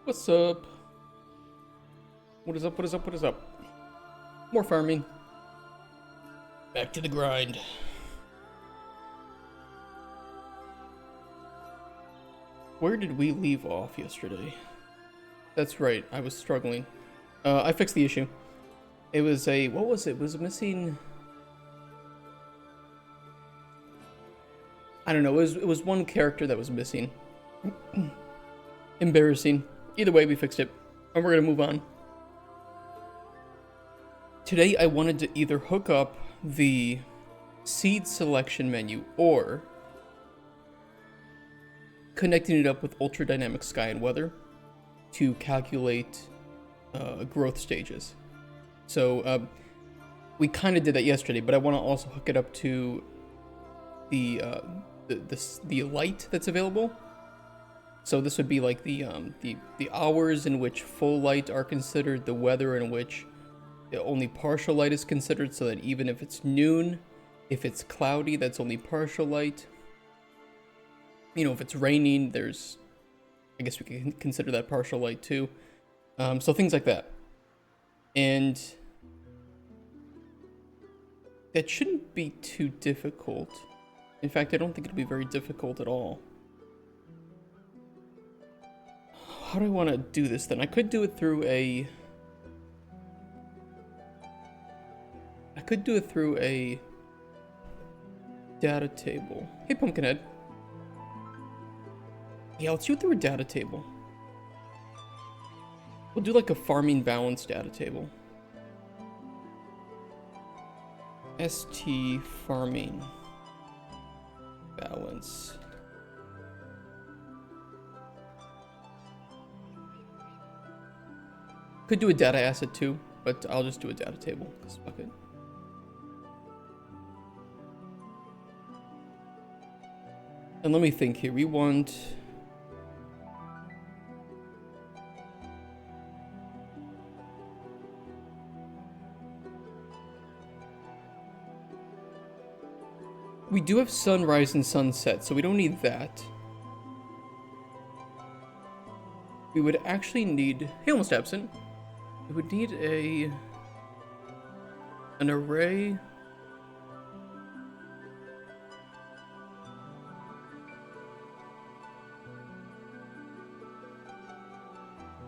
What's up? What is up? What is up? What is up? More farming. Back to the grind. Where did we leave off yesterday? That's right, I was struggling. I fixed the issue. It was a, what was it? Was it missing? I don't know, it was one character that was missing. Embarrassing. Either way, we fixed it. And we're gonna move on. Today I wanted to either hook up the seed selection menu or connecting it up with ultra dynamic sky and weather to calculate growth stages. So we kind of did that yesterday, but I want to also hook it up to the light that's available. So this would be like the hours in which full light are considered, the weather in which only partial light is considered, so that even if it's noon, if it's cloudy, that's only partial light. You know, if it's raining, I guess we can consider that partial light too. So things like that. And that shouldn't be too difficult. In fact, I don't think it'll be very difficult at all. How do I want to do this then? I could do it through a data table. Hey, Pumpkinhead. Yeah, let's do it through a data table. We'll do like a farming balance data table. ST farming balance. Could do a data asset too, but I'll just do a data table, because fuck it. And let me think here, we want... We do have sunrise and sunset, so we don't need that. We would actually need... Hey, almost absent. We would need an array.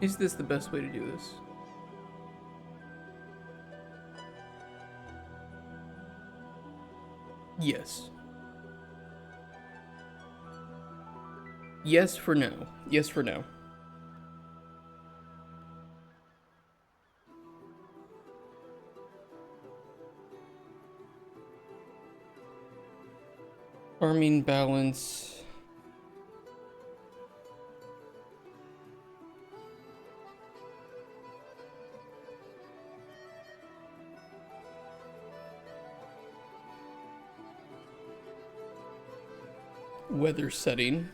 Is this the best way to do this? Yes. Yes for now. Yes for now. Farming balance. Weather setting.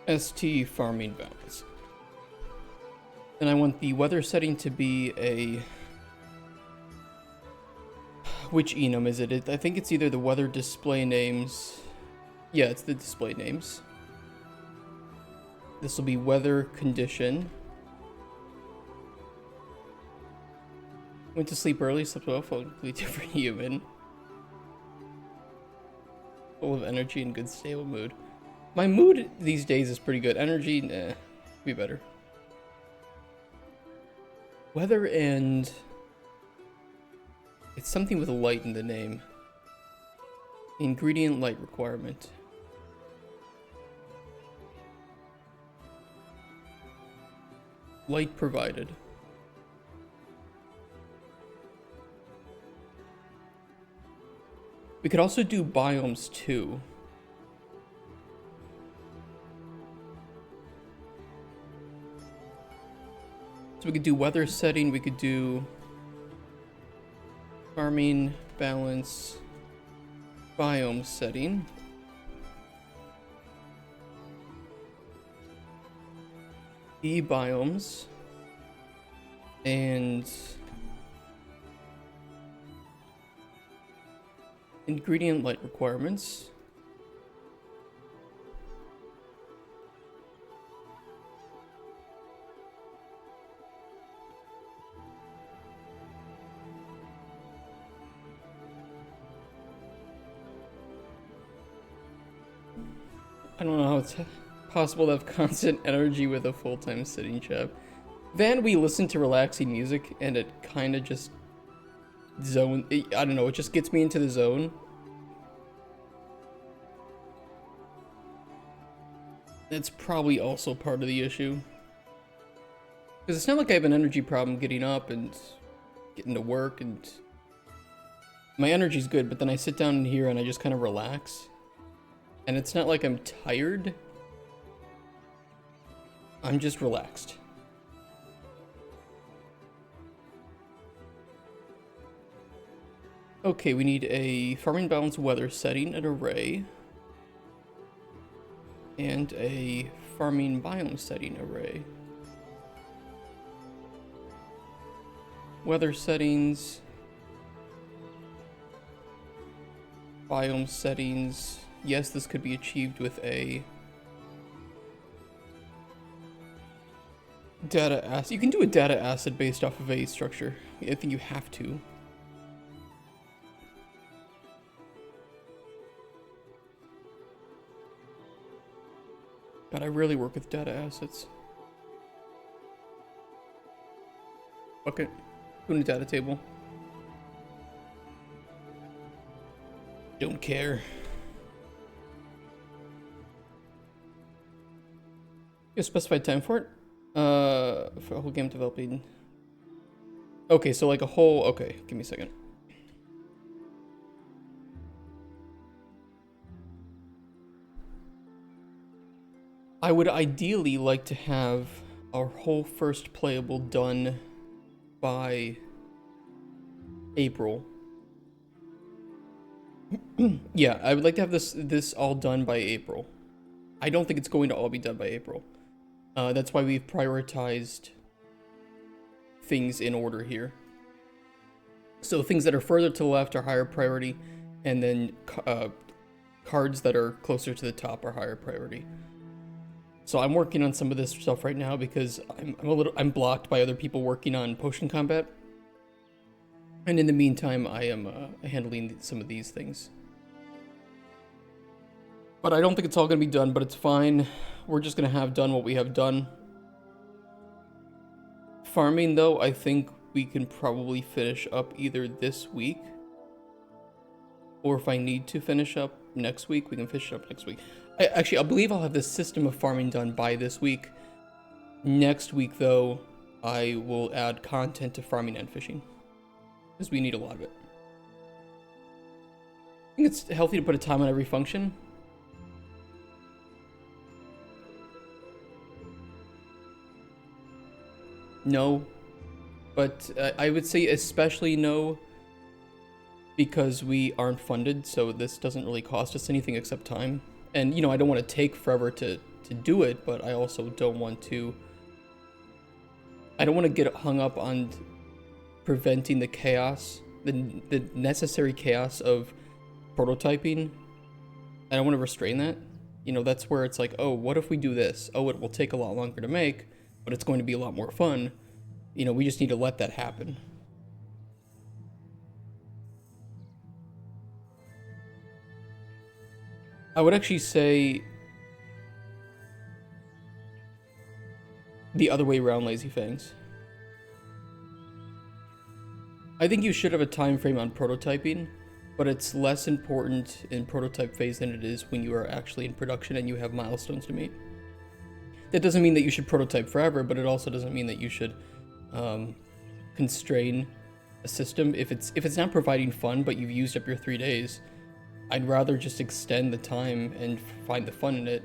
ST farming balance. And I want the weather setting to be a... Which enum is it? I think it's either the weather display names. Yeah, it's the display names. This will be weather condition. Went to sleep early, slept well, felt completely different human. Full of energy and good stable mood. My mood these days is pretty good. Energy, nah, be better. Weather and... It's something with a light in the name. Ingredient light requirement. Light provided. We could also do biomes too. So we could do weather setting, we could do farming balance biome setting. Biomes and ingredient light requirements. I don't know how it's possible to have constant energy with a full-time sitting job. Then we listen to relaxing music and it kind of just I don't know, it just gets me into the zone. That's probably also part of the issue. Because it's not like I have an energy problem getting up and getting to work, and my energy's good, but then I sit down in here and I just kind of relax. And it's not like I'm tired. I'm just relaxed. Okay, we need a farming balance weather setting, an array, and a farming biome setting array. Weather settings, biome settings. Yes, this could be achieved with a data asset. You can do a data asset based off of a structure. I think you have to. God, I rarely work with data assets. Fuck it. Put in a data table. Don't care. You have specified time for it? For a whole game developing. Okay, so like a whole. Okay, give me a second. I would ideally like to have our whole first playable done by April. Yeah, I would like to have this all done by April. I don't think it's going to all be done by April. That's why we've prioritized things in order here. So things that are further to the left are higher priority, and then cards that are closer to the top are higher priority. So I'm working on some of this stuff right now because I'm blocked by other people working on potion combat. And in the meantime, I am handling some of these things. But I don't think it's all going to be done, but it's fine. We're just going to have done what we have done. Farming, though, I think we can probably finish up either this week, or if I need to finish up next week, we can finish up next week. Actually, I believe I'll have this system of farming done by this week. Next week, though, I will add content to farming and fishing, because we need a lot of it. I think it's healthy to put a time on every function. No, but I would say especially no, because we aren't funded, so this doesn't really cost us anything except time. And, you know, I don't want to take forever to do it, but I also don't want to... I don't want to get hung up on preventing the chaos, the necessary chaos of prototyping. I don't want to restrain that. You know, that's where it's like, oh, what if we do this? Oh, it will take a lot longer to make, but it's going to be a lot more fun. You know, we just need to let that happen. I would actually say the other way around, Lazy Fangs. I think you should have a time frame on prototyping, but it's less important in prototype phase than it is when you are actually in production and you have milestones to meet. That doesn't mean that you should prototype forever, but it also doesn't mean that you should constrain a system. If it's not providing fun, but you've used up your 3 days, I'd rather just extend the time and find the fun in it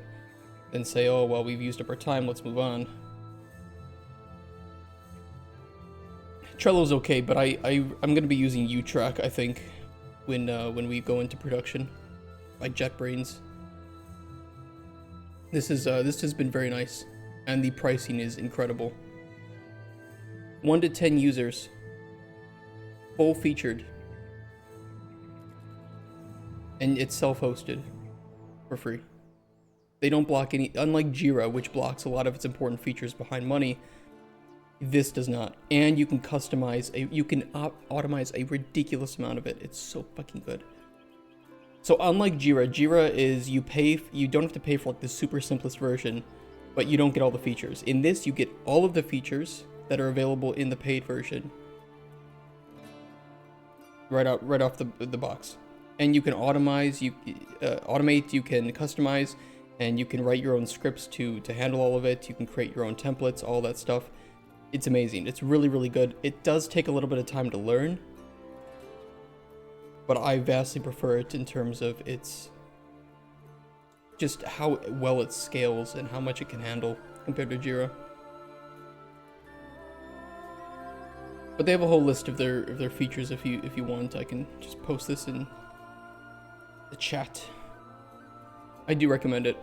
than say, oh, well, we've used up our time, let's move on. Trello's okay, but I'm going to be using U-Track, I think, when we go into production by JetBrains. This has been very nice, and the pricing is incredible. 1 to 10 users, full featured, and it's self-hosted for free. They don't block any, unlike Jira, which blocks a lot of its important features behind money. This does not, and you can customize you can automate a ridiculous amount of it. It's so fucking good. So unlike Jira is you don't have to pay for like the super simplest version, but you don't get all the features. In this, you get all of the features that are available in the paid version right off the box. And you can automate, you can customize, and you can write your own scripts to handle all of it. You can create your own templates, all that stuff. It's amazing. It's really, really good. It does take a little bit of time to learn, but I vastly prefer it in terms of its just how well it scales and how much it can handle compared to Jira. But they have a whole list of their features. If you want, I can just post this in the chat. I do recommend it.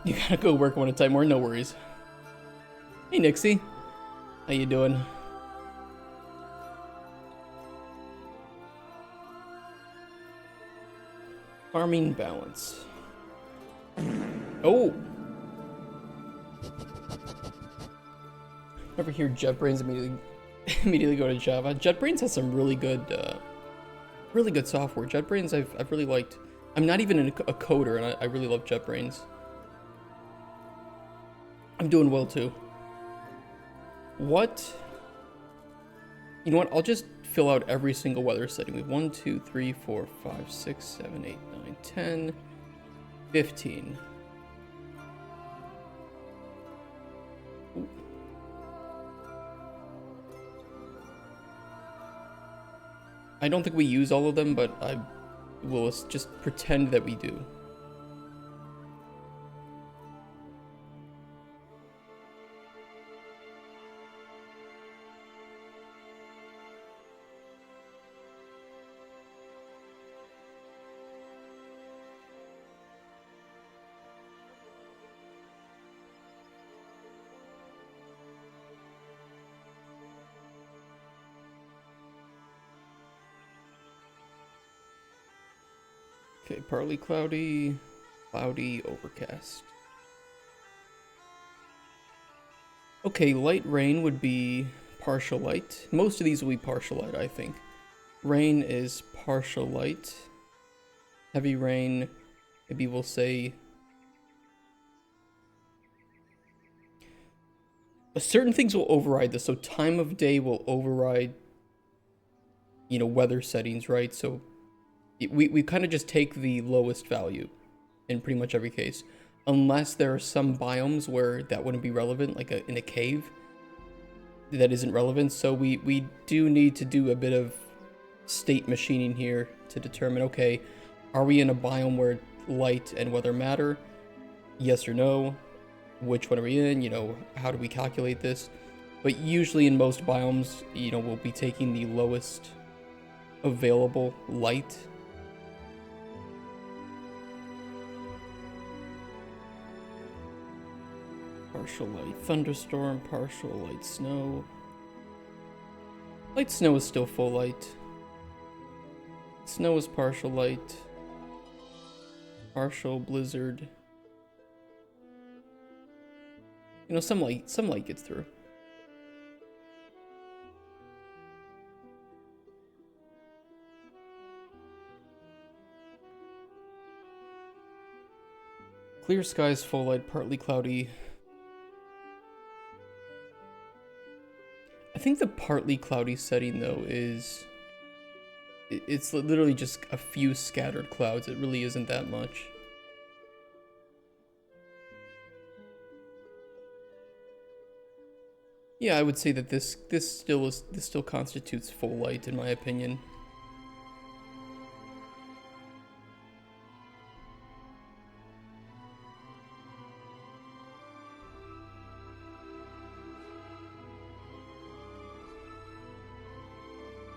You gotta go work one at a time more, no worries. Hey Nixie, how you doing? Farming balance. Oh! Never hear JetBrains immediately go to Java. JetBrains has some really good software. JetBrains I've really liked. I'm not even a coder, and I really love JetBrains. I'm doing well too. What? You know what? I'll just fill out every single weather setting. We have 1, 2, 3, 4, 5, 6, 7, 8, 9, 10, 15. Ooh. I don't think we use all of them, but I will just pretend that we do. Okay, partly cloudy, overcast. Okay, light rain would be partial light. Most of these will be partial light, I think. Rain is partial light. Heavy rain, maybe we'll say... certain things will override this, so time of day will override, you know, weather settings, right? So we kind of just take the lowest value in pretty much every case, unless there are some biomes where that wouldn't be relevant, like in a cave that isn't relevant. So we do need to do a bit of state machining here to determine, okay, are we in a biome where light and weather matter? Yes or no? Which one are we in? You know, how do we calculate this? But usually in most biomes, you know, we'll be taking the lowest available light. Partial light thunderstorm, partial light snow. Light snow is still full light. Snow is partial light. Partial blizzard. You know, some light gets through. Clear skies, full light, partly cloudy. I think the partly cloudy setting though is... it's literally just a few scattered clouds. It really isn't that much. Yeah, I would say that this still constitutes full light in my opinion.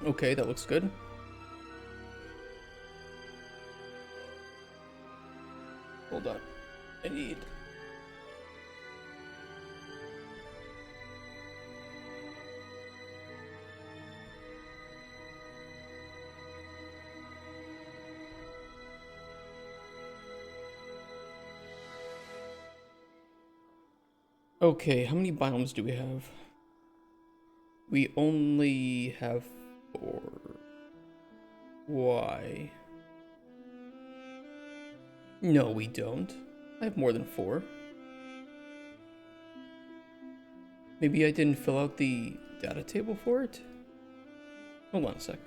Okay, that looks good. Hold on. I need... Okay, how many biomes do we have? we only have 4. Why? No, we don't. I have more than 4. Maybe I didn't fill out the data table for it? Hold on a sec.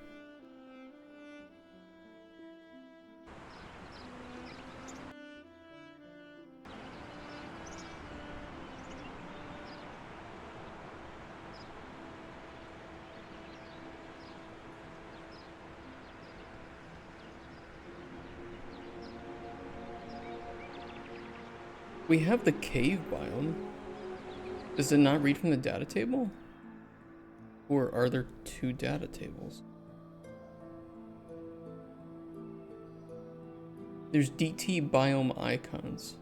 We have the cave biome. Does it not read from the data table? Or are there 2 data tables? There's DT biome icons,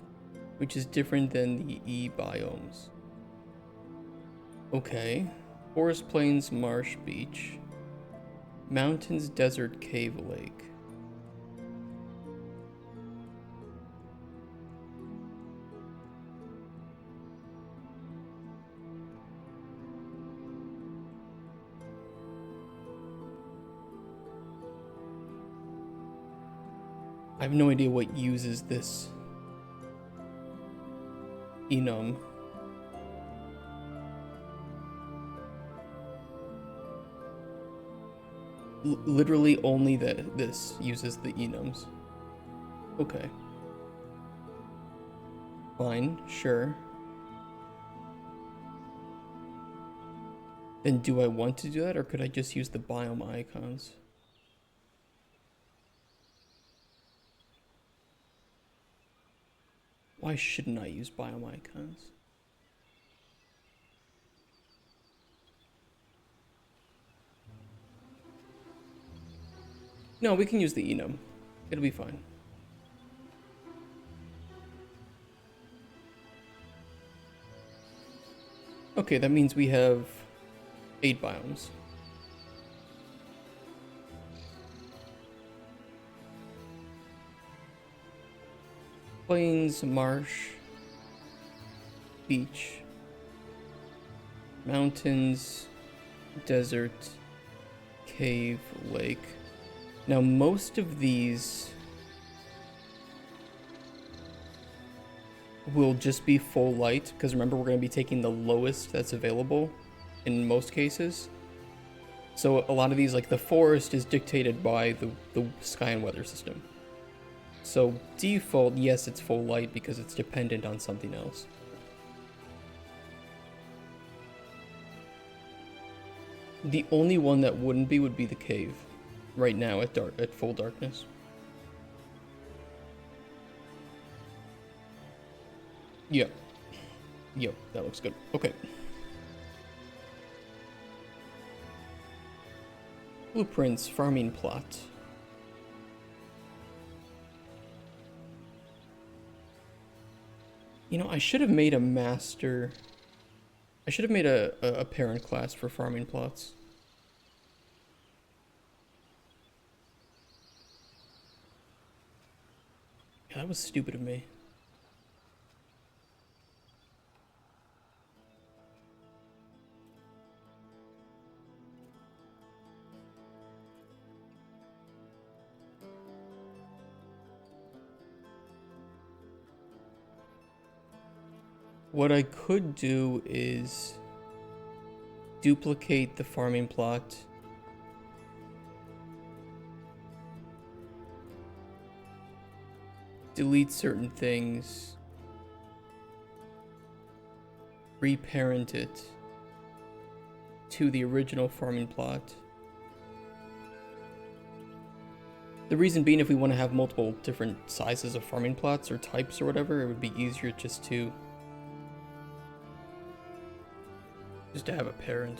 which is different than the E biomes. Okay. Forest, plains, marsh, beach. Mountains, desert, cave, lake. I have no idea what uses this enum. Literally only this uses the enums. Okay. Fine, sure. Then do I want to do that, or could I just use the biome icons? Why shouldn't I use biome icons? No, we can use the enum. It'll be fine. Okay, that means we have 8 biomes. Plains, marsh, beach, mountains, desert, cave, lake. Now most of these will just be full light, because remember we're going to be taking the lowest that's available in most cases. So a lot of these, like the forest, is dictated by the sky and weather system. So default, yes, it's full light because it's dependent on something else. The only one that wouldn't be would be the cave, right now at full darkness. Yep. Yep, that looks good. Okay. Blueprints, farming plot. You know, I should have made a master. I should have made a parent class for farming plots. Yeah, that was stupid of me. What I could do is duplicate the farming plot. Delete certain things. Reparent it to the original farming plot. The reason being, if we want to have multiple different sizes of farming plots or types or whatever, it would be easier just to have a parent.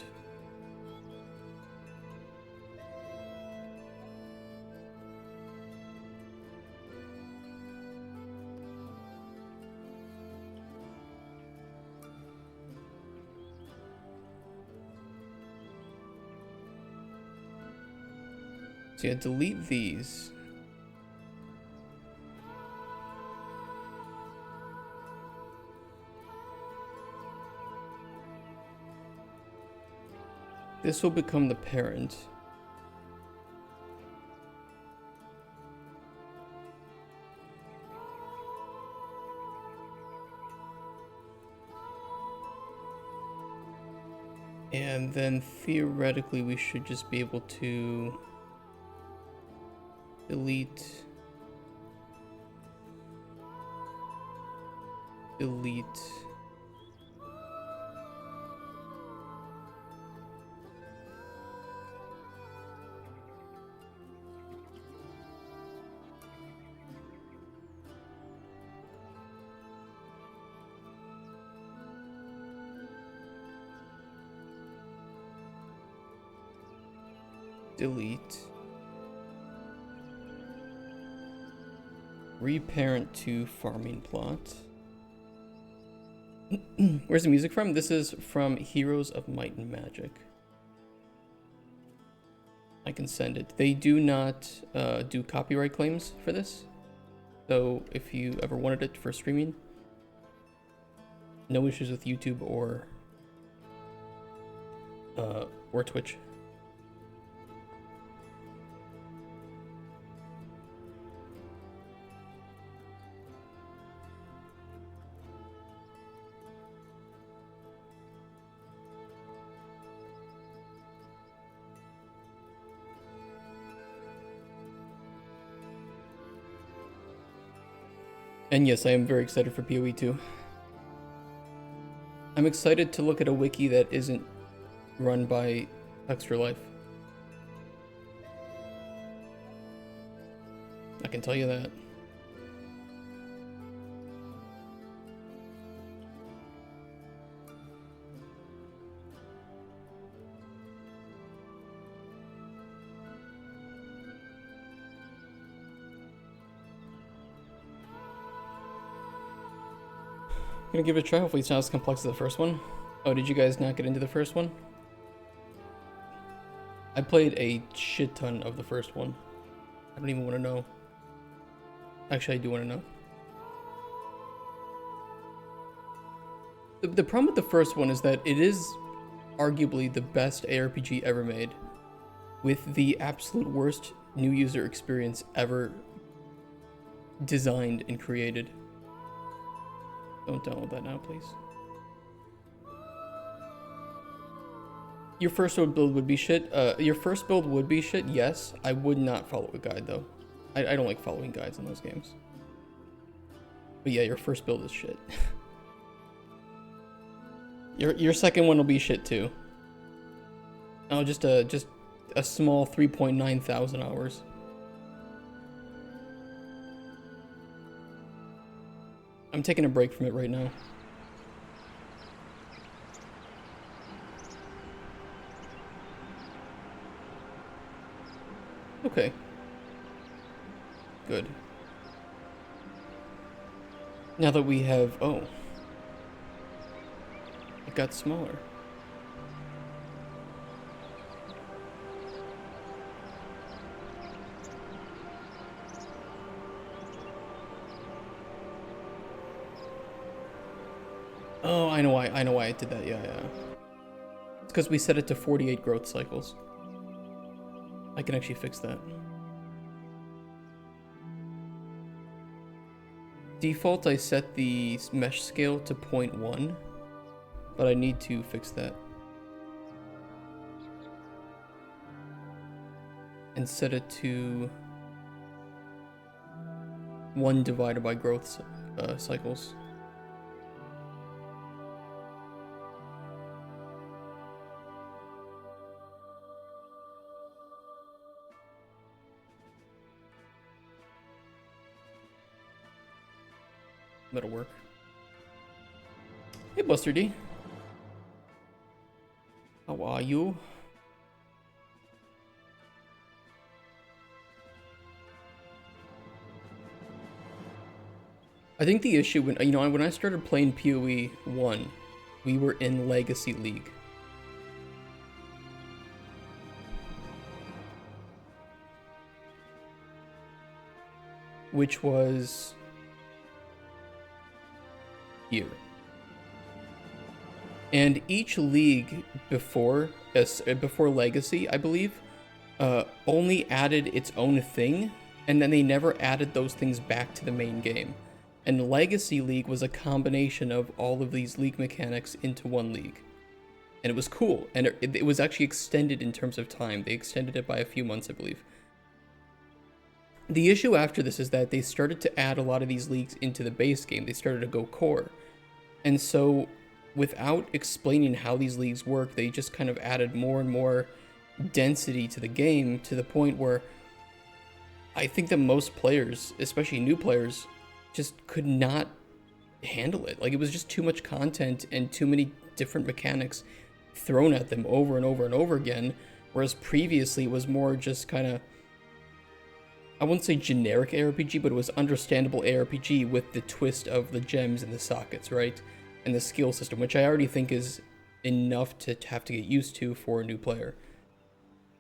So yeah, delete these. This will become the parent. And then theoretically we should just be able to delete reparent to farming plot. Where's the music from? This is from Heroes of Might and Magic. I can send it. They do not do copyright claims for this. So if you ever wanted it for streaming, no issues with YouTube or Twitch. And yes, I am very excited for PoE 2. I'm excited to look at a wiki that isn't run by Extra Life. I can tell you that. Gonna give it a try. Hopefully it's not as complex as the first one. Oh, did you guys not get into the first one? I played a shit ton of the first one. I don't even want to know. Actually, I do want to know. The problem with the first one is that it is arguably the best ARPG ever made, with the absolute worst new user experience ever designed and created. Don't download that now, please. Your first build would be shit. Your first build would be shit, yes. I would not follow a guide, though. I don't like following guides in those games. But yeah, your first build is shit. Your second one will be shit, too. Oh, just a small 3.9 thousand hours. I'm taking a break from it right now. Okay. Good. Now that we have... Oh. It got smaller. Oh, I know why I did that. Yeah. It's because we set it to 48 growth cycles. I can actually fix that. Default, I set the mesh scale to 0.1, but I need to fix that. And set it to 1 divided by growth cycles. That'll work. Hey, Buster D. How are you? I think the issue when I started playing PoE 1, we were in Legacy League. Which was here. And each league before Legacy, I believe, only added its own thing, and then they never added those things back to the main game. And Legacy League was a combination of all of these league mechanics into one league. And it was cool, and it was actually extended in terms of time. They extended it by a few months, I believe. The issue after this is that they started to add a lot of these leagues into the base game. They started to go core. And so, without explaining how these leagues work, they just kind of added more and more density to the game, to the point where I think that most players, especially new players, just could not handle it. Like, it was just too much content and too many different mechanics thrown at them over and over and over again, whereas previously it was more just kind of, I wouldn't say generic ARPG, but it was understandable ARPG with the twist of the gems and the sockets, right? And the skill system, which I already think is enough to have to get used to for a new player.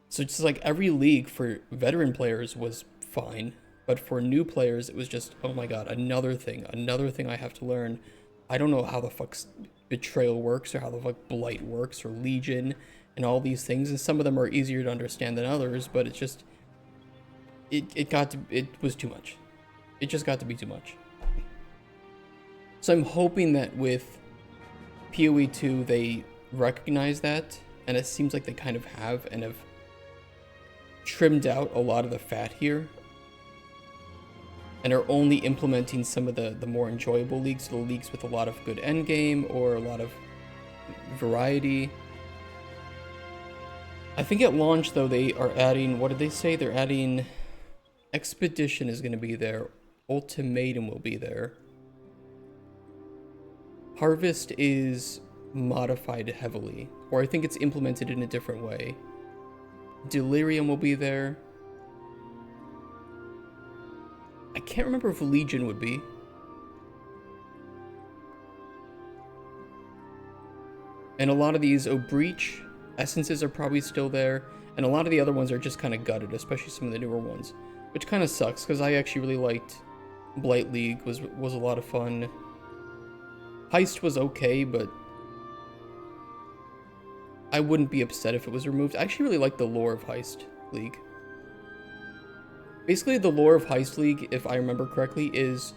So it's like every league for veteran players was fine, but for new players, it was just, oh my god, another thing I have to learn. I don't know how the fuck Betrayal works, or how the fuck Blight works, or Legion, and all these things, and some of them are easier to understand than others, but it's just, it was too much. It just got to be too much. So I'm hoping that with PoE 2, they recognize that, and it seems like they kind of have, and have trimmed out a lot of the fat here, and are only implementing some of the more enjoyable leagues, the leagues with a lot of good endgame or a lot of variety. I think at launch, though, they are adding, what did they say? They're adding Expedition is going to be there, Ultimatum will be there. Harvest is modified heavily, or I think it's implemented in a different way. Delirium will be there. I can't remember if Legion would be. And a lot of these, Breach, Essences are probably still there, and a lot of the other ones are just kind of gutted, especially some of the newer ones, which kind of sucks, because I actually really liked Blight League, was a lot of fun. Heist was okay, but I wouldn't be upset if it was removed. I actually really like the lore of Heist League. Basically, the lore of Heist League, if I remember correctly, is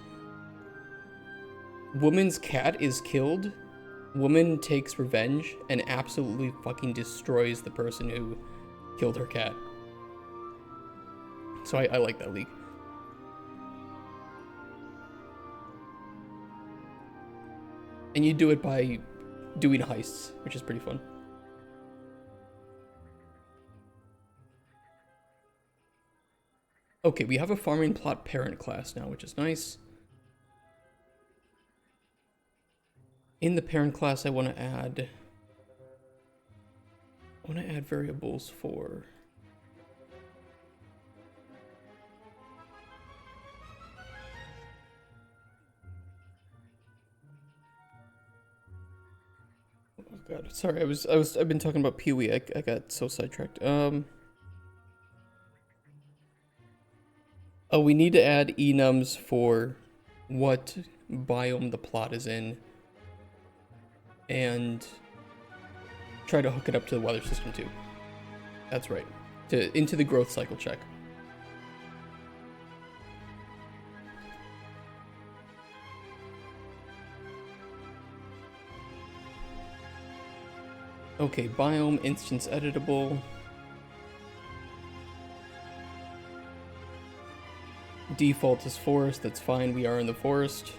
woman's cat is killed, woman takes revenge, and absolutely fucking destroys the person who killed her cat. So I like that league. And you do it by doing heists, which is pretty fun. Okay, we have a farming plot parent class now, which is nice. In the parent class, I want to add variables for God, sorry, I've been talking about PoE. I got so sidetracked. Oh, we need to add enums for what biome the plot is in, and try to hook it up to the weather system too. That's right, into the growth cycle check. Okay, biome instance editable. Default is forest, that's fine, we are in the forest.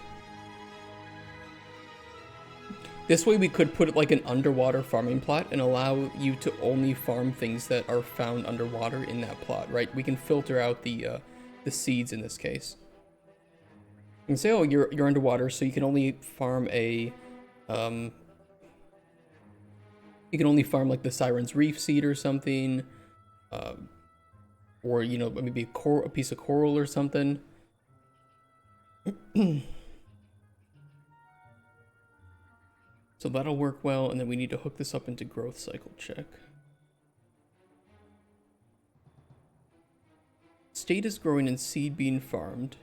This way we could put it like an underwater farming plot and allow you to only farm things that are found underwater in that plot, right? We can filter out the seeds in this case. You can say, oh, you're underwater, so you can only farm a you can only farm like the Siren's Reef seed or something, or you know, maybe a piece of coral or something. So that'll work well, and then we need to hook this up into growth cycle check. State is growing and seed being farmed.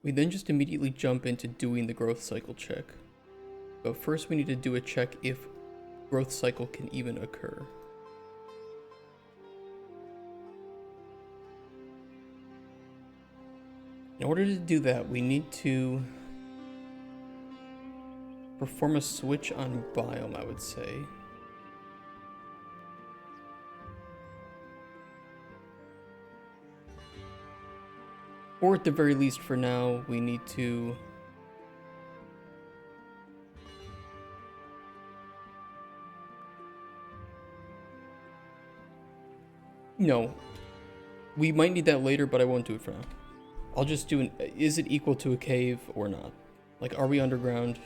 We then just immediately jump into doing the growth cycle check. But first we need to do a check if growth cycle can even occur. In order to do that, we need to perform a switch on biome, I would say. Or at the very least for now, we need to no. We might need that later, but I won't do it for now. I'll just do is it equal to a cave or not? Like, are we underground?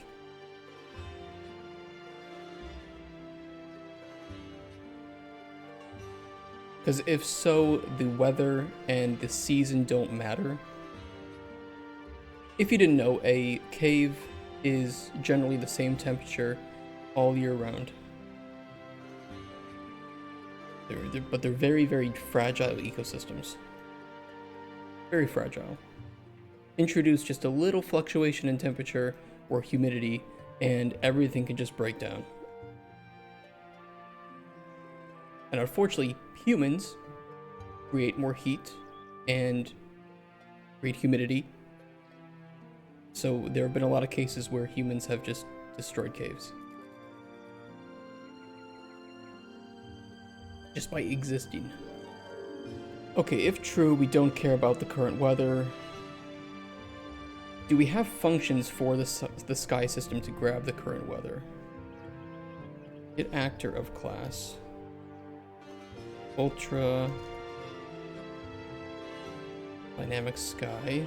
Because if so, the weather and the season don't matter. If you didn't know, a cave is generally the same temperature all year round. But they're very, very fragile ecosystems. Very fragile. Introduce just a little fluctuation in temperature or humidity, and everything can just break down. And unfortunately, humans create more heat and create humidity. So there have been a lot of cases where humans have just destroyed caves. Just by existing. Okay, if true, we don't care about the current weather. Do we have functions for the sky system to grab the current weather? Get actor of class. Ultra. Dynamic sky.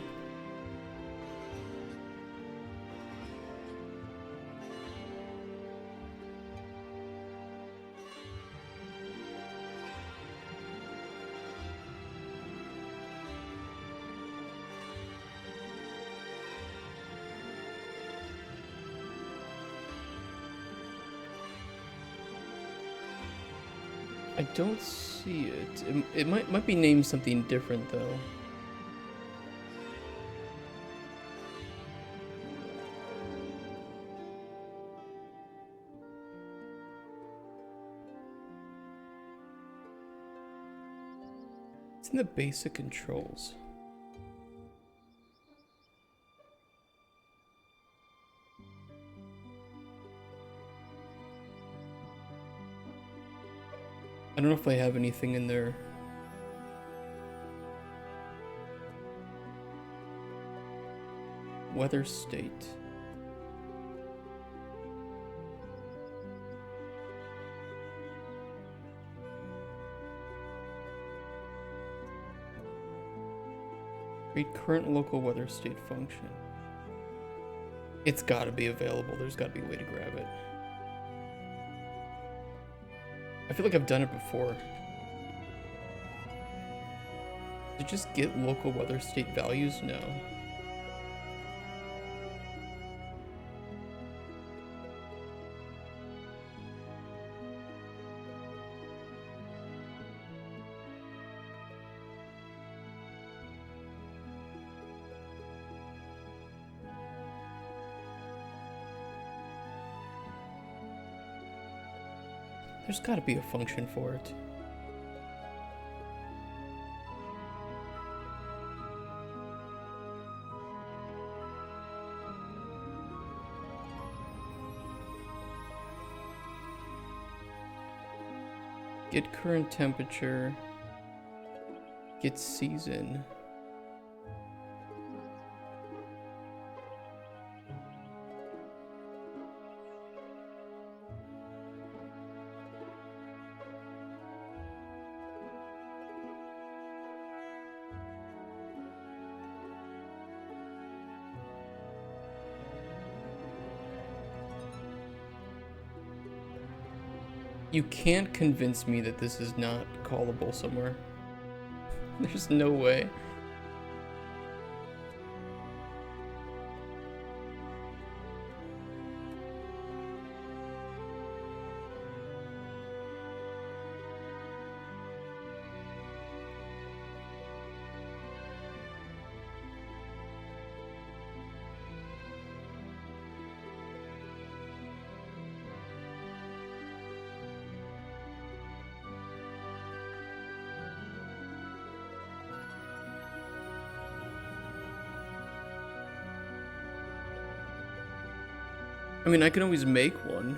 I don't see it. It might be named something different though. It's in the basic controls. I don't know if they have anything in there. Weather state. Read current local weather state function. It's gotta be available. There's gotta be a way to grab it. I feel like I've done it before. To just get local weather state values? No. There's gotta be a function for it. Get current temperature. Get season. You can't convince me that this is not callable somewhere. There's no way. I mean, I can always make one.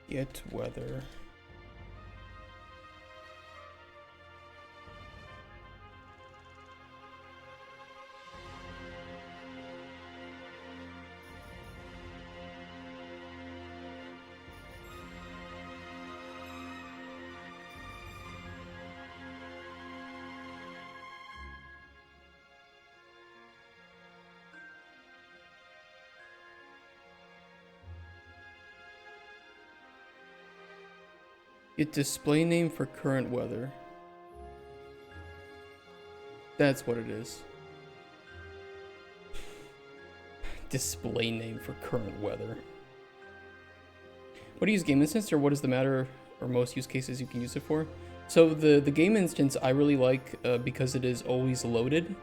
Get weather. Get display name for current weather. That's what it is. Display name for current weather. What do you use game instance, or what is the matter or most use cases you can use it for? So the game instance I really like because it is always loaded.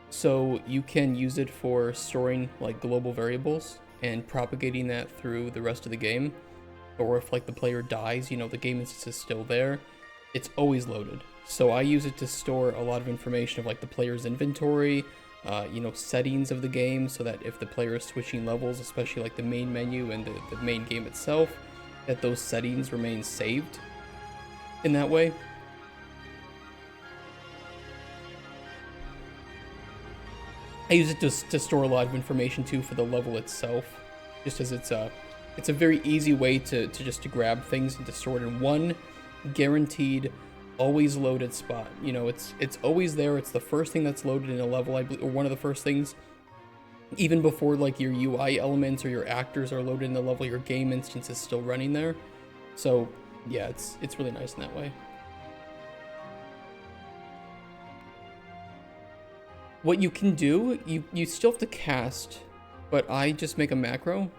So you can use it for storing like global variables and propagating that through the rest of the game. Or if like the player dies, you know, the game instance is still there. It's always loaded. So I use it to store a lot of information of like the player's inventory, you know, settings of the game, so that if the player is switching levels, especially like the main menu and the main game itself, that those settings remain saved in that way. I use it to store a lot of information too for the level itself, just as it's a very easy way to grab things and to store it in one guaranteed, always loaded spot. You know, it's always there. It's the first thing that's loaded in a level, I believe, or one of the first things. Even before like your UI elements or your actors are loaded in the level, your game instance is still running there. So yeah, it's really nice in that way. What you can do, you still have to cast, but I just make a macro.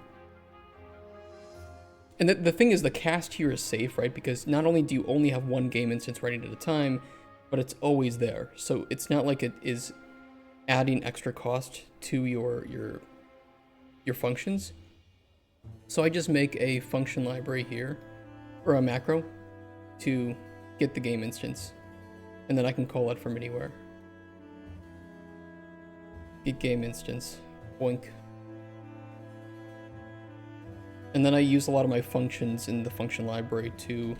And the thing is, the cast here is safe, right? Because not only do you only have one game instance running at a time, but it's always there. So it's not like it is adding extra cost to your functions. So I just make a function library here, or a macro, to get the game instance. And then I can call it from anywhere. Get game instance, boink. And then I use a lot of my functions in the function library to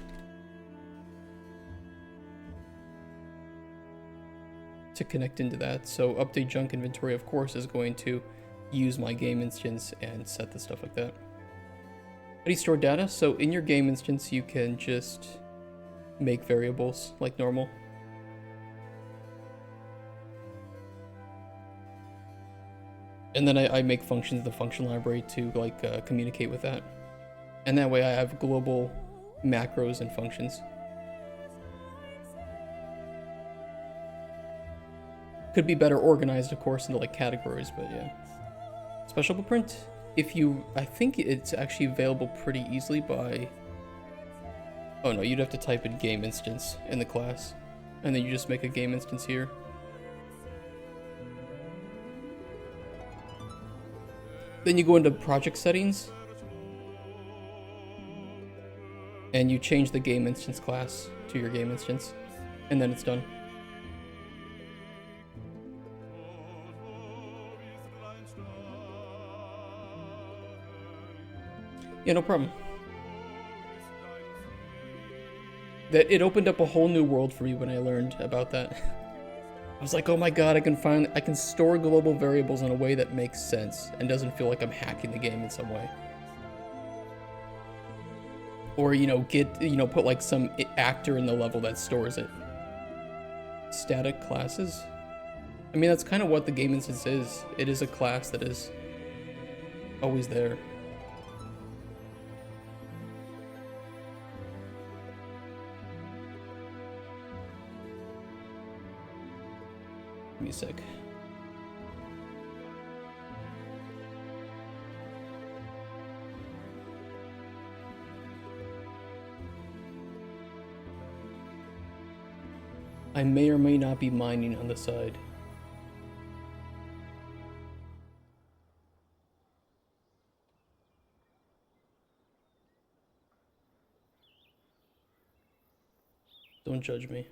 connect into that. So update junk inventory, of course, is going to use my game instance and set the stuff like that. How do you store data? So in your game instance, you can just make variables like normal. And then I make functions in the function library to like communicate with that. And that way I have global macros and functions. Could be better organized, of course, into like categories, but yeah. Special blueprint, I think it's actually available pretty easily by, oh no, you'd have to type in game instance in the class, and then you just make a game instance here. Then you go into project settings, and you change the game instance class to your game instance, and then it's done. Yeah, no problem. It opened up a whole new world for me when I learned about that. I was like, oh my god, I can store global variables in a way that makes sense and doesn't feel like I'm hacking the game in some way. Or, you know, put like some actor in the level that stores it. Static classes? I mean, that's kind of what the game instance is. It is a class that is always there. Give me a sec. I may or may not be mining on the side. judge me.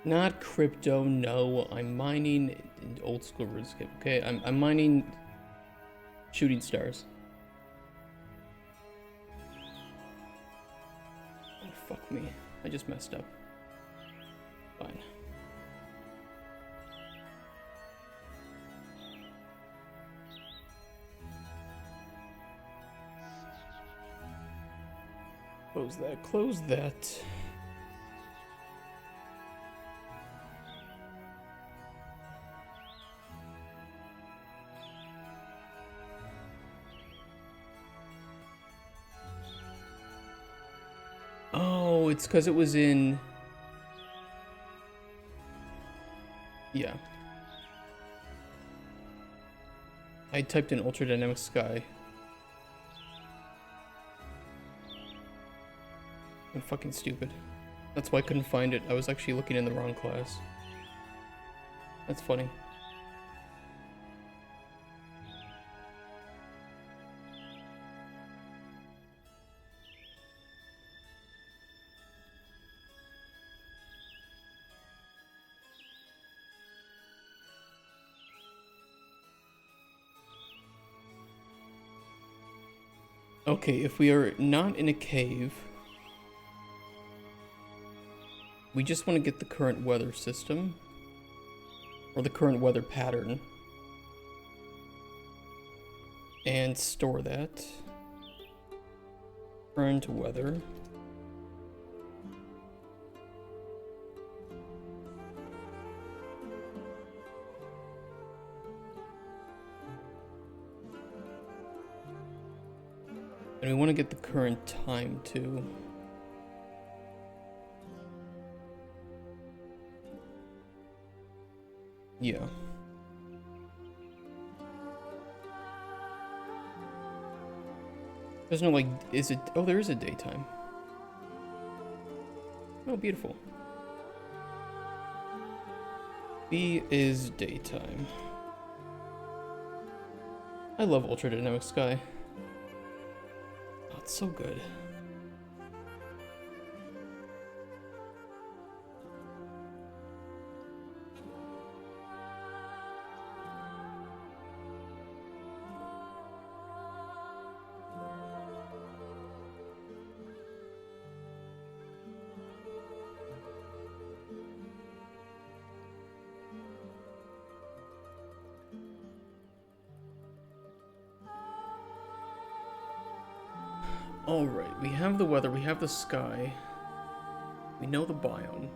Not crypto, no. I'm mining in old school RuneScape, okay? I'm mining shooting stars. Oh, fuck me. I just messed up. Fine. Close that, close that. Oh, it's because it was in... Yeah. I typed in Ultra Dynamic Sky. I'm fucking stupid. That's why I couldn't find it. I was actually looking in the wrong class. That's funny. Okay, if we are not in a cave, we just want to get the current weather system, or the current weather pattern, and store that. Current weather. And we want to get the current time too. Yeah. There's no, like, is it... Oh, there is a daytime. Oh, beautiful. B is daytime. I love Ultra Dynamic Sky. Oh, it's so good. Alright, we have the weather, we have the sky. We know the biome.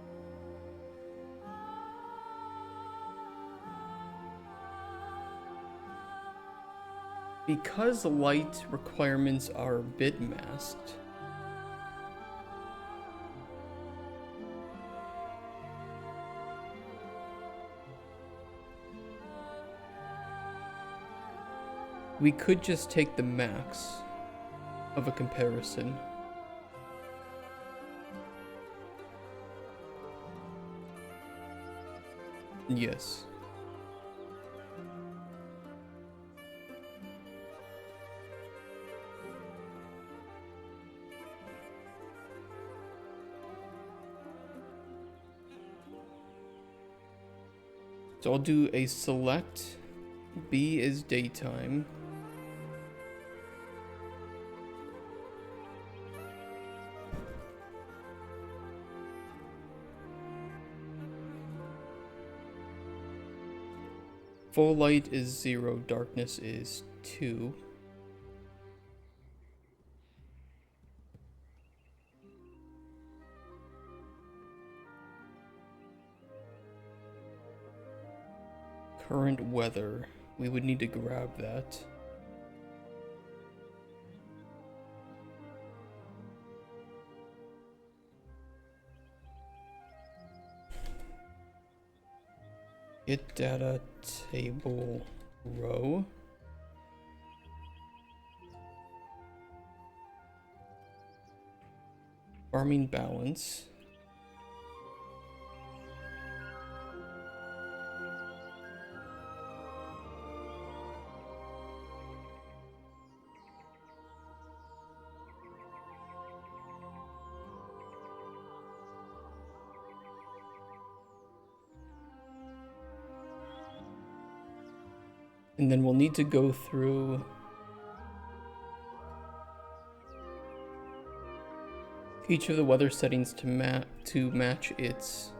Because the light requirements are bit masked, we could just take the max of a comparison. Yes. So I'll do a select. B is daytime. Full light is 0, darkness is 2. Current weather, we would need to grab that. Get data table row. Farming balance. And then we'll need to go through each of the weather settings to match its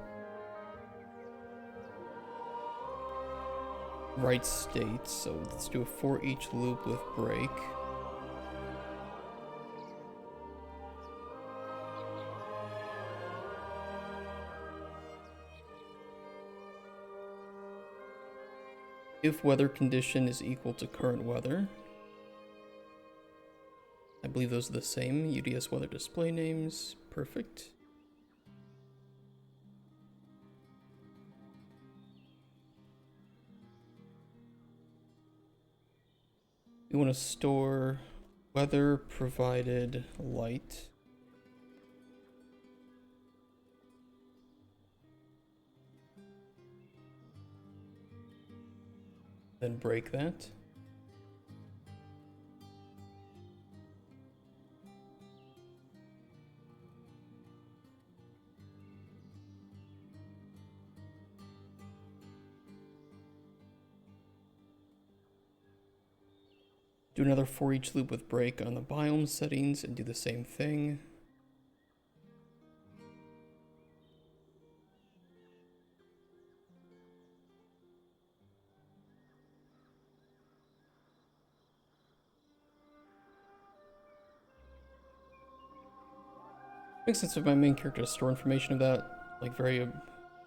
right state. So let's do a for each loop with break. If weather condition is equal to current weather. I believe those are the same. UDS weather display names. Perfect. We want to store weather provided light. Then break that. Do another for each loop with break on the biome settings and do the same thing. Makes sense of my main character to store information of that, like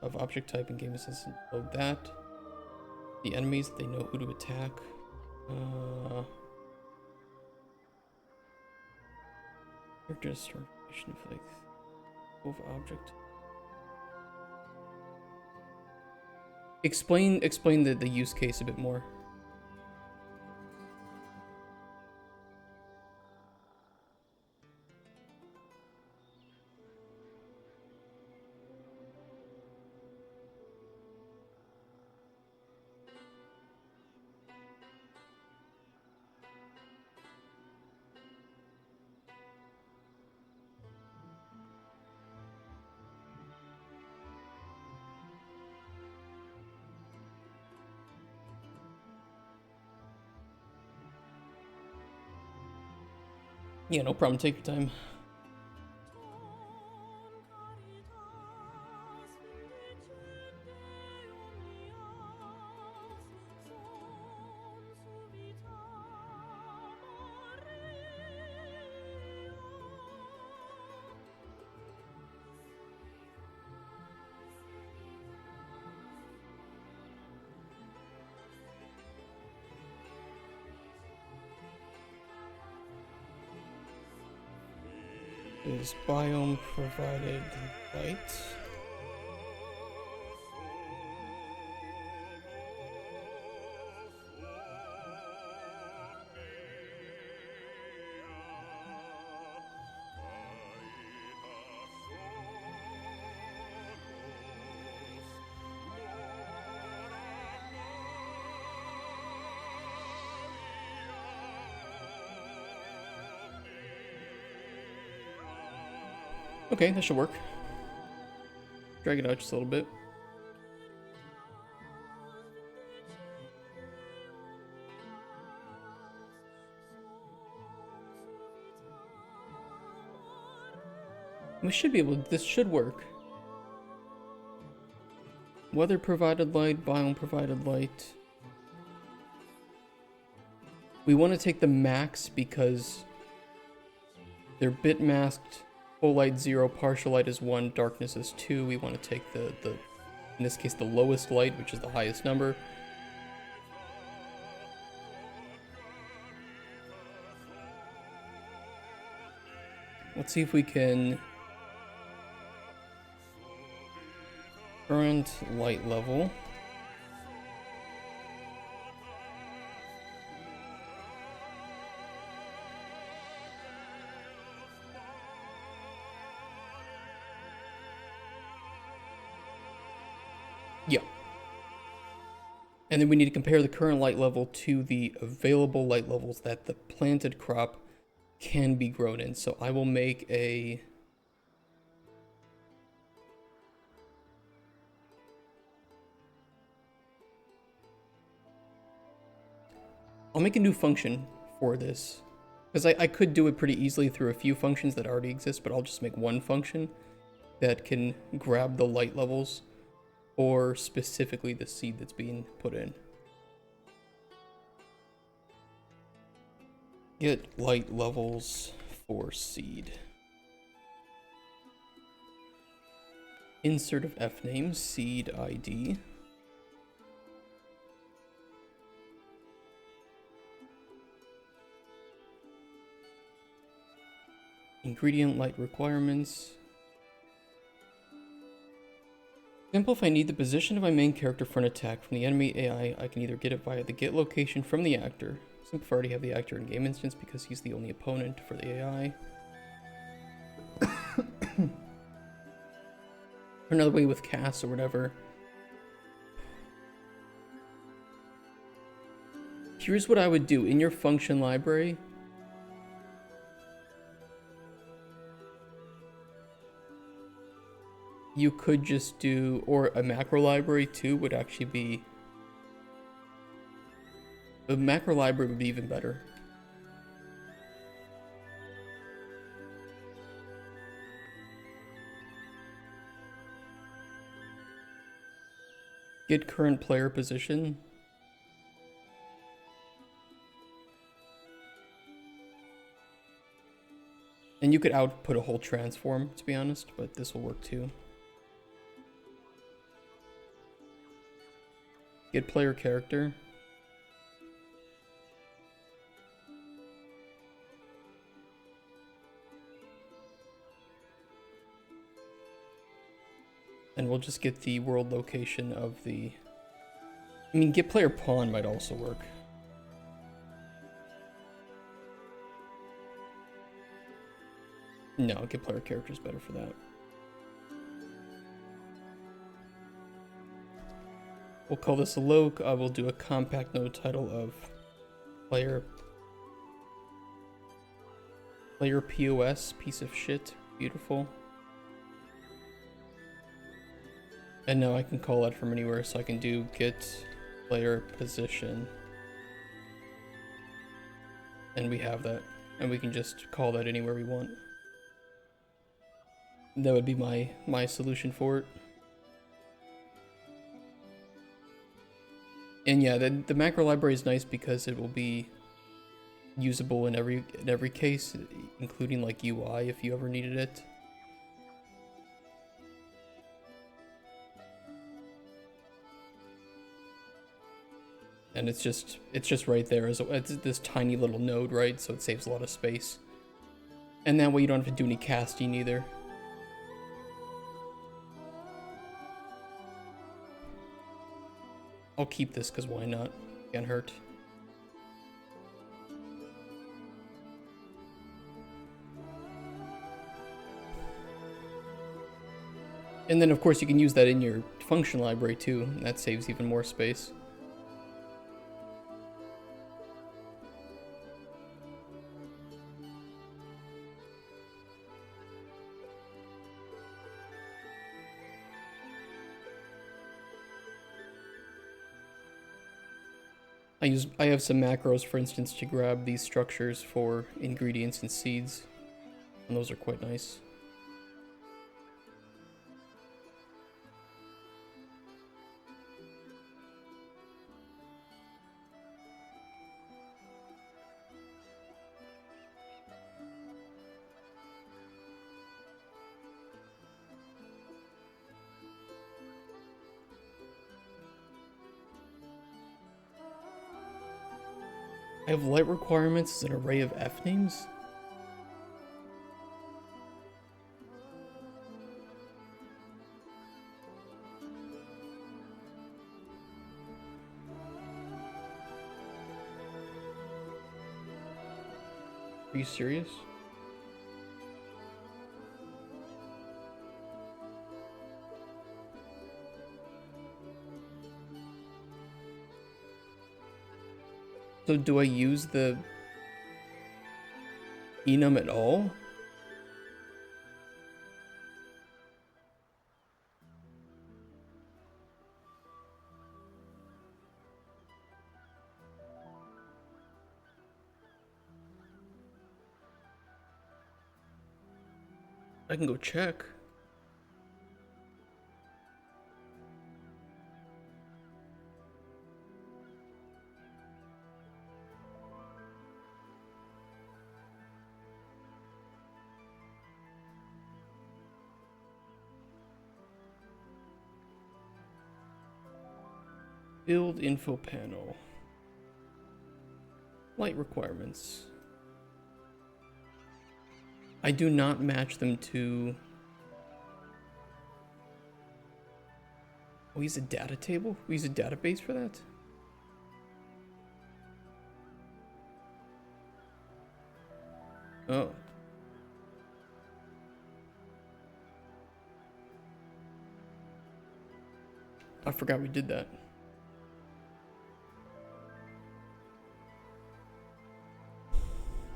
of object type in game assistant. Load that. The enemies, they know who to attack. Character store information of like of object. Explain the use case a bit more. Yeah, no problem. Take your time. Is biome provided light? Okay, that should work. Drag it out just a little bit. We should be able to, this should work. Weather provided light, biome provided light. We want to take the max because they're bit masked. Full light 0, partial light is 1, darkness is 2. We want to take the in this case the lowest light, which is the highest number. Let's see if we can current light level. Yeah. And then we need to compare the current light level to the available light levels that the planted crop can be grown in. So I will make a I'll make a new function for this. Because I could do it pretty easily through a few functions that already exist, but I'll just make one function that can grab the light levels or specifically the seed that's being put in. Get light levels for seed. Insert of fname, seed ID. Ingredient light requirements. Example, if I need the position of my main character for an attack from the enemy AI, I can either get it via the get location from the actor. Simple if I already have the actor in game instance because he's the only opponent for the AI. Or another way with Cass or whatever. Here's what I would do in your function library. You could just do, or a macro library too would actually be, the macro library would be even better. Get current player position. And you could output a whole transform, to be honest, but this will work too. Get player character. And we'll just get the world location of the... I mean, get player pawn might also work. No, get player character is better for that. We'll call this a loc. We'll do a compact node title of player POS, piece of shit. Beautiful. And now I can call that from anywhere, so I can do get player position. And we have that. And we can just call that anywhere we want. That would be my solution for it. And yeah, the macro library is nice because it will be usable in every case, including like UI if you ever needed it. And it's just right there. It's this tiny little node, right? So it saves a lot of space. And that way you don't have to do any casting either. I'll keep this because why not? Can't hurt. And then of course you can use that in your function library too, and that saves even more space. I have some macros, for instance, to grab these structures for ingredients and seeds, and those are quite nice. I have light requirements as an array of F names. Are you serious? So do I use the enum at all? I can go check. Build info panel. Light requirements. I do not match them to... We use a data table? We use a database for that? Oh. I forgot we did that.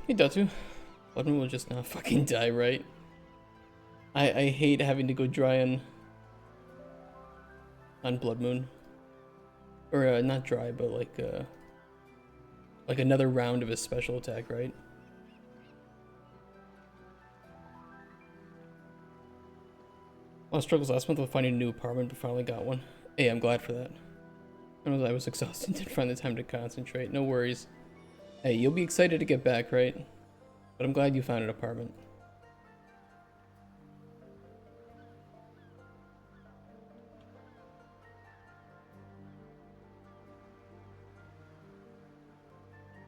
Hey, Datu. Blood Moon will just not fucking die, right? I hate having to go dry on Blood Moon. Or, not dry, but like another round of his special attack, right? A lot of struggles last month with finding a new apartment, but finally got one. Hey, I'm glad for that. I was exhausted, didn't find the time to concentrate. No worries. Hey, you'll be excited to get back, right? But I'm glad you found an apartment.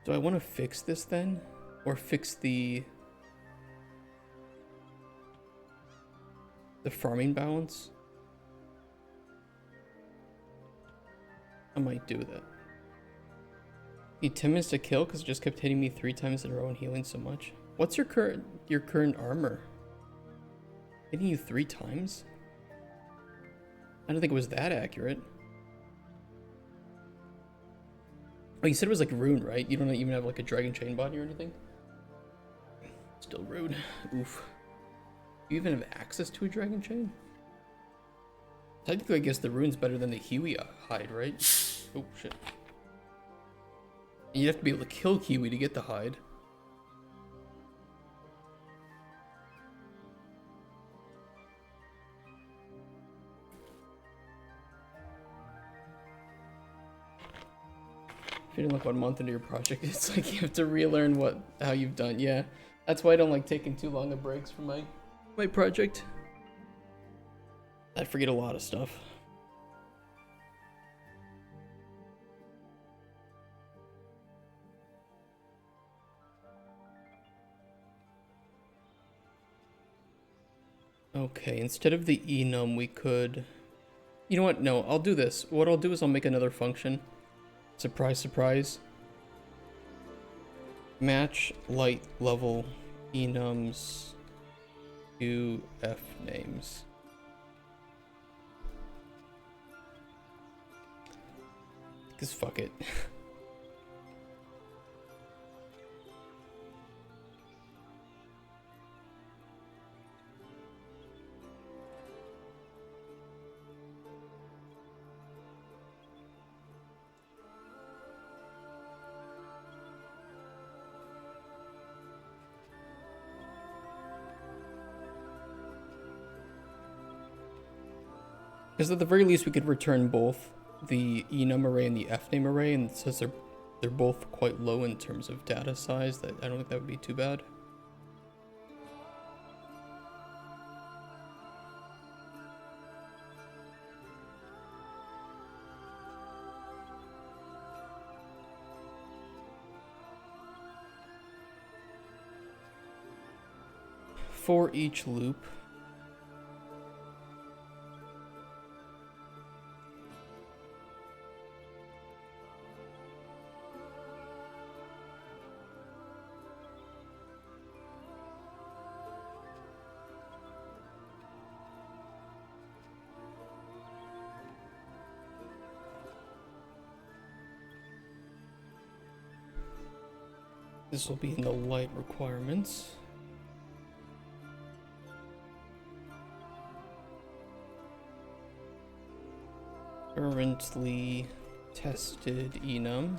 Do I want to fix this then? Or fix the farming balance? I might do that. Need 10 minutes to kill because it just kept hitting me 3 times in a row and healing so much. What's your current armor? Hitting you 3 times? I don't think it was that accurate. Oh, you said it was like rune, right? You don't even have like a dragon chain body or anything? Still rude. Oof. Do you even have access to a dragon chain? Technically, I guess the rune's better than the Huey hide, right? Oh, shit. And you'd have to be able to kill Kiwi to get the hide. If you didn't look 1 month into your project, it's like you have to relearn how you've done. Yeah, that's why I don't like taking too long of breaks from my project. I forget a lot of stuff. Okay, instead of the enum, we could... You know what? No, I'll do this. What I'll do is I'll make another function. Surprise, surprise. Match light level enums to F names. Because fuck it. Because at the very least we could return both the enum array and the fname array, and since they're both quite low in terms of data size, that I don't think that would be too bad. For each loop, this will be in the light requirements. Currently tested enum.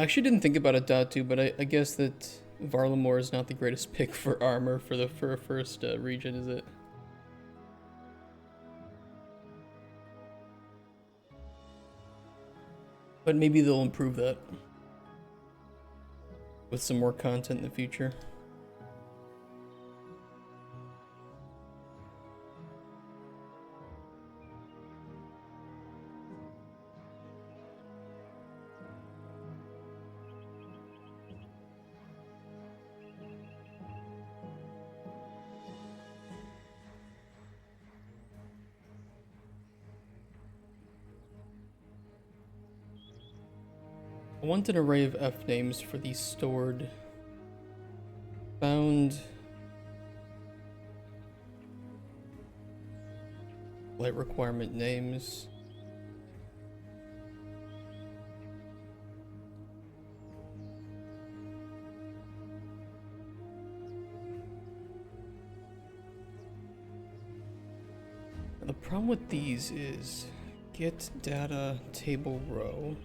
I actually didn't think about a Datu, but I guess that Varlamore is not the greatest pick for armor for a first region, is it? But maybe they'll improve that with some more content in the future. I want an array of F names for these stored, found, light requirement names. Now, the problem with these is get data table row.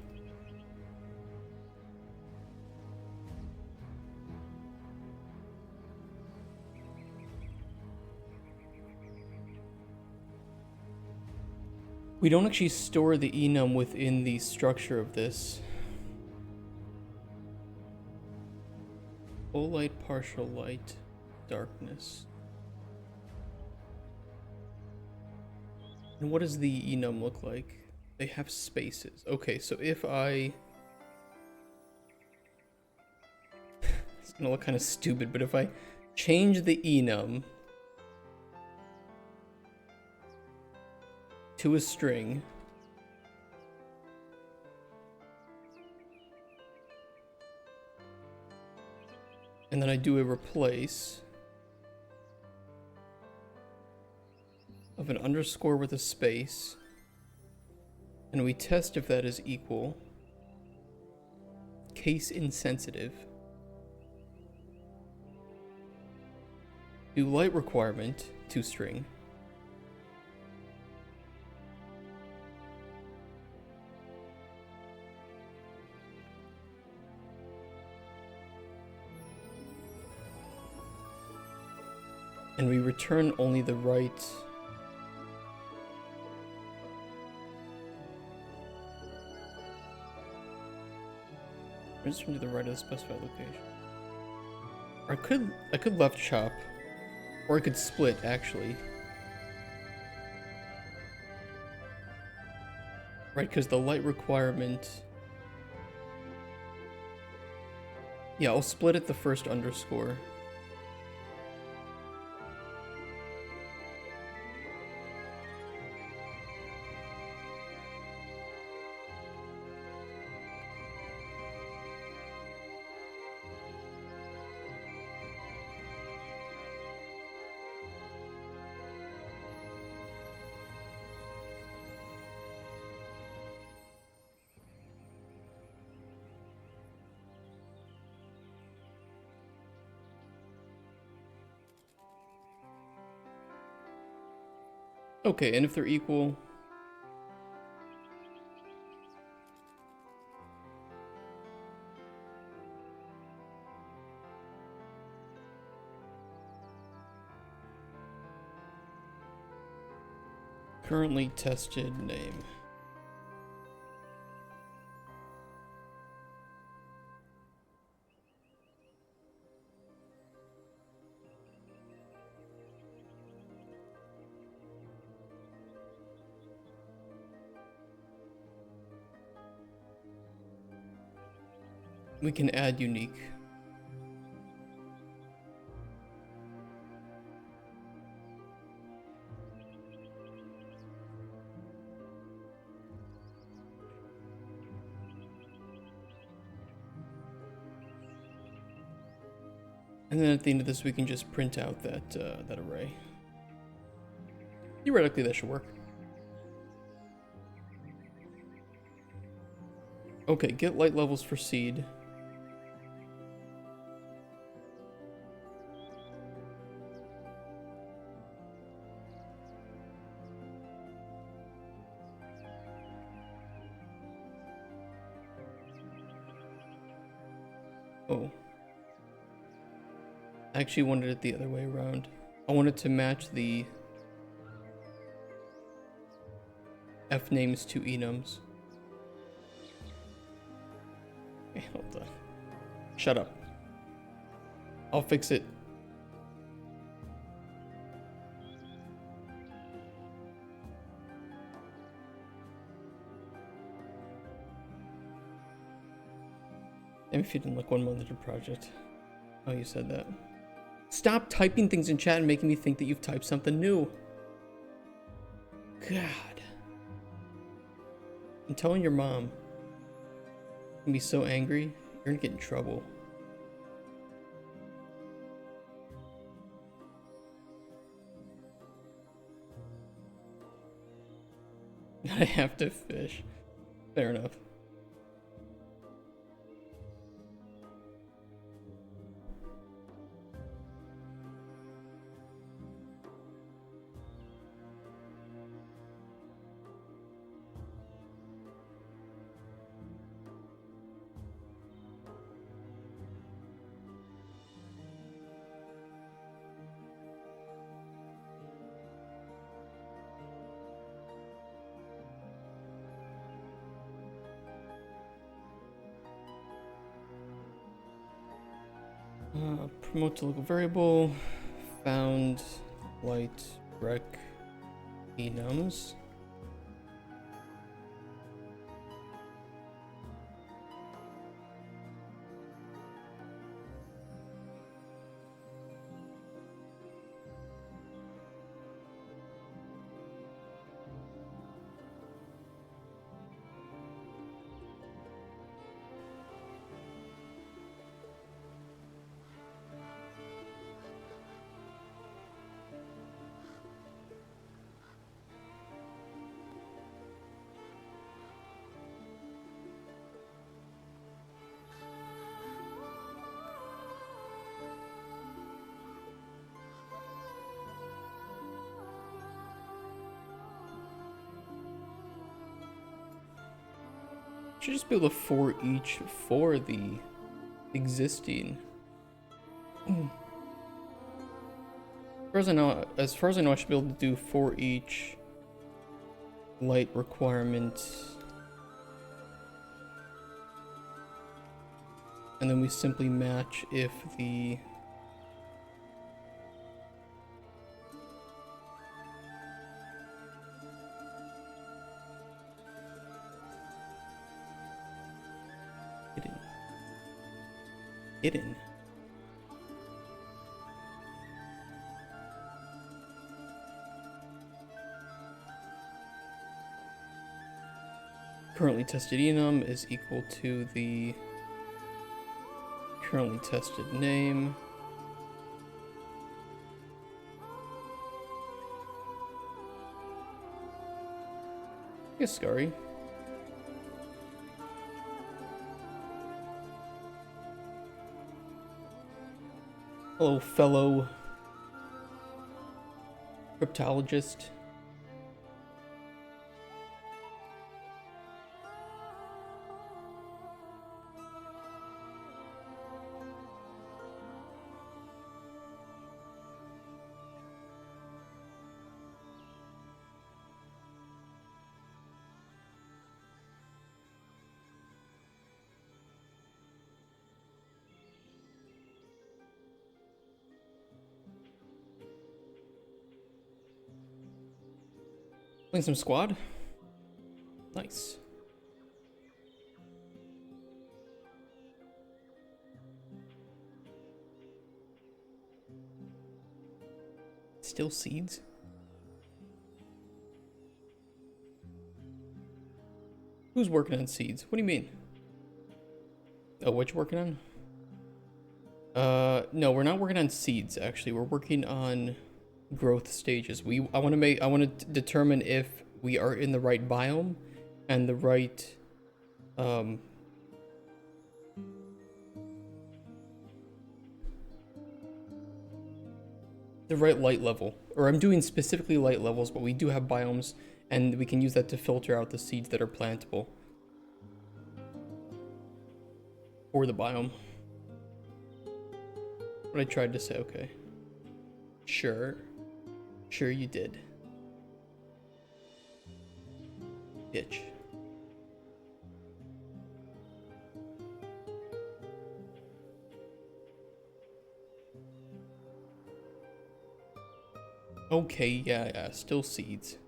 We don't actually store the enum within the structure of this. Full light, partial light, darkness. And what does the enum look like? They have spaces. Okay, so if I... It's gonna look kind of stupid, but if I change the enum to a string, and then I do a replace of an underscore with a space, and we test if that is equal, case insensitive, do light requirement to string, and we return only the right to the right of the specified location. Or I could left chop, or I could split actually. Right, because the light requirement. Yeah, I'll split it the first underscore. Okay, and if they're equal, currently tested name. We can add unique. And then at the end of this, we can just print out that that array. Theoretically, that should work. Okay, get light levels for seed. Oh. I actually wanted it the other way around. I wanted to match the F names to enums. Okay, hold on. Shut up. I'll fix it. Maybe if you didn't look 1 month into project. Oh, you said that. Stop typing things in chat and making me think that you've typed something new. God. I'm telling your mom. You're gonna be so angry, you're gonna get in trouble. I have to fish. Fair enough. Promote to local variable, found light rec enums. Should just be able to for each for the existing. As far as I know, I should be able to do for each light requirement, and then we simply match if the hidden. Currently tested enum is equal to the currently tested name. Yes, Scurry. Hello, fellow cryptologist. Playing some squad? Nice. Still seeds? Who's working on seeds? What do you mean? Oh, what you working on? No, we're not working on seeds, actually. We're working on growth stages. I want to determine if we are in the right biome and the right the right light level. Or I'm doing specifically light levels, but we do have biomes and we can use that to filter out the seeds that are plantable for the biome. What I tried to say, okay. Sure. Sure you did. Bitch. Okay, yeah, still seeds.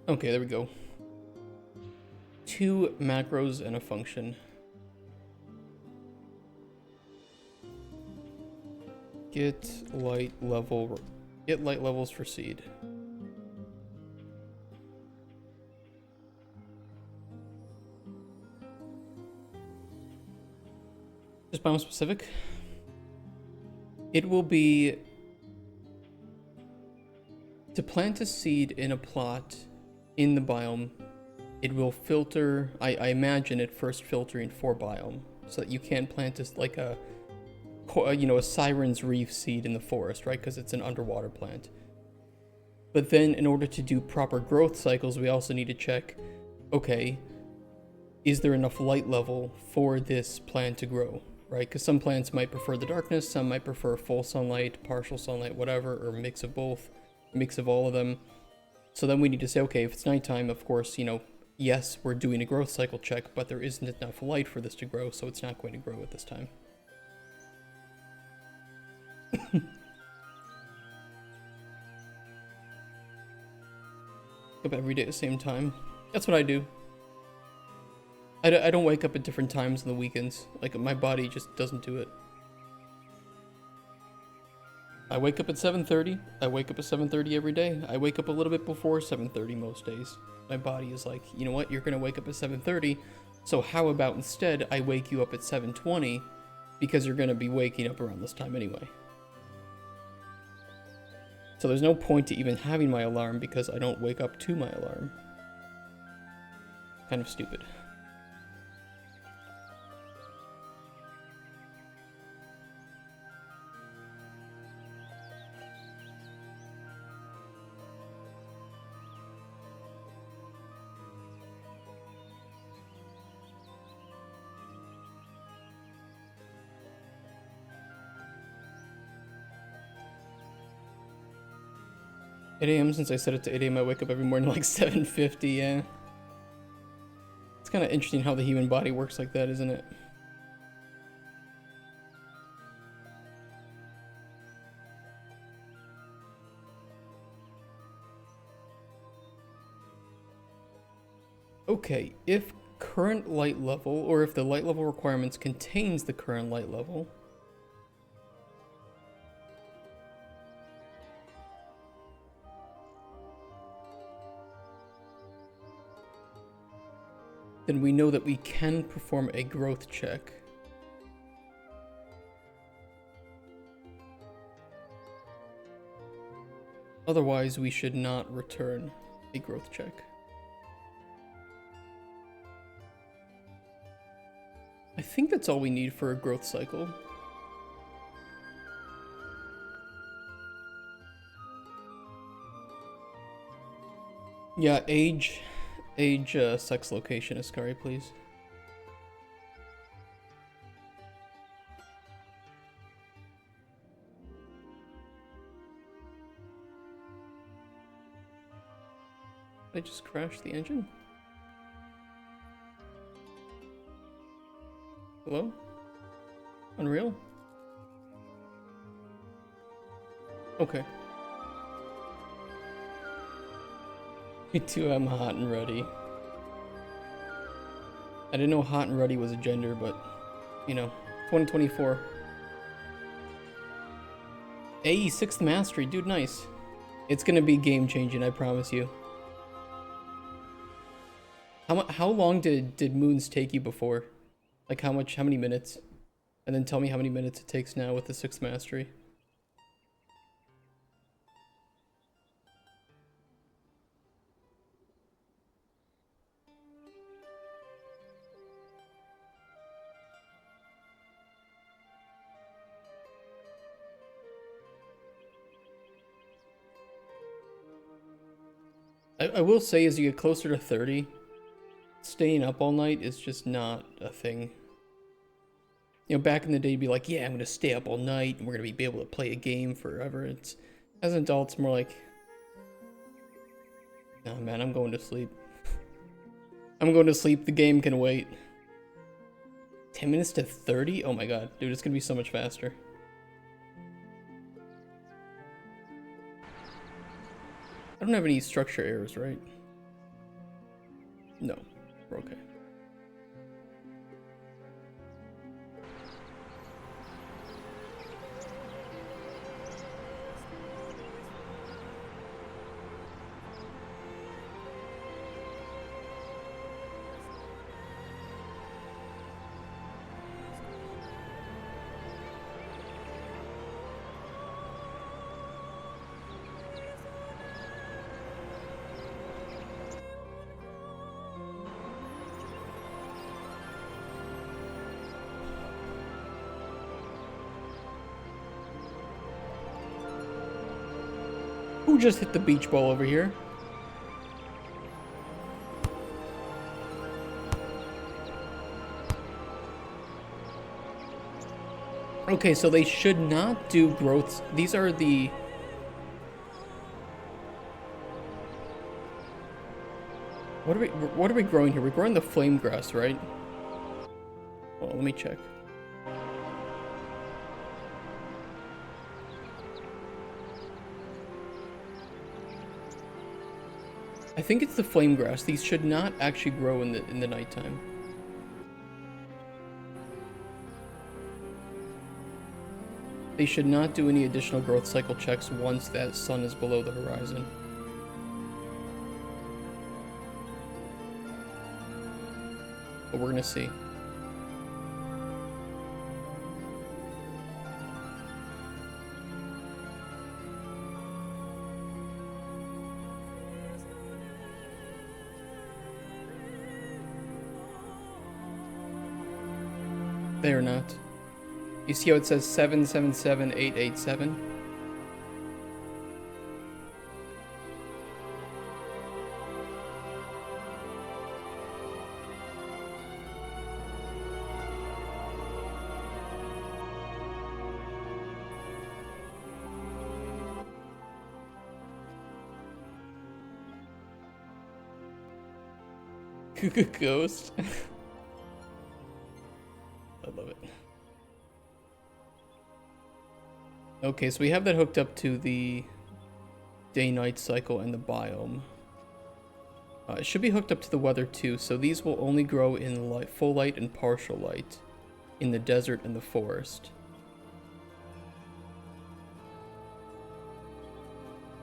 Okay, there we go. 2 macros and a function. Get light levels for seed. Just biome specific. It will be to plant a seed in a plot in the biome. It will filter. I imagine it first filtering for biome, so that you can't plant this like a Siren's Reef seed in the forest, right? Because it's an underwater plant. But then, in order to do proper growth cycles, we also need to check, okay, is there enough light level for this plant to grow, right? Because some plants might prefer the darkness, some might prefer full sunlight, partial sunlight, whatever, or mix of both, mix of all of them. So then we need to say, okay, if it's nighttime, of course, yes, we're doing a growth cycle check, but there isn't enough light for this to grow, so it's not going to grow at this time. Up every day at the same time. That's what I do. I don't wake up at different times on the weekends. Like, my body just doesn't do it. I wake up at 7:30. I wake up at 7:30 every day. I wake up a little bit before 7:30 most days. My body is like, you know what? You're going to wake up at 7:30. So how about instead I wake you up at 7:20 because you're going to be waking up around this time anyway. So there's no point to even having my alarm because I don't wake up to my alarm. Kind of stupid. Eight a.m. since I set it to 8 a.m. I wake up every morning like 7:50, yeah. It's kind of interesting how the human body works like that, isn't it? Okay, if current light level, or if the light level requirements contains the current light level, then we know that we can perform a growth check. Otherwise, we should not return a growth check. I think that's all we need for a growth cycle. Yeah, age, sex, location, Ascari, please. Did I just crash the engine? Hello? Unreal? Okay. Me too, I'm hot and ready. I didn't know hot and ready was a gender, but, 2024. Hey, 6th mastery, dude, nice. It's gonna be game changing, I promise you. How long did moons take you before? Like how many minutes? And then tell me how many minutes it takes now with the 6th mastery. I will say, as you get closer to 30, staying up all night is just not a thing. You know, back in the day, you'd be like, yeah, I'm gonna stay up all night, and we're gonna be able to play a game forever. It's, as an adult, it's more like, nah, man, I'm going to sleep. I'm going to sleep, the game can wait. 10 minutes to 30? Oh my god, dude, it's gonna be so much faster. I don't have any structure errors, right? No, we're okay. Who just hit the beach ball over here? Okay, so they should not do growths. These are the... What are we growing here? We're growing the flame grass, right? Well, let me check. I think it's the flame grass. These should not actually grow in the nighttime. They should not do any additional growth cycle checks once that sun is below the horizon. But we're gonna see. They are not. You see how it says 777887? Ghost. I love it. Okay, so we have that hooked up to the day-night cycle and the biome. It should be hooked up to the weather too, so these will only grow in light, full light and partial light in the desert and the forest.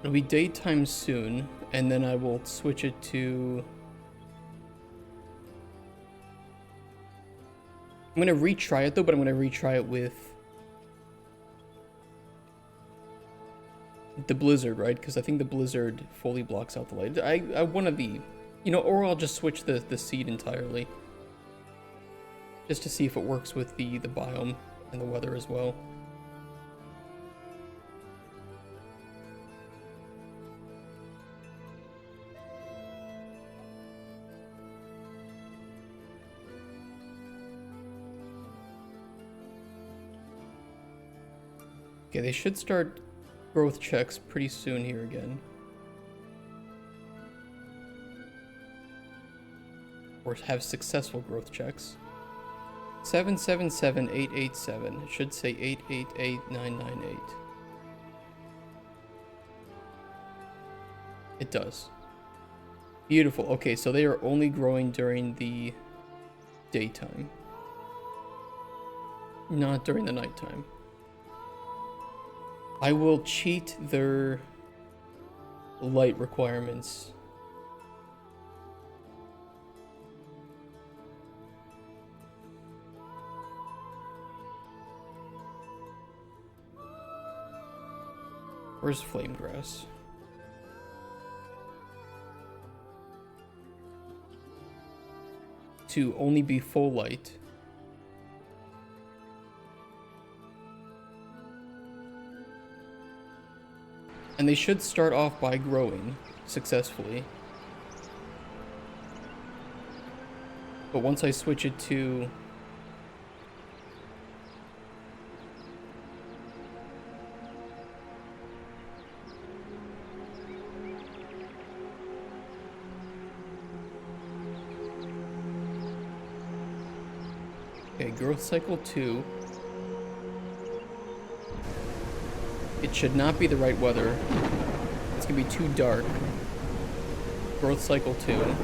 It'll be daytime soon, and then I will switch it to... I'm going to retry it though, but I'm going to retry it with the blizzard, right? Because I think the blizzard fully blocks out the light. I want to be, you know, or I'll just switch the seed entirely. Just to see if it works with the biome and the weather as well. Okay, they should start growth checks pretty soon here again. Or have successful growth checks. 777887. It should say 888998. It does. Beautiful. Okay, so they are only growing during the daytime. Not during the nighttime. I will cheat their light requirements. Where's flame grass? To only be full light. And they should start off by growing successfully. But once I switch it to... Okay, growth cycle 2. It should not be the right weather. It's gonna be too dark. Growth cycle 2.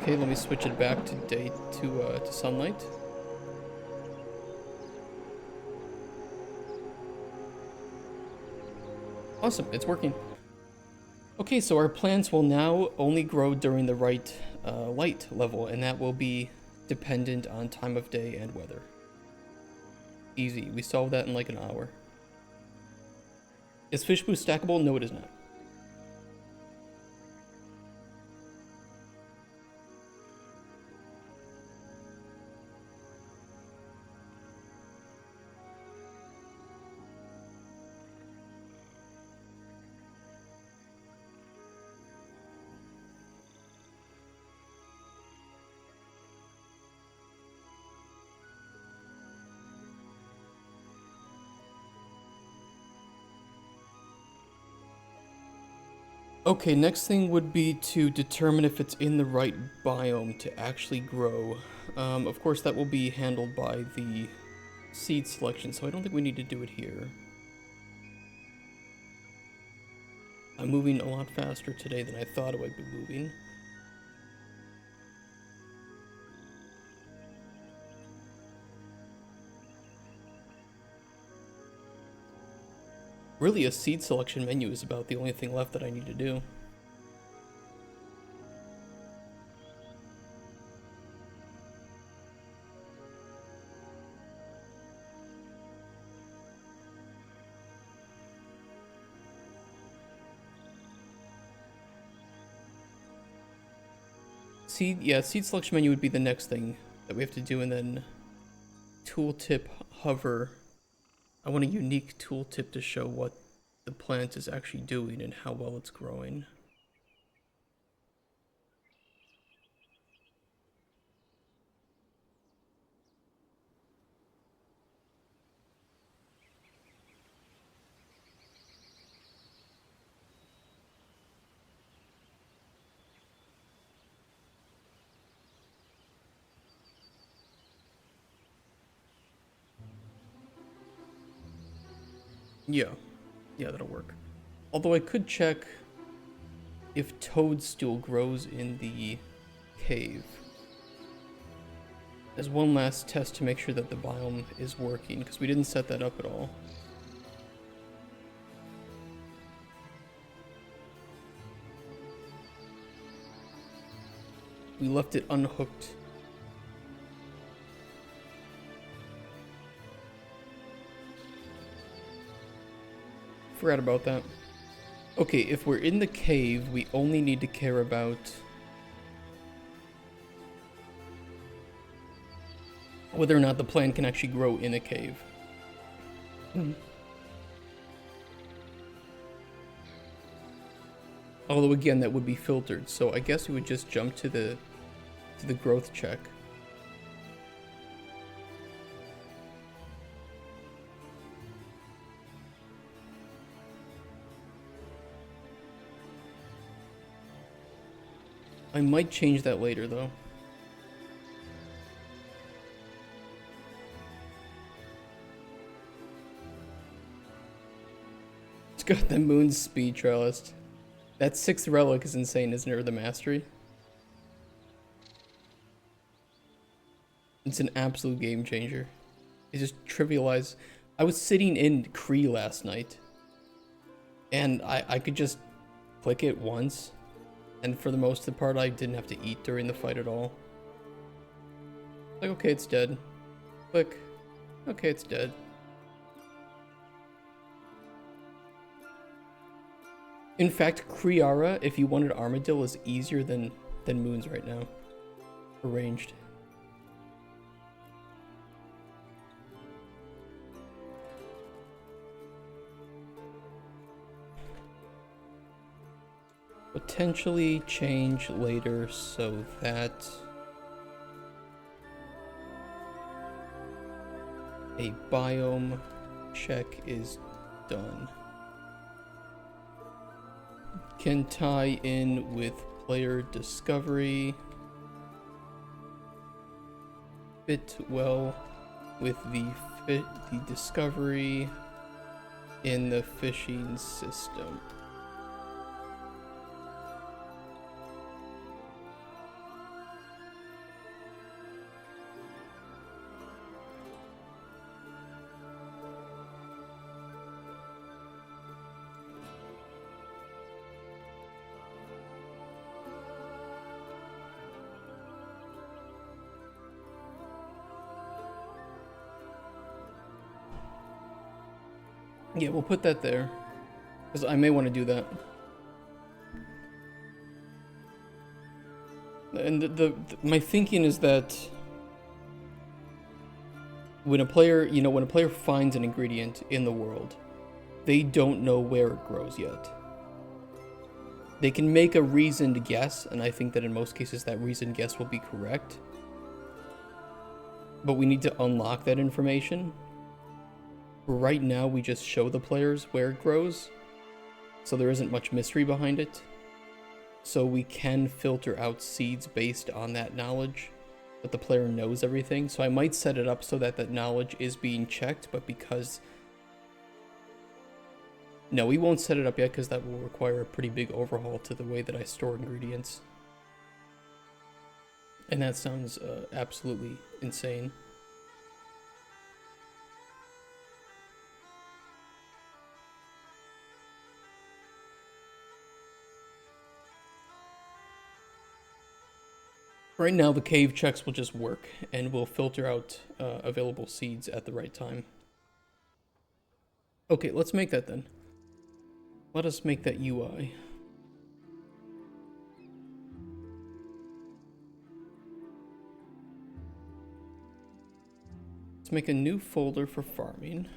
Okay, let me switch it back to day to sunlight. Awesome, it's working. Okay, so our plants will now only grow during the right light level, and that will be dependent on time of day and weather. Easy, we solved that in like an hour. Is Fish Boost stackable? No, it is not. Okay, next thing would be to determine if it's in the right biome to actually grow. Of course, that will be handled by the seed selection, so I don't think we need to do it here. I'm moving a lot faster today than I thought I would be moving. Really, a seed selection menu is about the only thing left that I need to do. Seed selection menu would be the next thing that we have to do, and then tooltip hover. I want a unique tooltip to show what the plant is actually doing and how well it's growing. Yeah, that'll work. Although I could check if toadstool grows in the cave as one last test to make sure that the biome is working, because we didn't set that up at all. We left it unhooked. Forgot about that. Okay, if we're in the cave, we only need to care about whether or not the plant can actually grow in a cave. Although again, that would be filtered, so I guess we would just jump to the growth check. I might change that later, though. It's got the moon's speed trellis. That 6th relic is insane, isn't it? Or the mastery? It's an absolute game changer. It just trivialized. I was sitting in Kree last night, and I could just click it once. And for the most of the part, I didn't have to eat during the fight at all. Like, okay, it's dead. Click. Okay, it's dead. In fact, Kriara, if you wanted Armadillo, is easier than Moons right now. Arranged. Potentially change later so that a biome check is done. Can tie in with player discovery. Fit well with the discovery in the fishing system. Yeah, we'll put that there, because I may want to do that. And my thinking is that when a player, when a player finds an ingredient in the world, they don't know where it grows yet. They can make a reasoned guess, and I think that in most cases that reasoned guess will be correct. But we need to unlock that information. Right now, we just show the players where it grows, so there isn't much mystery behind it. So we can filter out seeds based on that knowledge, but the player knows everything. So I might set it up so that that knowledge is being checked, but because... No, we won't set it up yet because that will require a pretty big overhaul to the way that I store ingredients. And that sounds absolutely insane. Right now, the cave checks will just work, and we'll filter out available seeds at the right time. Okay, let's make that then. Let us make that UI. Let's make a new folder for farming.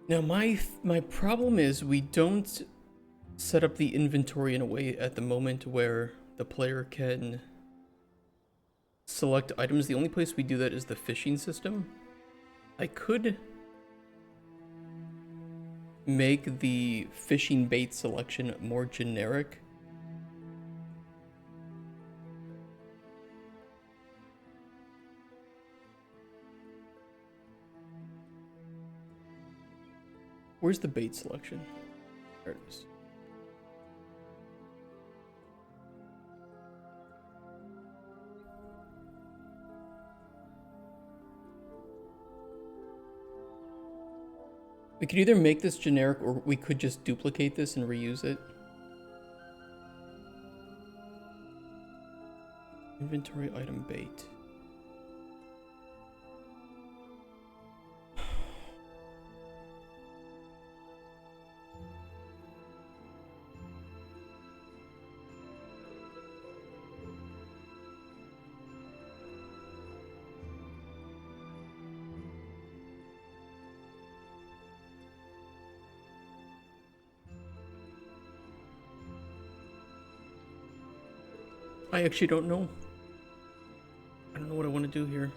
Now my problem is we don't set up the inventory in a way at the moment where the player can select items. The only place we do that is the fishing system. I could make the fishing bait selection more generic. Where's the bait selection? There it is. We could either make this generic or we could just duplicate this and reuse it. Inventory item bait. I actually don't know. I don't know what I want to do here.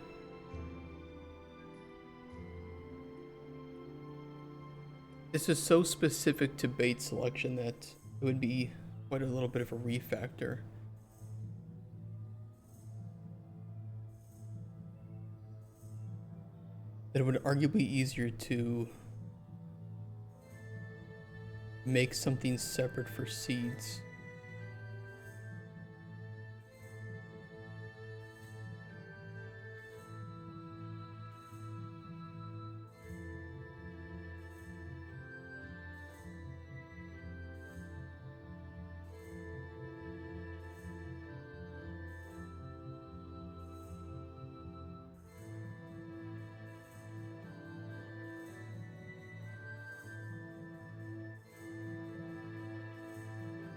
This is so specific to bait selection that it would be quite a little bit of a refactor. That it would arguably be easier to make something separate for seeds.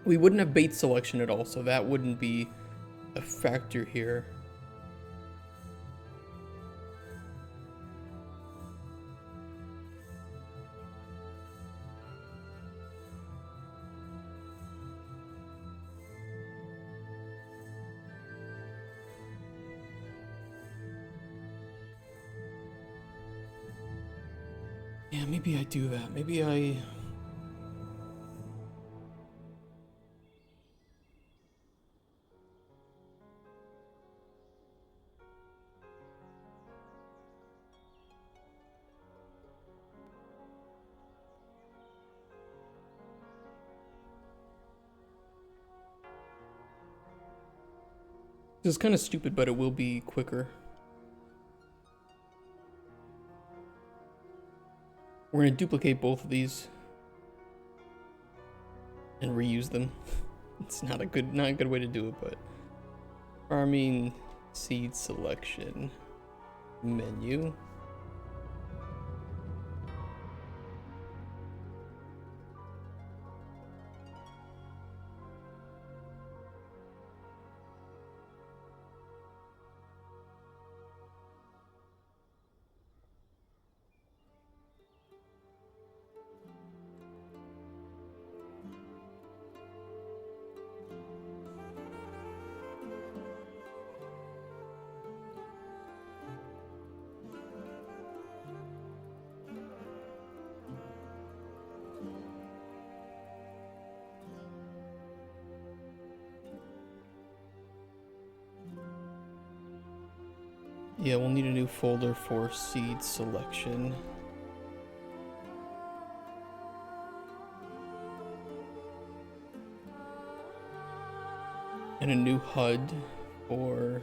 We wouldn't have bait selection at all, so that wouldn't be a factor here. Yeah, maybe I do that. Maybe I... This is kind of stupid, but it will be quicker. We're gonna duplicate both of these and reuse them. It's not a good way to do it, but farming seed selection menu. Yeah, we'll need a new folder for seed selection. And a new HUD for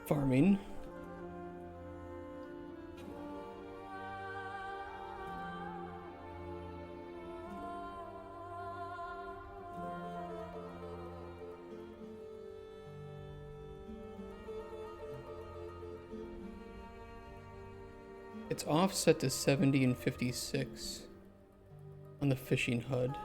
farming. It's offset to 70 and 56 on the fishing HUD.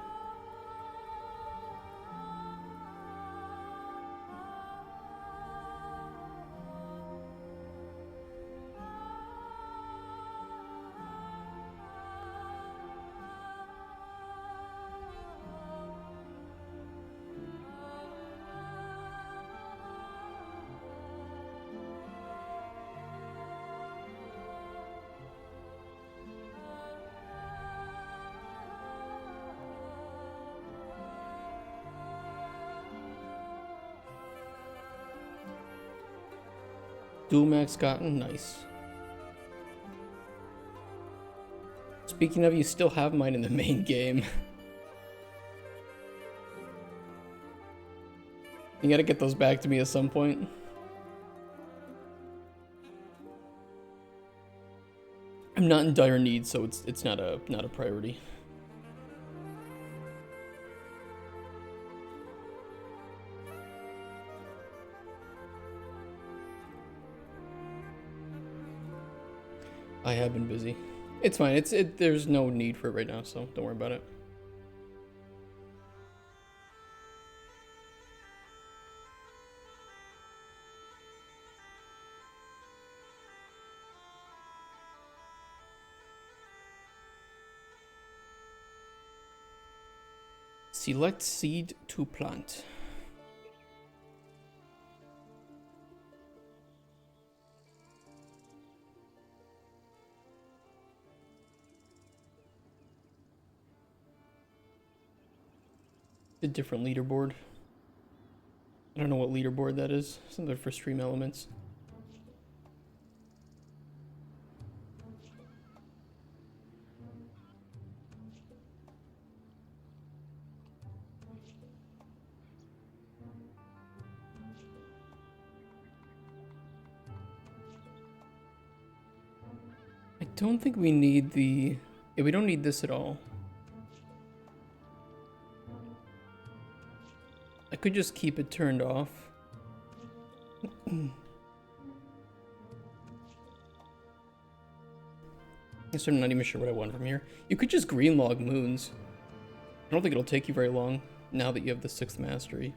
Dual max gotten, nice. Speaking of, you still have mine in the main game. You gotta get those back to me at some point. I'm not in dire need, so it's not a priority. I have been busy. It's fine. There's no need for it right now, so don't worry about it. Select seed to plant. A different leaderboard. I don't know what leaderboard that is. Something for stream elements. I don't think we need the... Yeah, we don't need this at all. I could just keep it turned off. Guess I'm not even sure what I want from here. You could just green log moons. I don't think it'll take you very long now that you have the 6th mastery.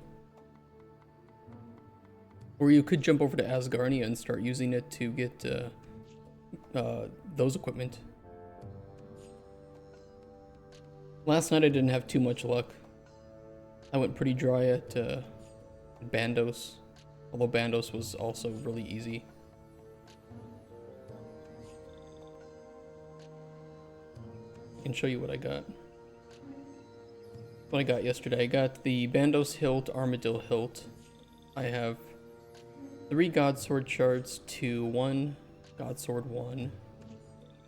Or you could jump over to Asgarnia and start using it to get those equipment. Last night I didn't have too much luck. I went pretty dry at Bandos, although Bandos was also really easy. I can show you what I got. What I got yesterday, I got the Bandos Hilt, Armadillo Hilt. I have 3 Godsword shards, 2, 1 Godsword 1,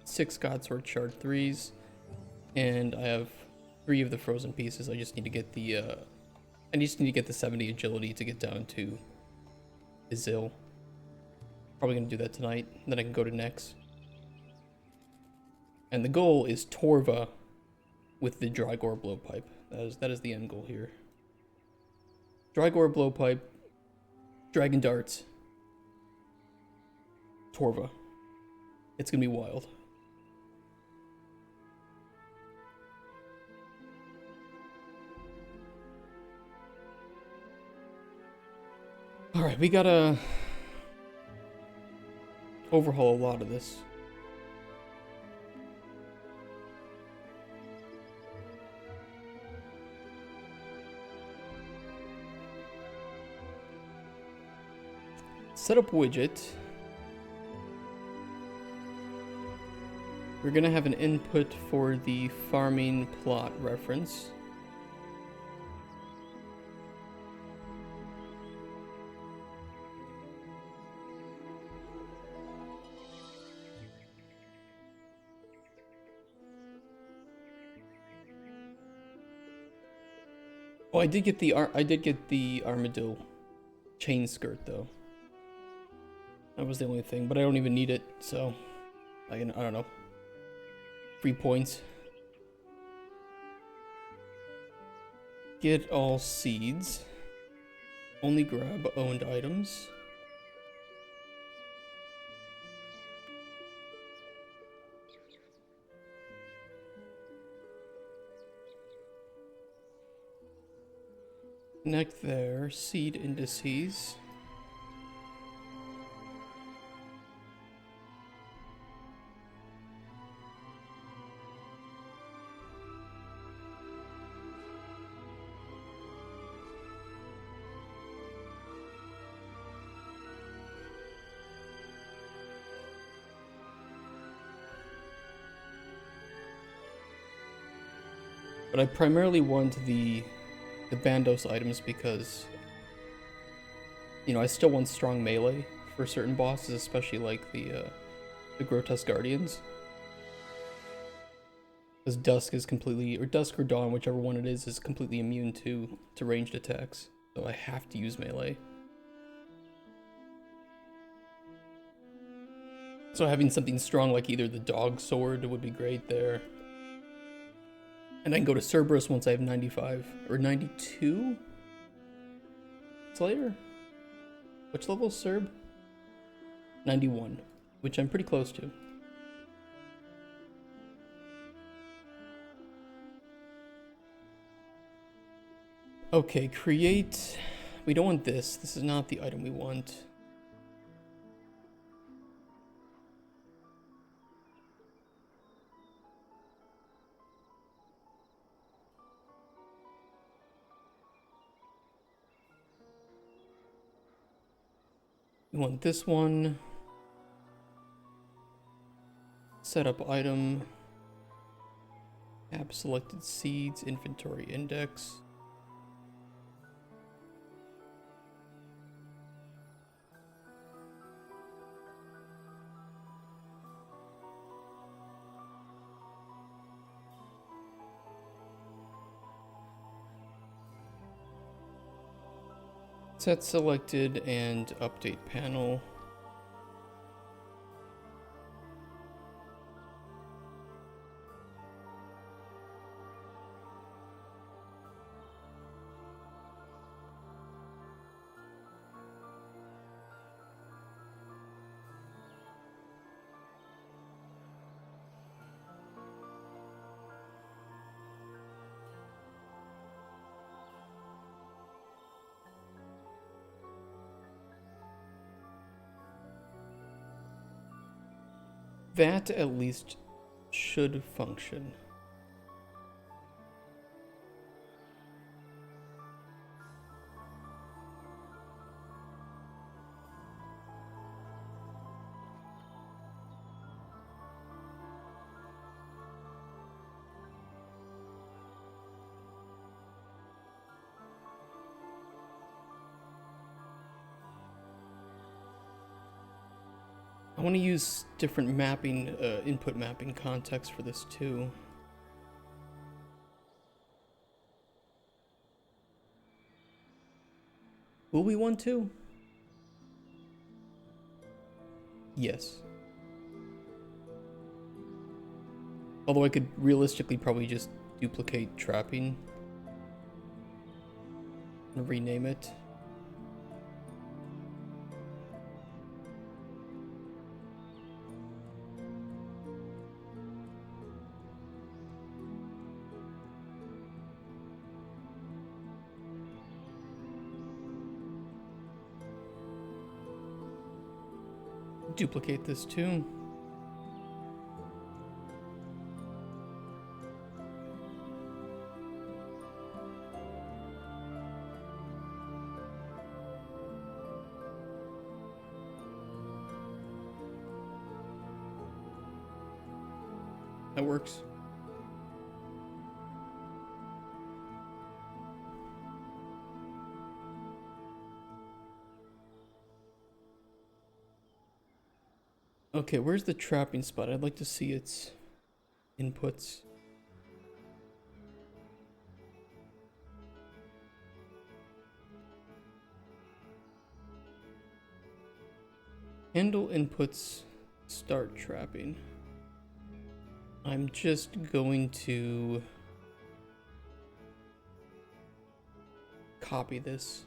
6 Godsword shard 3s, and I have 3 of the frozen pieces. I just need to get the 70 agility to get down to Izil. Probably gonna do that tonight, then I can go to Nex. And the goal is Torva with the Drygore Blowpipe. That is the end goal here. Drygore Blowpipe, Dragon Darts, Torva. It's gonna be wild. Alright, we gotta overhaul a lot of this. Setup widget. We're gonna have an input for the farming plot reference. Oh, I did get the armadillo chain skirt though. That was the only thing, but I don't even need it, so I don't know. Free points. Get all seeds. Only grab owned items. Connect there. Seed indices. But I primarily want the Bandos items because, you know, I still want strong melee for certain bosses, especially like the Grotesque Guardians. Because Dusk is completely, or Dusk or Dawn, whichever one it is completely immune to ranged attacks. So I have to use melee. So having something strong like either the Dog Sword would be great there. And I can go to Cerberus once I have 95 or 92 Slayer. Which level is Cerb? 91, which I'm pretty close to. Okay, create. We don't want this. This is not the item we want. We want this one. Setup item. App selected seeds, inventory index. Set selected and update panel. That at least should function. want to use different mapping, input mapping context for this too. Will we want to? Yes. Although I could realistically probably just duplicate trapping and rename it. Duplicate this too. That works. Okay, where's the trapping spot? I'd like to see its inputs. Handle inputs, start trapping. I'm just going to copy this.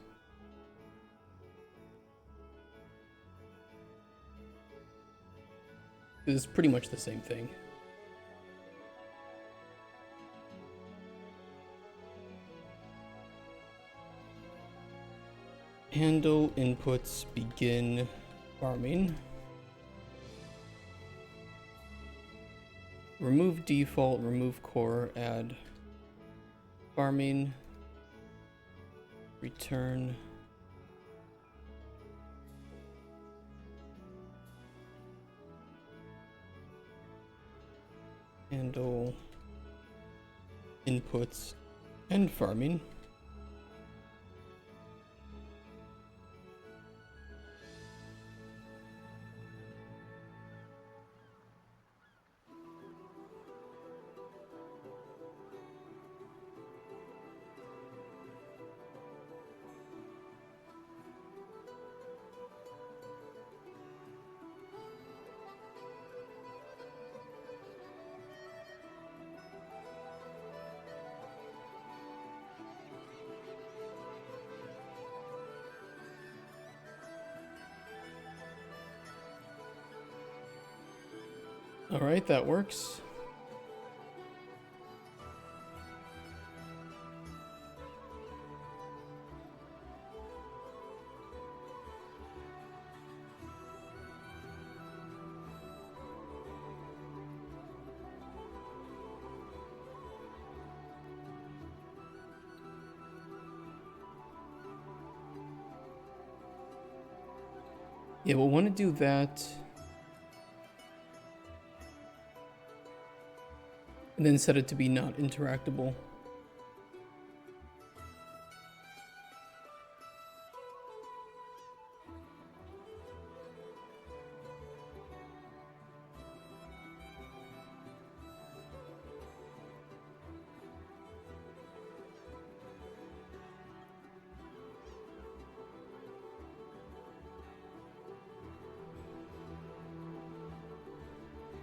This is pretty much the same thing. Handle inputs, begin farming. Remove default, remove core, add farming, return. Handle inputs and farming. All right, that works. Yeah, we'll want to do that. And then set it to be not interactable.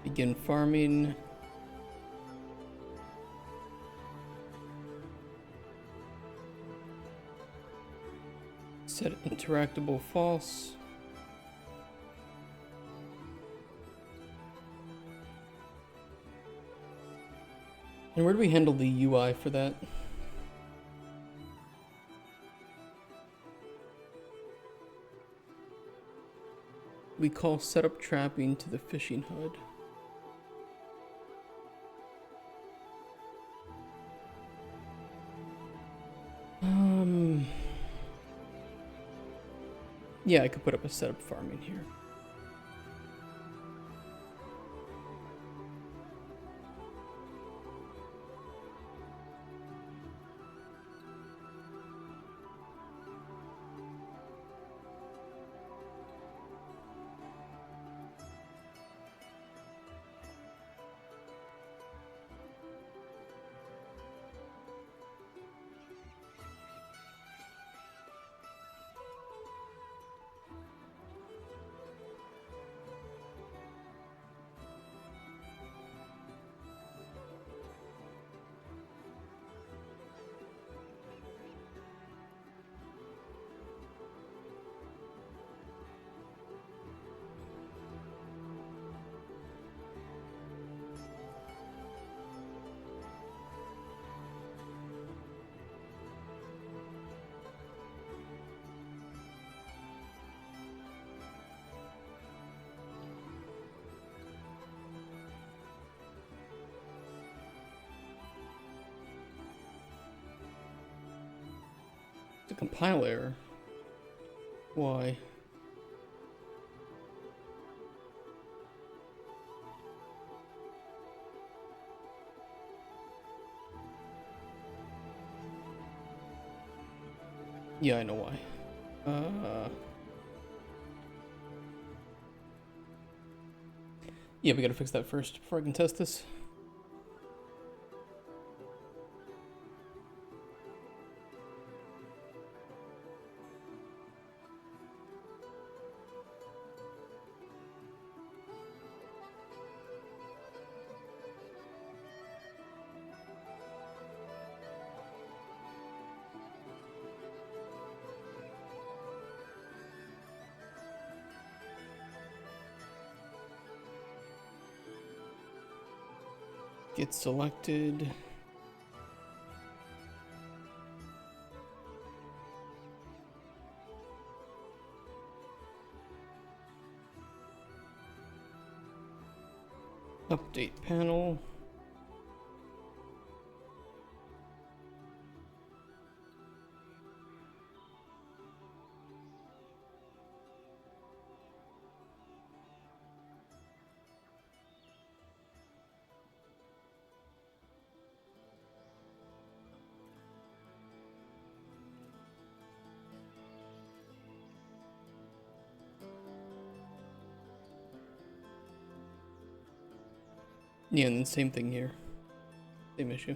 Begin farming. Set interactable false. And where do we handle the UI for that? We call setup trapping to the fishing HUD. Yeah, I could put up a setup farming here. The compile error. Why? Yeah, I know why. Yeah, we gotta fix that first before I can test this. Get selected. Update panel. Yeah, and then same thing here. Same issue.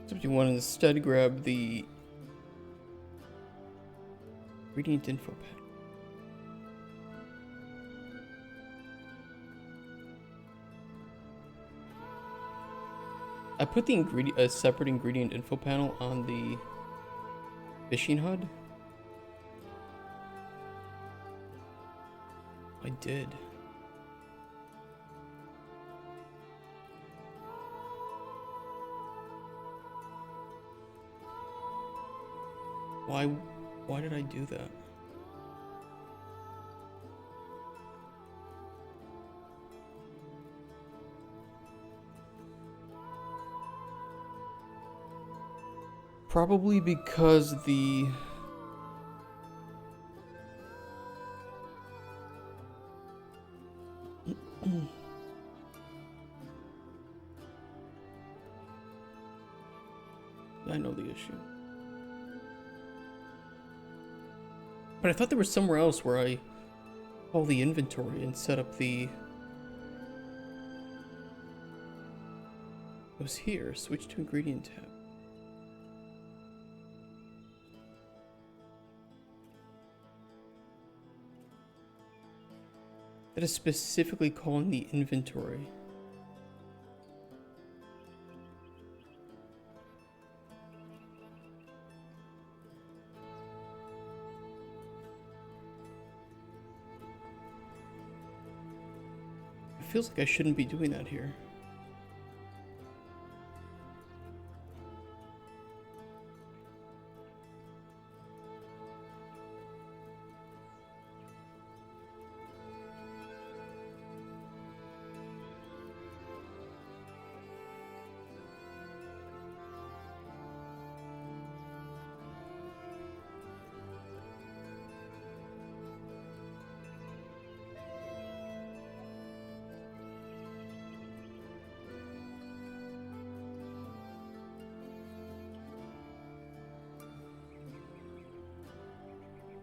So if you want to instead grab the ingredient info pad. I put the a separate ingredient info panel on the fishing HUD. I did. Why did I do that? Probably because the I know the issue. But I thought there was somewhere else where I call the inventory and set up the... It was here. Switch to ingredient tab. That is specifically calling the inventory. It feels like I shouldn't be doing that here.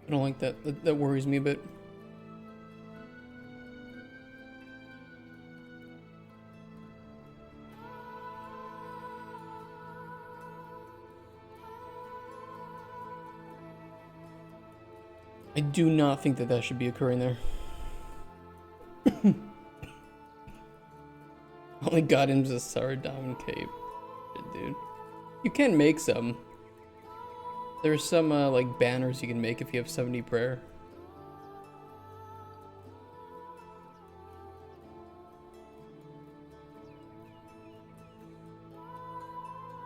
I don't like that. That worries me a bit. I do not think that that should be occurring there. Only got him a Saradam cape. Shit, dude. You can make some. There's some like banners you can make if you have 70 prayer.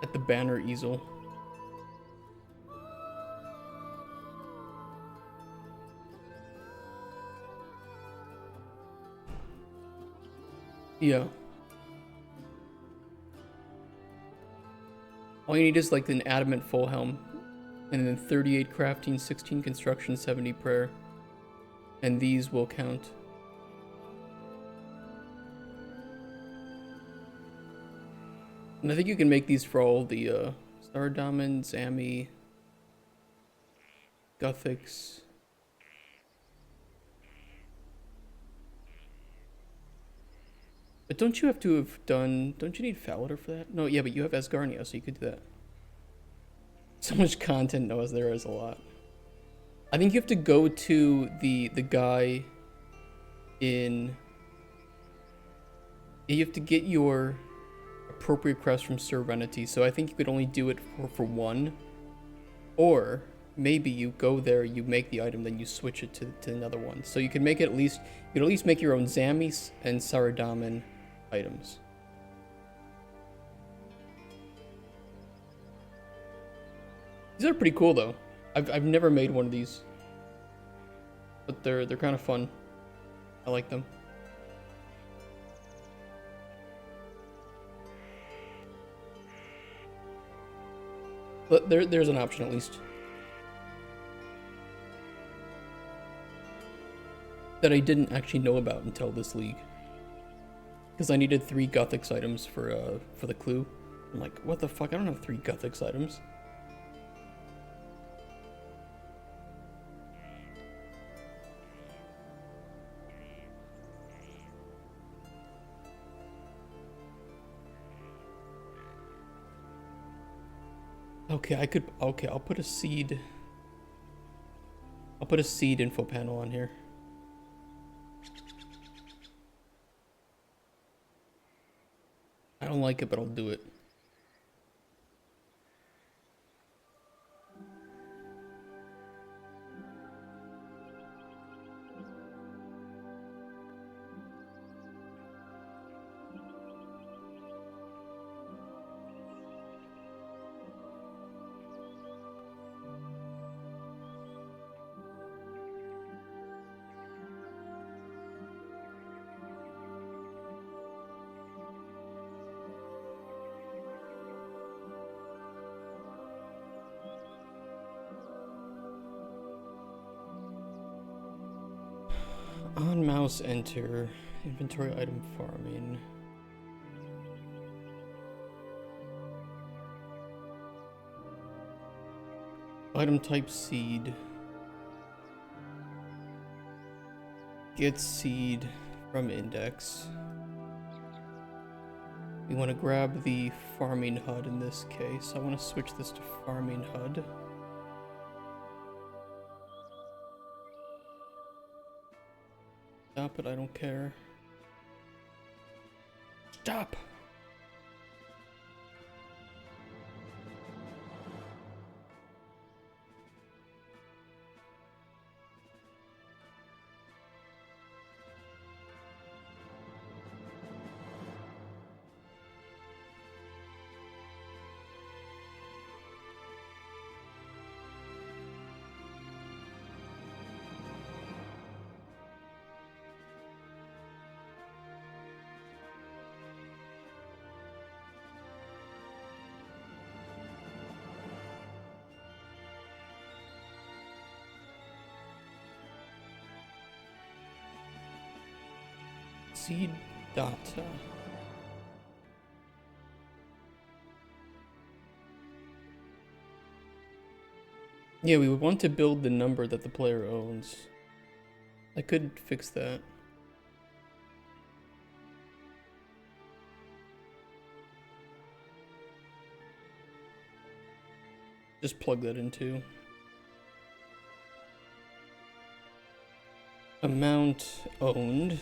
At the banner easel. Yeah. All you need is like an adamant full helm. And then 38 crafting, 16 construction, 70 prayer. And these will count. And I think you can make these for all the Stardaman, Zami, Gothics. But don't you have to have done... Don't you need Falador for that? No, yeah, but you have Asgarnia, so you could do that. So much content, Noah, there is a lot. I think you have to go to the guy in... You have to get your appropriate crest from Serenity, so I think you could only do it for one. Or maybe you go there, you make the item, then you switch it to another one. So you can make it at least... You can at least make your own Zamis and Saradaman items. These are pretty cool though. I've never made one of these, but they're kind of fun. I like them. But there's an option at least that I didn't actually know about until this league. Because I needed 3 Gothics items for the clue. I'm like, what the fuck? I don't have 3 Gothics items. Okay, I'll put a seed. I'll put a seed info panel on here. I don't like it, but I'll do it. On mouse enter, inventory item farming. Item type seed. Get seed from index. We want to grab the farming HUD in this case. I want to switch this to farming HUD. Stop it, I don't care. Stop! Seed data. Yeah, we would want to build the number that the player owns. I could fix that. Just plug that in too. Amount owned.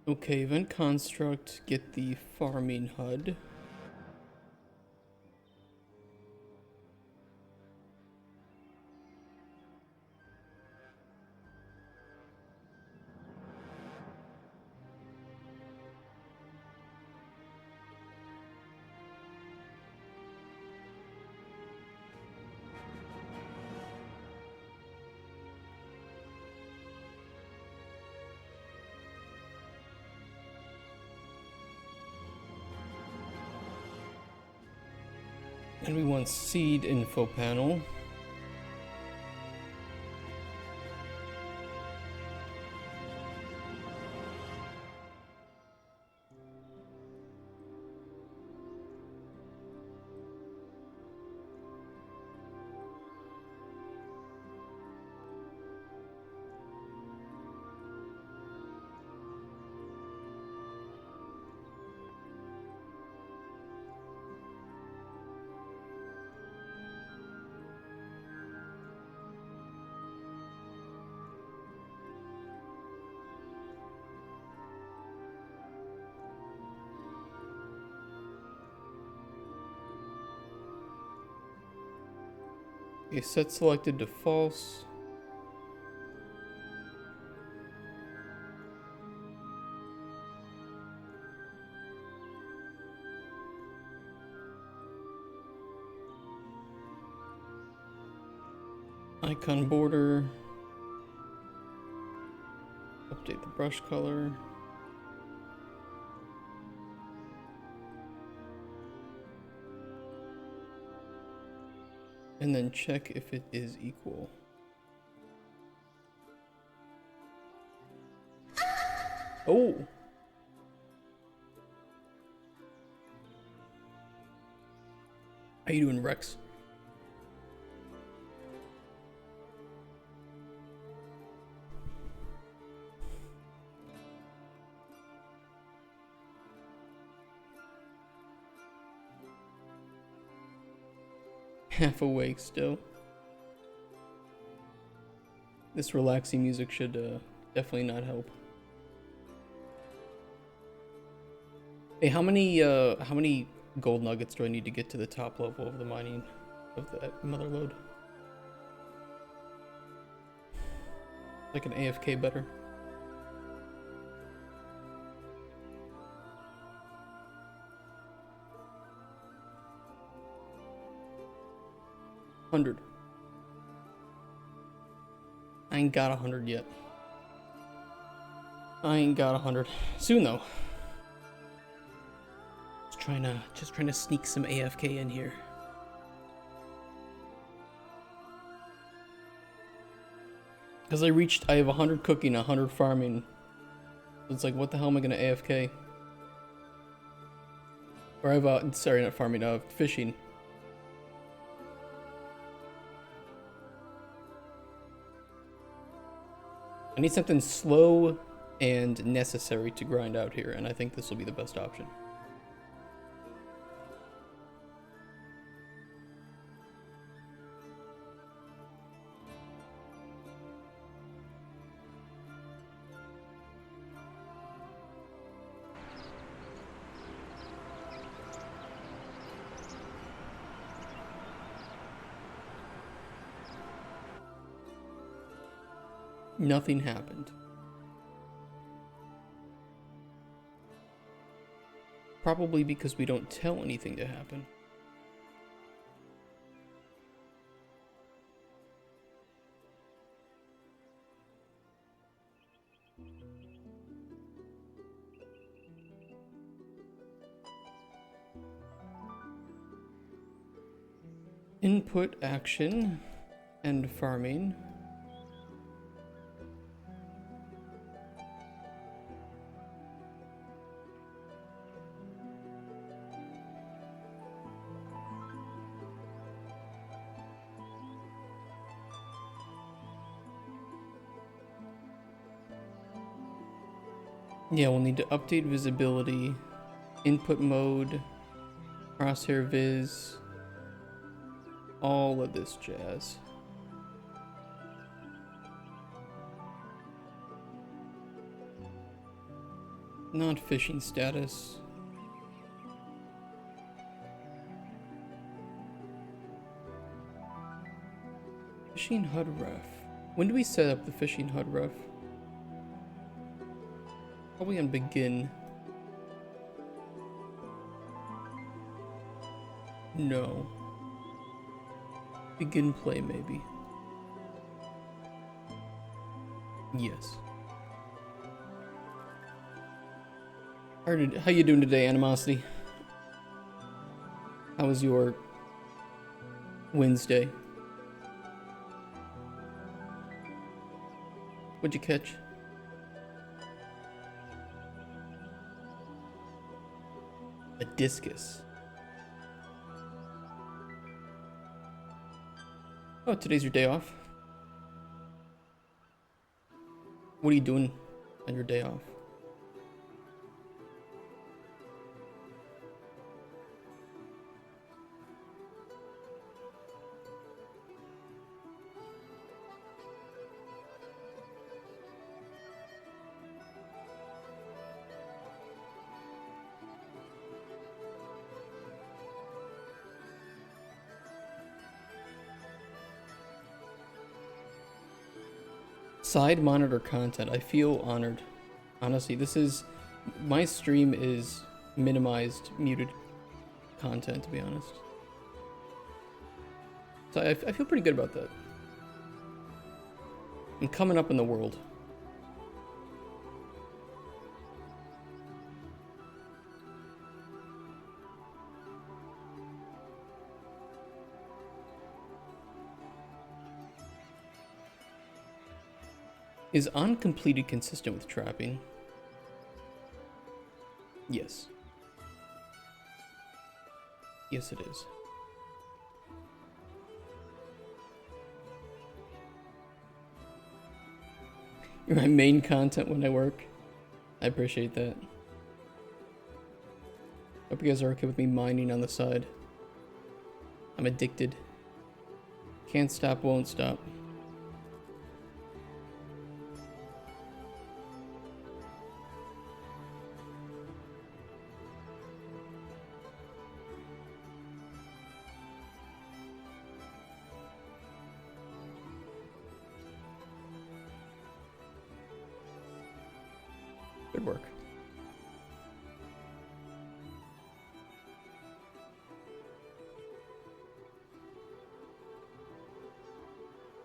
Okay, event construct, get the farming HUD. And we want seed info panel. Okay, set selected to false. Icon border. Update the brush color. And then check if it is equal. Oh! How you doing, Rex? Half awake still. This relaxing music should definitely not help. Hey, how many gold nuggets do I need to get to the top level of the mining of the mother lode? Like an AFK better. I ain't got 100 yet. I ain't got 100. Soon though. Just trying to sneak some AFK in here. Because I have 100 cooking, 100 farming. It's like, what the hell am I gonna AFK? Or I have sorry, not farming, fishing. I need something slow and necessary to grind out here, and I think this will be the best option. Nothing happened. Probably because we don't tell anything to happen. Input action and farming. Yeah, we'll need to update visibility, input mode, crosshair viz, all of this jazz. Not fishing status. Fishing HUD ref. When do we set up the fishing HUD ref? Probably on begin. No. Begin play, maybe. Yes. How you doing today, Animosity? How was your Wednesday? What'd you catch? A discus. Oh, today's your day off. What are you doing on your day off? Side monitor content. I feel honored. Honestly, this is... my stream is minimized, muted content, to be honest. So I feel pretty good about that. I'm coming up in the world. Is uncompleted consistent with trapping? Yes. Yes, it is. You're my main content when I work. I appreciate that. Hope you guys are okay with me mining on the side. I'm addicted. Can't stop, won't stop. Good work.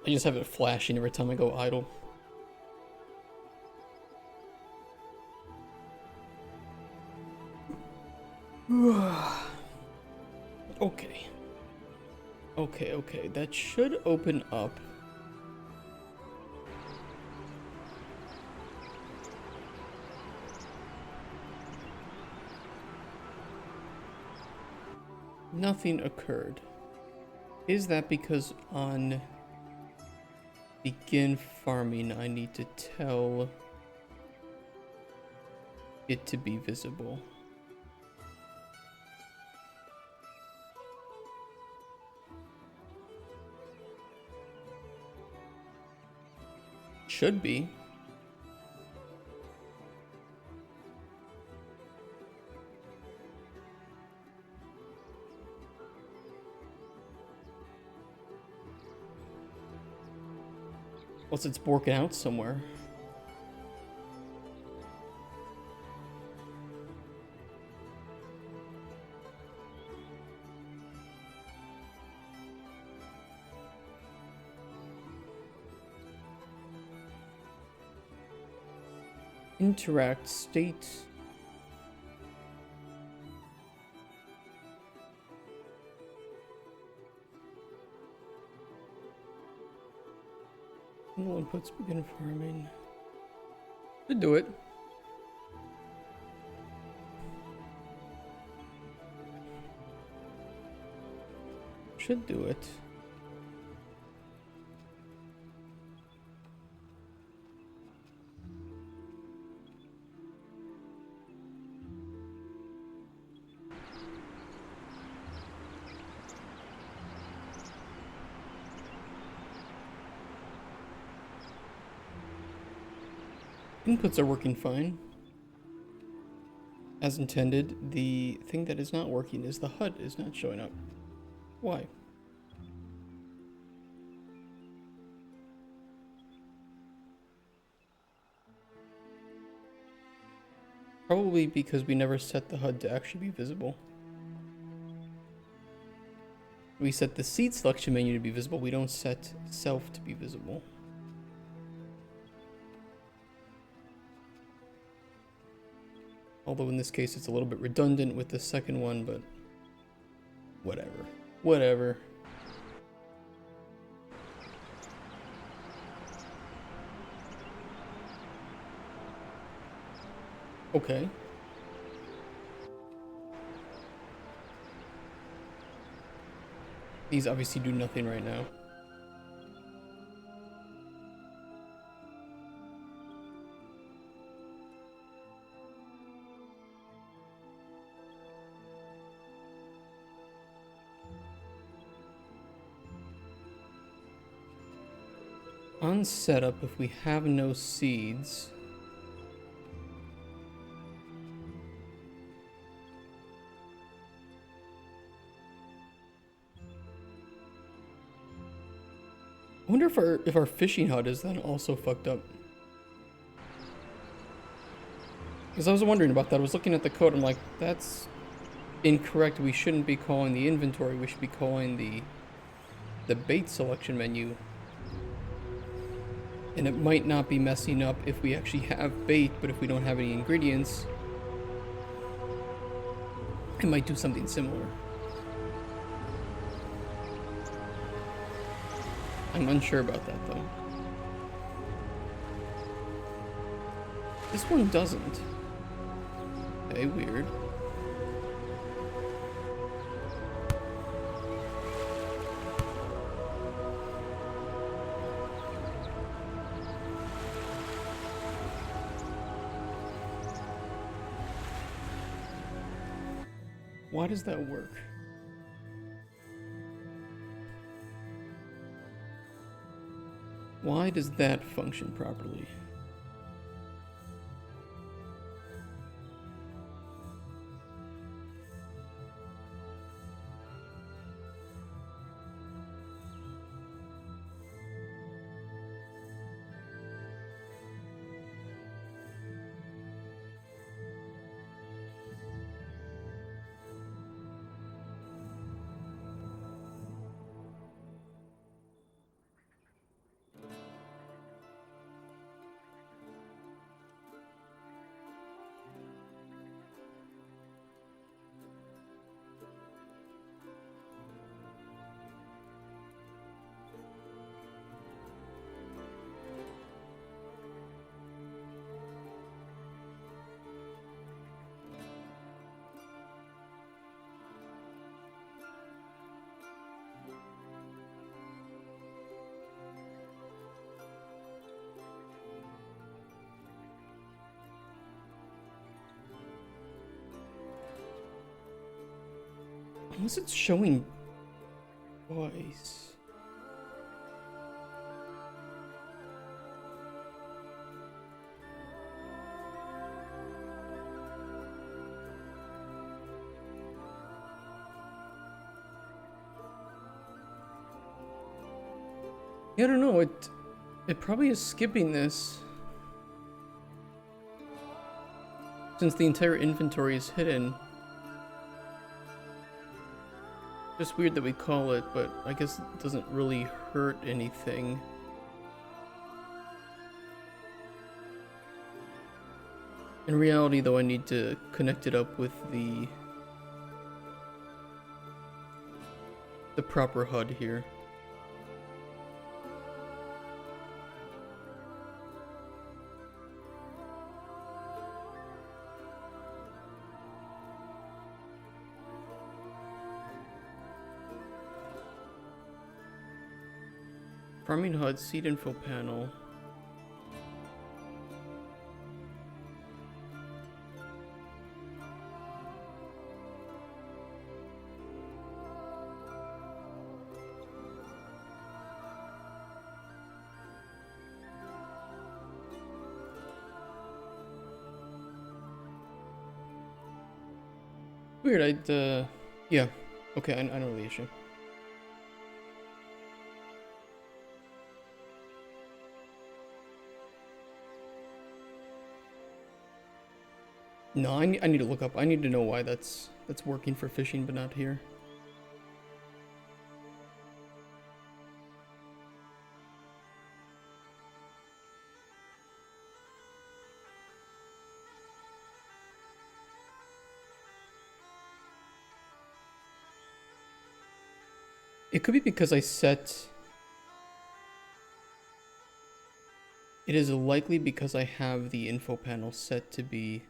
I just have it flashing every time I go idle. Okay. Okay. That should open up. Nothing occurred. Is that because on begin farming I need to tell it to be visible? Should be. Unless it's working out somewhere. Interact state. No inputs begin farming. Should do it. Should do it. Inputs are working fine. As intended, the thing that is not working is the HUD is not showing up. Why? Probably because we never set the HUD to actually be visible. We set the seat selection menu to be visible, we don't set self to be visible. Although in this case it's a little bit redundant with the second one, but whatever. Whatever. Okay. These obviously do nothing right now. On setup, if we have no seeds, I wonder if our fishing HUD is then also fucked up. Because I was wondering about that. I was looking at the code. I'm like, that's incorrect. We shouldn't be calling the inventory. We should be calling the bait selection menu. And it might not be messing up if we actually have bait, but if we don't have any ingredients, it might do something similar. I'm unsure about that though. This one doesn't. Okay, weird. Why does that work? Why does that function properly? Unless it's showing twice. Yeah, I don't know, it probably is skipping this. Since the entire inventory is hidden. Just weird that we call it, but I guess it doesn't really hurt anything. In reality, though, I need to connect it up with the proper HUD here. Farming HUD, seed info panel. Weird, yeah. Okay, I know the issue. No, I need to look up. I need to know why that's working for fishing, but not here. It could be because I set... It is likely because I have the info panel set to be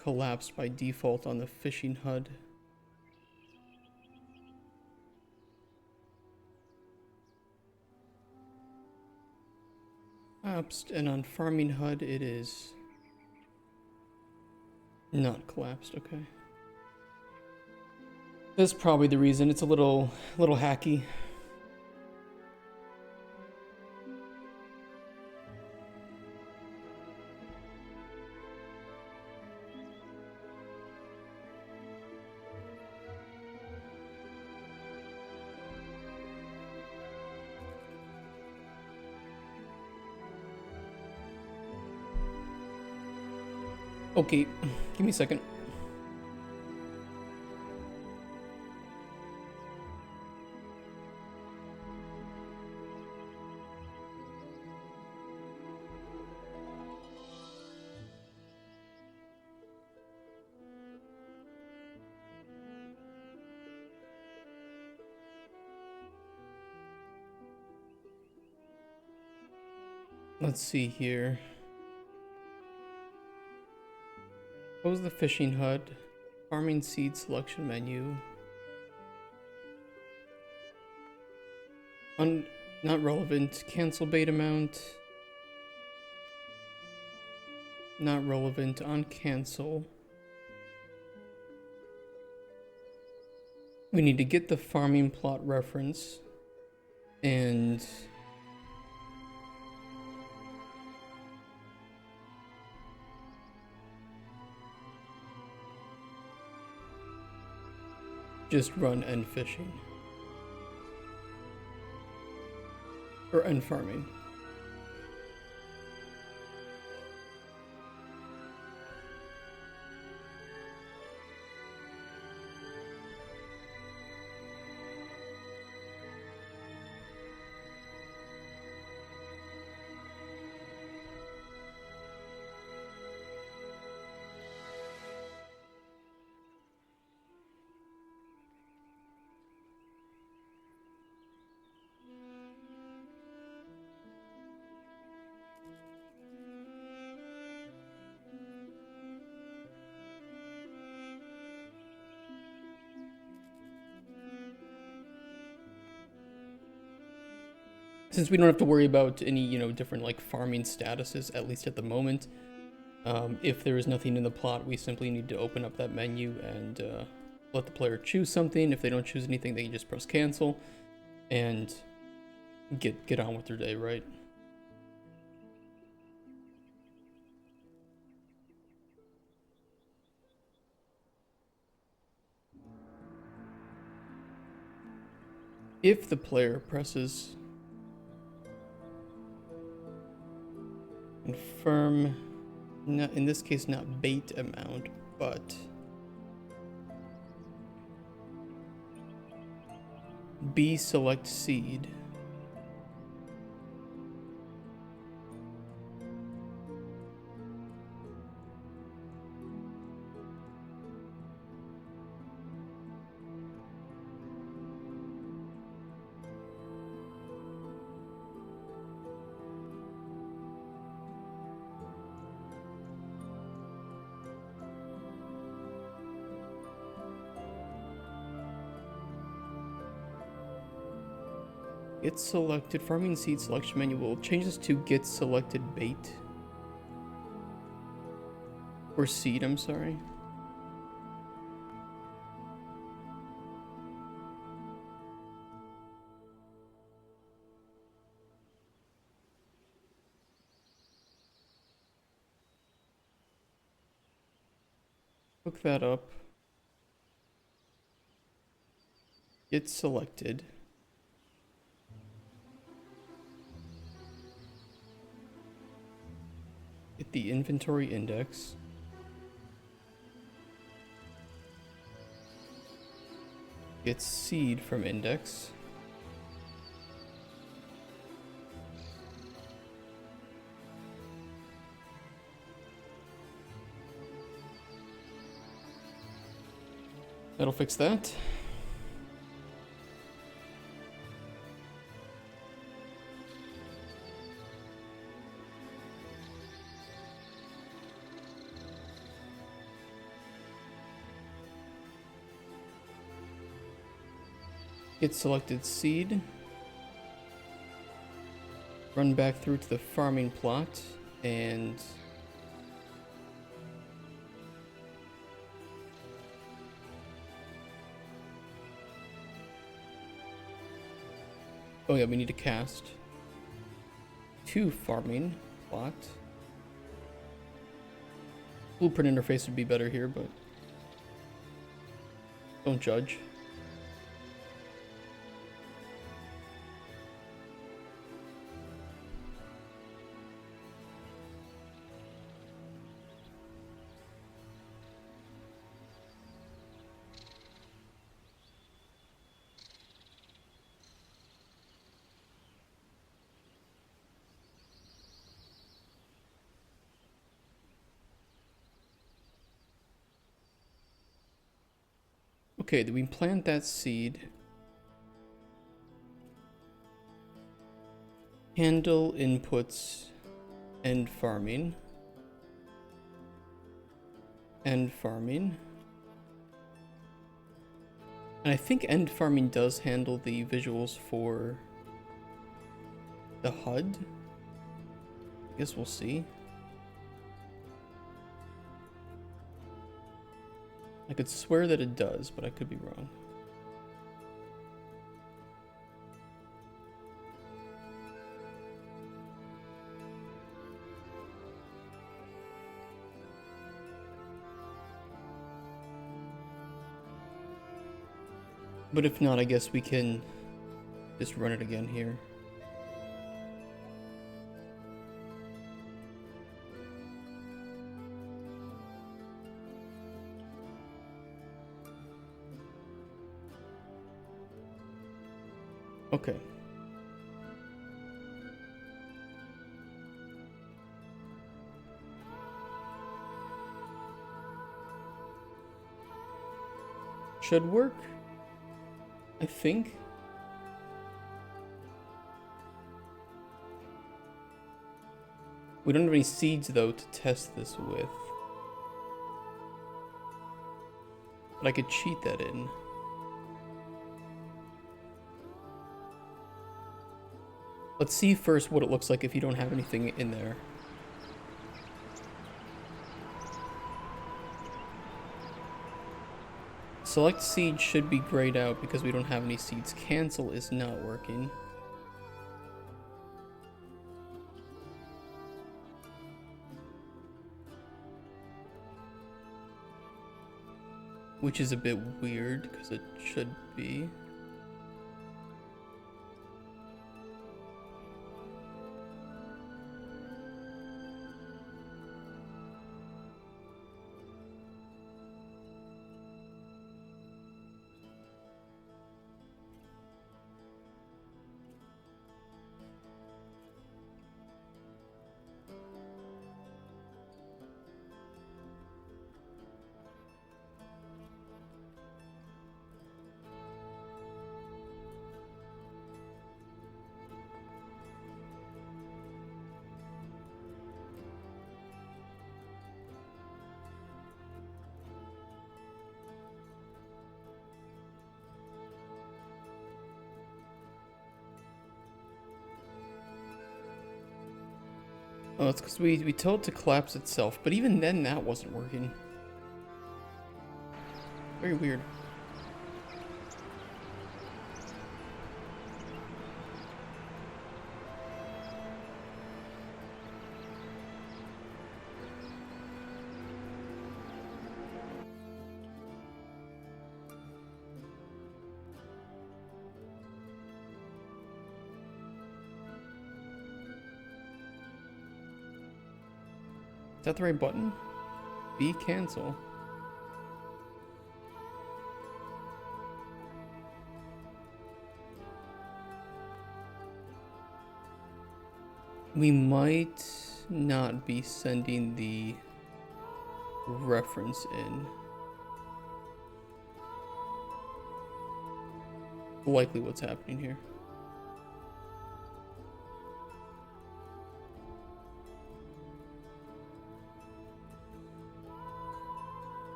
collapsed by default on the fishing HUD. Collapsed, and on farming HUD it is not collapsed, okay. That's probably the reason. It's a little hacky. Okay, give me a second. Let's see here. What was the fishing HUD? Farming seed selection menu. Not relevant. Cancel bait amount. Not relevant. On cancel. We need to get the farming plot reference. And... just run end fishing. Or end farming. Since we don't have to worry about any, different like farming statuses, at least at the moment, if there is nothing in the plot, we simply need to open up that menu and let the player choose something. If they don't choose anything, they can just press cancel and get on with their day, right? If the player presses confirm, not, in this case not bait amount, but B select seed. Get selected. Farming seed selection menu will change this to get selected bait. Or seed, I'm sorry. Look that up. Get selected. Get the inventory index. Get seed from index. That'll fix that. Get selected seed. Run back through to the farming plot and oh yeah, we need to cast to farming plot. Blueprint interface would be better here, but don't judge. Okay, do we plant that seed? Handle inputs, end farming. End farming. And I think end farming does handle the visuals for the HUD. I guess we'll see. I could swear that it does, but I could be wrong. But if not, I guess we can just run it again here. Okay. Should work, I think. We don't have any seeds though to test this with. But I could cheat that in. Let's see first what it looks like if you don't have anything in there. Select seed should be grayed out because we don't have any seeds. Cancel is not working. Which is a bit weird because it should be. Oh, it's because we told it to collapse itself, but even then that wasn't working. Very weird. Is that the right button? B cancel. We might not be sending the reference in. Likely what's happening here.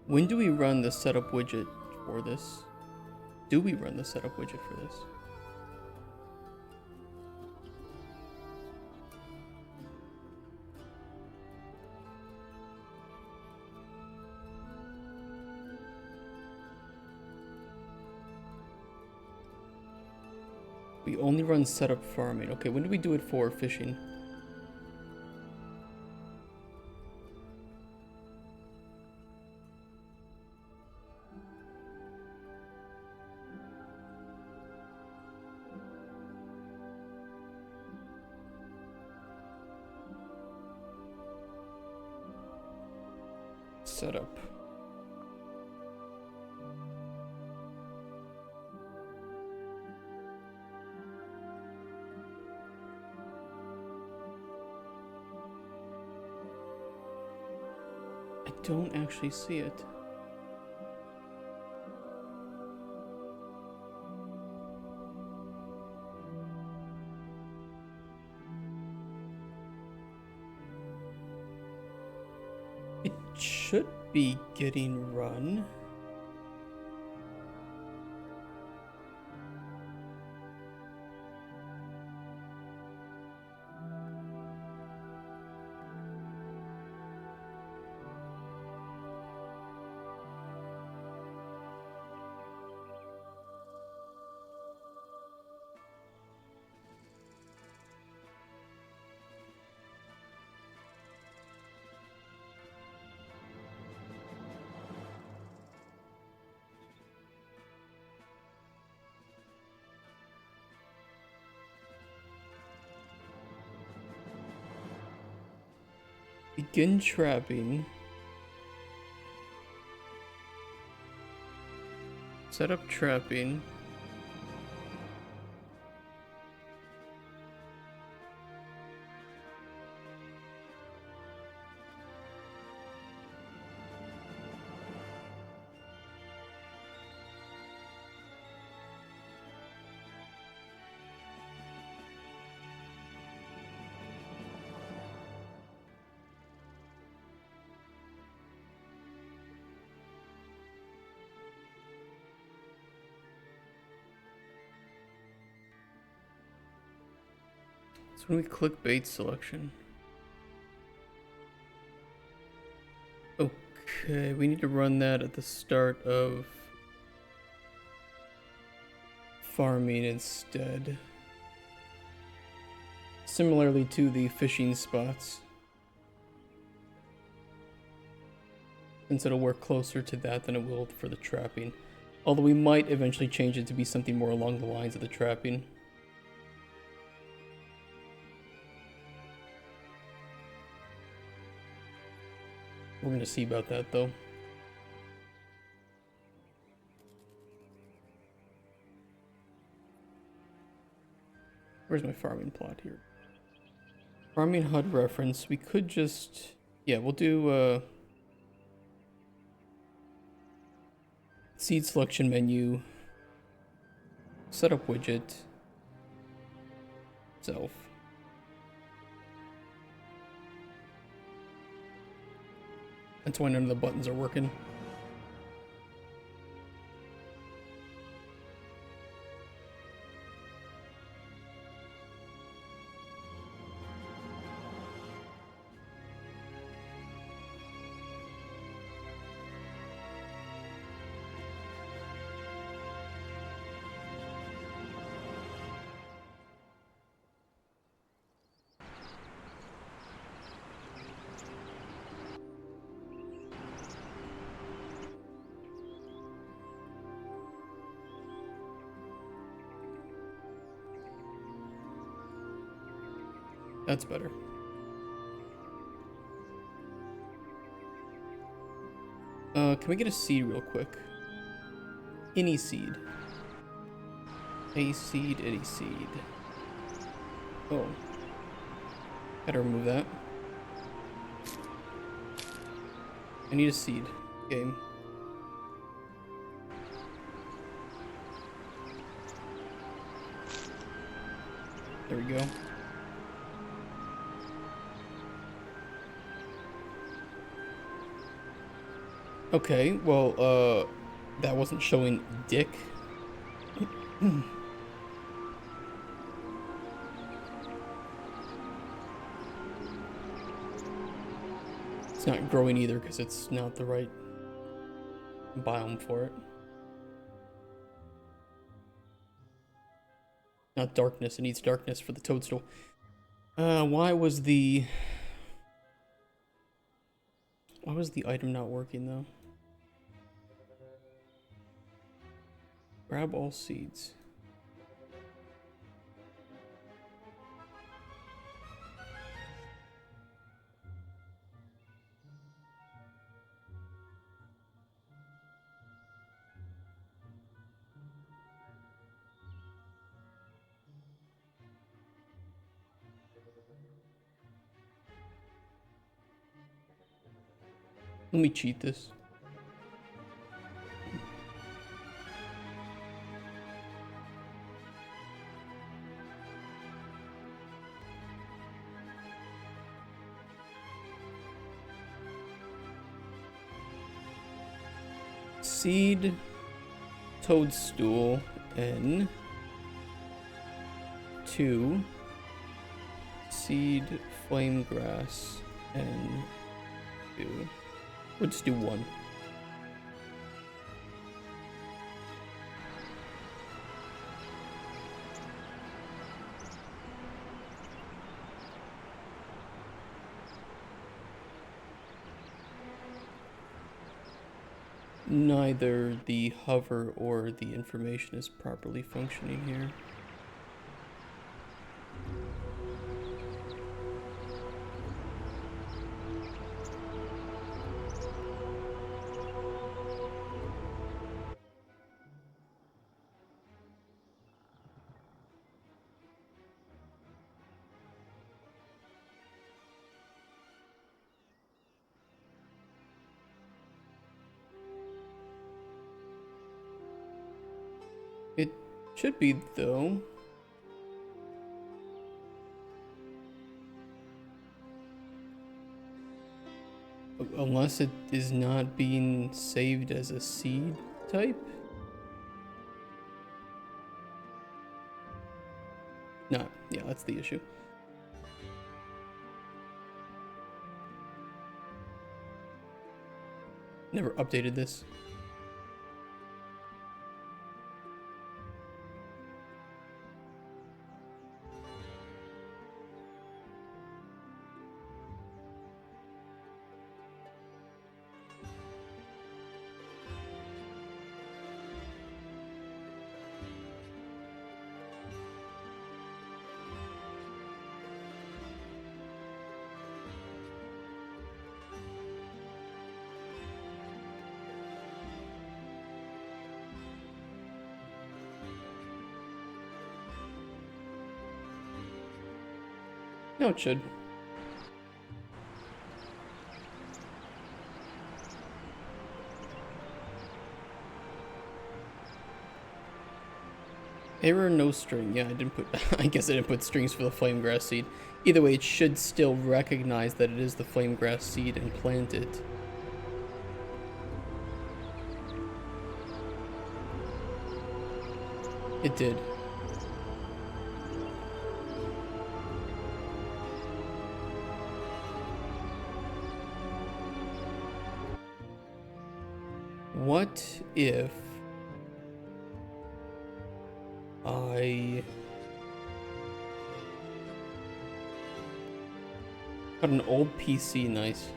When do we run the setup widget for this? Do we run the setup widget for this? We only run setup farming. Okay, when do we do it for fishing? Setup. I don't actually see it. It should be getting run. Begin trapping. Set up trapping. So when we click bait selection. Okay, we need to run that at the start of farming instead. Similarly to the fishing spots. Since it'll work closer to that than it will for the trapping. Although we might eventually change it to be something more along the lines of the trapping. We're gonna see about that though. Where's my farming plot here? Farming HUD reference. We could just... Yeah, we'll do seed selection menu. Setup widget. Self. That's why none of the buttons are working. That's better. Can we get a seed real quick? Any seed. A seed, any seed. Oh. Gotta remove that. I need a seed. Game. There we go. Okay, well, that wasn't showing dick. It's not growing either because it's not the right biome for it. Not darkness, it needs darkness for the toadstool. Why was the item not working though? Grab all seeds. Let me cheat this. Seed, toadstool, N. 2. Seed, flame grass, N. 2. We'll just do 1. Neither the hover or the information is properly functioning here. It should be, though. Unless it is not being saved as a seed type? No, yeah, that's the issue. Never updated this. No, it should. Error, no string. Yeah, I didn't put... I guess I didn't put strings for the flame grass seed. Either way, it should still recognize that it is the flame grass seed and plant it. It did. What if I got an old PC? Nice.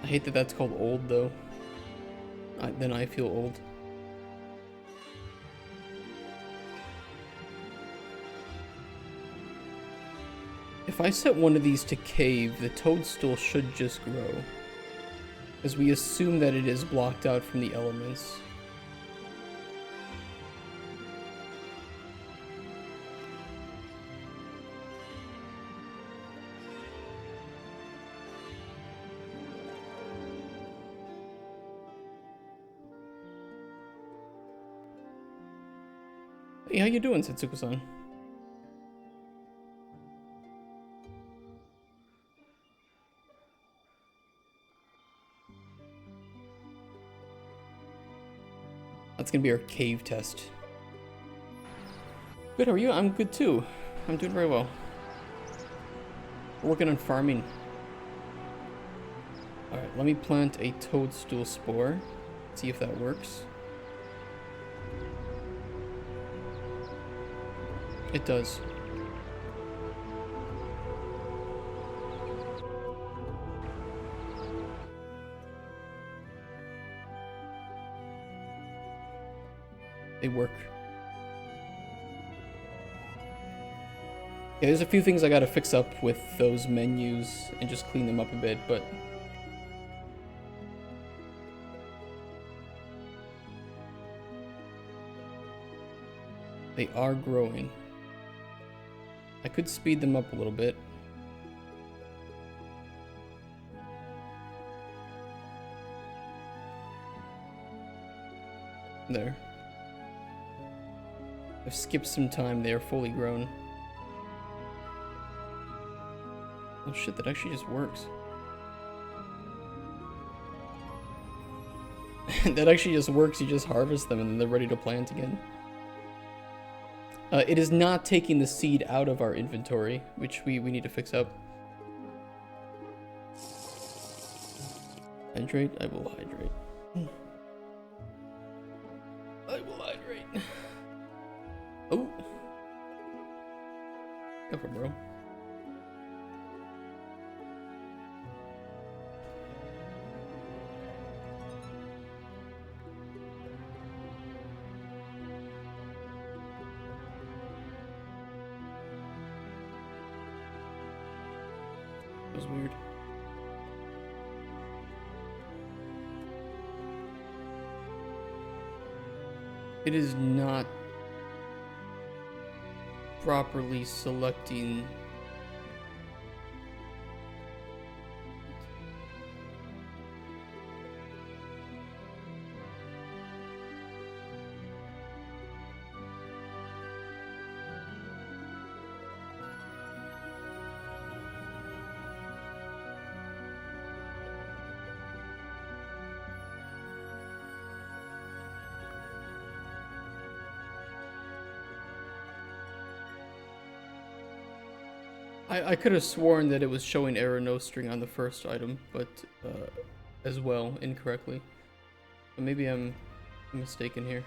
I hate that that's called old though. Then I feel old. If I set one of these to cave, the toadstool should just grow. Because we assume that it is blocked out from the elements. Hey, how you doing, Setsuko-san? That's gonna be our cave test. Good, how are you? I'm good too. I'm doing very well. We're working on farming. Alright, let me plant a toadstool spore. See if that works. It does. They work. Yeah, there's a few things I gotta fix up with those menus and just clean them up a bit, but they are growing. I could speed them up a little bit. There. I've skipped some time, they are fully grown. Oh shit, that actually just works. That actually just works, you just harvest them and then they're ready to plant again. It is not taking the seed out of our inventory, which we need to fix up. Hydrate? I will hydrate. I will hydrate. Oh. Go for it, bro. That was weird. It is not properly selecting. I could have sworn that it was showing error no string on the first item, but as well, incorrectly. But maybe I'm mistaken here.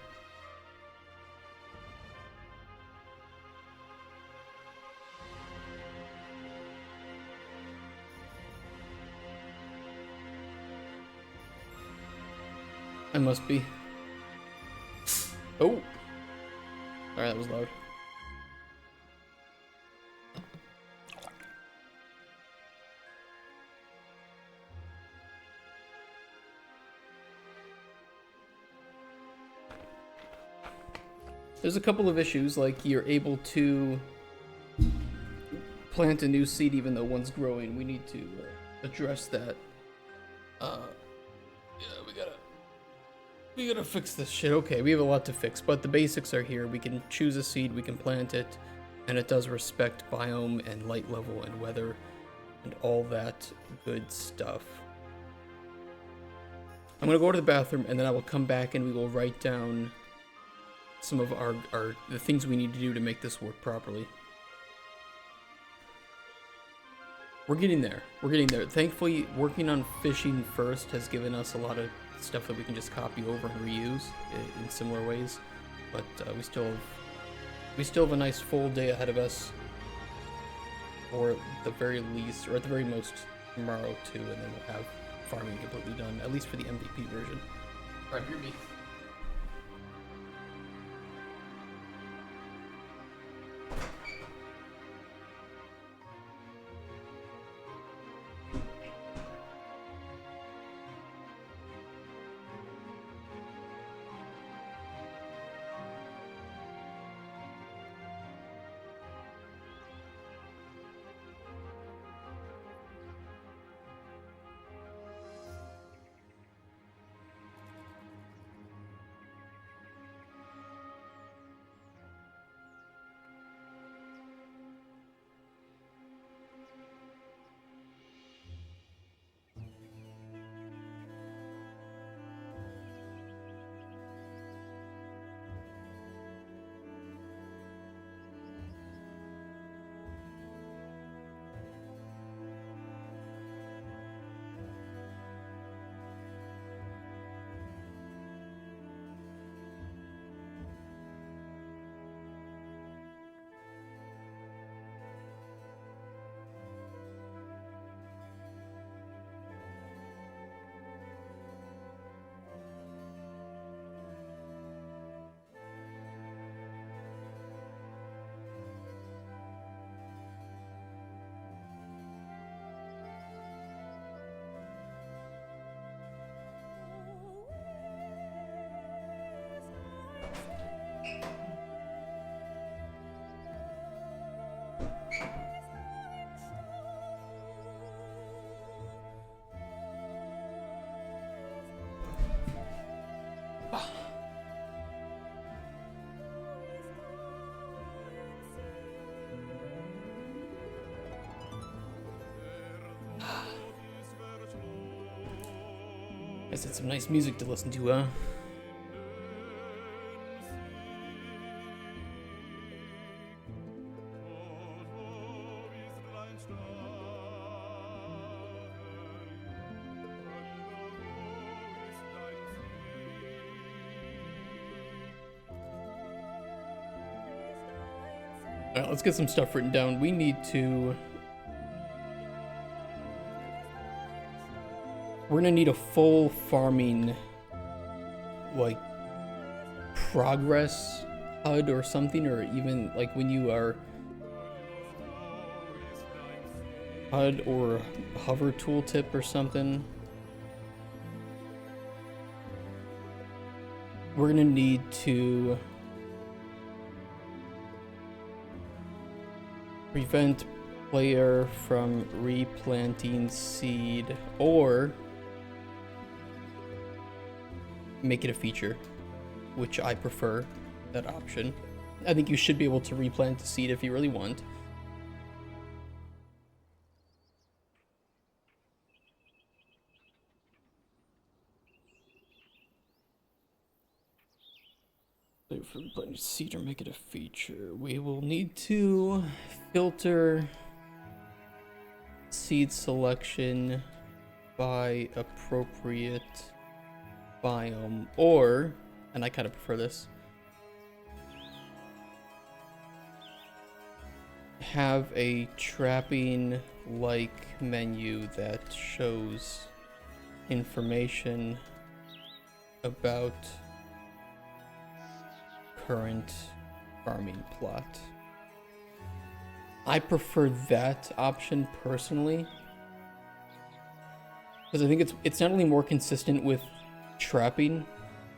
I must be. Oh! Alright, that was loud. There's a couple of issues, like you're able to plant a new seed even though one's growing. We need to address that. Yeah, we gotta fix this shit. Okay, we have a lot to fix, but the basics are here. We can choose a seed, we can plant it, and it does respect biome and light level and weather and all that good stuff. I'm gonna go to the bathroom and then I will come back and we will write down some of the things we need to do to make this work properly. We're getting there. We're getting there. Thankfully, working on fishing first has given us a lot of stuff that we can just copy over and reuse in similar ways. But we still have a nice full day ahead of us, or at the very least, or at the very most, tomorrow too, and then we'll have farming completely done, at least for the MVP version. All right, hear me. Guess it's some nice music to listen to, huh? Alright, let's get some stuff written down. We need to... We're gonna need a full farming, like, progress HUD or something, or even, like, when you are... HUD or hover tooltip or something. We're gonna need to... prevent player from replanting seed, or make it a feature, which I prefer that option. I think you should be able to replant the seed if you really want. For replanting seed or make it a feature, we will need to filter seed selection by appropriate biome, or, and I kind of prefer this, have a trapping like menu that shows information about current farming plot. I prefer that option personally, because I think it's not only more consistent with trapping,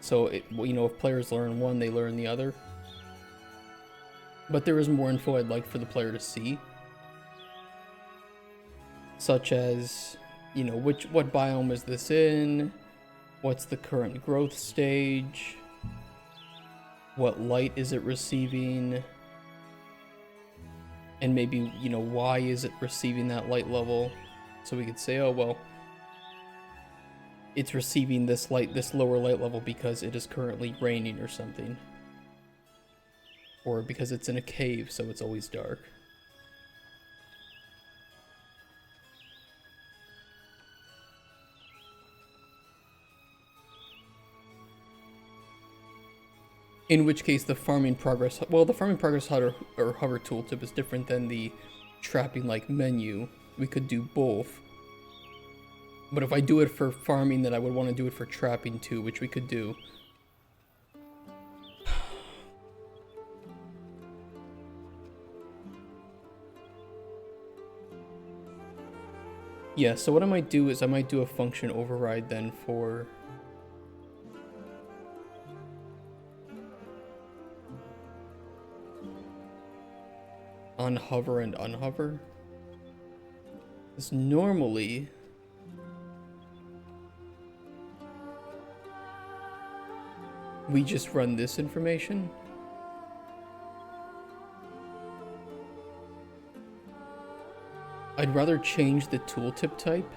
so you know, if players learn one, they learn the other, but there is more info I'd like for the player to see, such as, you know, what biome is this in, what's the current growth stage, what light is it receiving, and maybe, you know, why is it receiving that light level, so we could say, oh well, it's receiving this lower light level because it is currently raining or something, or because it's in a cave so it's always dark. In which case the farming progress, well, the farming progress HUD or hover tooltip is different than the trapping like menu. We could do both. But if I do it for farming, then I would want to do it for trapping too, which we could do. Yeah, so what I might do is I might do a function override then for... unhover and unhover. Because normally... we just run this information. I'd rather change the tooltip type.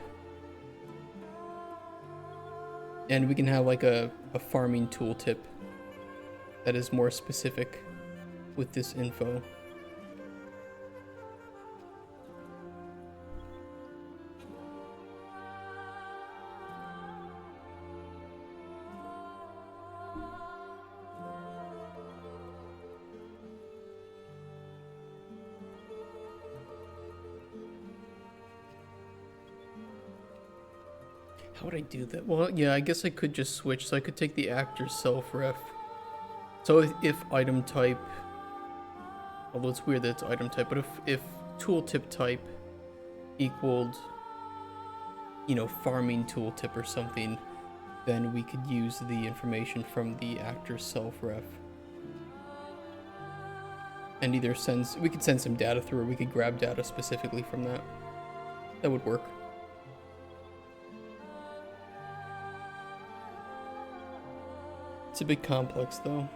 And we can have like a farming tooltip that is more specific with this info. How would I do that? Well, yeah, I guess I could just switch. So I could take the actor self ref. So if item type, although it's weird that it's item type, but if tooltip type equaled, you know, farming tooltip or something, then we could use the information from the actor self ref. And either we could send some data through, or we could grab data specifically from that. That would work. It's a bit complex, though.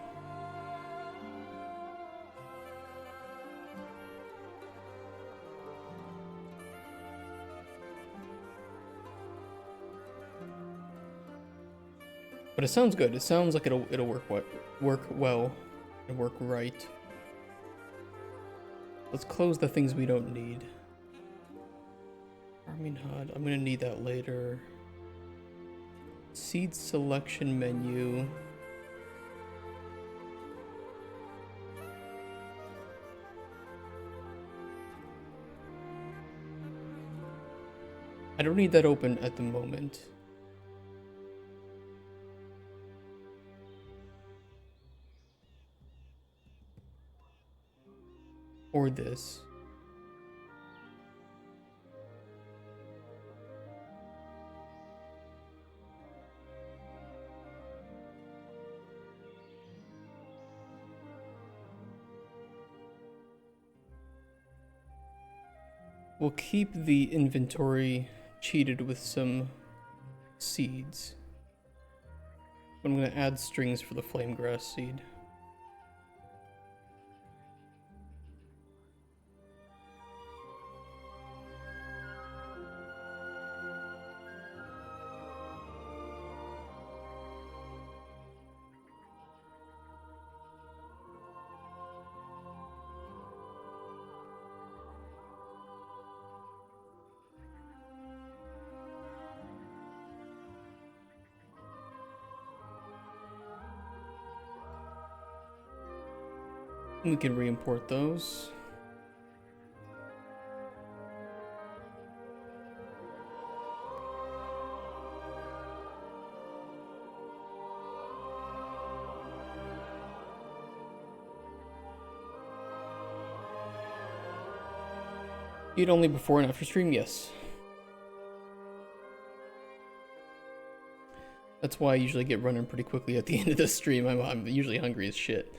But it sounds good. It sounds like it'll work well and work right. Let's close the things we don't need. Farming hut. I'm gonna need that later. Seed selection menu. I don't need that open at the moment. Or this. We'll keep the inventory cheated with some seeds. I'm gonna add strings for the flame grass seed. We can re-import those. Eat only before and after stream? Yes. That's why I usually get running pretty quickly at the end of the stream. I'm usually hungry as shit.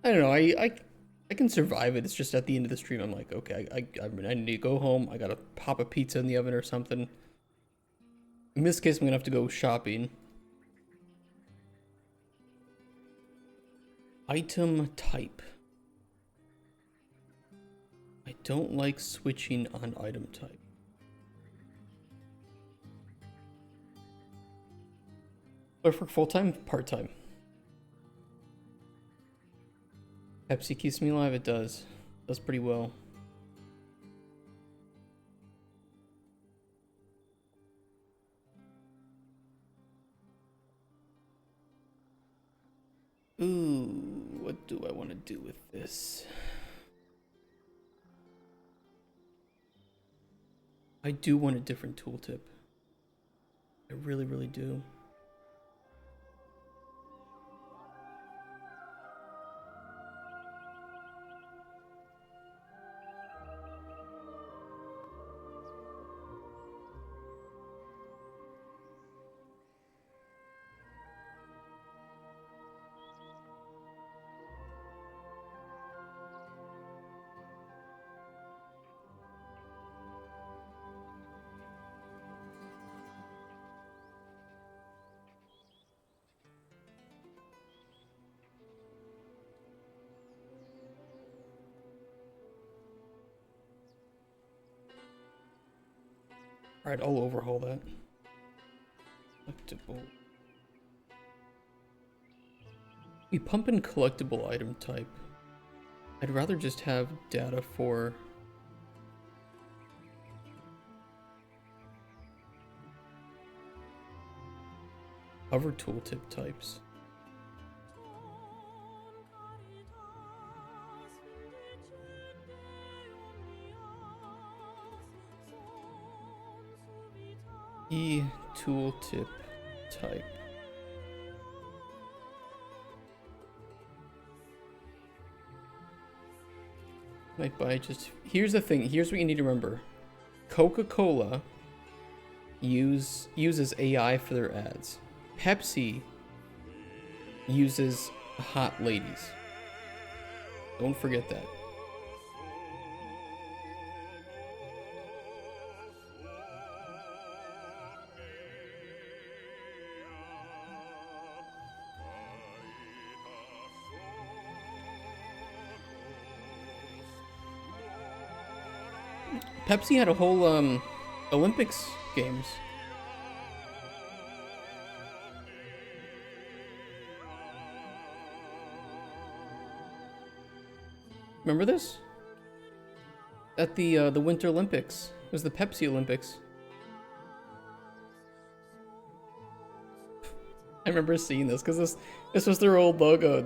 I don't know, I can survive it. It's just at the end of the stream, I'm like, okay, I need to go home. I gotta pop a pizza in the oven or something. In this case, I'm gonna have to go shopping. Item type. I don't like switching on item type. Do I work full-time? Part-time. Pepsi keeps me alive, it does. Does pretty well. Ooh, what do I want to do with this? I do want a different tooltip. I really, really do. Alright, I'll overhaul that. Collectible. We pump in collectible item type. I'd rather just have data for other tooltip types. Tooltip type. Might buy just. Here's the thing. Here's what you need to remember. Coca-Cola uses AI for their ads. Pepsi uses hot ladies. Don't forget that. Pepsi had a whole Olympics games Remember this? At the Winter Olympics. It was the Pepsi Olympics. I remember seeing this because this was their old logo.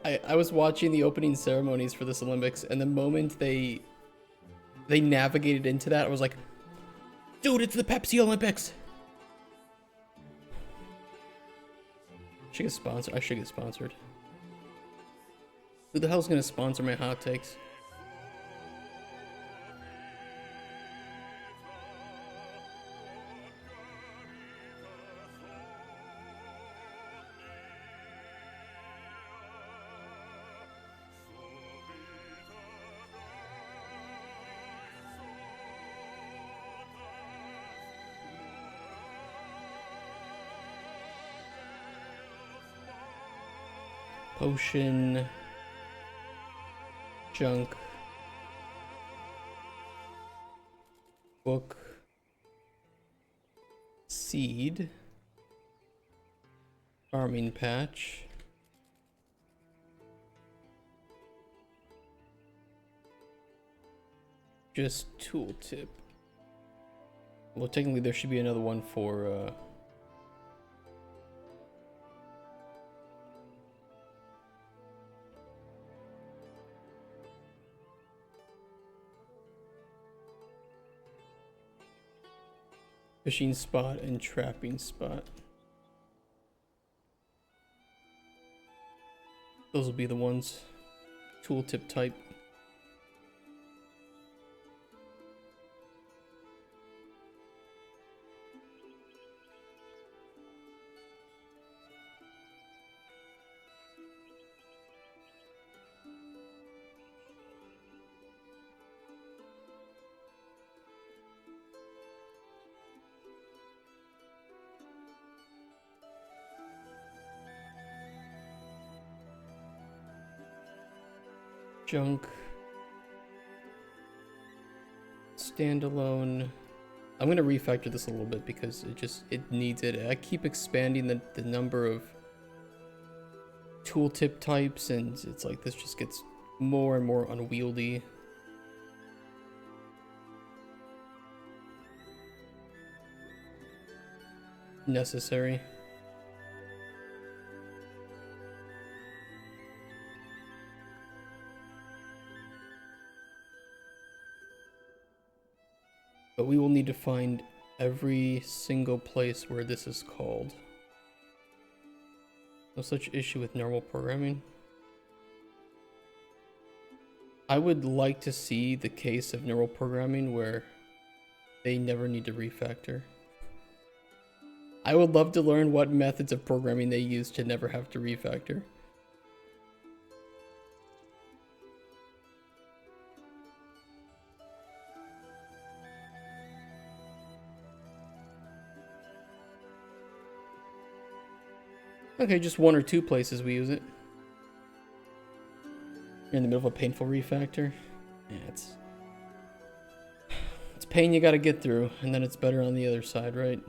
I was watching the opening ceremonies for this Olympics, and the moment they navigated into that, I was like, dude, it's the Pepsi Olympics. Should get sponsored. I should get sponsored. Who the hell's gonna sponsor my hot takes? Potion, junk, book, seed, farming patch, just tooltip. Well, technically there should be another one for fishing spot and trapping spot. Those will be the ones. Tooltip type. Junk, standalone. I'm gonna refactor this a little bit because it needs it. I keep expanding the number of tooltip types, and it's like this just gets more and more unwieldy. Necessary. But we will need to find every single place where this is called. No such issue with normal programming. I would like to see the case of neural programming where they never need to refactor. I would love to learn what methods of programming they use to never have to refactor. Okay, just one or two places we use it. You're in the middle of a painful refactor. Yeah, it's pain you gotta get through, and then it's better on the other side, right?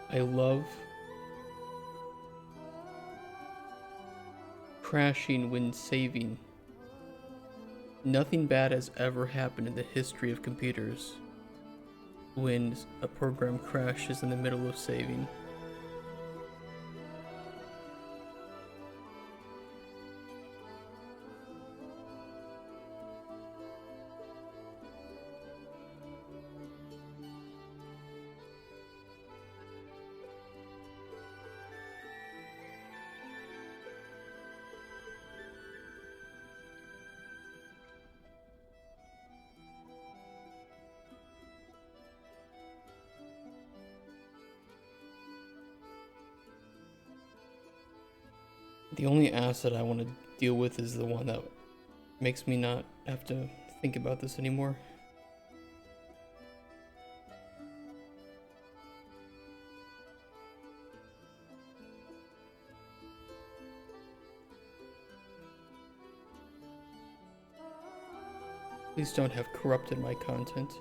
I love crashing when saving. Nothing bad has ever happened in the history of computers when a program crashes in the middle of saving. The only asset I want to deal with is the one that makes me not have to think about this anymore. Please don't have corrupted my content.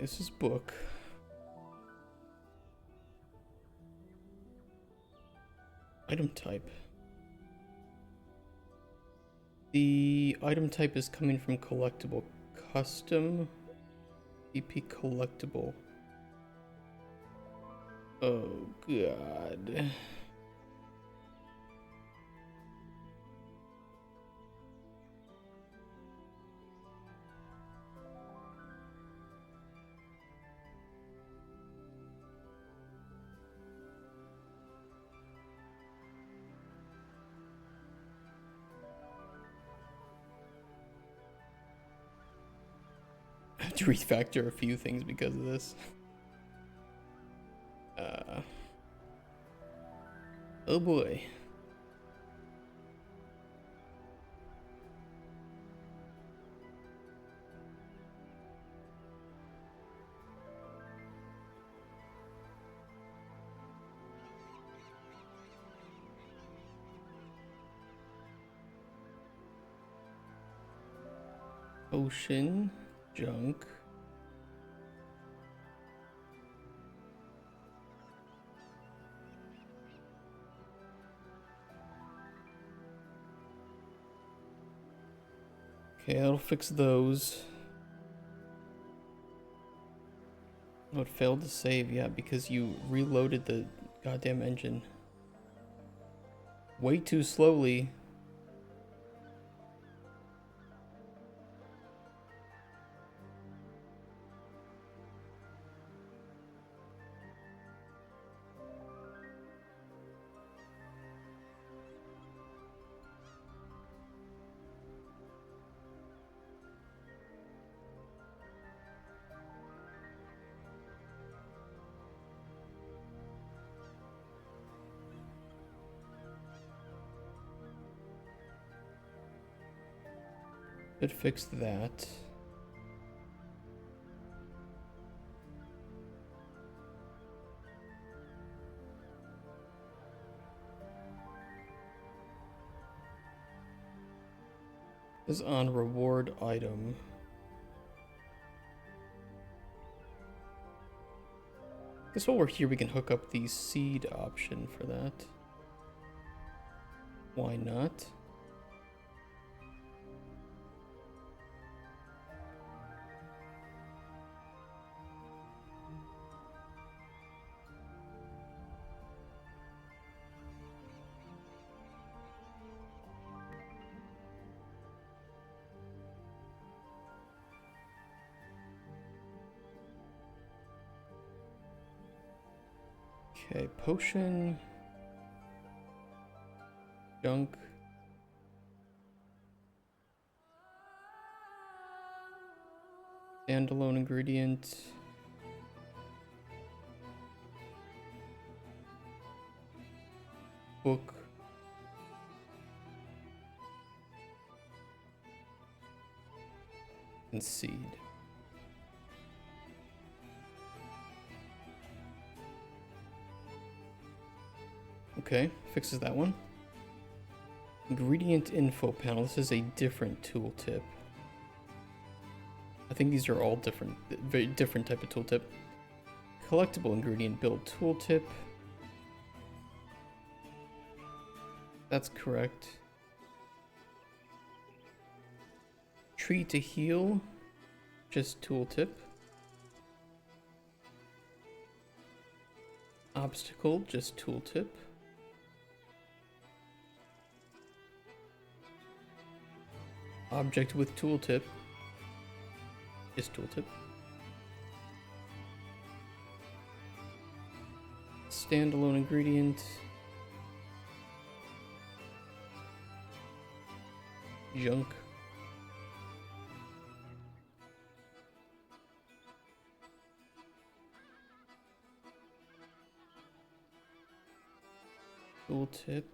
This is book. Item type. The item type is coming from collectible. Custom EP collectible. Oh god. I have to refactor a few things because of this. Oh boy. Ocean, junk. Okay, that'll fix those. Oh, it failed to save, yeah, because you reloaded the goddamn engine way too slowly. It fixed that. Is on reward item. Guess while we're here, we can hook up the seed option for that. Why not? Okay, potion, junk, standalone ingredient, book, and seed. Okay, fixes that one. Ingredient info panel. This is a different tooltip. I think these are all different, very different type of tooltip. Collectible ingredient build tooltip. That's correct. tree to heal, just tooltip. Obstacle, just tooltip. Object with tooltip, just tooltip. Standalone ingredient. Junk. Tooltip.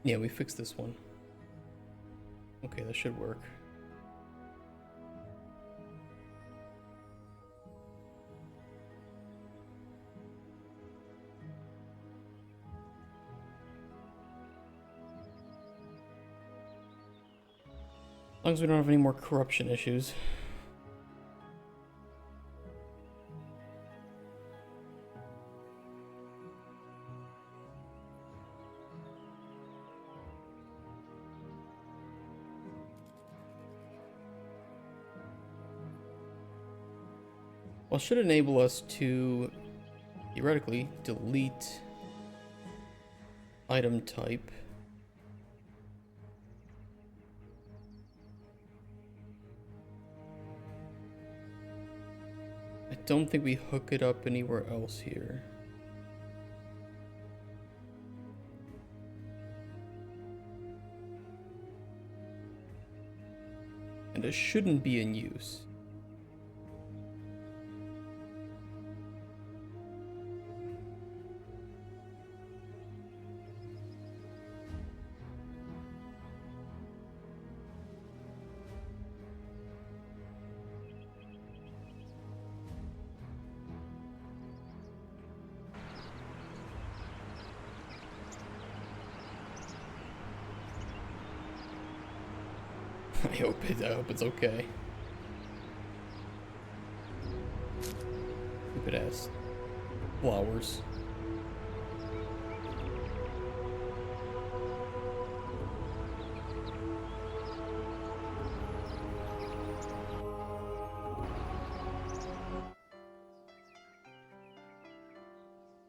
Yeah, we fixed this one. Okay, that should work. As long as we don't have any more corruption issues. Well, it should enable us to, theoretically, delete item type. I don't think we hook it up anywhere else here. And it shouldn't be in use. I hope it's okay. Stupid ass flowers.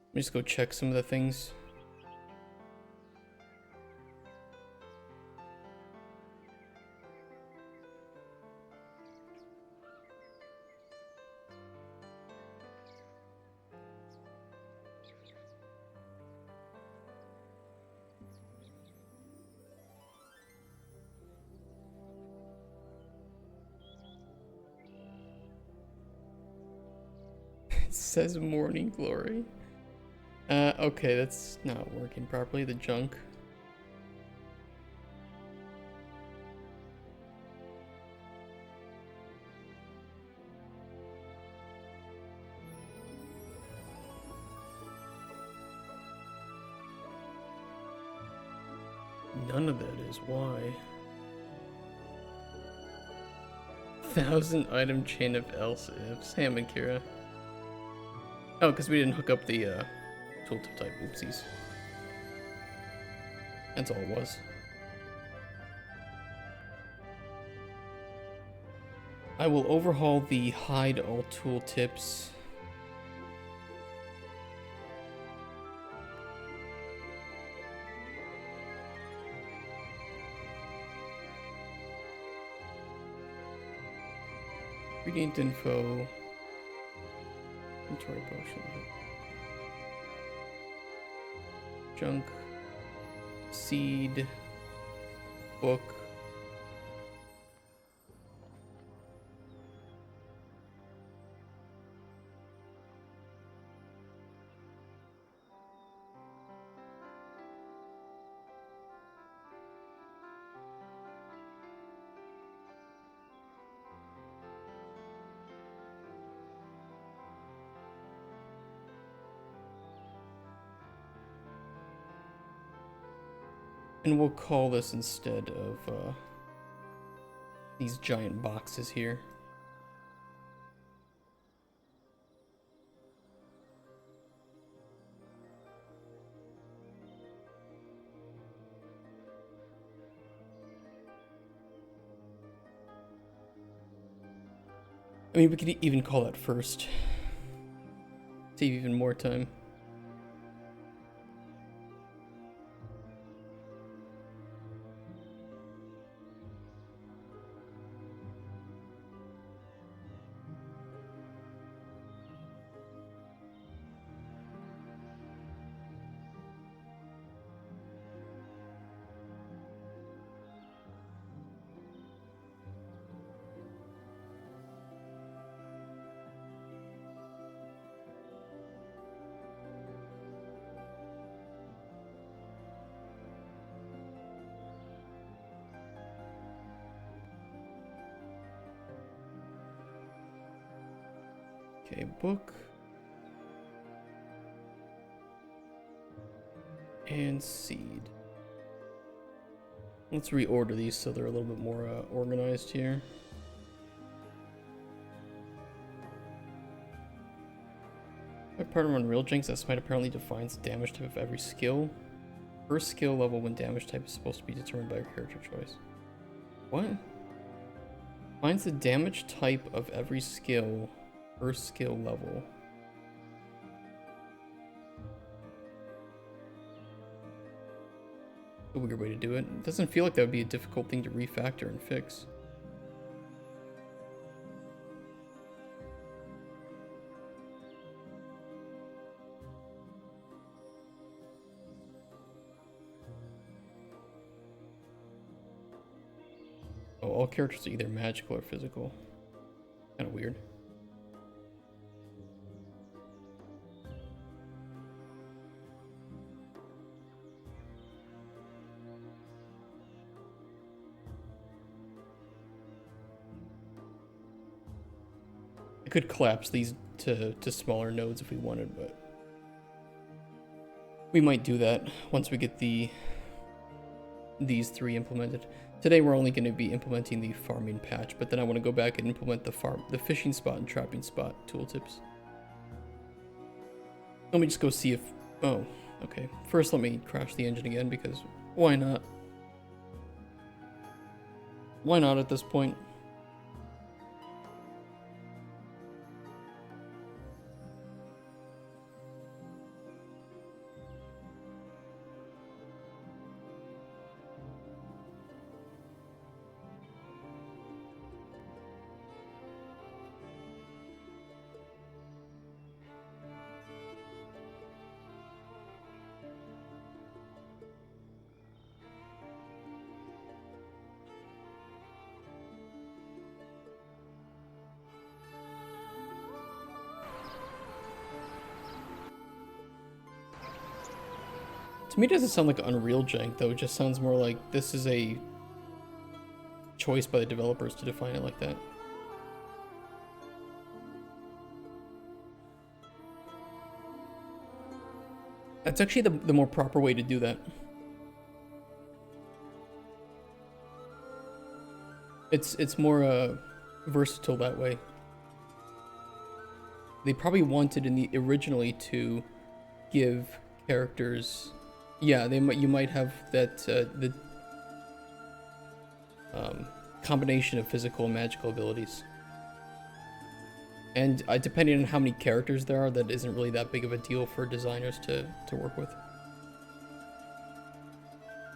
Let me just go check some of the things. It says morning glory. Okay, that's not working properly. The junk. None of that is why. 1,000 item chain of else ifs. Ham and Kira. Oh, because we didn't hook up the tooltip type. Oopsies. That's all it was. I will overhaul the hide all tooltips. Ingredient info. Inventory potion. Junk. Seed. Book. And we'll call this instead of these giant boxes here. I mean, we could even call that first. Save even more time. Okay, book. And seed. Let's reorder these so they're a little bit more organized here. Part of Unreal Jinx, that smite apparently defines the damage type of every skill. First skill level when damage type is supposed to be determined by your character choice. What? Finds the damage type of every skill. First skill level. A weird way to do it. It doesn't feel like that would be a difficult thing to refactor and fix. Oh, all characters are either magical or physical. Kind of weird. I could collapse these to smaller nodes if we wanted, but we might do that once we get these three implemented. Today we're only going to be implementing the farming patch, but then I want to go back and implement the fishing spot and trapping spot tooltips. Let me just go see if... Oh, okay. First let me crash the engine again, because why not? Why not at this point? To me, it doesn't sound like Unreal Jank, though. It just sounds more like this is a choice by the developers to define it like that. That's actually the more proper way to do that. It's more versatile that way. They probably wanted originally to give characters... Yeah, you might have that the combination of physical and magical abilities, and depending on how many characters there are, that isn't really that big of a deal for designers to work with.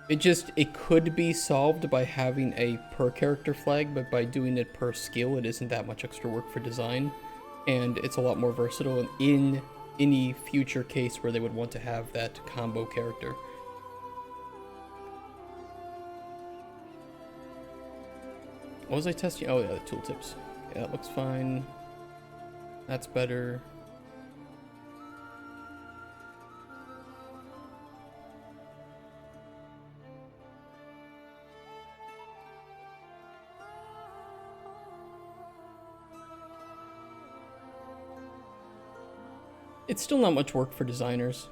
It could be solved by having a per character flag, but by doing it per skill, it isn't that much extra work for design, and it's a lot more versatile in any future case where they would want to have that combo character. What was I testing? Oh yeah, the tooltips. Okay, that looks fine. That's better. It's still not much work for designers.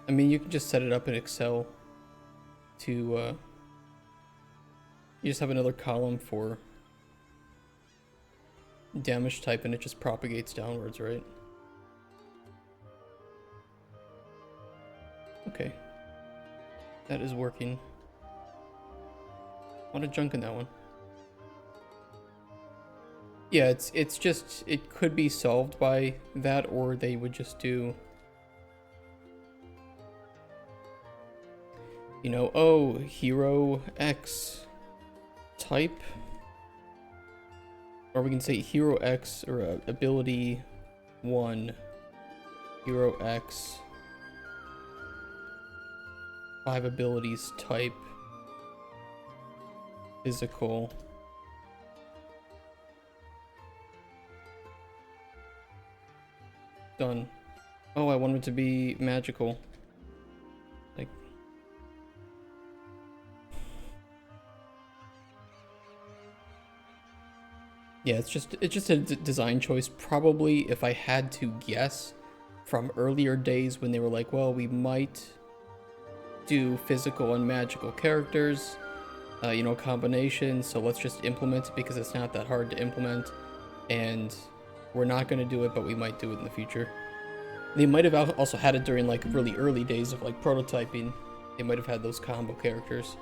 I mean, you can just set it up in Excel to, you just have another column for damage type and it just propagates downwards, right? Okay. That is working. A lot of junk in that one. Yeah, it's just, it could be solved by that, or they would just do, you know, oh, hero X type. Or we can say hero X, or ability 1, hero X, 5 abilities type, physical. Done. Oh, I want it to be magical. Like, yeah, it's just a design choice. Probably, if I had to guess, from earlier days when they were like, well, we might do physical and magical characters, you know, combinations. So let's just implement it because it's not that hard to implement, and we're not going to do it, but we might do it in the future. They might have also had it during like really early days of like prototyping. They might have had those combo characters,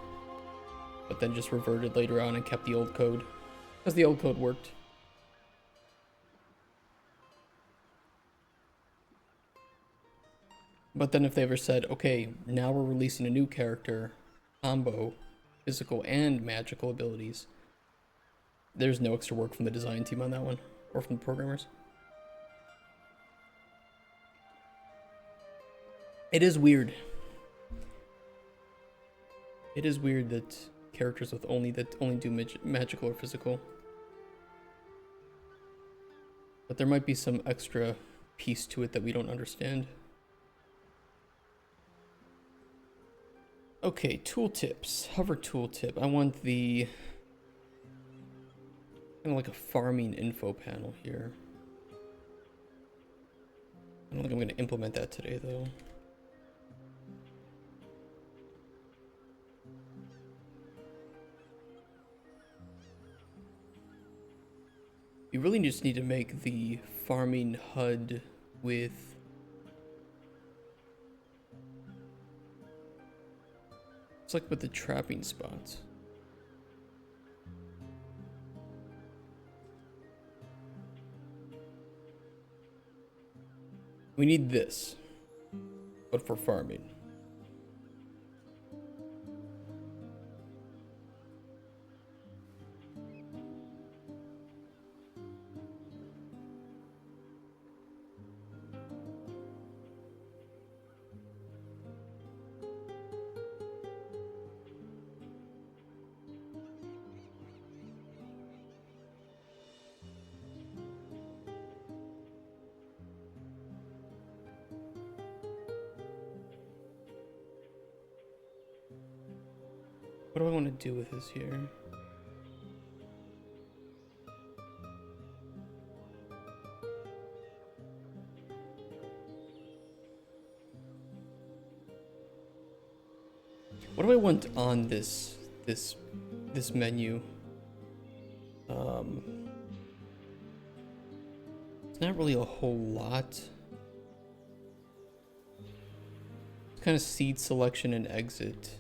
but then just reverted later on and kept the old code because the old code worked. But then if they ever said, okay, now we're releasing a new character, combo, physical and magical abilities, there's no extra work from the design team on that one, or from the programmers. It is weird. It is weird that characters with only do magical or physical. But there might be some extra piece to it that we don't understand. Okay, tooltips. Hover tooltip. I want the kind of like a farming info panel here. I don't think I'm going to implement that today though. You really just need to make the farming HUD with it's like with the trapping spots. We need this, but for farming. What do I want to do with this here? What do I want on this menu? It's not really a whole lot. It's kind of seed selection and exit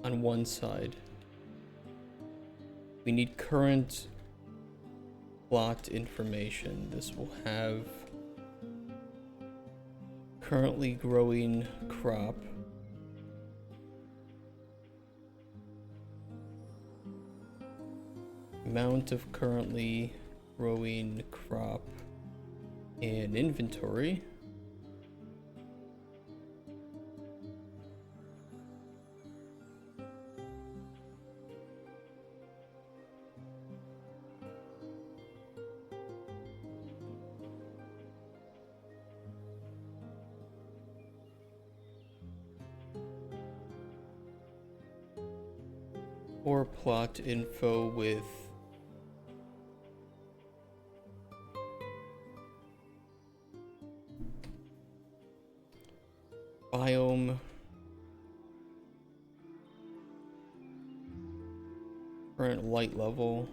on one side. We need current plot information. This will have currently growing crop. Amount of currently growing crop in inventory. Or plot info with biome Current light level.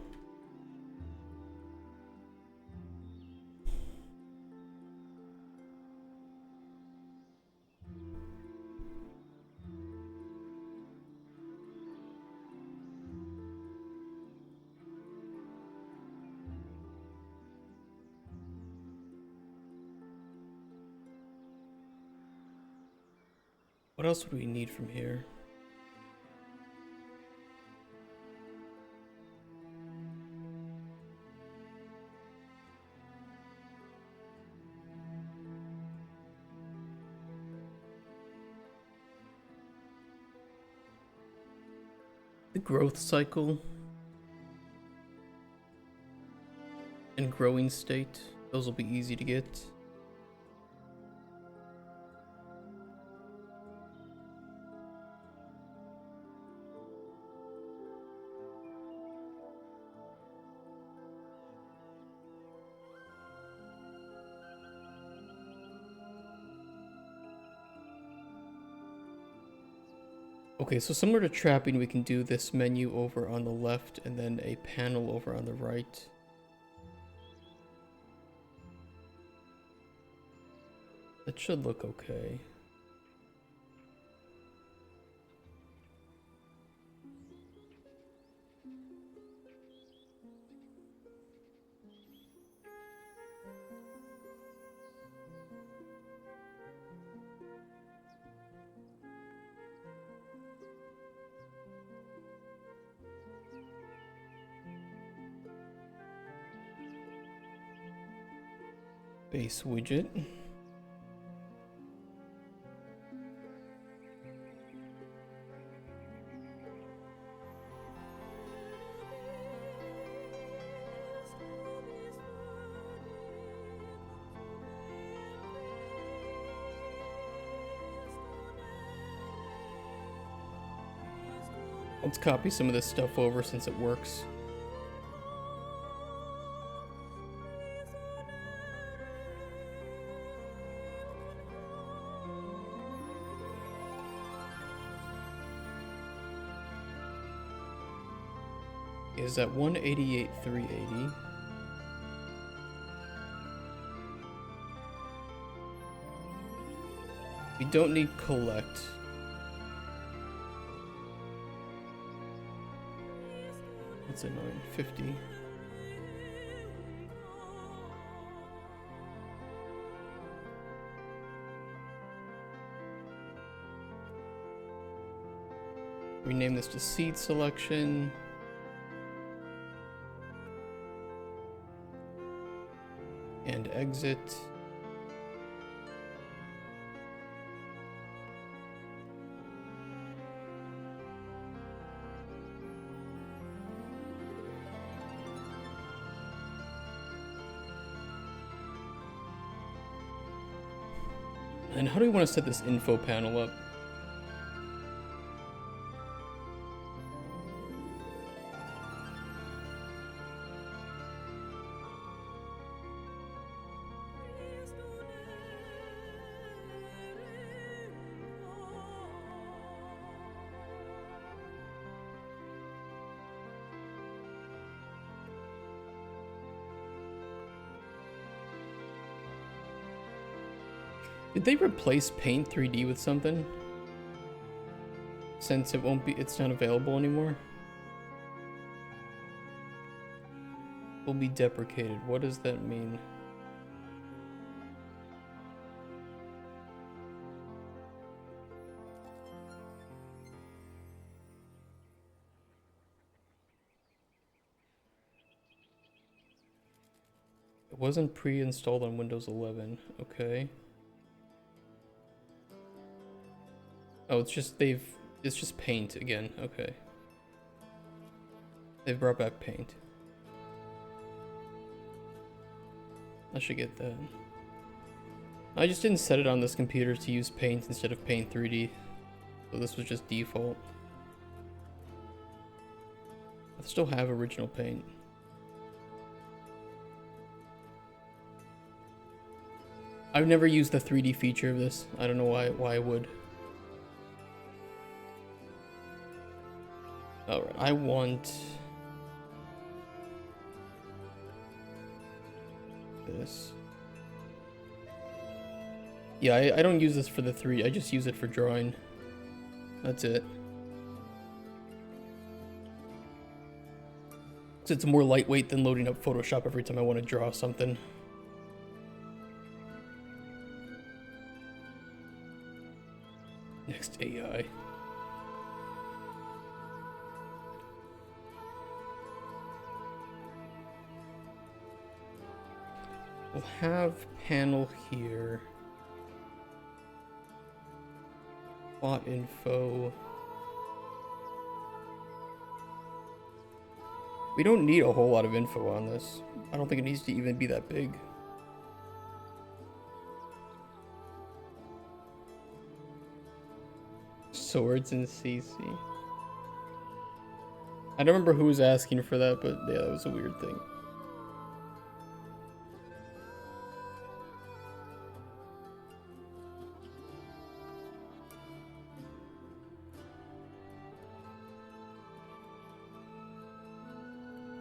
What else would we need from here? The growth cycle and growing state, those will be easy to get. Okay, so similar to trapping, we can do this menu over on the left and then a panel over on the right. That should look okay. Base widget. Let's copy some of this stuff over since it works. Is that 188,380? We don't need collect. That's annoying. 50. Rename this to seed selection. And exit. And how do we want to set this info panel up? Did they replace Paint 3D with something? Since it's not available anymore? Will be deprecated. What does that mean? It wasn't pre-installed on Windows 11. Okay. Oh, it's just Paint again. Okay. They've brought back Paint. I should get that. I just didn't set it on this computer to use Paint instead of Paint 3D. So this was just default. I still have original Paint. I've never used the 3D feature of this. I don't know why I would. Alright, I want this. Yeah, I don't use this for the 3, I just use it for drawing. That's it. So it's more lightweight than loading up Photoshop every time I want to draw something. Next AI. We'll have panel here. Plot info. We don't need a whole lot of info on this. I don't think it needs to even be that big. Swords in CC. I don't remember who was asking for that, but yeah, that was a weird thing.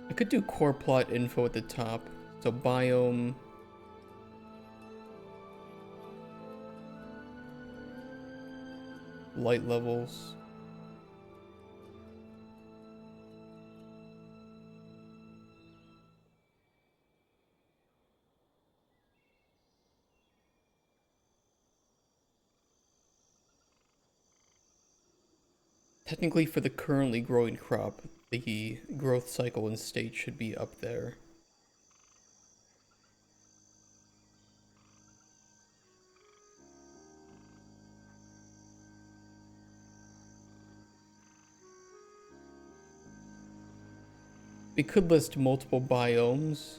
I could do core plot info at the top. So biome. Light levels. Technically, for the currently growing crop, the growth cycle and state should be up there. We could list multiple biomes.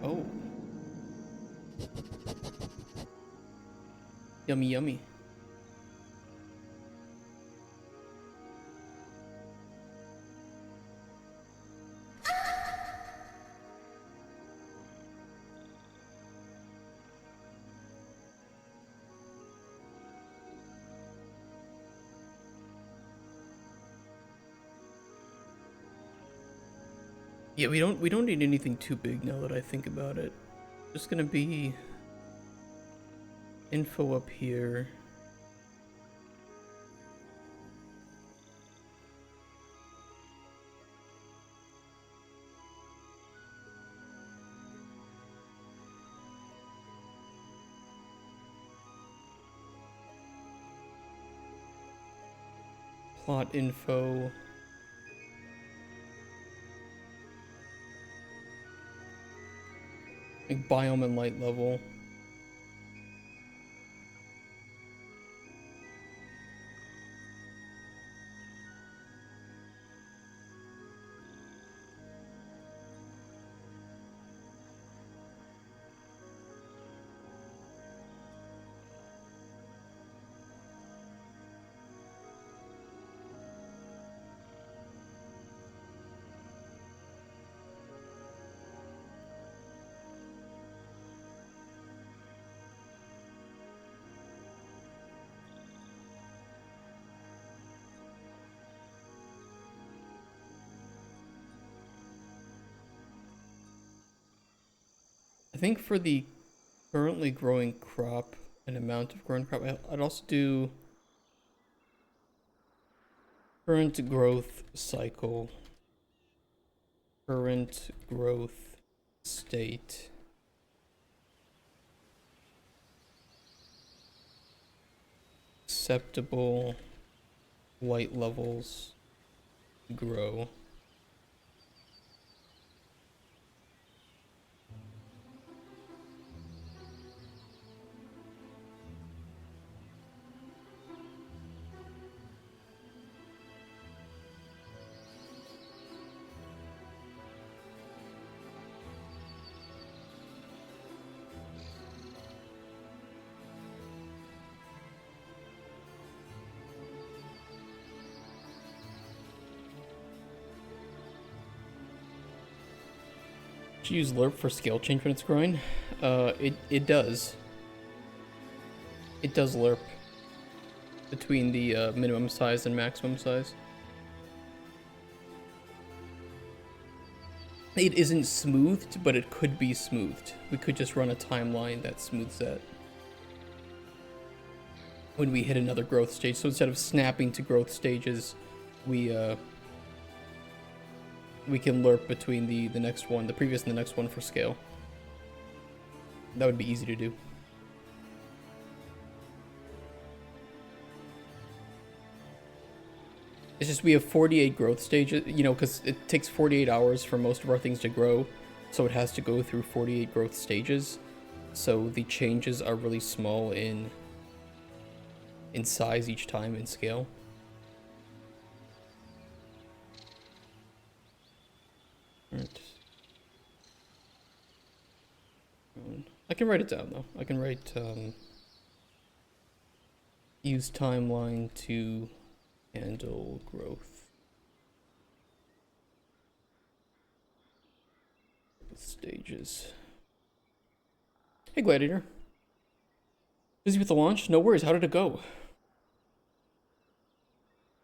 Oh. Yummy, yummy. Yeah, we don't need anything too big now that I think about it. Just gonna be info up here. Plot info. Like biome and light level. I think for the currently growing crop and amount of growing crop, I'd also do current growth cycle, current growth state, acceptable light levels, grow. Should use lerp for scale change when it's growing. It does. It does lerp between the minimum size and maximum size. It isn't smoothed, but it could be smoothed. We could just run a timeline that smooths that when we hit another growth stage. So instead of snapping to growth stages, we can lerp between the next one, the previous and the next one for scale. That would be easy to do. It's just we have 48 growth stages, you know, because it takes 48 hours for most of our things to grow, so it has to go through 48 growth stages. So the changes are really small in size each time in scale. Right. I can write it down though. I can write use timeline to handle growth stages. Hey Gladiator. Busy with the launch? No worries. How did it go?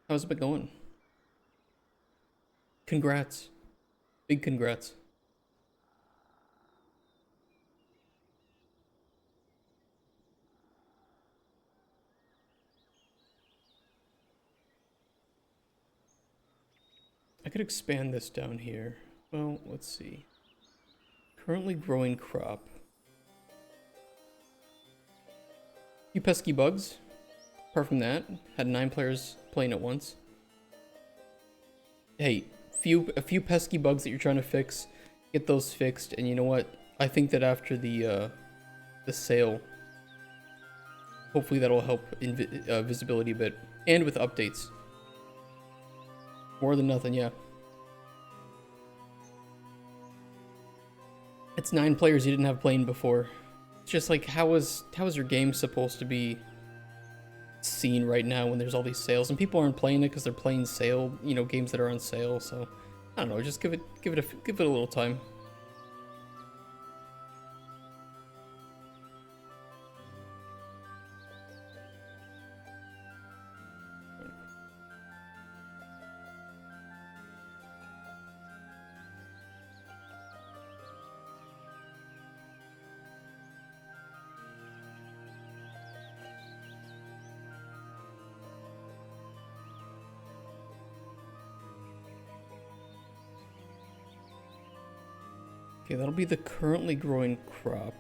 How's it been going? Congrats. Big congrats. I could expand this down here. Well, let's see. Currently growing crop. Few pesky bugs. Apart from that, had 9 players playing at once. Hey, a few pesky bugs that you're trying to fix, get those fixed, and you know what? I think that after the sale, hopefully that'll help in visibility a bit, and with updates. More than nothing, yeah. It's 9 players you didn't have playing before. It's just like, how is your game supposed to be seen right now when there's all these sales and people aren't playing it because they're playing sale, you know, games that are on sale? So I don't know, just give it a little time. Okay, that'll be the currently growing crop.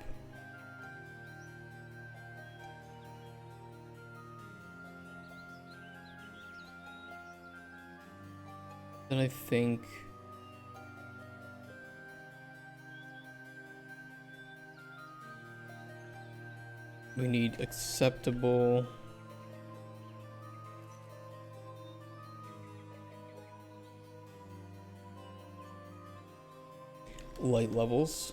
Then I think we need acceptable light levels.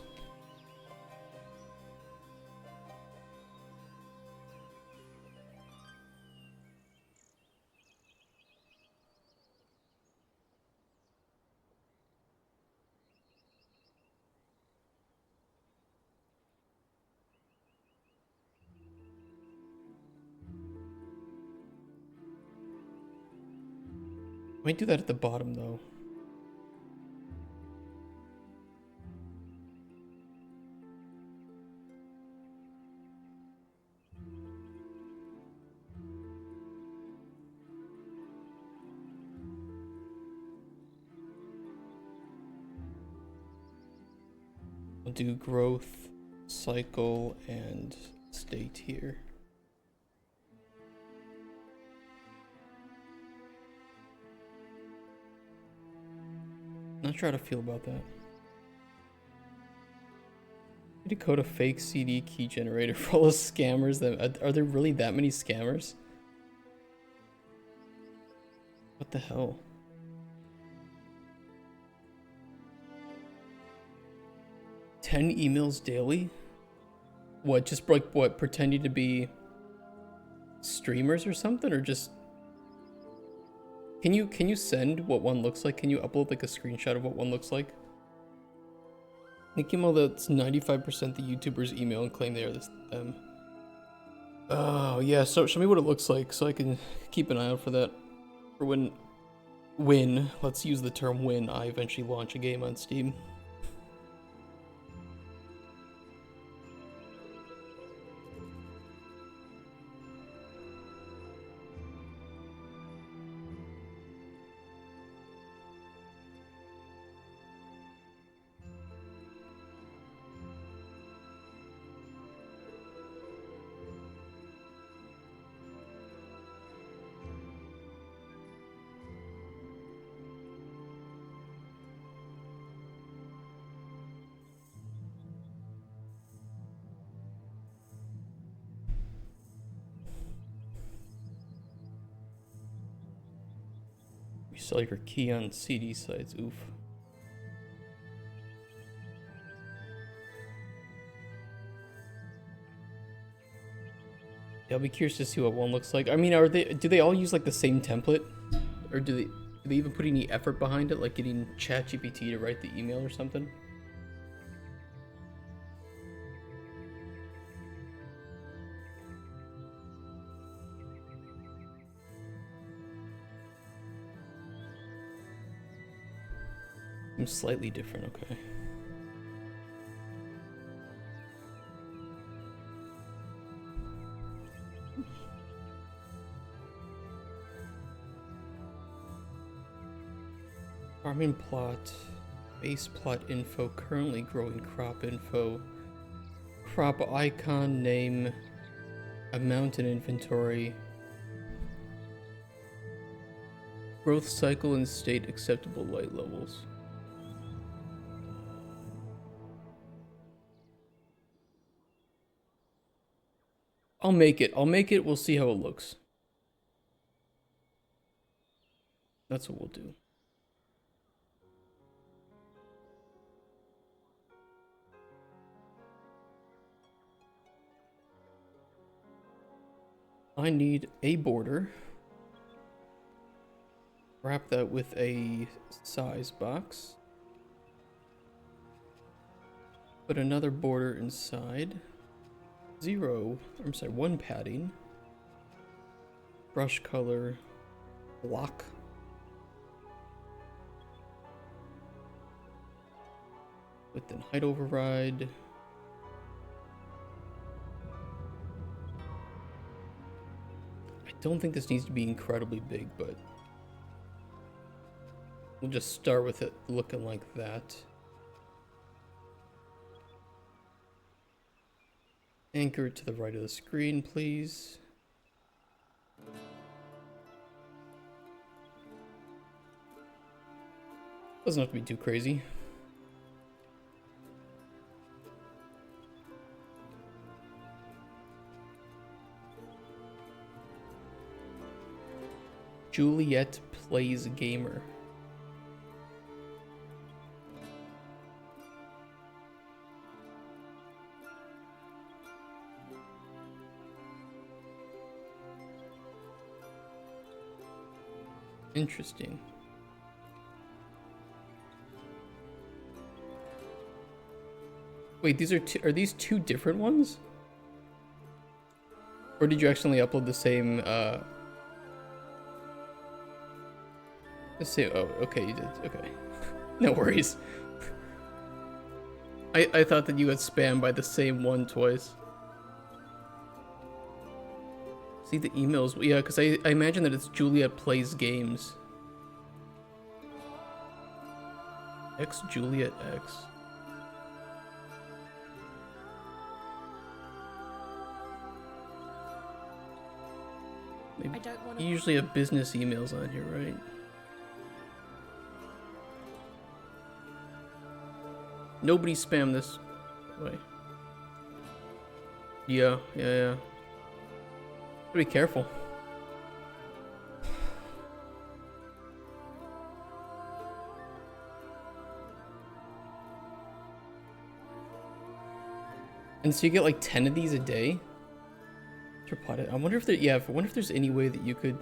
Might do that at the bottom though. I'll do growth, cycle, and state here. Not sure how to feel about that. Need to code a fake CD key generator for all the scammers. That are there really that many scammers? What the hell? $10 emails daily? What, just like what, pretending to be streamers or something, or just can you send what one looks like? Can you upload like a screenshot of what one looks like? Nick email that's 95% the YouTuber's email and claim they are them. Oh yeah, so show me what it looks like so I can keep an eye out for that. For when let's use the term when I eventually launch a game on Steam. You sell your key on CD sites. Oof. Yeah, I'll be curious to see what one looks like. I mean, do they all use like the same template? Or do they even put any effort behind it, like getting ChatGPT to write the email or something? I'm slightly different, okay. Farming plot, base plot info, currently growing crop info, crop icon, name, amount in inventory, growth cycle and state, acceptable light levels. I'll make it, we'll see how it looks. That's what we'll do. I need a border. Wrap that with a size box. Put another border inside. One padding. Brush color. Block. Width and height override. I don't think this needs to be incredibly big, but we'll just start with it looking like that. Anchor it to the right of the screen, please. Doesn't have to be too crazy. Juliet plays gamer. Interesting. Wait, are these two different ones? Or did you actually upload the same oh, okay, you did. Okay. No worries. I thought that you got spammed by the same one twice. See the emails? Yeah, because I imagine that it's Juliet plays games. X Juliet X. Maybe. You usually have business emails on here, right? Nobody spam this way. Yeah. Be careful. And so you get like 10 of these a day? I wonder if there's any way that you could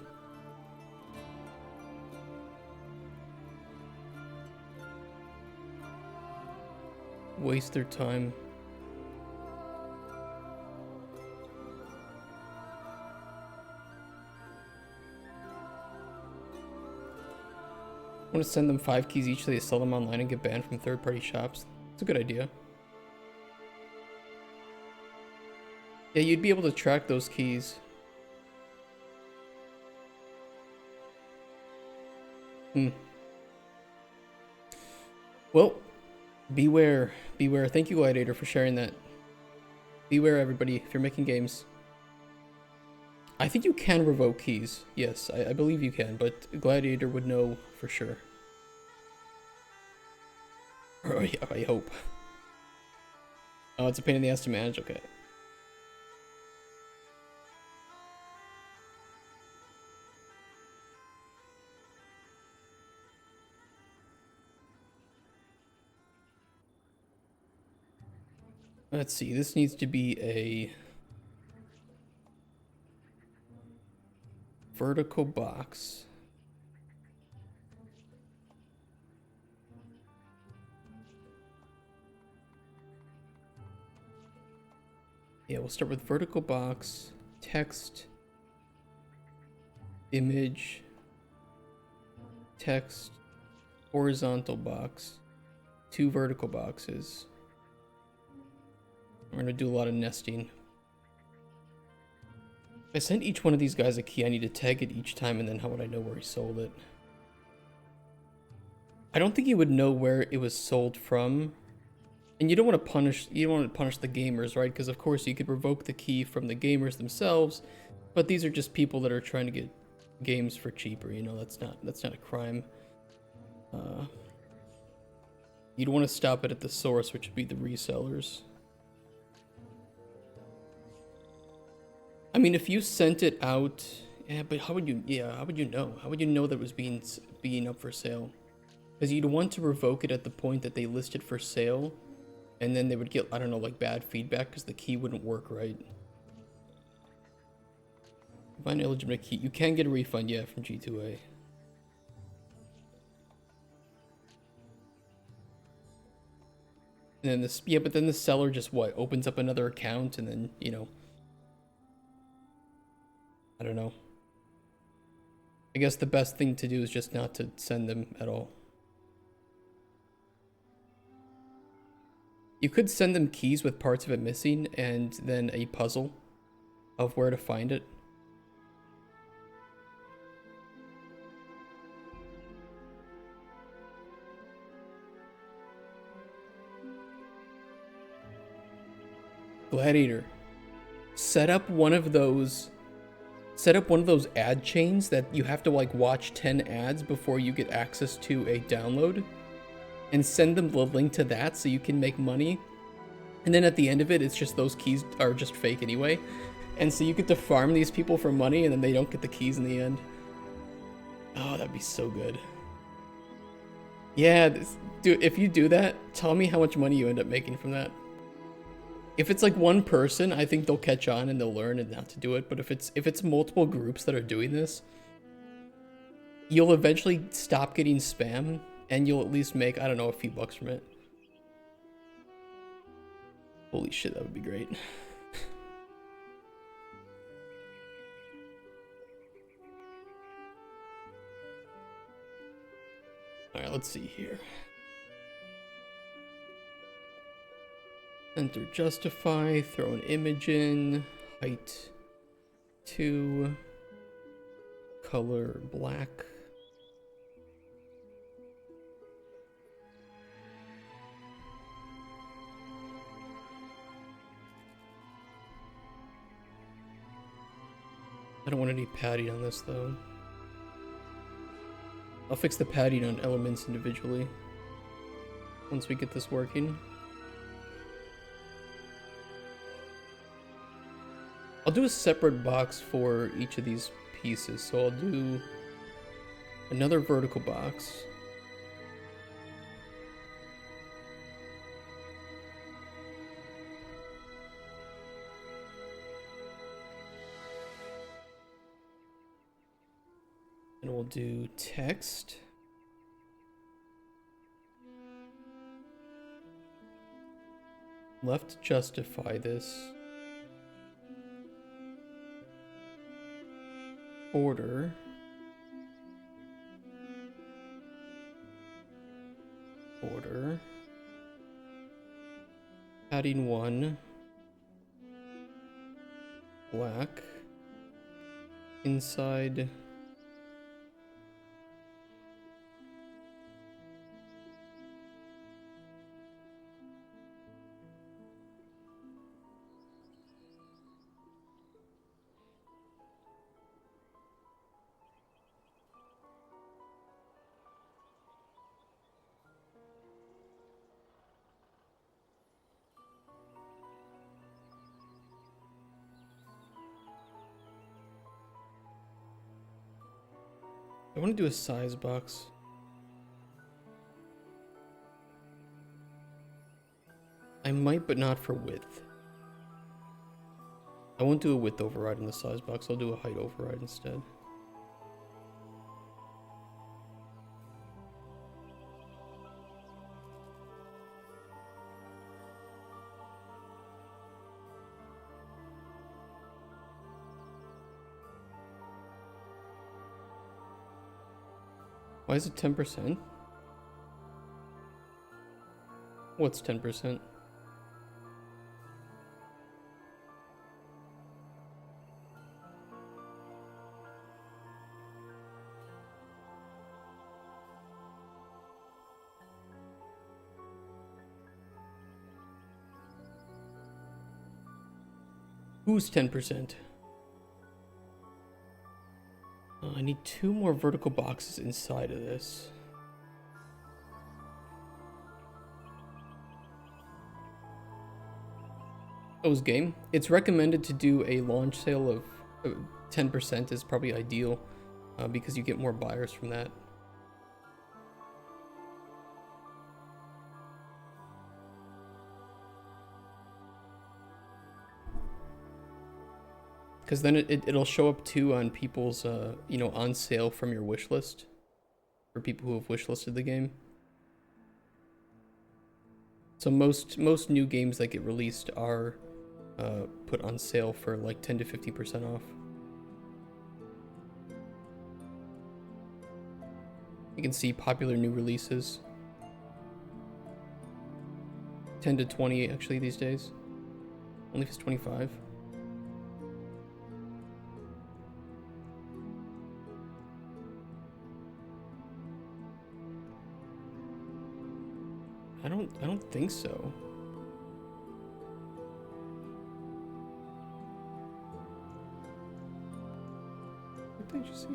waste their time. I want to send them 5 keys each so they sell them online and get banned from third-party shops. It's a good idea. Yeah, you'd be able to track those keys. Well, beware. Thank you, Gladiator, for sharing that. Beware, everybody, if you're making games. I think you can revoke keys. Yes, I believe you can, but Gladiator would know for sure. Or yeah, I hope. Oh, it's a pain in the ass to manage? Okay. Let's see, this needs to be a vertical box. Yeah, we'll start with vertical box, text, image, text, horizontal box, 2 vertical boxes. We're gonna do a lot of nesting. If I sent each one of these guys a key, I need to tag it each time, and then how would I know where he sold it? I don't think he would know where it was sold from. And you don't want to punish the gamers, right? Because of course you could revoke the key from the gamers themselves, but these are just people that are trying to get games for cheaper, you know, that's not a crime. You'd want to stop it at the source, which would be the resellers. I mean, if you sent it out, yeah, but how would you know? How would you know that it was being up for sale? Because you'd want to revoke it at the point that they listed for sale, and then they would get, I don't know, like bad feedback because the key wouldn't work right. Find an illegitimate key. You can get a refund, yeah, from G2A. And then this, yeah, but then the seller just what opens up another account, and then, you know, I don't know. I guess the best thing to do is just not to send them at all. You could send them keys with parts of it missing and then a puzzle of where to find it. Gladiator. Set up one of those ad chains that you have to like watch 10 ads before you get access to a download, and send them the link to that so you can make money. And then at the end of it, it's just those keys are just fake anyway. And so you get to farm these people for money, and then they don't get the keys in the end. Oh, that'd be so good. Yeah, dude, if you do that, tell me how much money you end up making from that. If it's like one person, I think they'll catch on and they'll learn and not to do it. But if it's multiple groups that are doing this, you'll eventually stop getting spam, and you'll at least make, I don't know, a few bucks from it. Holy shit, that would be great. Alright, let's see here. Enter justify, throw an image in, height 2, color black. I don't want any padding on this though. I'll fix the padding on elements individually once we get this working. I'll do a separate box for each of these pieces. So I'll do another vertical box. And we'll do text. Left justify this. Order. Order. Padding 1. Black. Inside. I want to do a size box. I I might, but not for width. I won't do a width override in the size box. I'll do a height override instead. Why is it 10%? What's 10%? Who's 10%? I need 2 more vertical boxes inside of this. O's game. It's recommended to do a launch sale of 10% is probably ideal because you get more buyers from that. Because then it'll show up too on people's, you know, on sale from your wish list. For people who have wish listed the game. So most new games that get released are put on sale for like 10 to 50% off. You can see popular new releases. 10 to 20 actually these days. Only if it's 25. I don't think so. What did you see?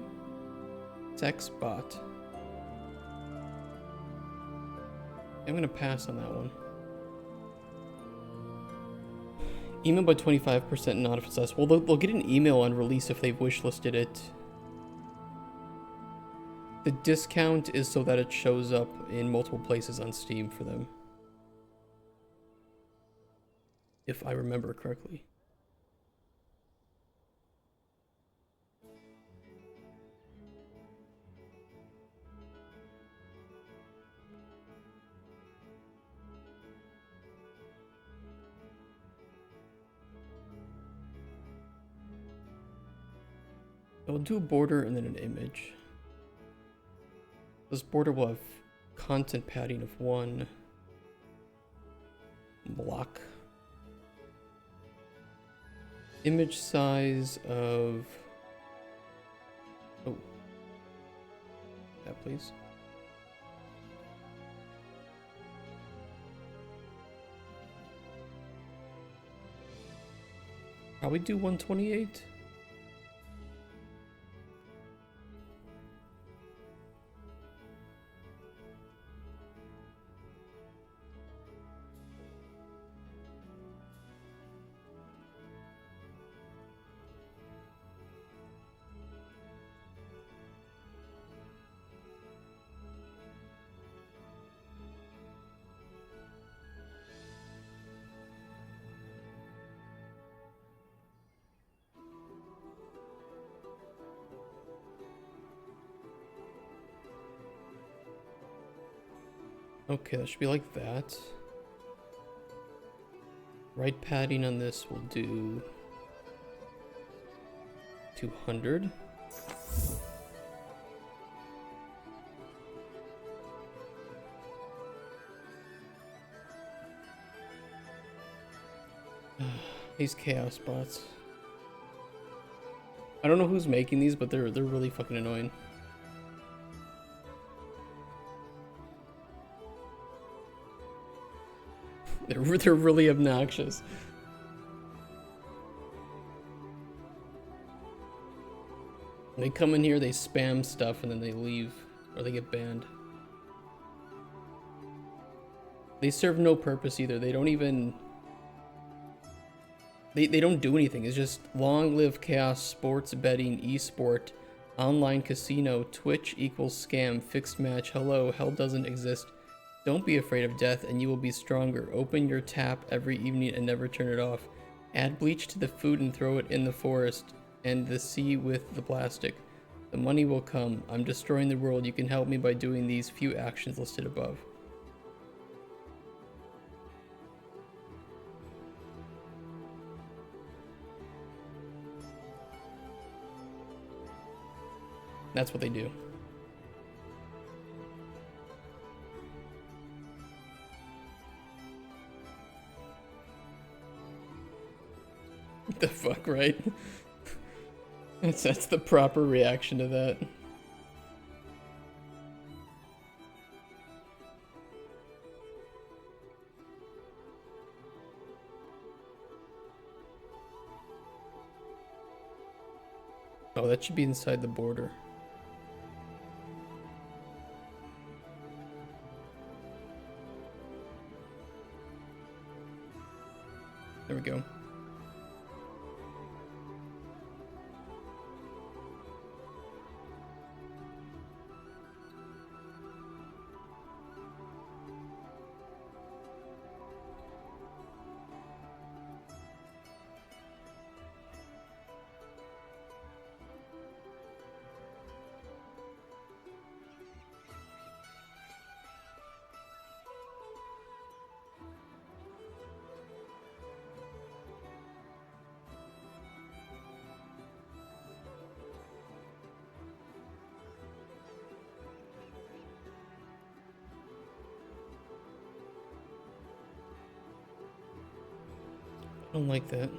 Text bot. I'm gonna pass on that one. Email by 25% not successful. They'll get an email on release if they've wishlisted it. The discount is so that it shows up in multiple places on Steam for them. If I remember correctly. I'll do a border and then an image. This border will have content padding of 1 block. Image size of... Oh. That, please. Probably do 128. Okay, that should be like that. Right padding on this will do 200. These chaos bots. I don't know who's making these, but they're really fucking annoying. They're really obnoxious. They come in here, they spam stuff, and then they leave, or they get banned. They serve no purpose either. They don't even... They don't do anything. It's just long live chaos, sports betting, esport, online casino, Twitch equals scam, fixed match, hello, hell doesn't exist. Don't be afraid of death, and you will be stronger. Open your tap every evening and never turn it off. Add bleach to the food and throw it in the forest and the sea with the plastic. The money will come. I'm destroying the world. You can help me by doing these few actions listed above. That's what they do. What the fuck, right? That's the proper reaction to that. Oh, that should be inside the border. There we go. I don't like that.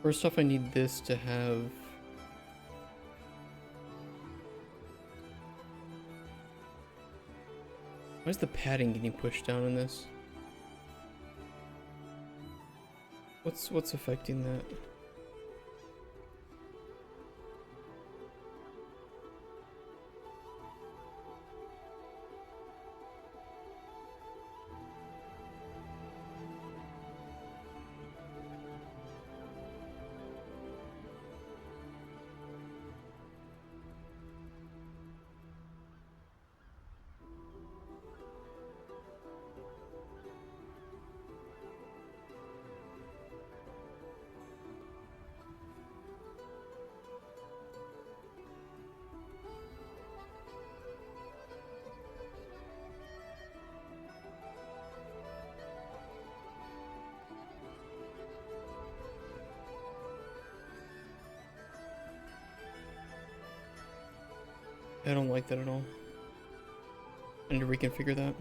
First off, I need this to have... Why is the padding getting pushed down in this? What's affecting that? I don't like that at all. I need to reconfigure that.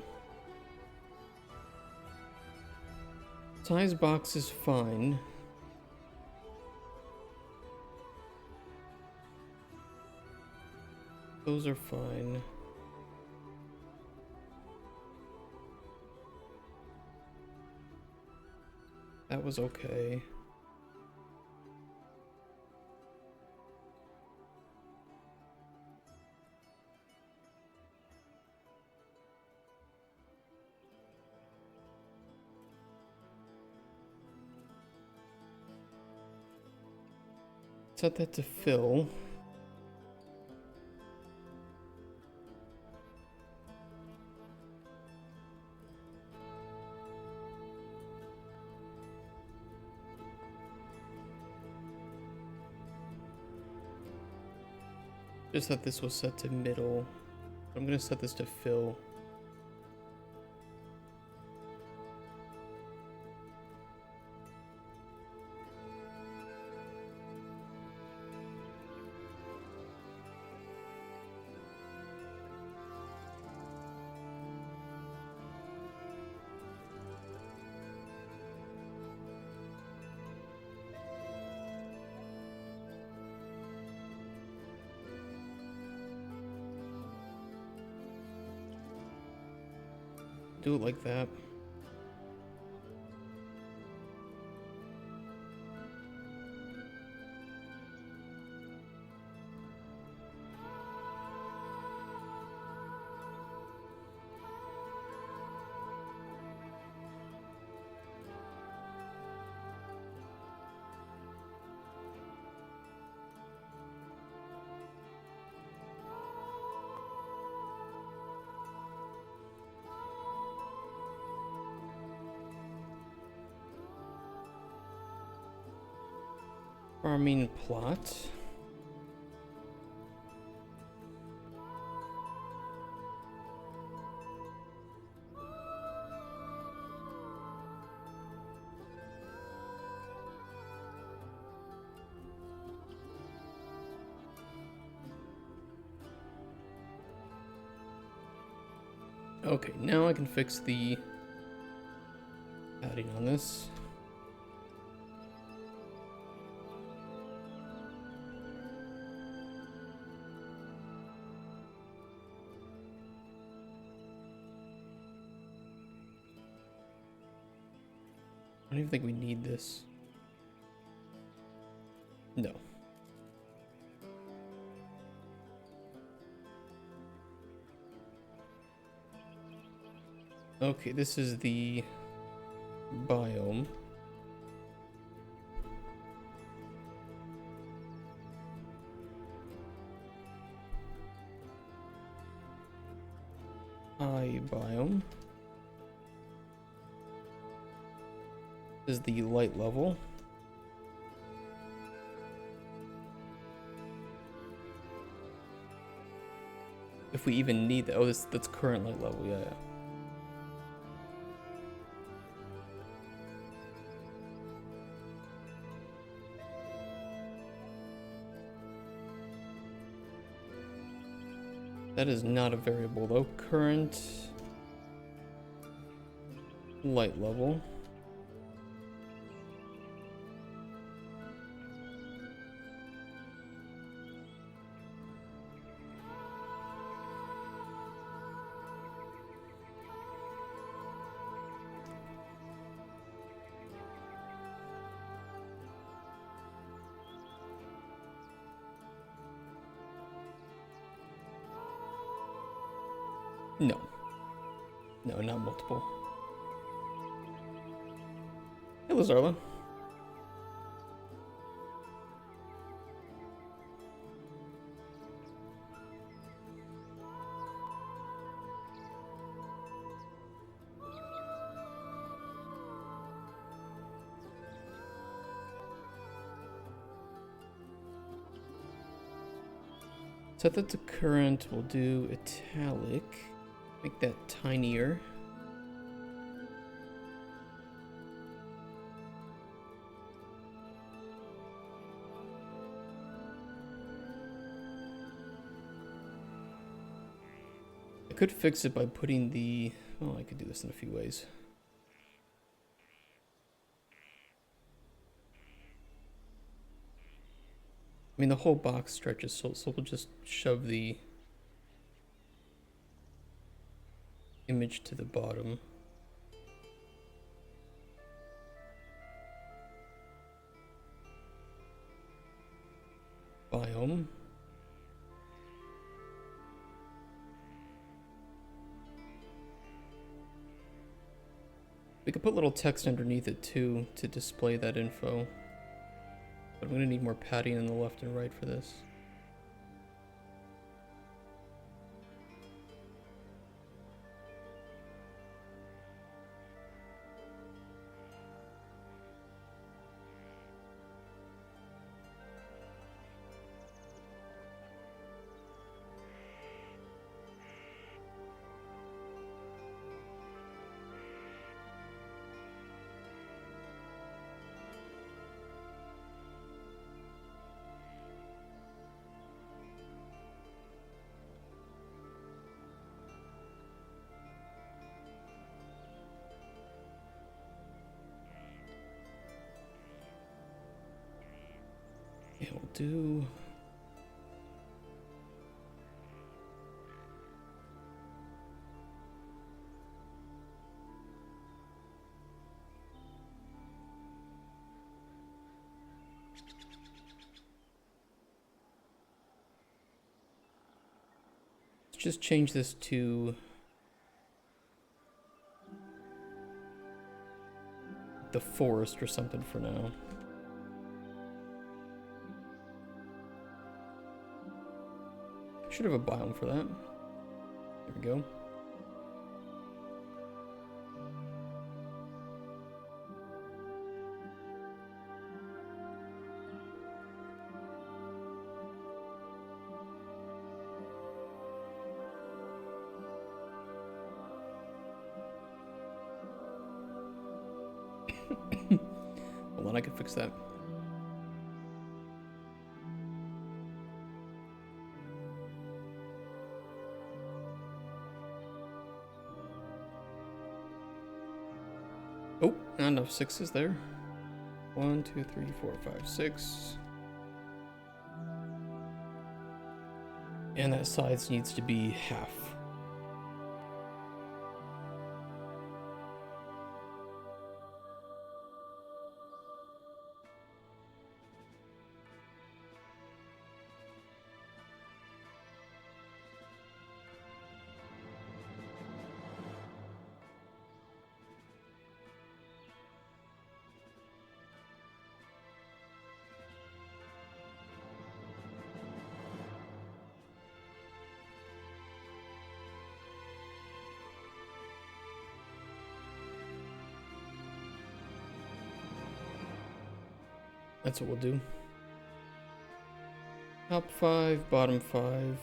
Size box is fine. Those are fine. That was okay. Set that to fill. Just thought this was set to middle. I'm gonna set this to fill. Do it like that. farming plot. Okay, now I can fix the padding on this. I don't even think we need this. No. Okay, this is the biome. Biome. This is the light level. If we even need that. Oh, that's current light level, yeah. That is not a variable though. Current light level. No. No, not multiple. Hello, Zarla. Set that to current. We'll do italic. Make that tinier. I could fix it by putting the... Oh, I could do this in a few ways. I mean, the whole box stretches, so we'll just shove the image to the bottom. Biome. We could put little text underneath it too to display that info. But I'm gonna need more padding in the left and right for this. It'll do. Let's just change this to the forest or something for now. Should have a biome for that. There we go. on, I can fix that. Oh, not enough sixes there. 1, 2, 3, 4, 5, 6. And that size needs to be half. That's what we'll do. Top 5, bottom 5.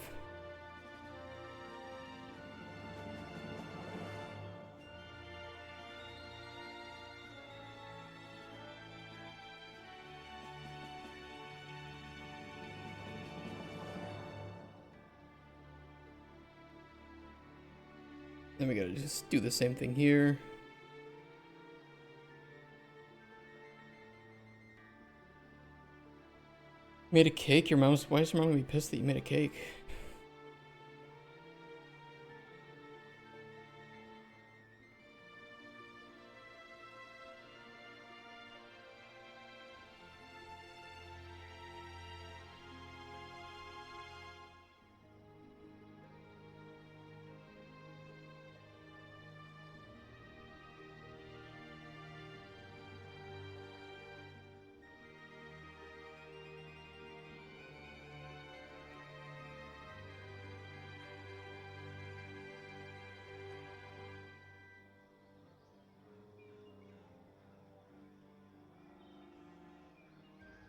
Then we gotta just do the same thing here. Made a cake? Why is your mom gonna be pissed that you made a cake?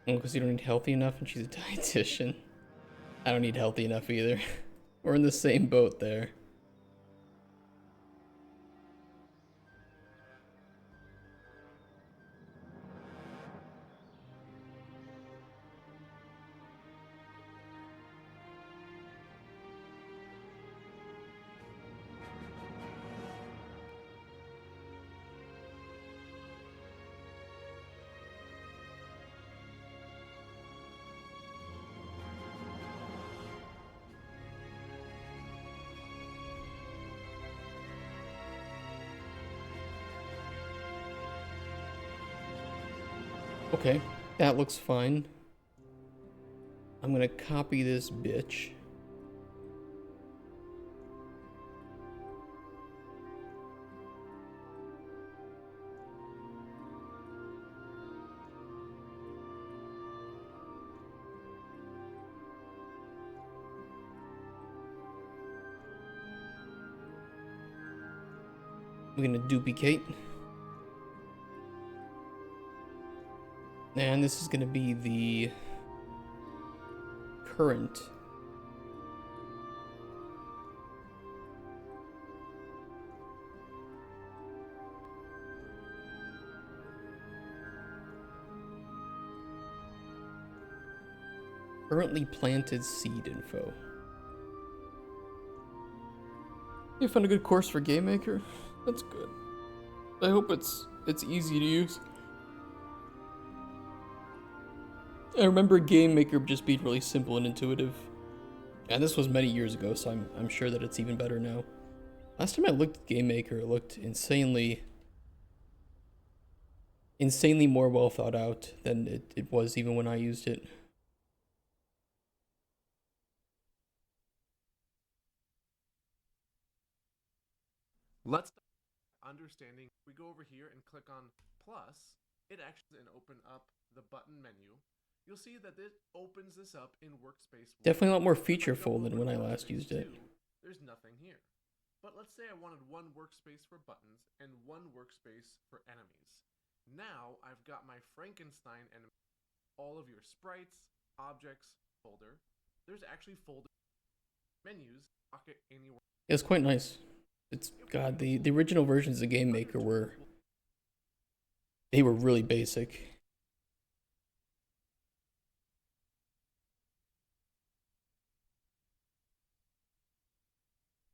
Because you don't need healthy enough and she's a dietitian. I don't need healthy enough either. We're in the same boat there. Okay, that looks fine. I'm gonna copy this bitch. We're gonna duplicate. And this is gonna be the current. Currently planted seed info. You found a good course for Game Maker? That's good. I hope it's easy to use. I remember Game Maker just being really simple and intuitive. And this was many years ago, so I'm sure that it's even better now. Last time I looked at Game Maker, it looked insanely more well thought out than it was even when I used it. Let's understanding. We go over here and click on plus. It actually and open up the button menu. You'll see that it opens this up in workspace. Definitely a lot more featureful than when I last used it. There's nothing here. But let's say I wanted one workspace for buttons and one workspace for enemies. Now I've got my Frankenstein and all of your sprites, objects, folder. There's actually folder menus, pocket anywhere. Yeah, it's quite nice. It's God, the original versions of Game Maker were really basic.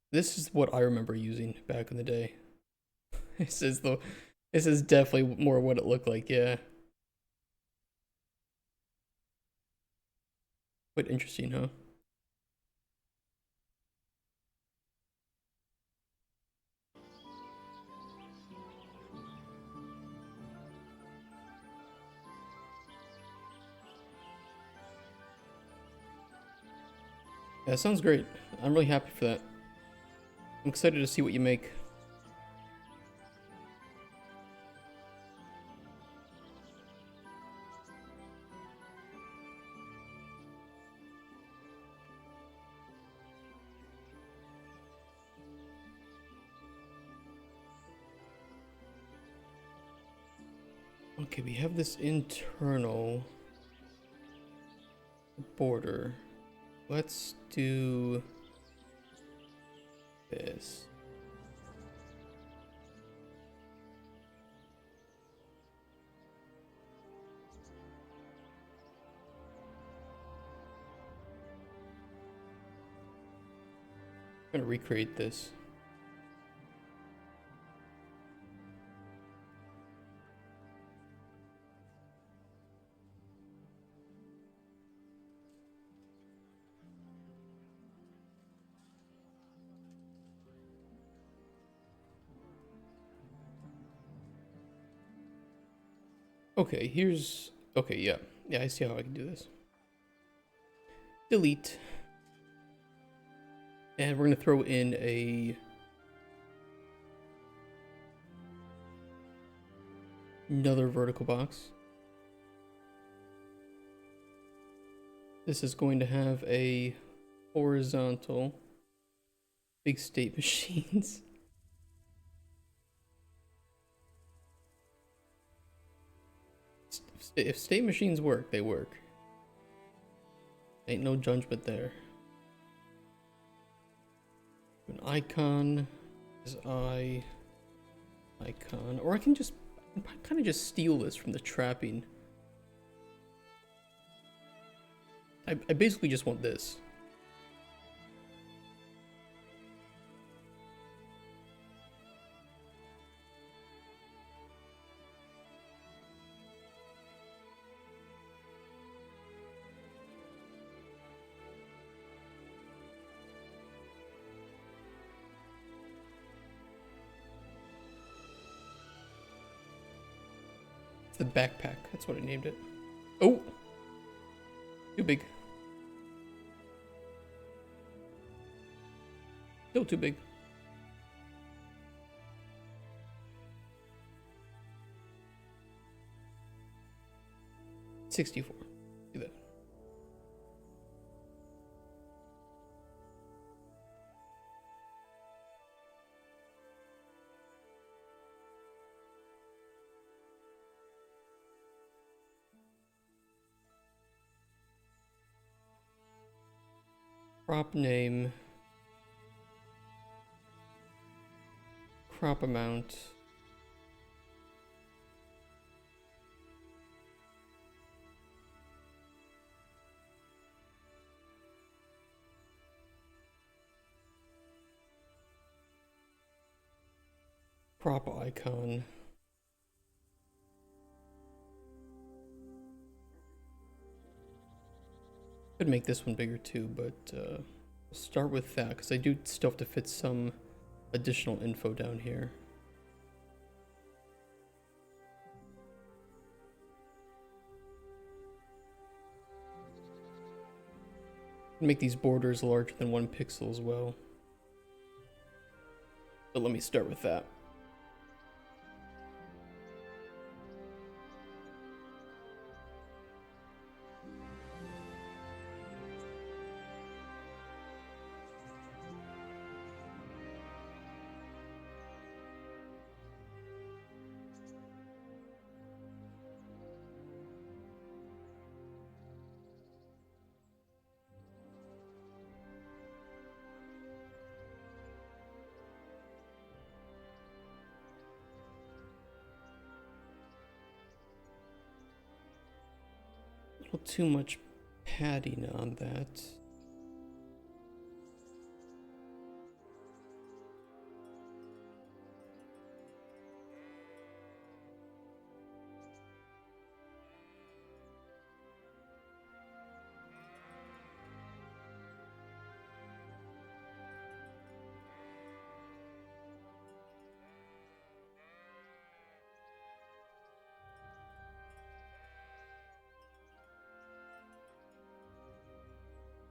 This is what I remember using back in the day. This is the this is definitely more what it looked like, yeah. Quite interesting, huh? Yeah, that sounds great. I'm really happy for that. I'm excited to see what you make. Okay, we have this internal border. Let's do this. I'm gonna recreate this. Okay, here's... Okay, yeah. Yeah, I see how I can do this. Delete. And we're gonna throw in another vertical box. This is going to have a horizontal big state machines. If state machines work, they work. Ain't no judgment there. An icon is icon, or I can kind of just steal this from the trapping. I basically just want this. The backpack. That's what I named it. Oh! Too big. Still too big. $64. Do that. Crop name. Crop amount. Crop icon. Could make this one bigger too, but we'll start with that because I do still have to fit some additional info down here. Make these borders larger than 1 pixel as well. But let me start with that. A little too much padding on that.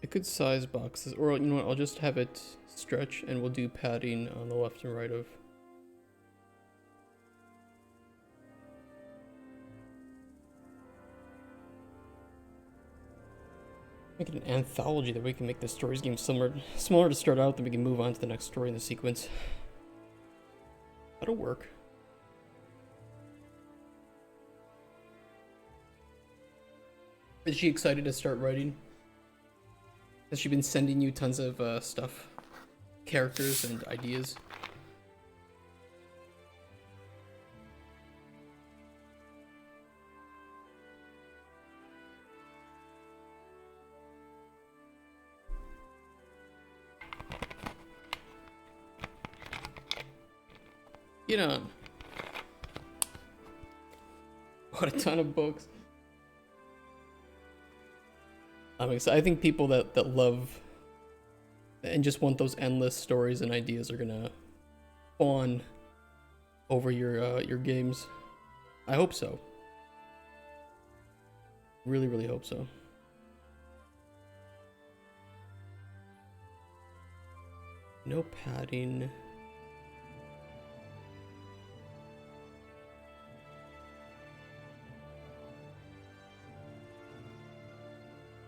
I could size boxes, or you know what, I'll just have it stretch and we'll do padding on the left and right of. Make it an anthology that we can make the stories game smaller to start out, then we can move on to the next story in the sequence. That'll work. Is she excited to start writing? Has she been sending you tons of stuff? Characters and ideas? You know, what a ton of books. I'm excited. I think people that love and just want those endless stories and ideas are gonna fawn over your games. I hope so. Really, really hope so. No padding.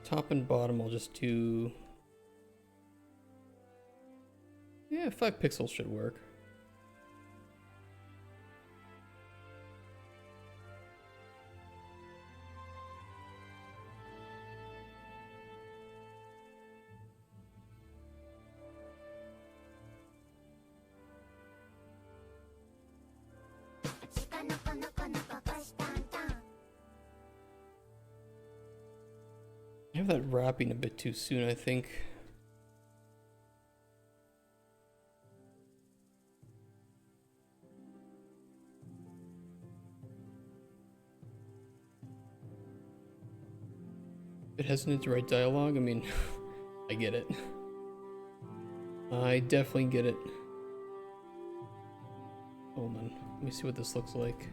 Top and bottom, I'll just do... Yeah, 5 pixels should work. I have that wrapping a bit too soon, I think. It hesitant to write dialogue? I mean, I get it. I definitely get it. Hold on, let me see what this looks like.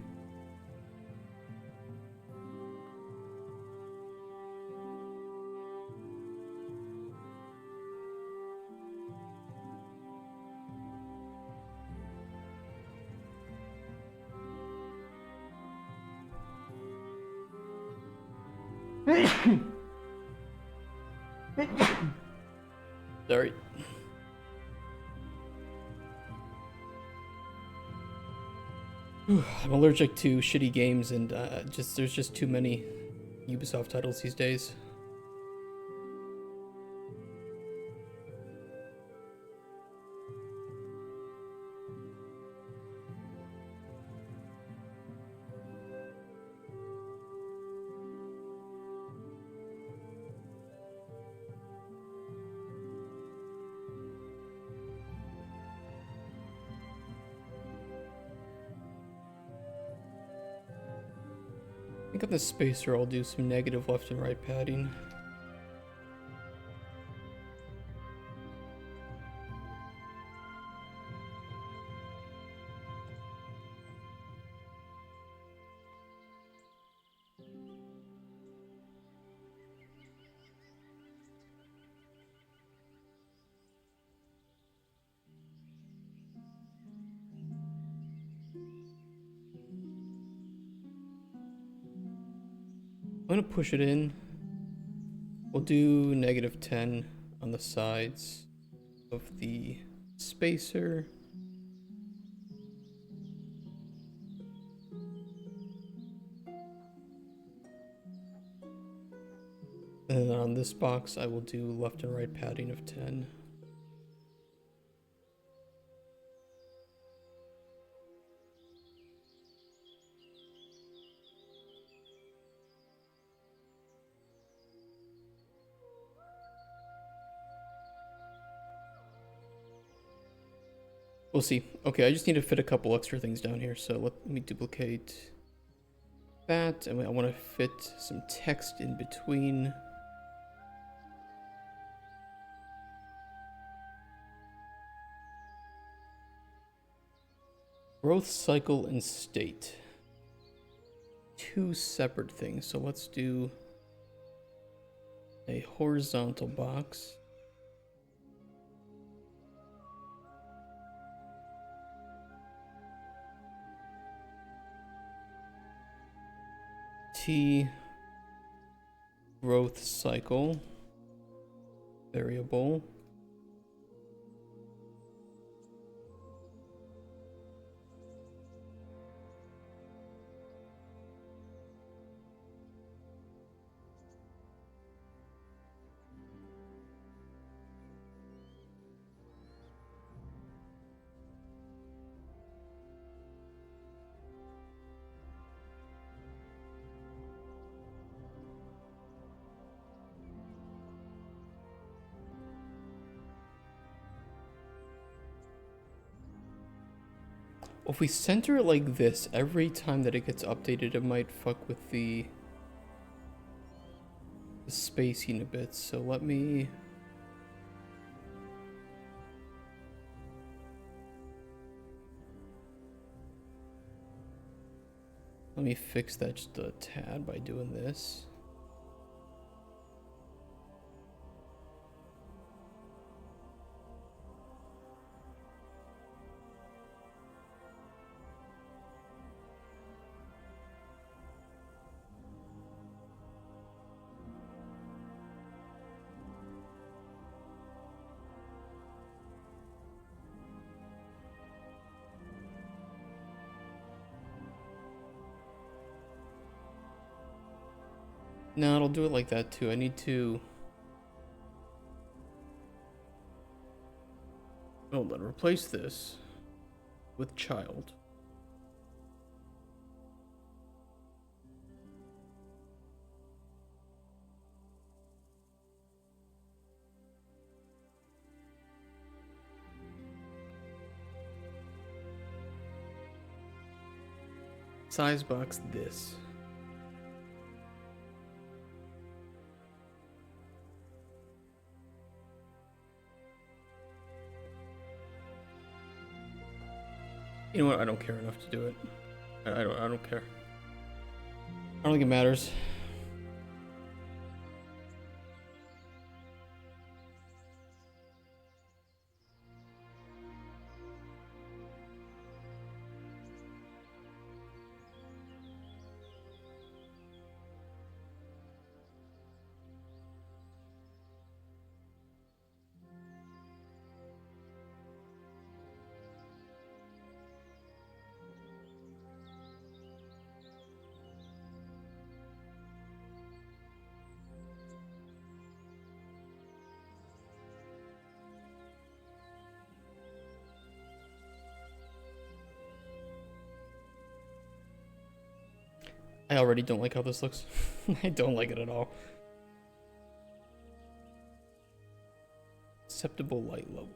Sorry. I'm allergic to shitty games, and there's just too many Ubisoft titles these days. I think on the spacer I'll do some negative left and right padding. I'm gonna push it in. We'll do -10 on the sides of the spacer. And then on this box, I will do left and right padding of 10. We'll see. Okay, I just need to fit a couple extra things down here, so let me duplicate that, and I want to fit some text in between. Growth cycle and state. Two separate things, so let's do a horizontal box. T growth cycle variable. If we center it like this, every time that it gets updated, it might fuck with the spacing a bit. So let me... fix that just a tad by doing this. No, it'll do it like that too. I need to... Hold on, replace this with child. Size box this. You know what? I don't care enough to do it. I don't care. I don't think it matters. I already don't like how this looks. I don't like it at all. Acceptable light levels.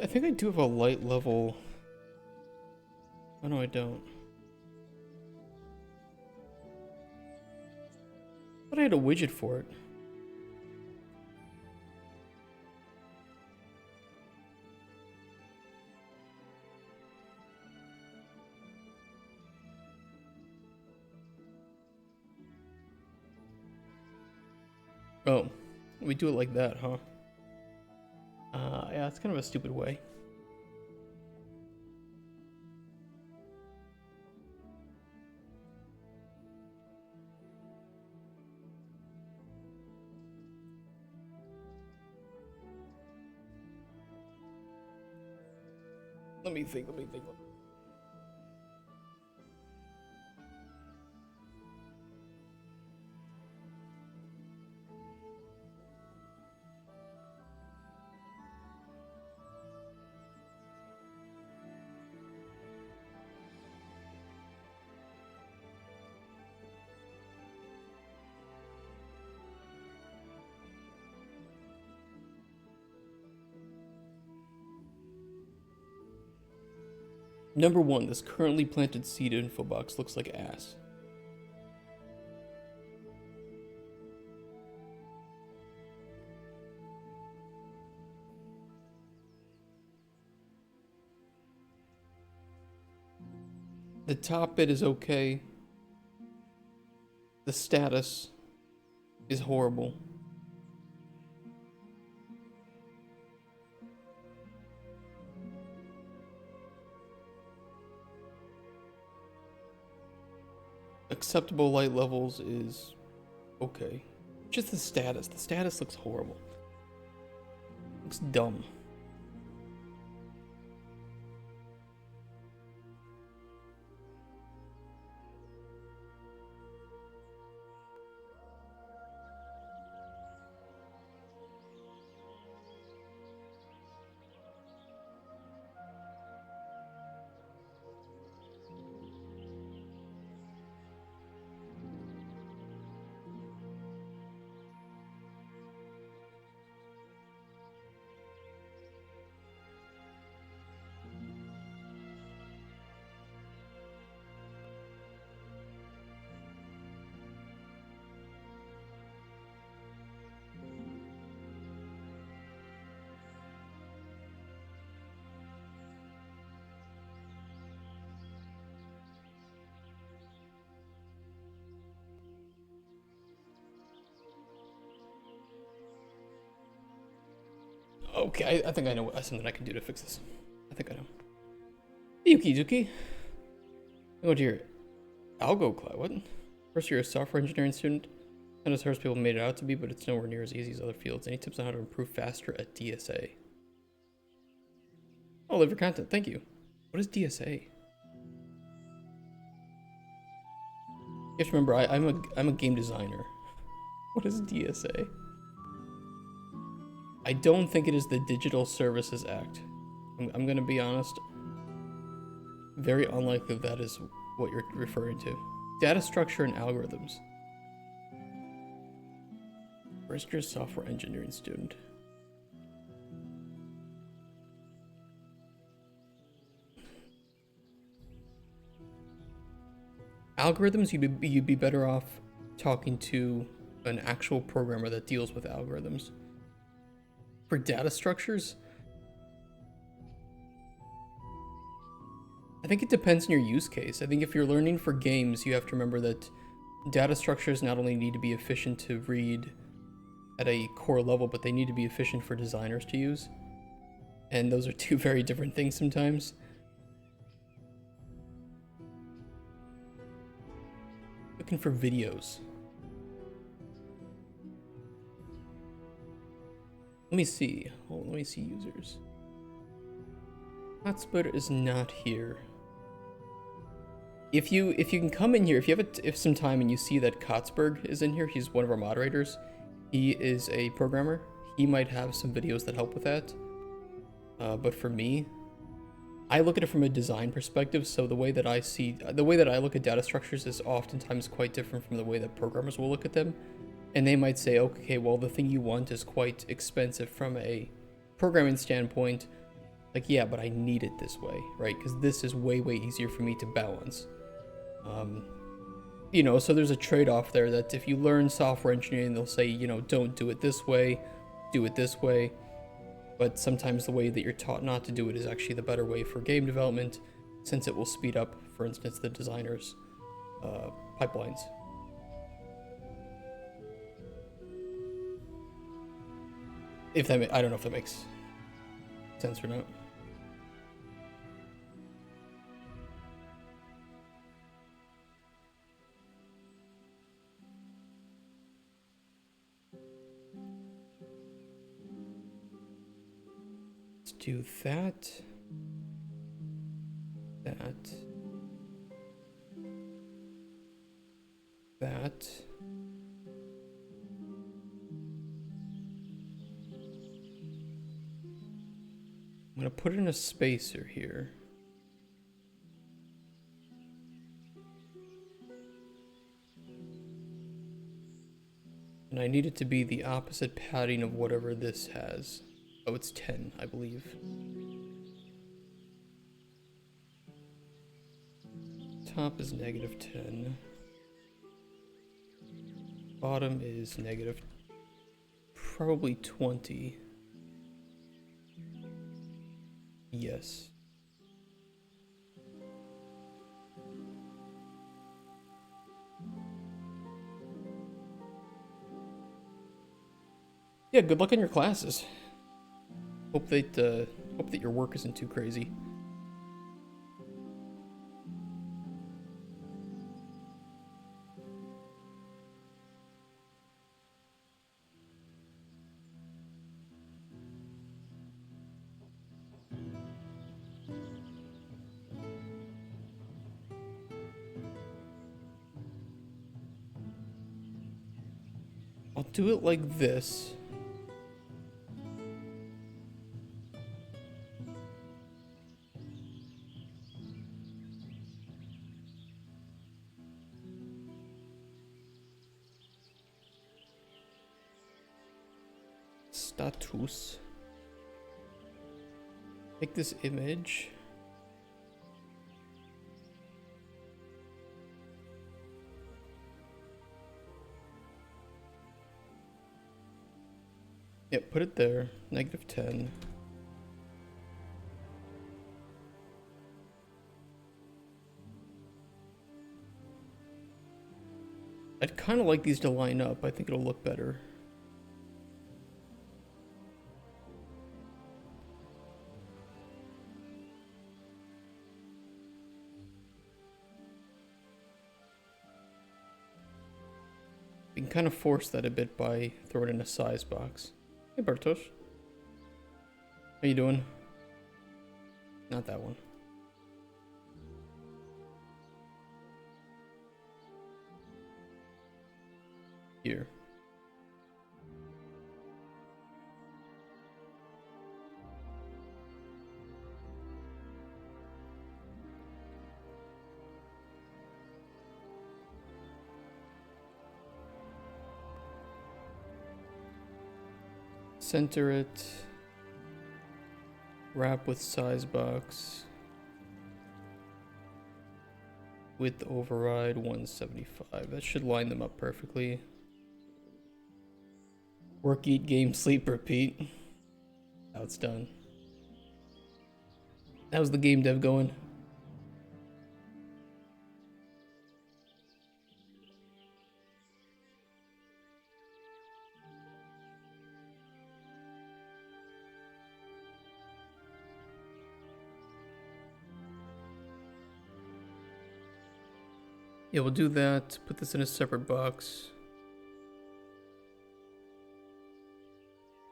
I think I do have a light level. Oh no, I don't. But I had a widget for it. Oh, we do it like that, huh? Yeah, it's kind of a stupid way. Let me think. Number 1, this currently planted seed info box looks like ass. The top bit is okay. The status is horrible. Acceptable light levels is okay. Just the status. The status looks horrible. Looks dumb. Okay, I think I know something I can do to fix this. I think I know. Yuki Zuki. Go to your algo class. What? First, you're a software engineering student. Not as hard as people made it out to be, but it's nowhere near as easy as other fields. Any tips on how to improve faster at DSA? Oh, live your content. Thank you. What is DSA? You have to remember, I'm a game designer. What is DSA? I don't think it is the Digital Services Act. I'm gonna be honest. Very unlikely that is what you're referring to. Data structure and algorithms. First year software engineering student. Algorithms, you'd be better off talking to an actual programmer that deals with algorithms. For data structures, I think it depends on your use case. I think if you're learning for games, you have to remember that data structures not only need to be efficient to read at a core level, but they need to be efficient for designers to use. And those are two very different things sometimes. Looking for videos. Let me see. Hold on, let me see users. Hotspot is not here. If you can come in here, if you have some time and you see that Kotzberg is in here, he's one of our moderators. He is a programmer. He might have some videos that help with that. But for me, I look at it from a design perspective. So the way that I look at data structures is oftentimes quite different from the way that programmers will look at them. And they might say, okay, well, the thing you want is quite expensive from a programming standpoint. Like, yeah, but I need it this way, right? Because this is way, way easier for me to balance. You know, so there's a trade-off there that if you learn software engineering, they'll say, you know, don't do it this way, do it this way. But sometimes the way that you're taught not to do it is actually the better way for game development, since it will speed up, for instance, the designer's pipelines. I don't know if that makes sense or not. Let's do that. That. That. I'm gonna put in a spacer here. And I need it to be the opposite padding of whatever this has. Oh, it's 10, I believe. Top is -10. Bottom is negative, probably 20. Yes. Yeah, good luck in your classes. Hope that your work isn't too crazy. I'll do it like this. Status. Take this image. Yep, put it there. -10. I'd kind of like these to line up. I think it'll look better. You can kind of force that a bit by throwing in a size box. Hey, Bartosz. How you doing? Not that one. Here. Center it. Wrap with size box. Width override 175. That should line them up perfectly. Work, eat, game, sleep, repeat. Now it's done. How's the game dev going? Yeah, we'll do that. Put this in a separate box.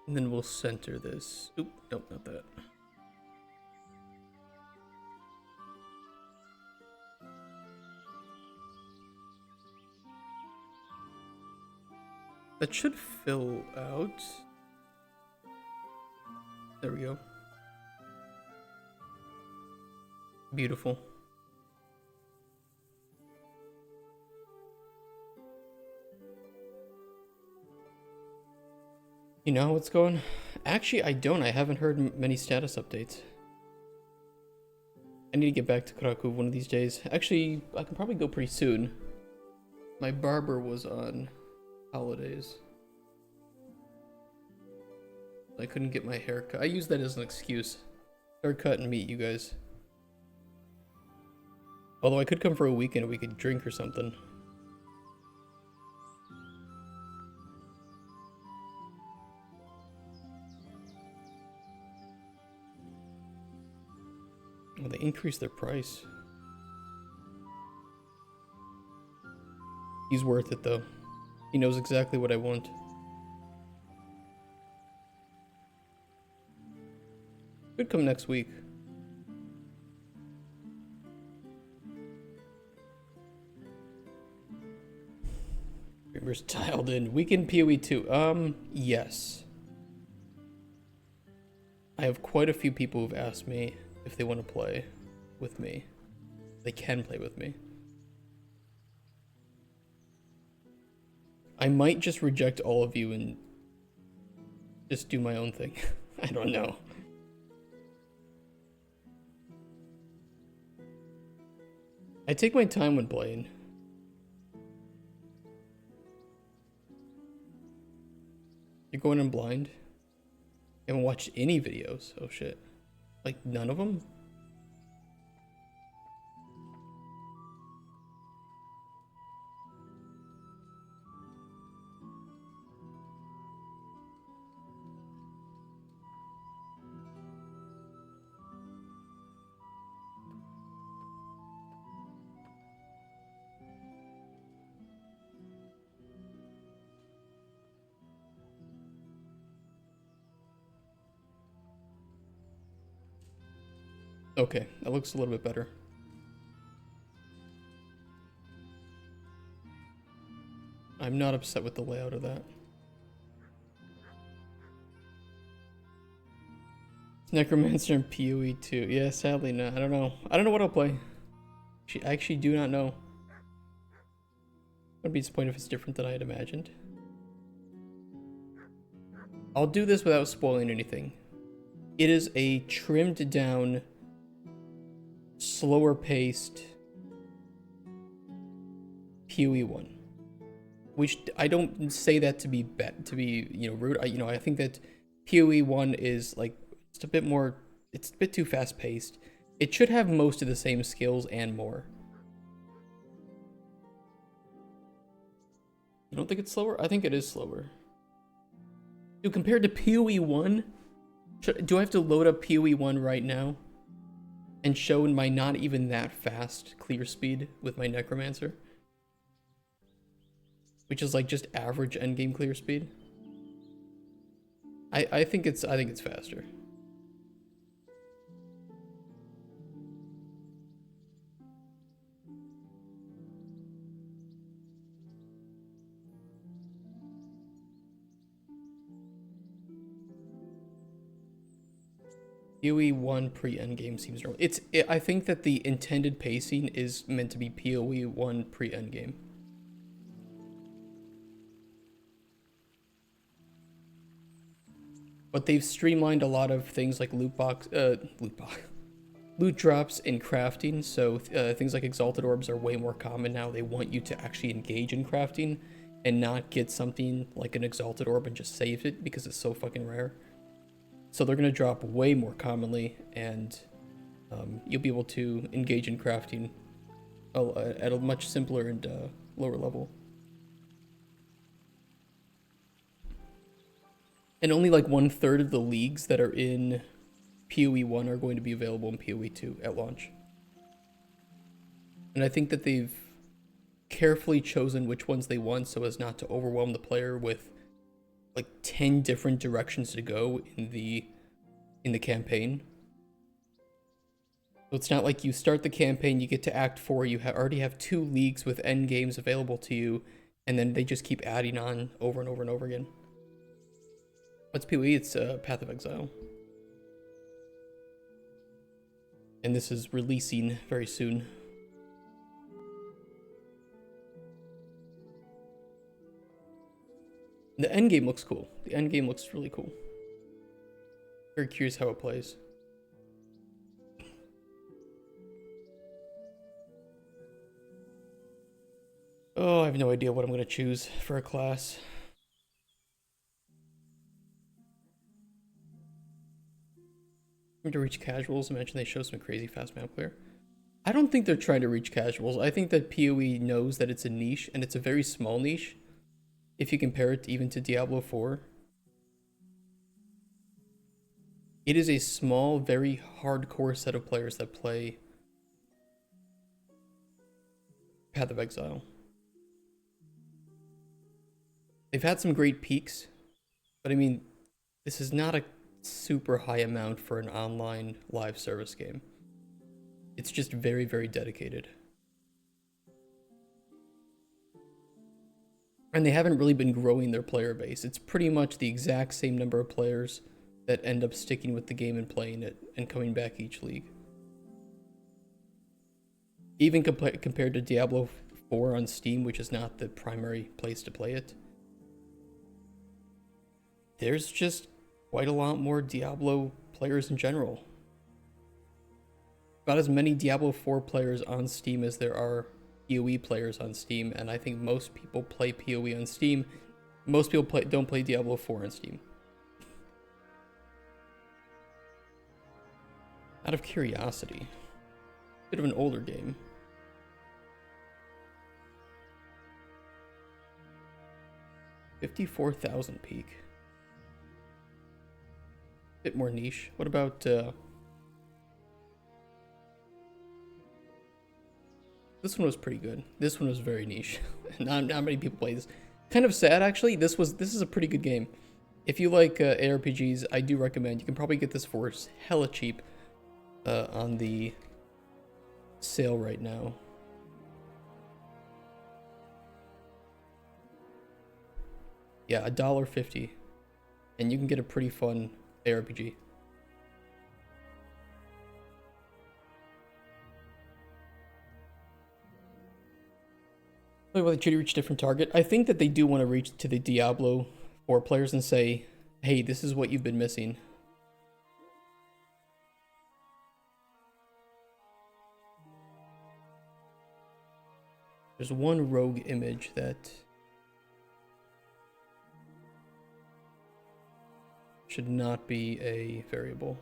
And then we'll center this. Oop, nope, not that. That should fill out. There we go. Beautiful. You know how it's going? Actually, I don't. I haven't heard many status updates. I need to get back to Krakow one of these days. Actually, I can probably go pretty soon. My barber was on holidays. I couldn't get my hair cut. I use that as an excuse. Haircut and meet you guys. Although I could come for a weekend and we could drink or something. Well, they increased their price. He's worth it though. He knows exactly what I want. Could come next week. Dreamers dialed in. Weekend PoE 2. Yes. I have quite a few people who've asked me if they want to play with me. They can play with me. I might just reject all of you and just do my own thing. I don't know. I take my time when playing. You're going in blind? You haven't watched any videos? Oh shit. Like none of them? Okay, that looks a little bit better. I'm not upset with the layout of that. Necromancer and PoE 2. Yeah, sadly not. I don't know. I don't know what I'll play. I actually do not know. I'd be disappointed if it's different than I had imagined. I'll do this without spoiling anything. It is a trimmed down, slower paced PoE 1. Which I don't say that to be rude. I think that PoE 1 is like it's a bit more, it's a bit too fast paced. It should have most of the same skills and more. You don't think it's slower? I think it is slower. Dude, compared to PoE 1, do I have to load up PoE 1 right now and show my not even that fast clear speed with my Necromancer? Which is like just average endgame clear speed. I think it's faster. PoE 1 pre-endgame seems normal. I think that the intended pacing is meant to be PoE 1 pre-endgame. But they've streamlined a lot of things like loot drops in crafting. So things like exalted orbs are way more common now. They want you to actually engage in crafting and not get something like an exalted orb and just save it because it's so fucking rare. So they're gonna drop way more commonly, and you'll be able to engage in crafting at a much simpler and lower level. And only like 1/3 of the leagues that are in PoE 1 are going to be available in PoE 2 at launch. And I think that they've carefully chosen which ones they want so as not to overwhelm the player with like 10 different directions to go in the campaign. So it's not like you start the campaign, you get to Act 4, you already have 2 leagues with end games available to you, and then they just keep adding on over and over and over again. What's PoE? It's Path of Exile. And this is releasing very soon. The endgame looks cool. The endgame looks really cool. Very curious how it plays. Oh, I have no idea what I'm going to choose for a class. To reach casuals, imagine they show some crazy fast map player. I don't think they're trying to reach casuals. I think that PoE knows that it's a niche, and it's a very small niche. If you compare it even to Diablo 4. It is a small, very hardcore set of players that play Path of Exile. They've had some great peaks, but I mean, this is not a super high amount for an online live service game. It's just very, very dedicated. And they haven't really been growing their player base. It's pretty much the exact same number of players that end up sticking with the game and playing it and coming back each league. Even compared to Diablo 4 on Steam, which is not the primary place to play it, there's just quite a lot more Diablo players in general. About as many Diablo 4 players on Steam as there are PoE players on Steam, and I think most people play PoE on Steam. Most people don't play Diablo 4 on Steam. Out of curiosity, bit of an older game. $54,000 peak. Bit more niche. What about this one was pretty good. This one was very niche. not many people play this. Kind of sad actually. This is a pretty good game. If you like ARPGs, I do recommend. You can probably get this for hella cheap on the sale right now. Yeah, $1.50, and you can get a pretty fun ARPG. Well, they should reach a different target. I think that they do want to reach to the Diablo 4 players and say, hey, this is what you've been missing. There's one rogue image that should not be a variable.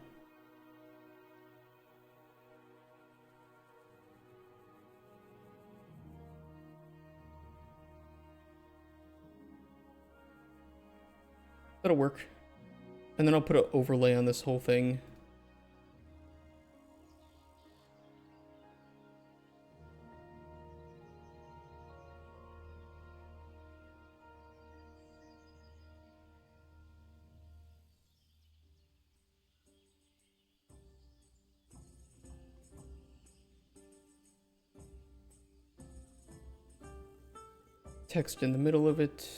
That'll work. And then I'll put an overlay on this whole thing. Text in the middle of it.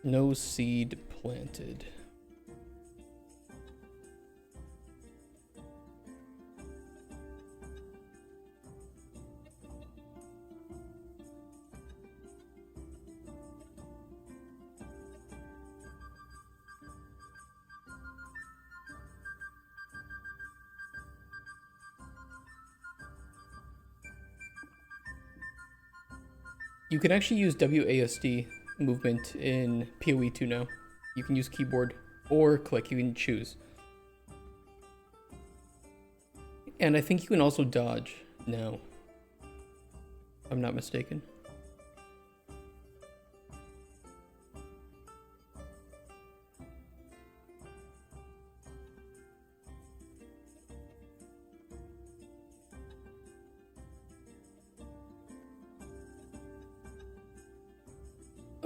No seed planted. You can actually use WASD movement in PoE 2 now. You can use keyboard or click, you can choose. And I think you can also dodge now, if I'm not mistaken.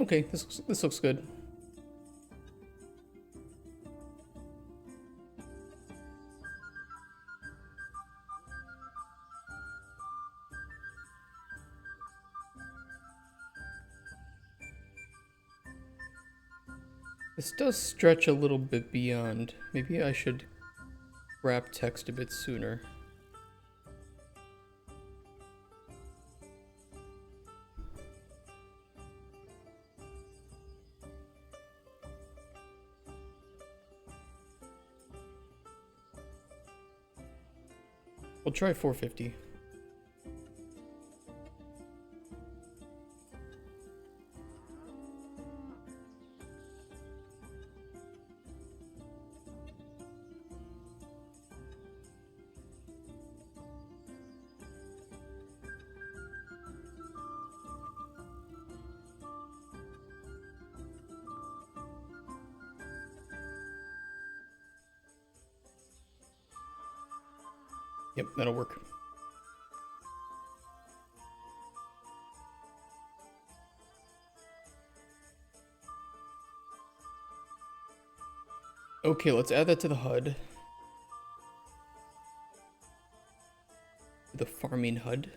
Okay, this looks good. This does stretch a little bit beyond. Maybe I should wrap text a bit sooner. We'll try 450. Yep, that'll work. Okay, let's add that to the HUD. The farming HUD.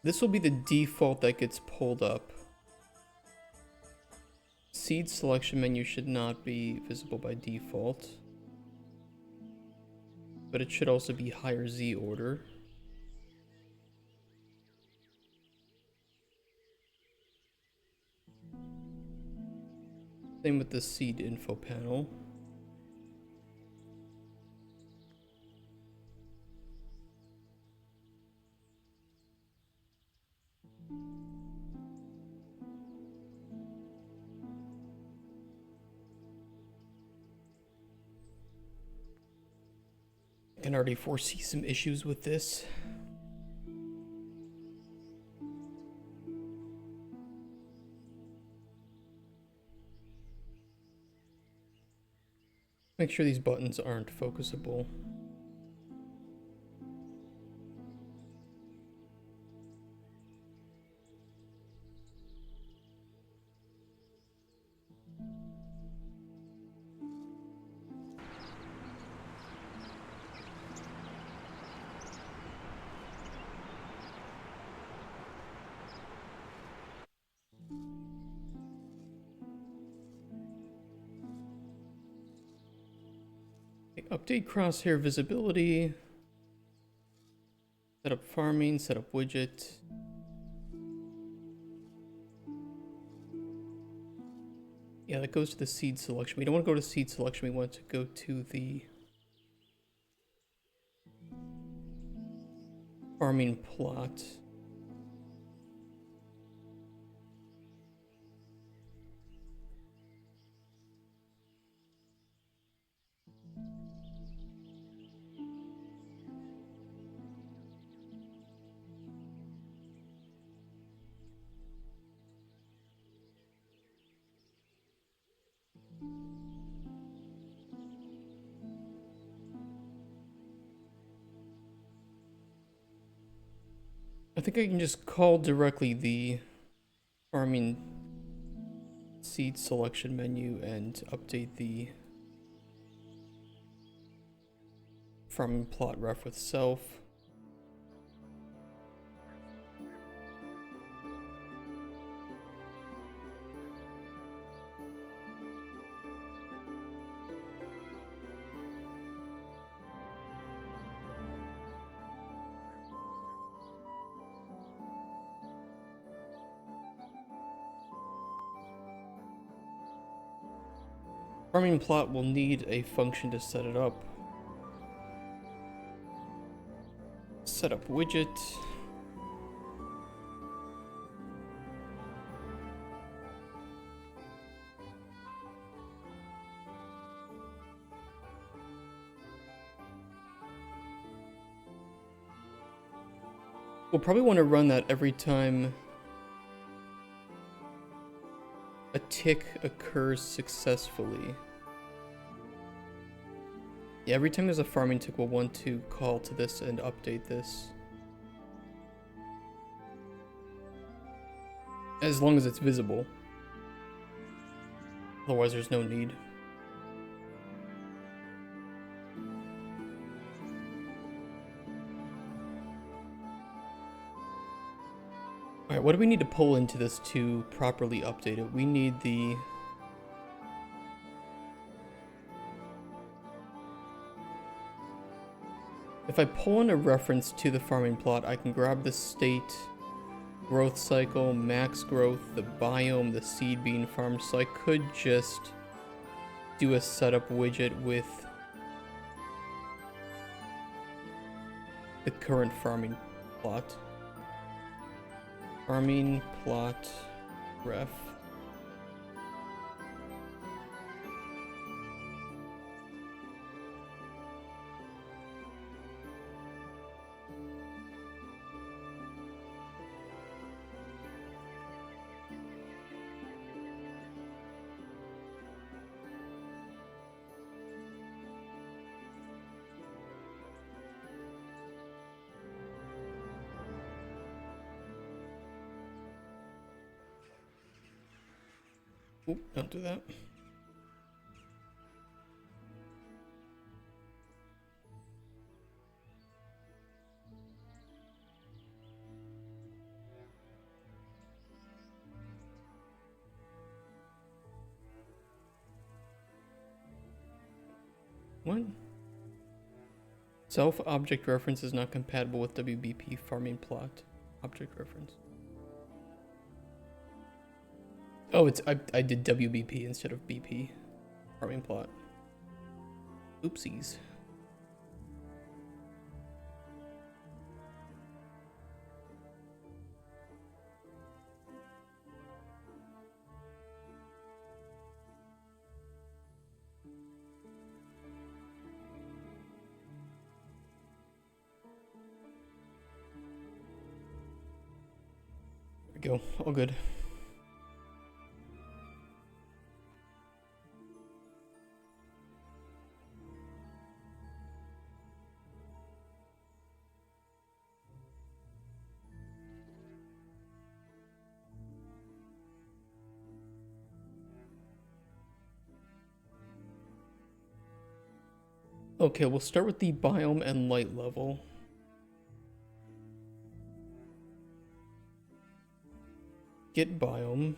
This will be the default that gets pulled up. Seed selection menu should not be visible by default. But it should also be higher Z order. Same with the seed info panel. I can already foresee some issues with this. Make sure these buttons aren't focusable. Update crosshair visibility. Set up farming, set up widget. Yeah, that goes to the seed selection. We don't want to go to seed selection, we want to go to the farming plot. I think I can just call directly the farming seed selection menu and update the farming plot ref with self. Farming plot will need a function to set it up. Set up widget. We'll probably want to run that every time a tick occurs successfully. Yeah, every time there's a farming tick, we'll want to call to this and update this. As long as it's visible. Otherwise, there's no need. Alright, what do we need to pull into this to properly update it? We need the... If I pull in a reference to the farming plot, I can grab the state, growth cycle, max growth, the biome, the seed being farmed, so I could just do a setup widget with the current farming plot. Farming plot ref. Oop, don't do that. What? Self-object reference is not compatible with WBP farming plot. Object reference. Oh, it's I did WBP instead of BP. Farming plot. Oopsies. There we go. All good. Okay, we'll start with the biome and light level. Get biome.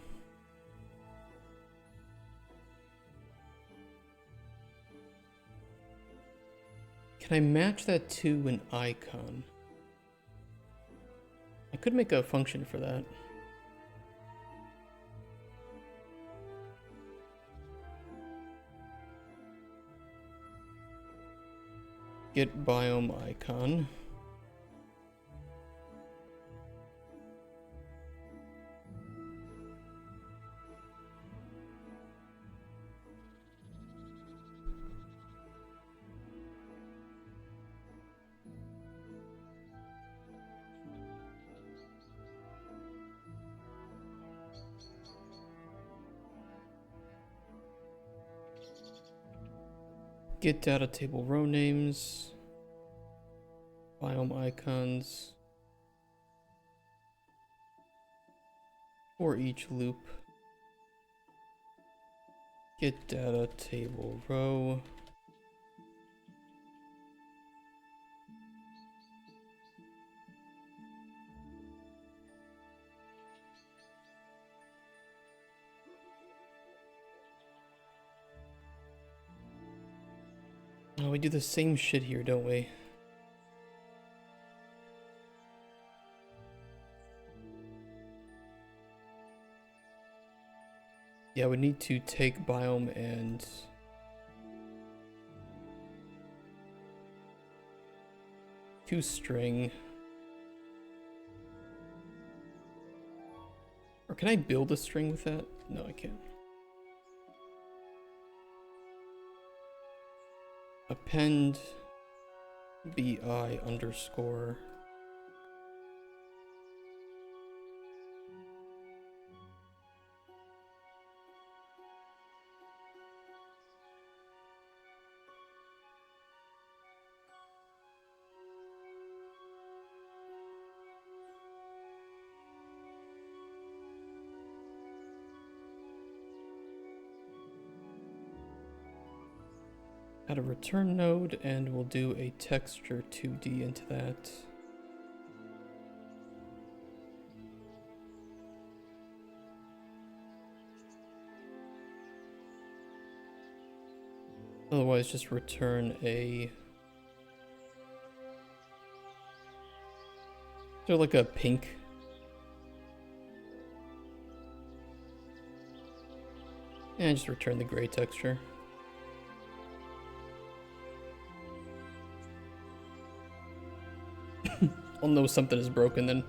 Can I match that to an icon? I could make a function for that. Get biome icon. Get data table row names, biome icons for each loop. Get data table row. Oh, we do the same shit here, don't we? Yeah, we need to take biome and to string. Or can I build a string with that? No, I can't. Append bi underscore. Add a return node, and we'll do a texture 2D into that. Otherwise, just return a... So like a pink. And just return the gray texture. I'll know something is broken then.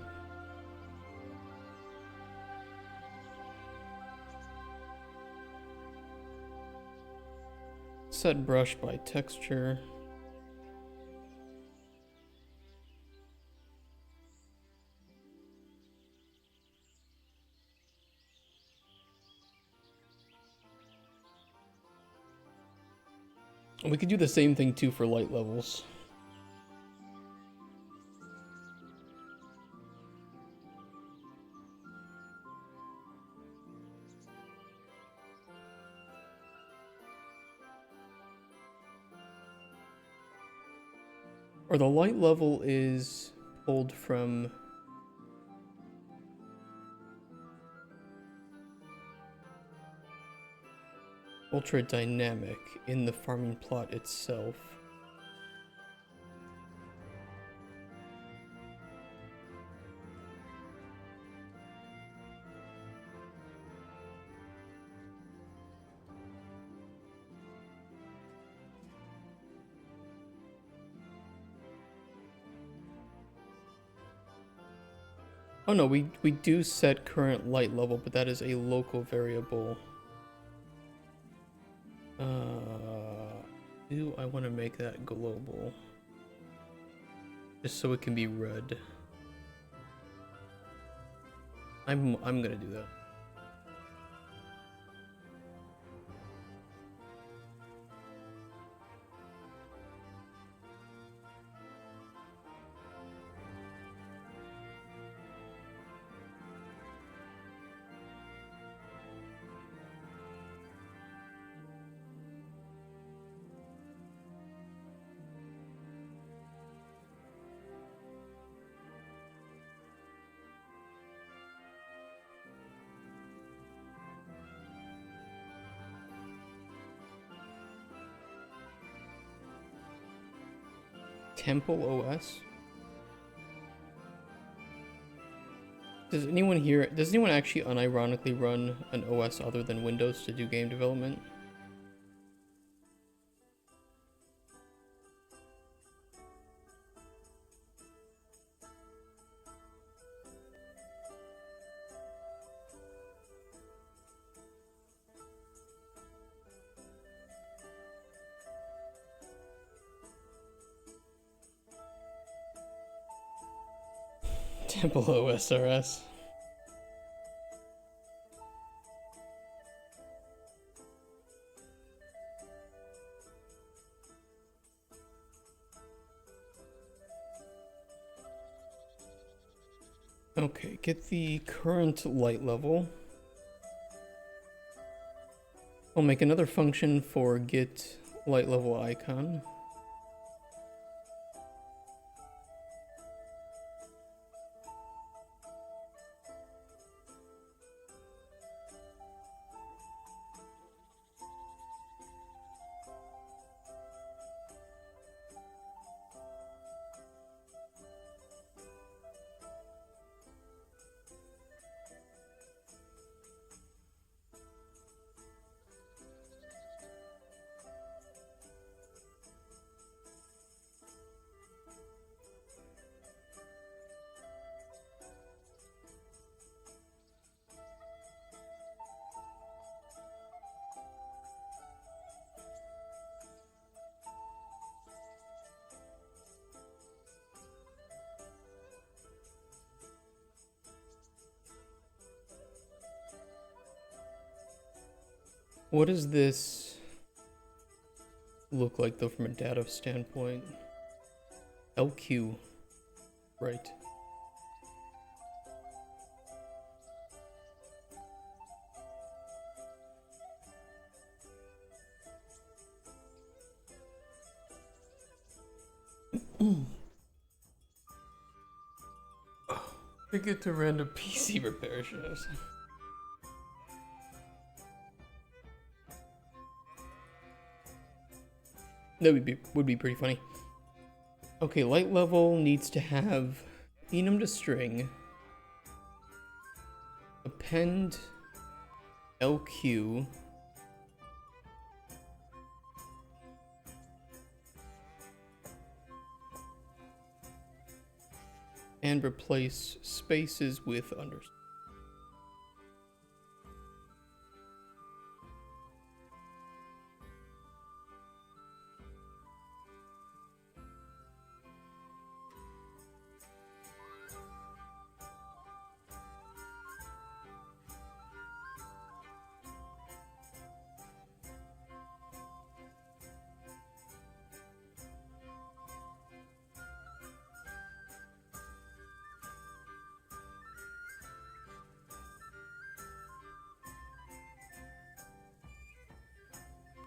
Set brush by texture. We could do the same thing too for light levels. Or the light level is pulled from ultra dynamic in the farming plot itself. Oh no, we do set current light level, but that is a local variable. Do I want to make that global? Just so it can be read. I'm gonna do that. Temple OS? Does anyone actually unironically run an OS other than Windows to do game development? Temple OSRS. Okay, get the current light level. I'll make another function for get light level icon. What does this look like though from a data standpoint? LQ, right. We get to random PC repair shows. That would be pretty funny. Okay, light level needs to have enum to string, append LQ, and replace spaces with underscore.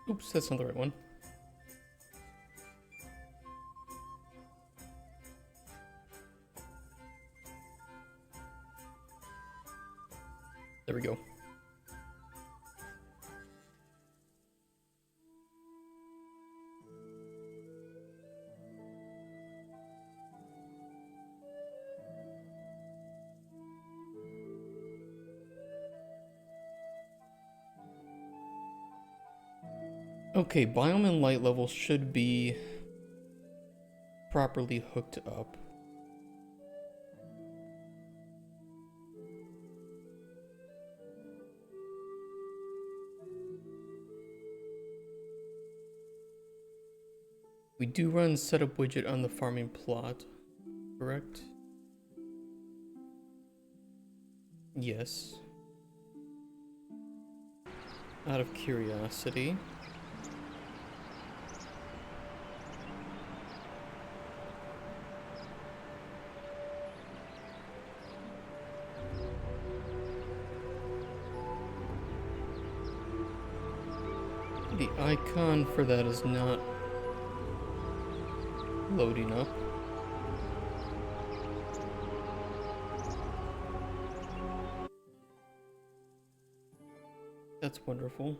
Oops, that's not the right one. we go. Okay, biome and light levels should be properly hooked up. We do run setup widget on the farming plot, correct? Yes. Out of curiosity. The icon for that is not loading up. That's wonderful.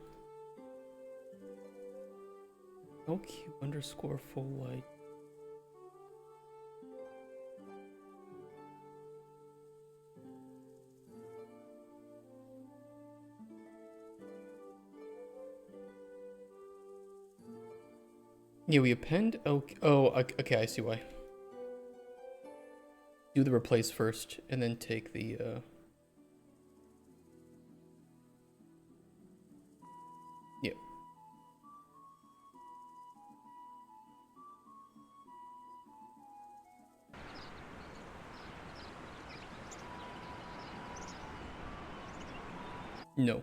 LQ_ full light. Yeah, we append LQ. Oh, okay, I see why. Do the replace first, and then take the, yeah. No.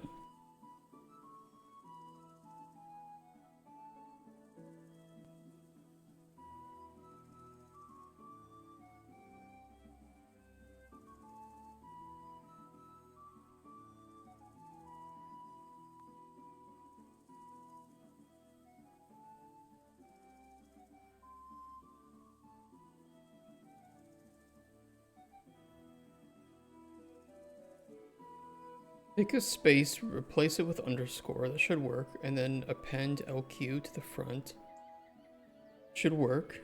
Pick a space, replace it with underscore, that should work, and then append LQ to the front. Should work.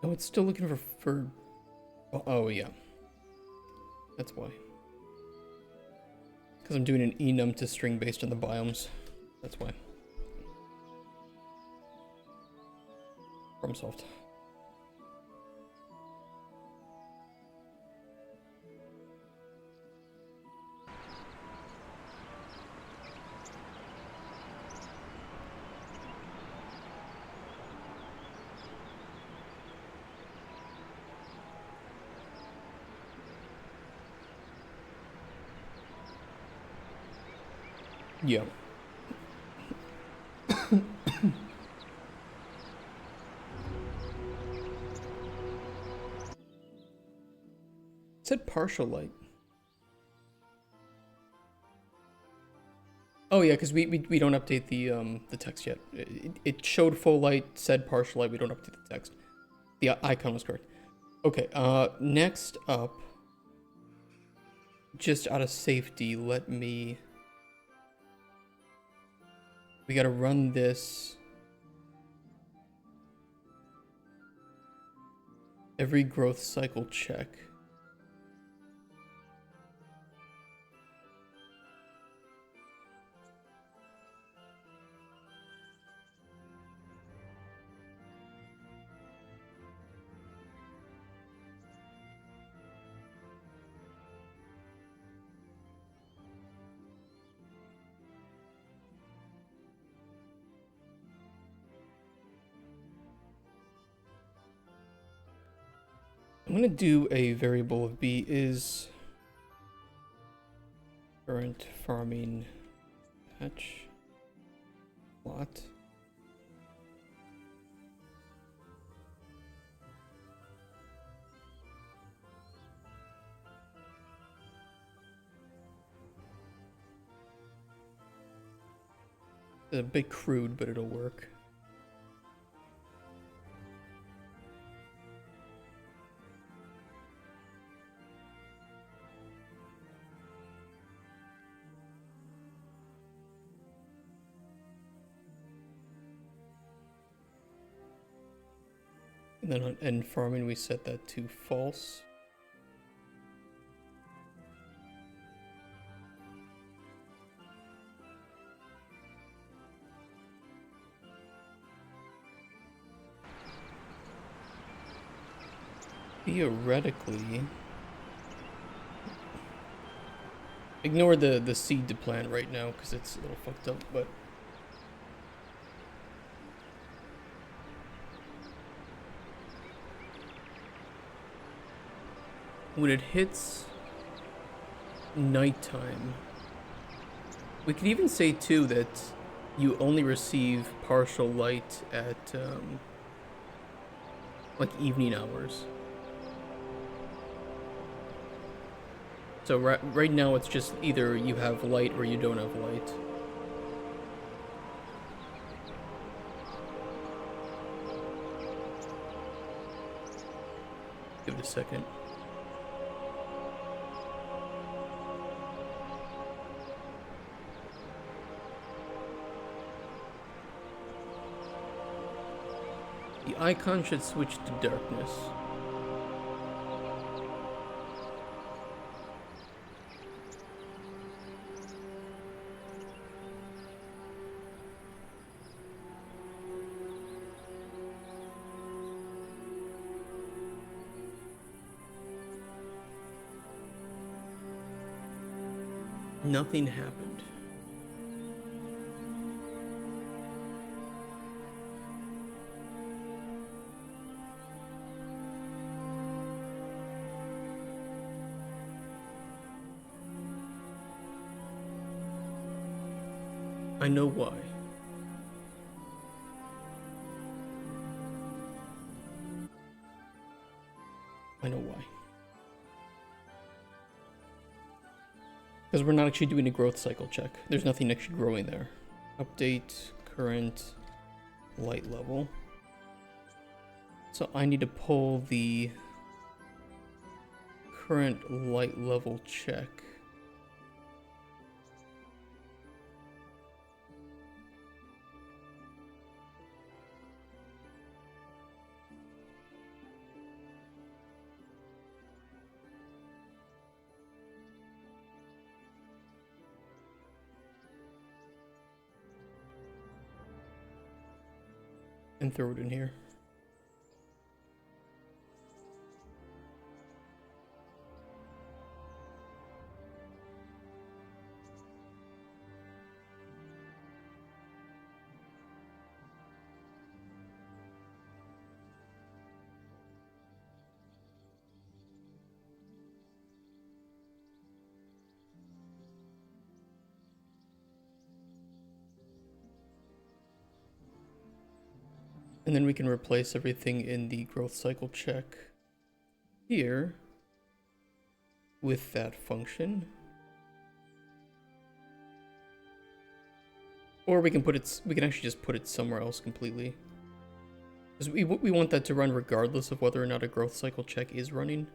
Oh, it's still looking for oh yeah. That's why. Because I'm doing an enum to string based on the biomes. That's why. Problem solved. Yeah. It said partial light. Oh yeah, because we don't update the text yet. It showed full light, said partial light. We don't update the text. The icon was correct. Okay. Next up, just out of safety, let me. We gotta run this every growth cycle check. I'm gonna do a variable of b is current farming patch plot. a bit crude, but it'll work. And then on end farming, we set that to false. Theoretically, ignore the seed to plant right now because it's a little fucked up, but when it hits nighttime, we could even say too that you only receive partial light at like evening hours. So right now it's just either you have light or you don't have light. Give it a second. The icon should switch to darkness. Nothing happened. I know why. I know why. Because we're not actually doing a growth cycle check. There's nothing actually growing there. Update current light level. So I need to pull the current light level check. And throw it in here. And then we can replace everything in the growth cycle check here with that function. Or we can actually just put it somewhere else completely. Because we want that to run regardless of whether or not a growth cycle check is running.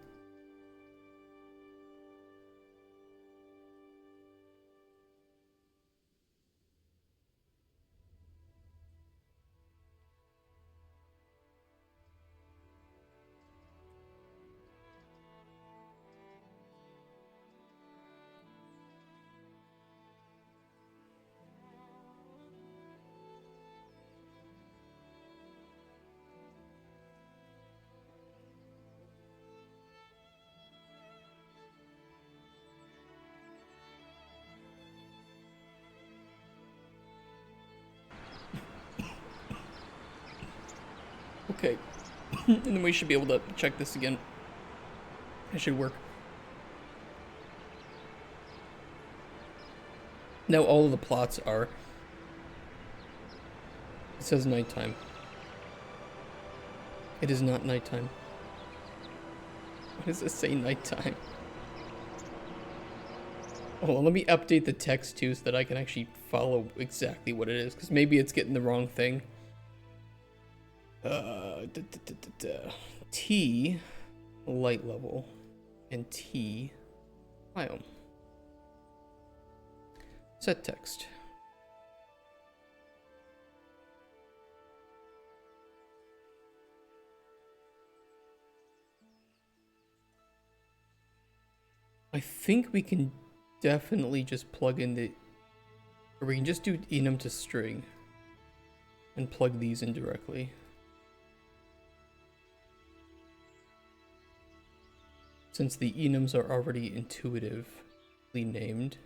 Okay, and then we should be able to check this again. It should work. Now all of the plots are... It says nighttime. It is not nighttime. Why does it say nighttime? Hold on, let me update the text too so that I can actually follow exactly what it is, because maybe it's getting the wrong thing. T, light level, and T, biome. Set text. I think we can definitely just plug in the, or we can just do enum to string and plug these in directly. Since the enums are already intuitively named.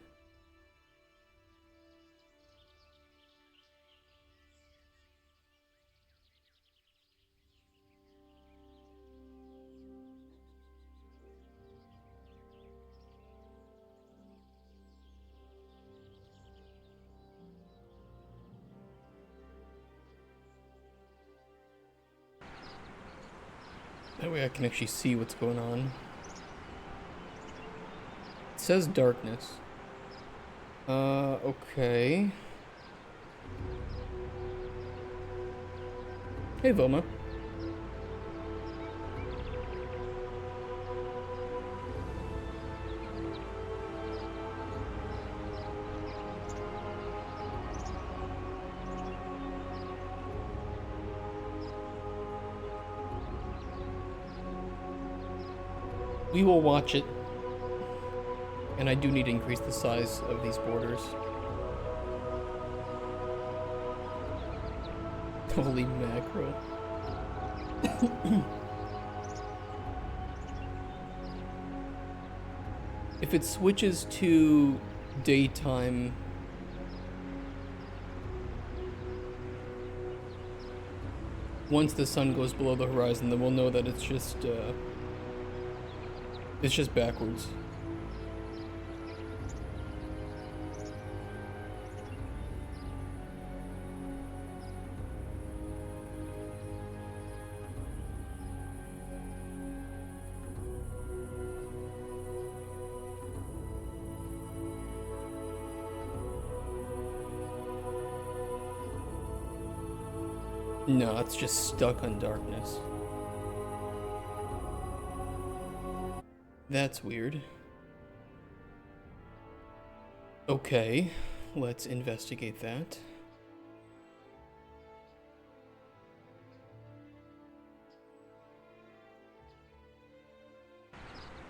That way I can actually see what's going on. It says darkness. Okay. Hey, Vilma. We will watch it. And I do need to increase the size of these borders. Holy mackerel. If it switches to daytime, once the sun goes below the horizon, then we'll know that it's just backwards. No, it's just stuck on darkness. That's weird. Okay, let's investigate that.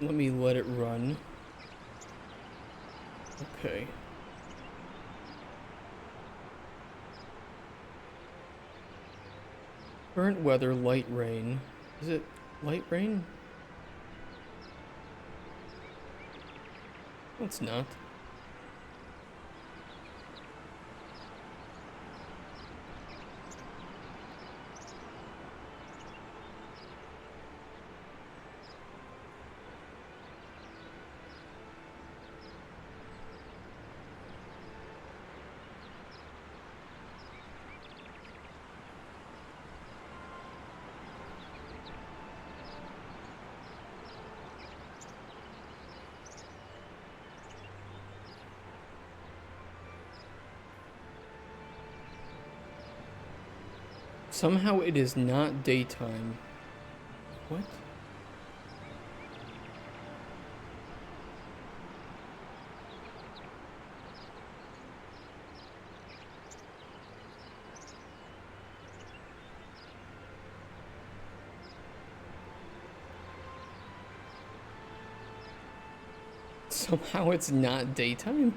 Let me let it run. Okay. Current weather, light rain. Is it light rain? No, it's not. Somehow it is not daytime. What? Somehow it's not daytime?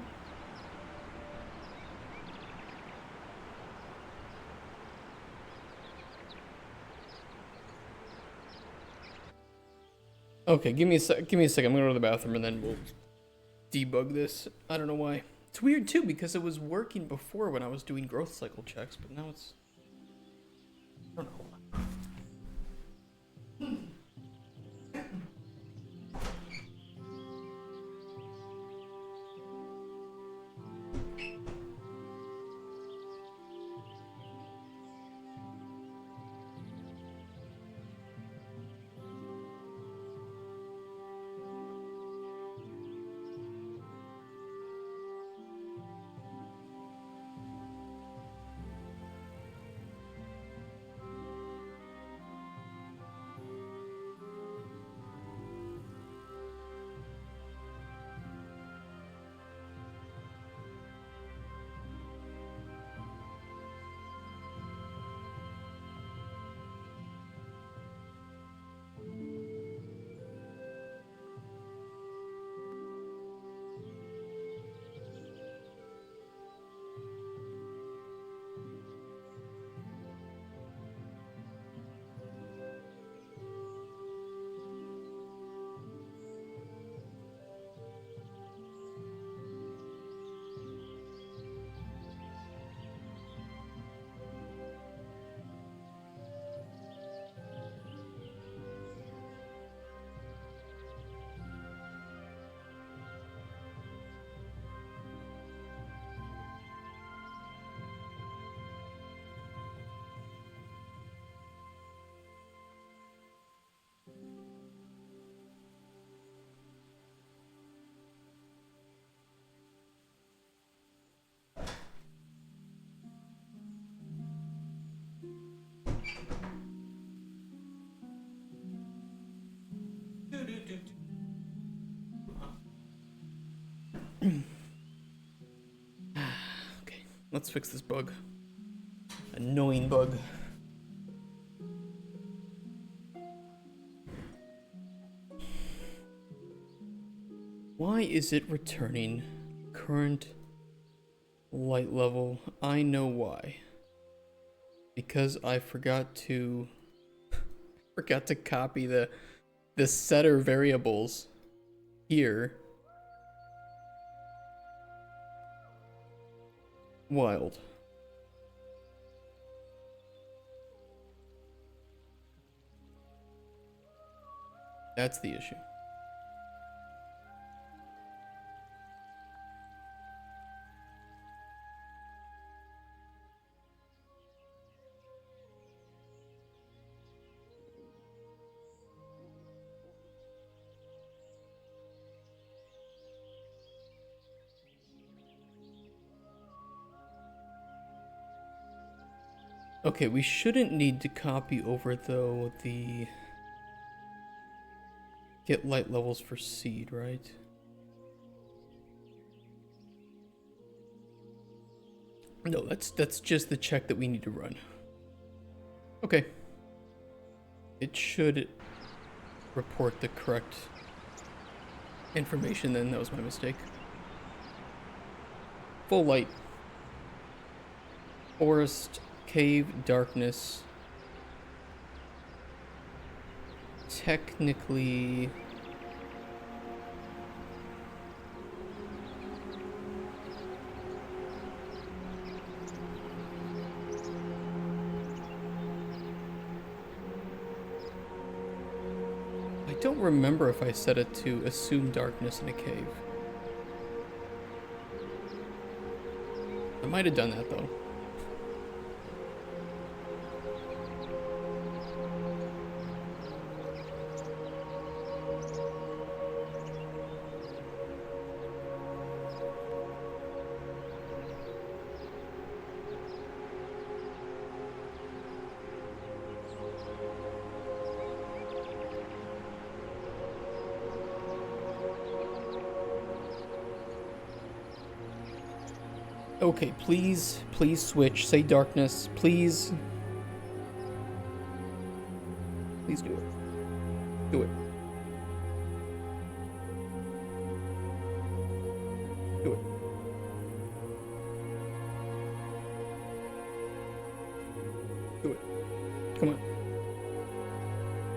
Okay, give me a second. I'm gonna go to the bathroom and then we'll debug this. I don't know why. It's weird too because it was working before when I was doing growth cycle checks, but now it's, I don't know. Let's fix this bug. Annoying bug. Why is it returning current light level? I know why. Because I forgot to copy the setter variables here. Wild. That's the issue. Okay, we shouldn't need to copy over, though, the get light levels for seed, right? No, that's just the check that we need to run. Okay. It should report the correct information then. That was my mistake. Full light. Forest, cave, darkness. Technically... I don't remember if I set it to assume darkness in a cave. I might have done that though. Okay, please switch. Say darkness, please. Please do it. Do it. Do it. Do it. Come on.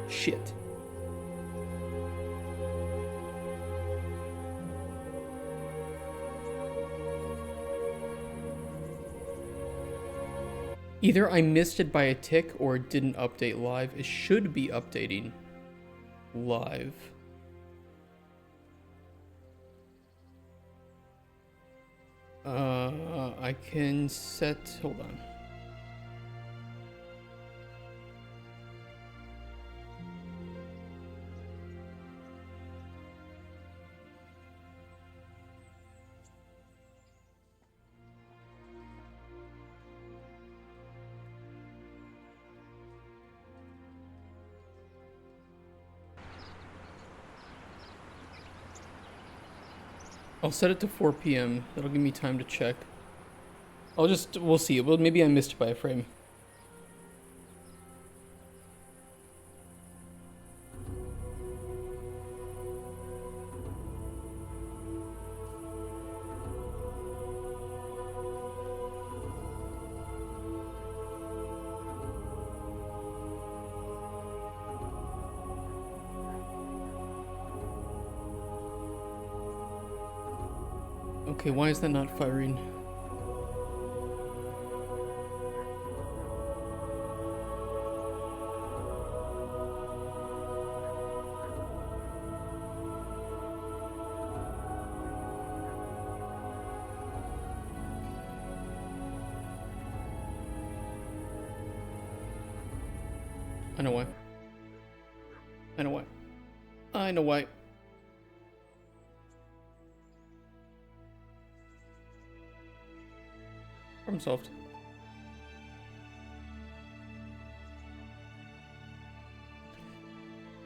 Shit. Either I missed it by a tick or it didn't update live. It should be updating live. I can set, hold on. I'll set it to 4 p.m. That'll give me time to check. We'll see. Well, maybe I missed it by a frame. Okay, why is that not firing? I know why. I know why. I know why. Problem solved.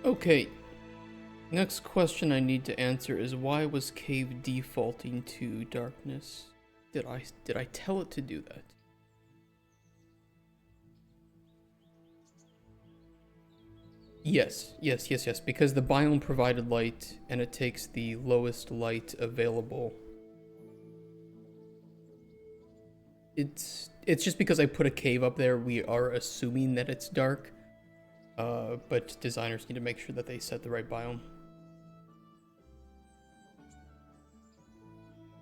Okay. Next question I need to answer is why was cave defaulting to darkness? Did I tell it to do that? Yes, because the biome provided light, and it takes the lowest light available. It's just because I put a cave up there, we are assuming that it's dark. But designers need to make sure that they set the right biome.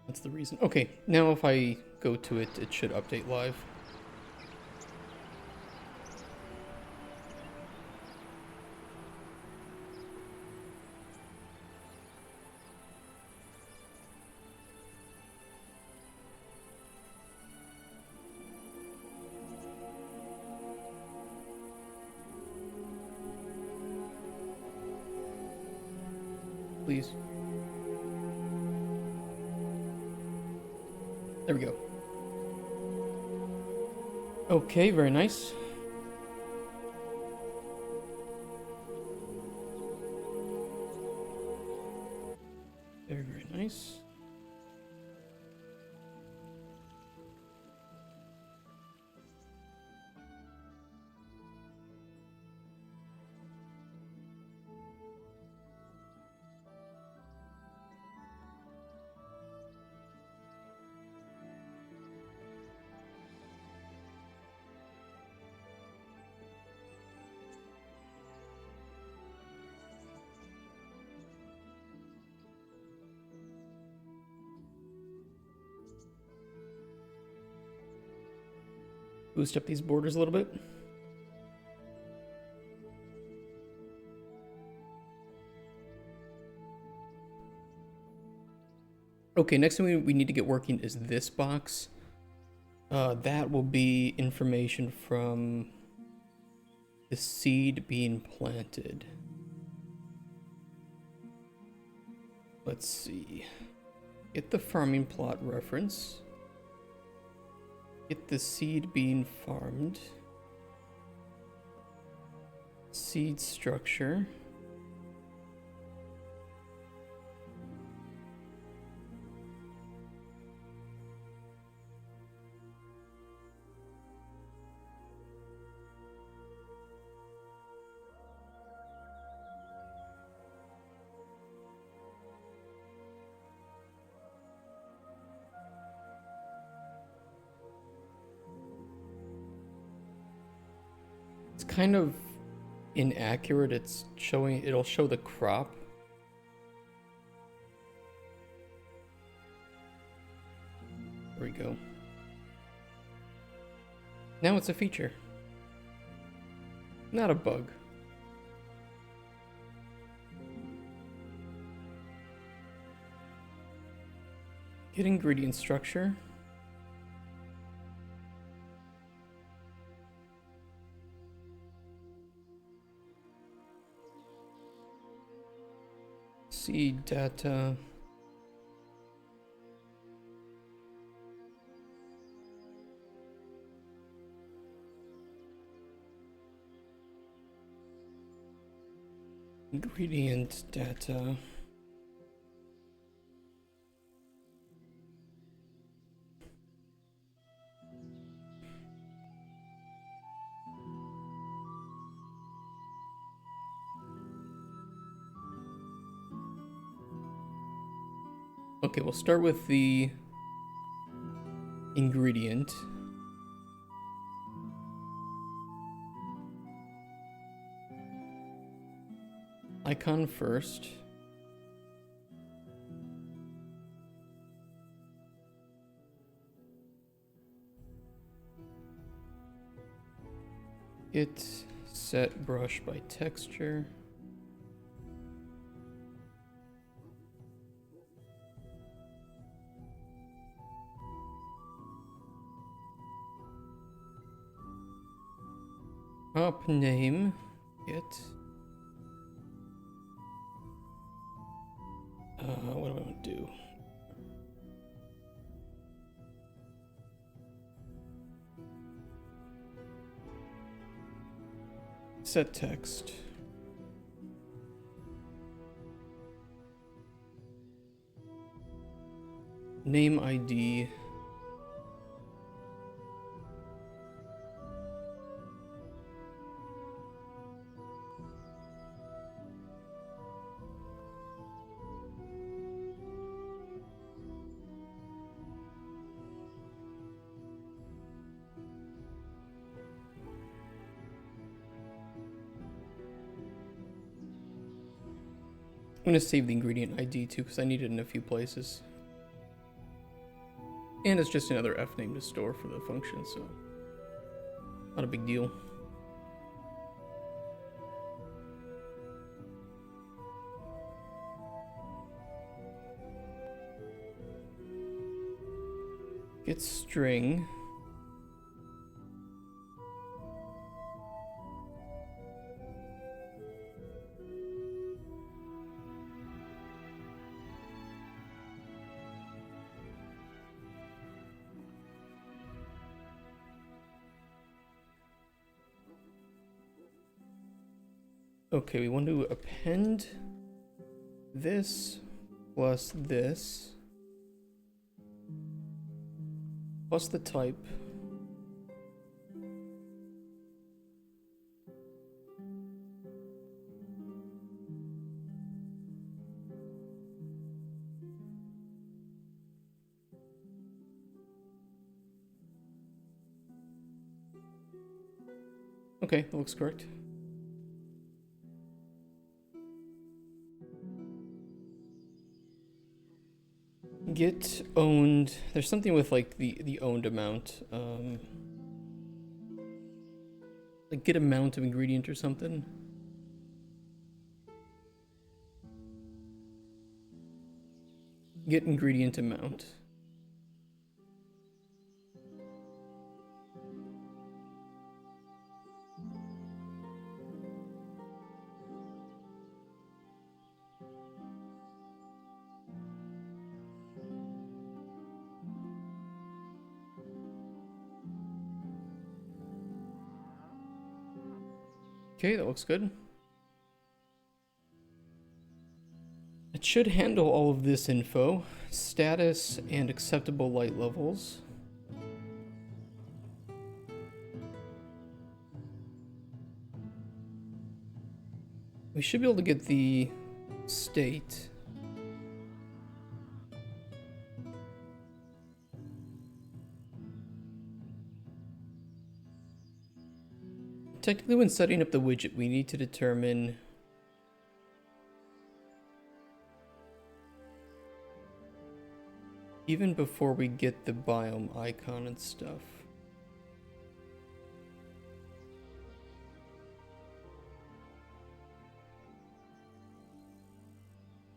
That's the reason. Okay, now if I go to it, it should update live. Please. There we go. Okay, very nice. Very, very nice. Boost up these borders a little bit. Okay, next thing we need to get working is this box. That will be information from the seed being planted. Let's see. Get the farming plot reference. Get the seed being farmed. Seed structure. It's kind of inaccurate. It'll show the crop. There we go. Now it's a feature. Not a bug. Get ingredient structure. Seed data. Ingredient data. Okay, we'll start with the ingredient. Icon first. Get set brush by texture. Up name. Get. What do I want to do? Set text. Name ID gonna save the ingredient ID too, because I need it in a few places. And it's just another F name to store for the function, so not a big deal. Get string. Okay, we want to append this plus this plus the type. Okay, that looks correct. Get owned. There's something with like the owned amount. Like get amount of ingredient or something. Get ingredient amount. Okay, that looks good. It should handle all of this info. Status and acceptable light levels. We should be able to get the state. Technically, when setting up the widget, we need to determine even before we get the biome icon and stuff.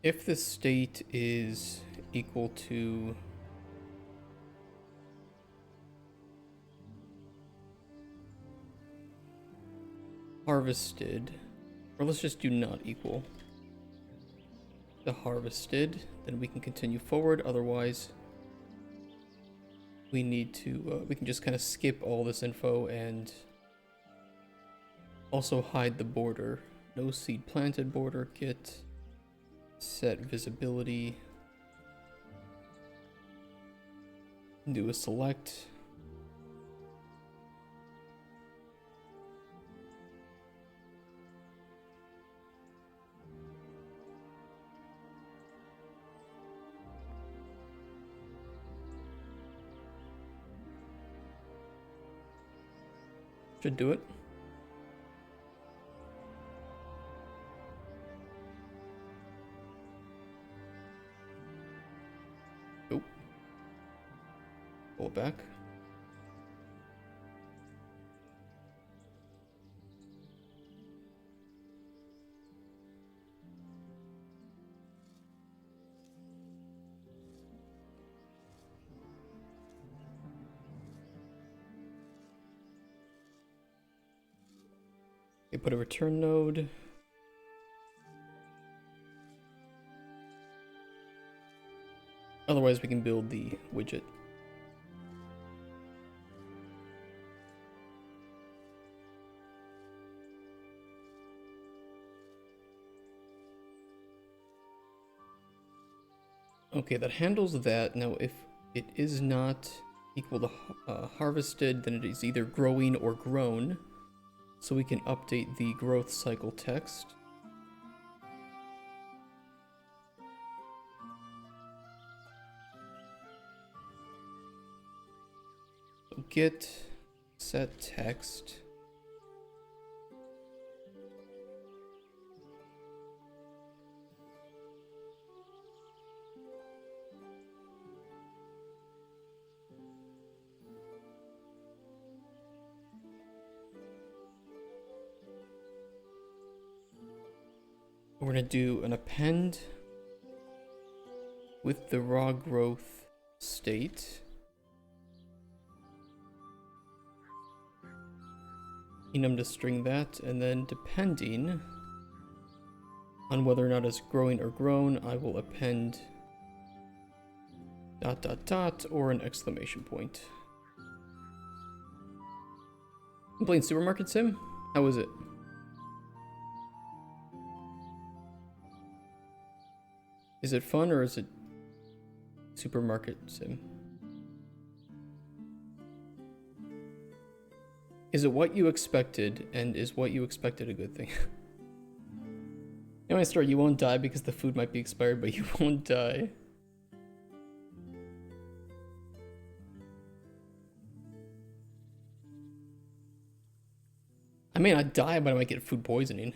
If the state is equal to harvested, or let's just do not equal to harvested, then we can continue forward. Otherwise, we need to, we can just kind of skip all this info and also hide the border. No seed planted border, get set visibility, do a select. Should do it. Oh. Pull it back. Okay, put a return node. Otherwise, we can build the widget. Okay, that handles that. Now, if it is not equal to harvested, then it is either growing or grown. So we can update the growth cycle text. So get set text. We're gonna do an append with the raw growth state. Enum to string that, and then depending on whether or not it's growing or grown, I will append ... or an exclamation point. I'm playing Supermarket Sim? How is it? Is it fun or is it Supermarket Sim? Is it what you expected, and is what you expected a good thing? When I start, you won't die because the food might be expired, but you won't die. I may not die, but I might get food poisoning.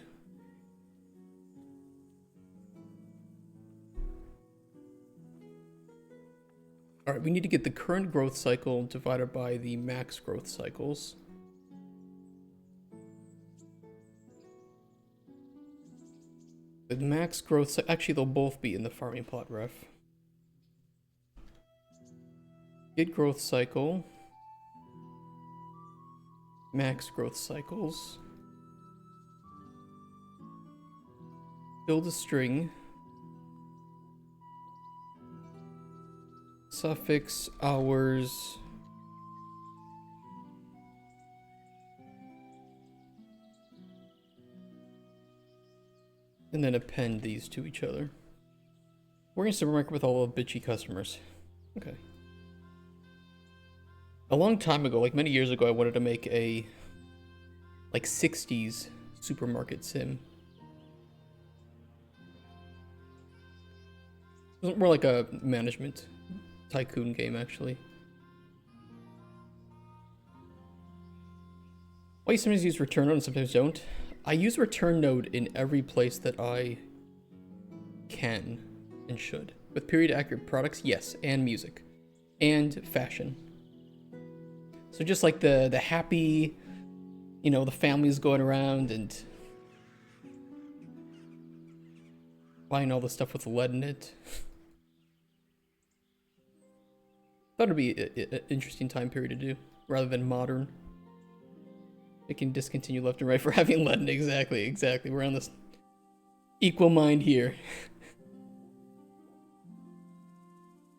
Alright, we need to get the current growth cycle divided by the max growth cycles. The max growth, actually they'll both be in the farming plot ref. Get growth cycle. Max growth cycles. Build a string. Suffix hours. And then append these to each other. We're in a supermarket with all the bitchy customers. Okay. A long time ago, like many years ago, I wanted to make a like 60s supermarket sim. It was more like a management tycoon game, actually. Why you sometimes use return node and sometimes don't? I use return node in every place that I can and should. With period accurate products, yes, and music. And fashion. So just like the happy, you know, the families going around and buying all the stuff with lead in it. Thought it'd be an interesting time period to do, rather than modern. It can discontinue left and right for having lead in it. Exactly. We're on this equal mind here.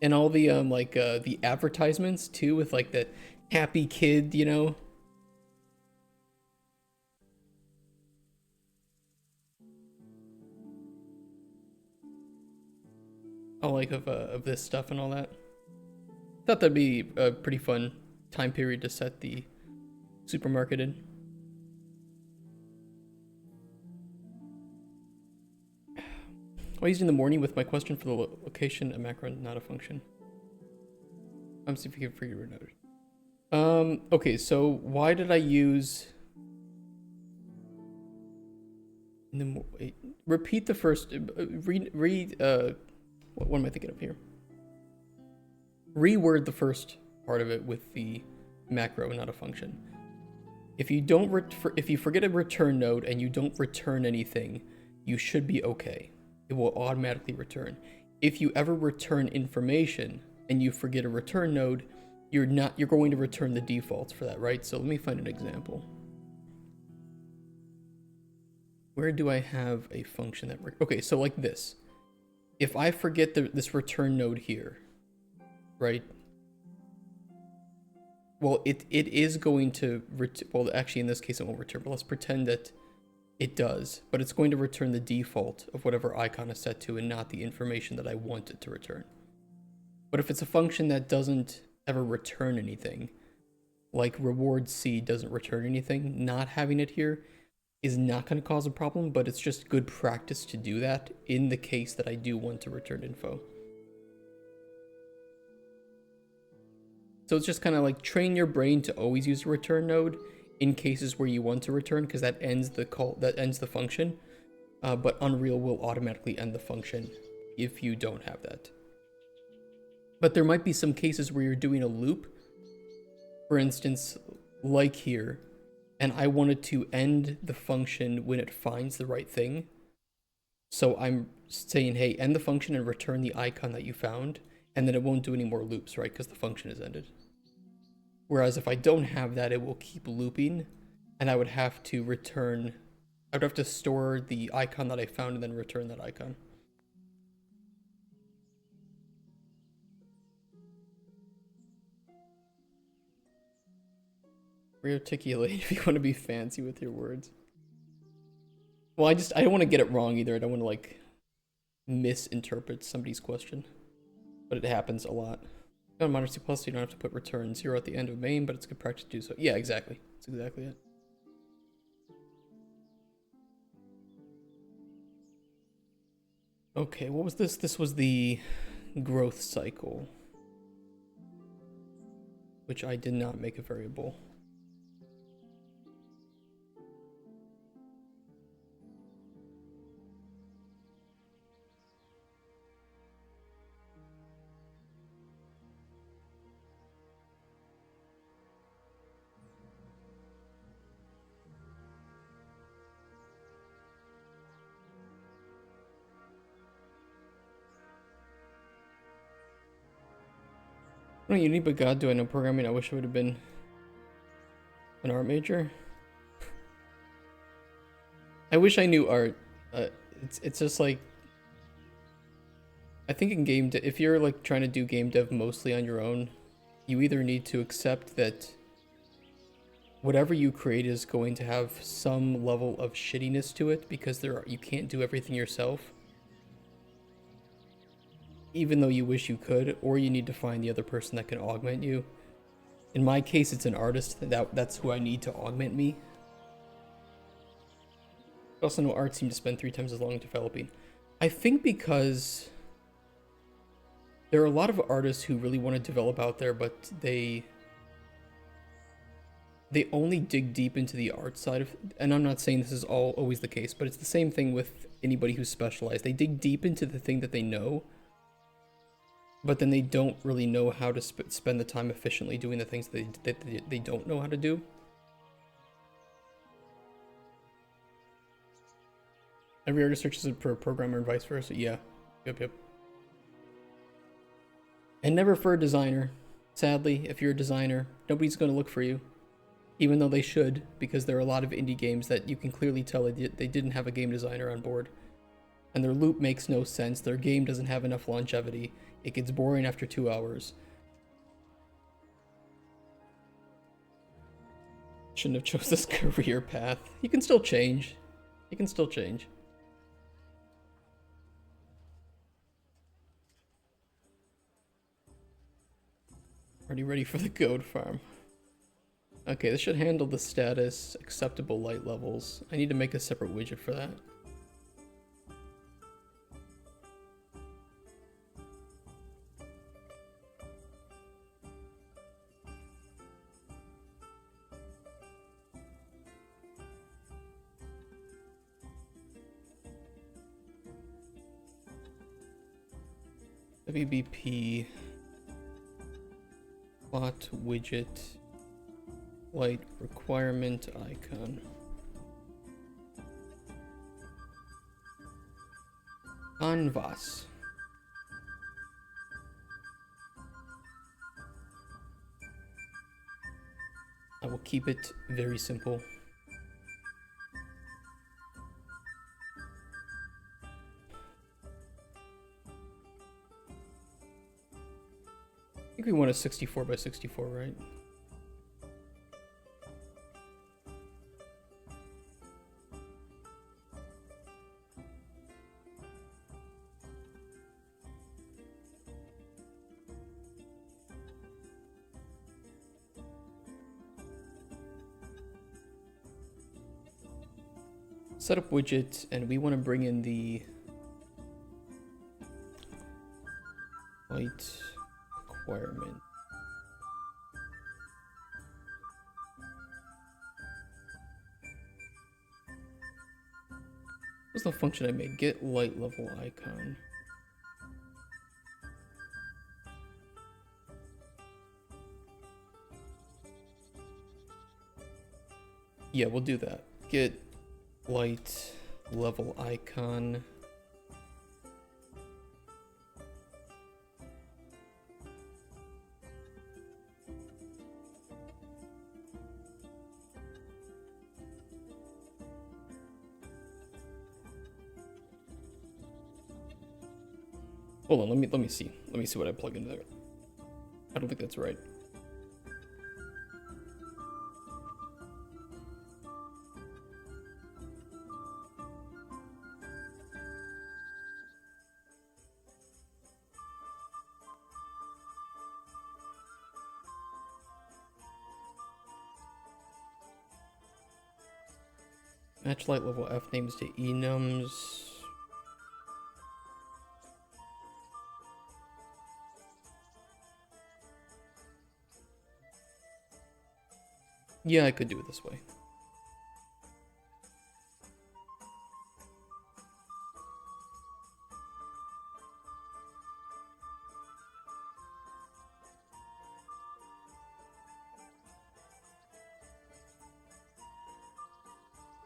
And all the the advertisements too, with like that happy kid, you know. All like of this stuff and all that. Thought that'd be a pretty fun time period to set the supermarket in. Why used in the morning with my question for the location, a macro, not a function. I'm see if you can figure it out. Okay, so why did I use in the wait, repeat the first read what am I thinking of here? Reword the first part of it with the macro, not a function. If you don't if you forget a return node and you don't return anything, you should be okay. It will automatically return. If you ever return information and you forget a return node, you're going to return the defaults for that, right? So let me find an example. Where do I have a function that okay, so like this. If I forget this return node here, right? Well, it is going to well, actually in this case it won't return, but let's pretend that it does, but it's going to return the default of whatever icon is set to and not the information that I want it to return. But if it's a function that doesn't ever return anything, like reward C doesn't return anything, not having it here is not going to cause a problem, but it's just good practice to do that in the case that I do want to return info. So it's just kind of like train your brain to always use a return node in cases where you want to return, because that ends the function. But Unreal will automatically end the function if you don't have that. But there might be some cases where you're doing a loop, for instance, like here, and I wanted to end the function when it finds the right thing. So I'm saying, hey, end the function and return the icon that you found, and then it won't do any more loops, right? Because the function is ended. Whereas if I don't have that, it will keep looping, and I would have to return, I would have to store the icon that I found and then return that icon. Rearticulate if you want to be fancy with your words. Well, I don't want to get it wrong either. I don't want to like misinterpret somebody's question, but it happens a lot. On Modern C++, you don't have to put return 0 at the end of main, but it's good practice to do so. Yeah, exactly. That's exactly it. Okay, what was this? This was the growth cycle, which I did not make a variable. No, you need but God, do I know programming? I wish I would have been an art major. I wish I knew art. It's just like, I think in if you're like trying to do game dev mostly on your own, you either need to accept that whatever you create is going to have some level of shittiness to it because you can't do everything yourself, even though you wish you could, or you need to find the other person that can augment you. In my case, it's an artist. That's who I need to augment me. I also know art seemed to spend 3 times as long developing. I think because there are a lot of artists who really want to develop out there, but they only dig deep into the art side of, and I'm not saying this is always the case, but it's the same thing with anybody who's specialized. They dig deep into the thing that they know, but then they don't really know how to spend the time efficiently doing the things that they don't know how to do. Every artist searches for a programmer and vice versa. Yeah. Yep. And never for a designer. Sadly, if you're a designer, nobody's going to look for you. Even though they should, because there are a lot of indie games that you can clearly tell they didn't have a game designer on board. And their loop makes no sense. Their game doesn't have enough longevity. It gets boring after 2 hours. Shouldn't have chose this career path. You can still change. You can still change. Already ready for the goat farm. Okay, this should handle the status, acceptable light levels. I need to make a separate widget for that. WBP plot widget light requirement icon. Canvas. I will keep it very simple. I think we want a 64 by 64, right? Setup widget, and we want to bring in the light requirement. What's the function I made? Get light level icon. Yeah, we'll do that. Get light level icon Hold on, let me see. Let me see what I plug into there. I don't think that's right. Match light level F names to enums. Yeah, I could do it this way.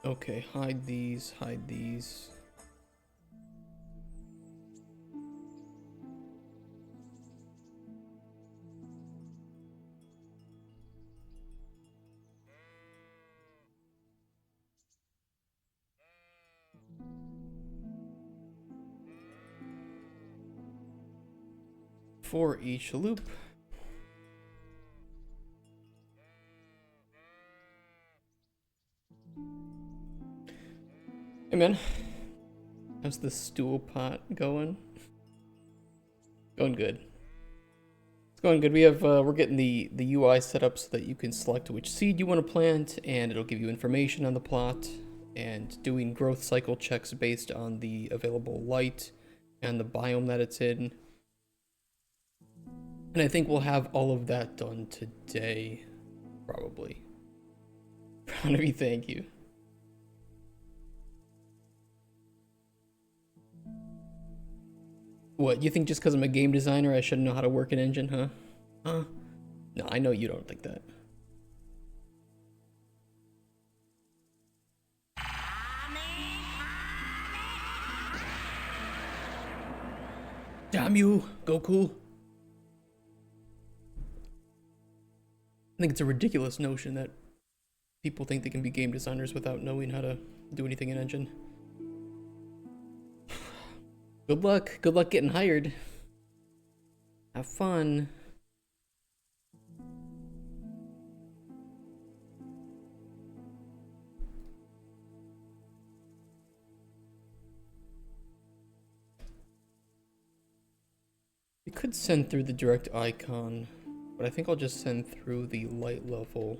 Okay, hide these, hide these. For each loop. Hey man, how's the stool pot going? Going good. It's going good. We have we're getting the UI set up so that you can select which seed you want to plant, and it'll give you information on the plot, and doing growth cycle checks based on the available light and the biome that it's in. And I think we'll have all of that done today, probably. Proud of you, thank you. What, you think just because I'm a game designer I shouldn't know how to work an engine, huh? Huh? No, I know you don't think that. Damn you, Goku! I think it's a ridiculous notion that people think they can be game designers without knowing how to do anything in engine. Good luck getting hired. Have fun. You could send through the direct icon, but I think I'll just send through the light level.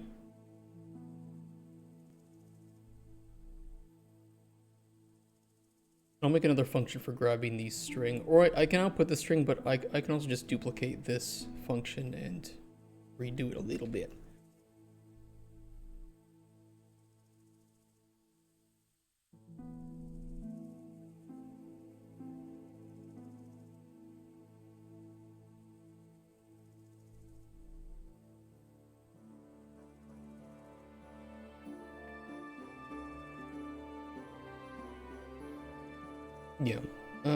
I'll make another function for grabbing the string, or I can output the string, but I can also just duplicate this function and redo it a little bit. Yeah.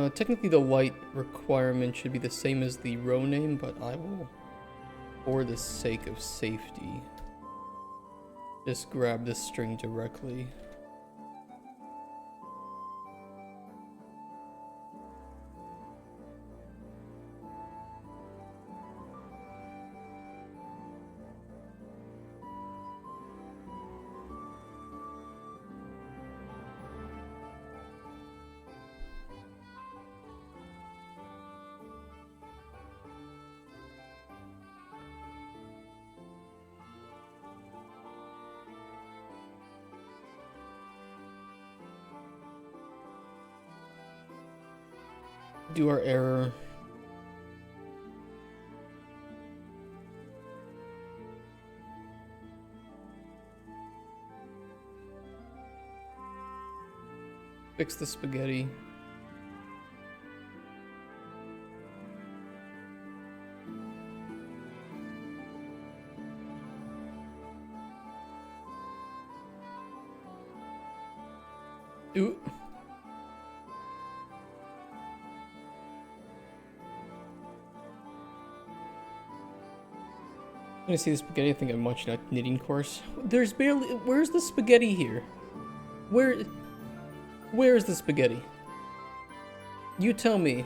Technically the light requirement should be the same as the row name, but I will, for the sake of safety, just grab this string directly. Do our error. Fix the spaghetti. Ooh. I'm gonna see the spaghetti. I think I'm watching a knitting course. There's barely. Where's the spaghetti here? Where is the spaghetti? You tell me.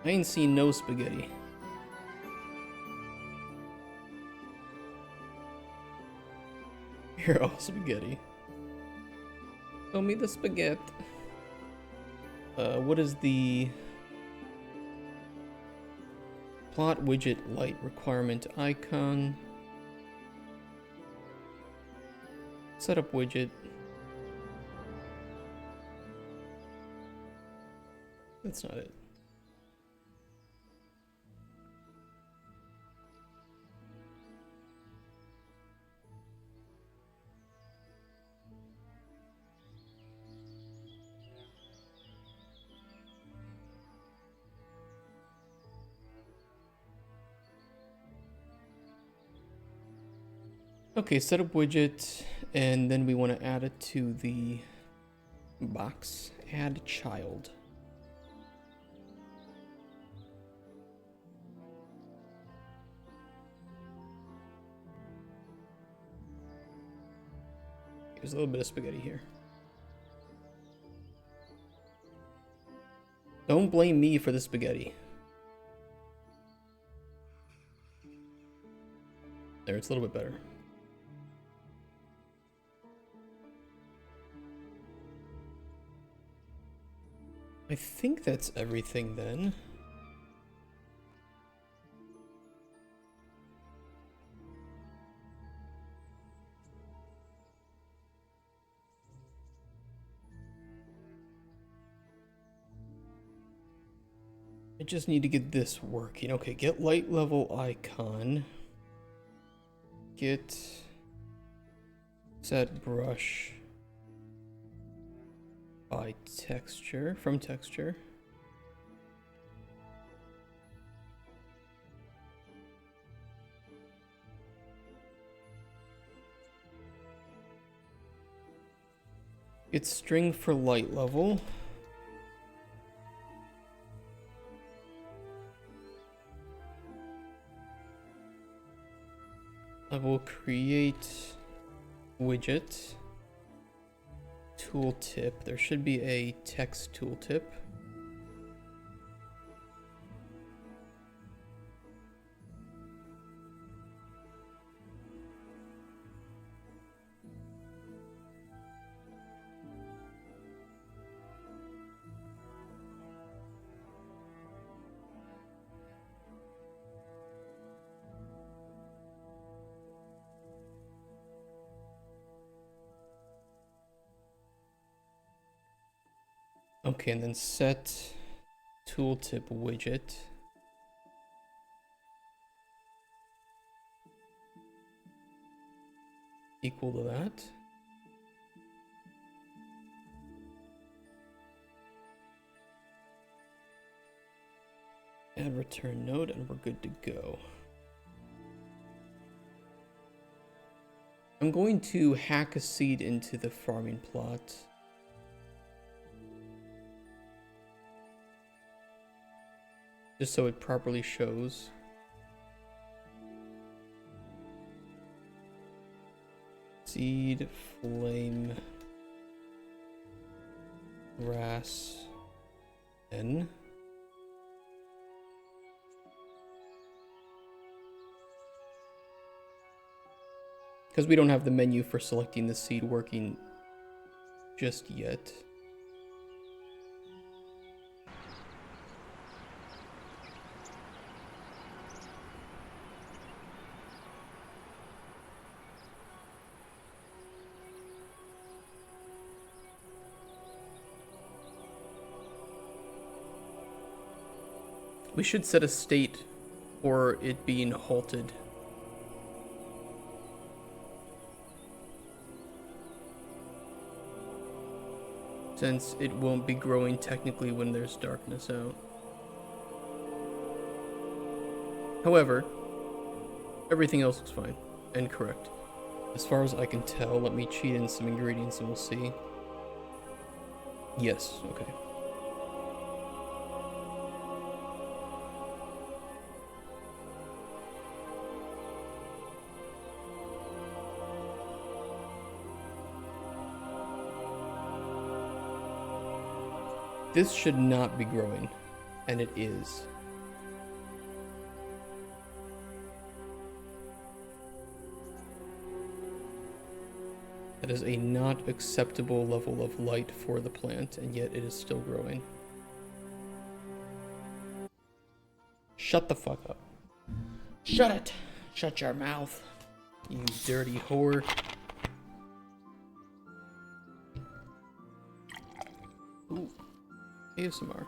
I ain't seen no spaghetti. Here, all spaghetti. Show me the spaghetti. What is the plot widget light requirement icon? Setup widget. That's not it. Okay, setup widget, and then we want to add it to the box. Add child. There's a little bit of spaghetti here. Don't blame me for the spaghetti. There, it's a little bit better. I think that's everything then. I just need to get this working. Okay, get light level icon. Get set brush by texture, from texture. Get string for light level. I will create widget tooltip. There should be a text tooltip. Okay, and then set tooltip widget. Equal to that. Add return node, and we're good to go. I'm going to hack a seed into the farming plot. Just so it properly shows. Seed, flame, grass, N. Because we don't have the menu for selecting the seed working just yet. We should set a state for it being halted. Since it won't be growing technically when there's darkness out. However, everything else looks fine and correct. As far as I can tell, let me cheat in some ingredients and we'll see. Yes, okay. This should not be growing, and it is. is a not acceptable level of light for the plant, and yet it is still growing. Shut the fuck up. Shut it! Shut your mouth, you dirty whore. Ooh, ASMR.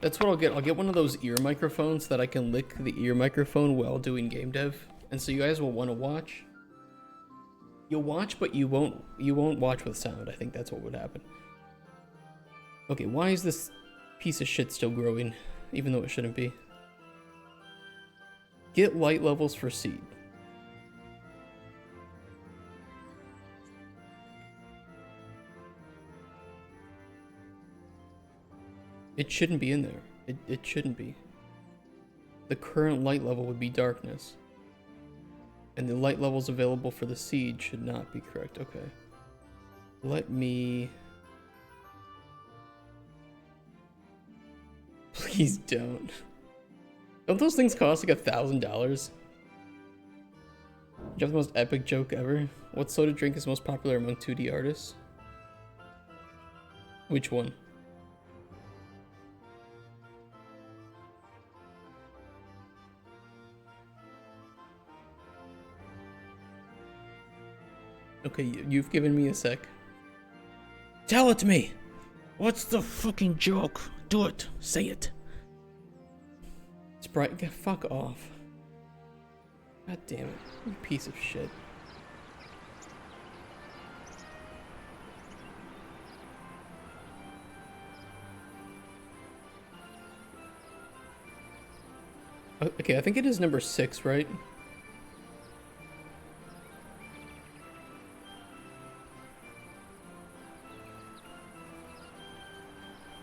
That's what I'll get. I'll get one of those ear microphones that I can lick the ear microphone while doing game dev. And so you guys will want to watch. You'll watch, but you won't watch with sound. I think that's what would happen. Okay, why is this piece of shit still growing, even though it shouldn't be? Get light levels for seed. It shouldn't be in there. It shouldn't be. The current light level would be darkness. And the light levels available for the seed should not be correct. Okay. Let me... Please don't. Don't those things cost like $1,000? You have the most epic joke ever. What soda drink is most popular among 2D artists? Which one? Okay, you've given me a sec. Tell it to me! What's the fucking joke? Do it. Say it. Sprite, fuck off. God damn it. You piece of shit. Okay, I think it is number 6, right?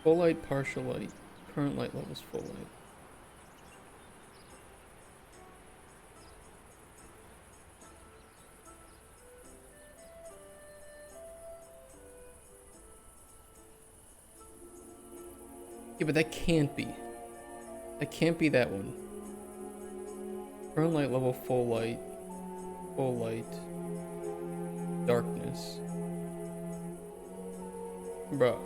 Full light, partial light. Current light levels full light. Yeah, but that can't be. That can't be that one. Current light level full light. Full light. Darkness. Bruh.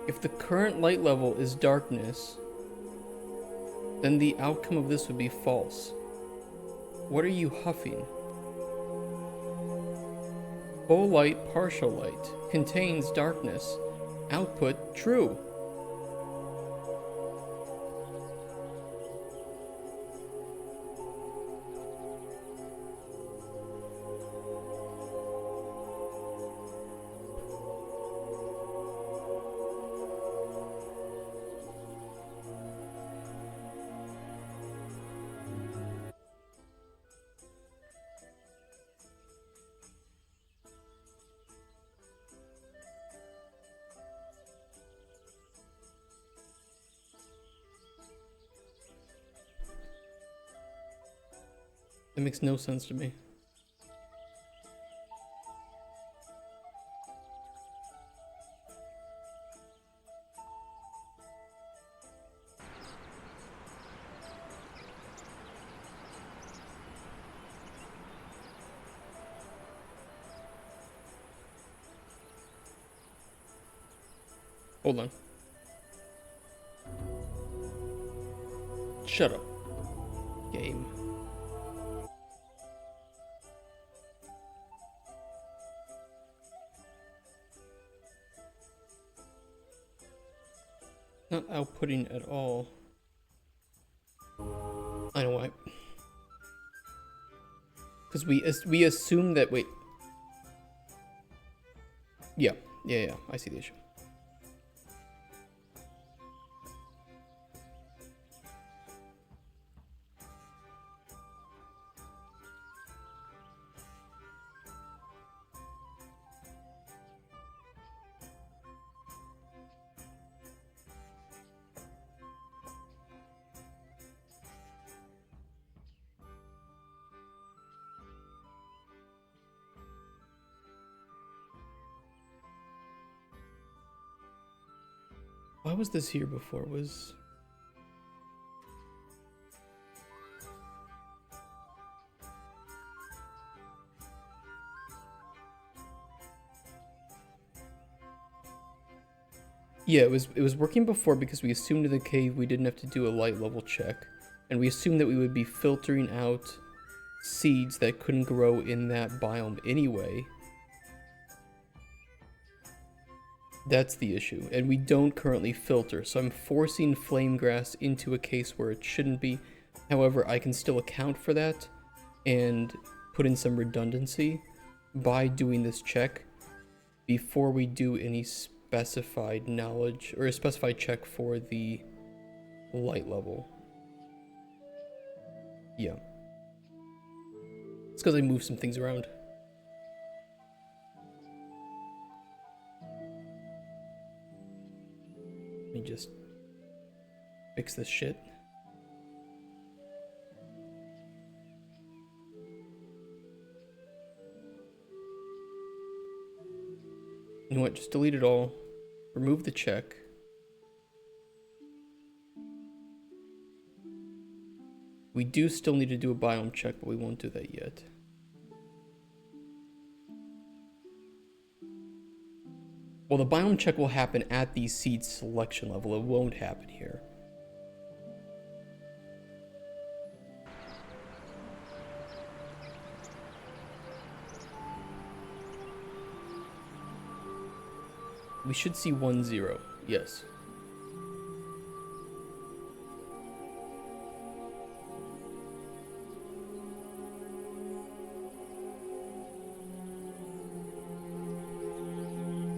If the current light level is darkness, then the outcome of this would be false. What are you huffing? Full light, partial light. Contains darkness. Output, true. That makes no sense to me. Hold on. Shut up. Game. Not outputting at all. I know why. Because we assume that, wait. Yeah, I see the issue. Why was this here before? Yeah, it was working before because we assumed in the cave we didn't have to do a light level check. And we assumed that we would be filtering out seeds that couldn't grow in that biome anyway. That's the issue. And we don't currently filter, so I'm forcing flame grass into a case where it shouldn't be. However, I can still account for that and put in some redundancy by doing this check before we do any specified knowledge or a specified check for the light level. Yeah. It's because I moved some things around. Let me just fix this shit. You know what? Just delete it all. Remove the check. We do still need to do a biome check, but we won't do that yet. Well, the biome check will happen at the seed selection level. It won't happen here. We should see 1-0. Yes.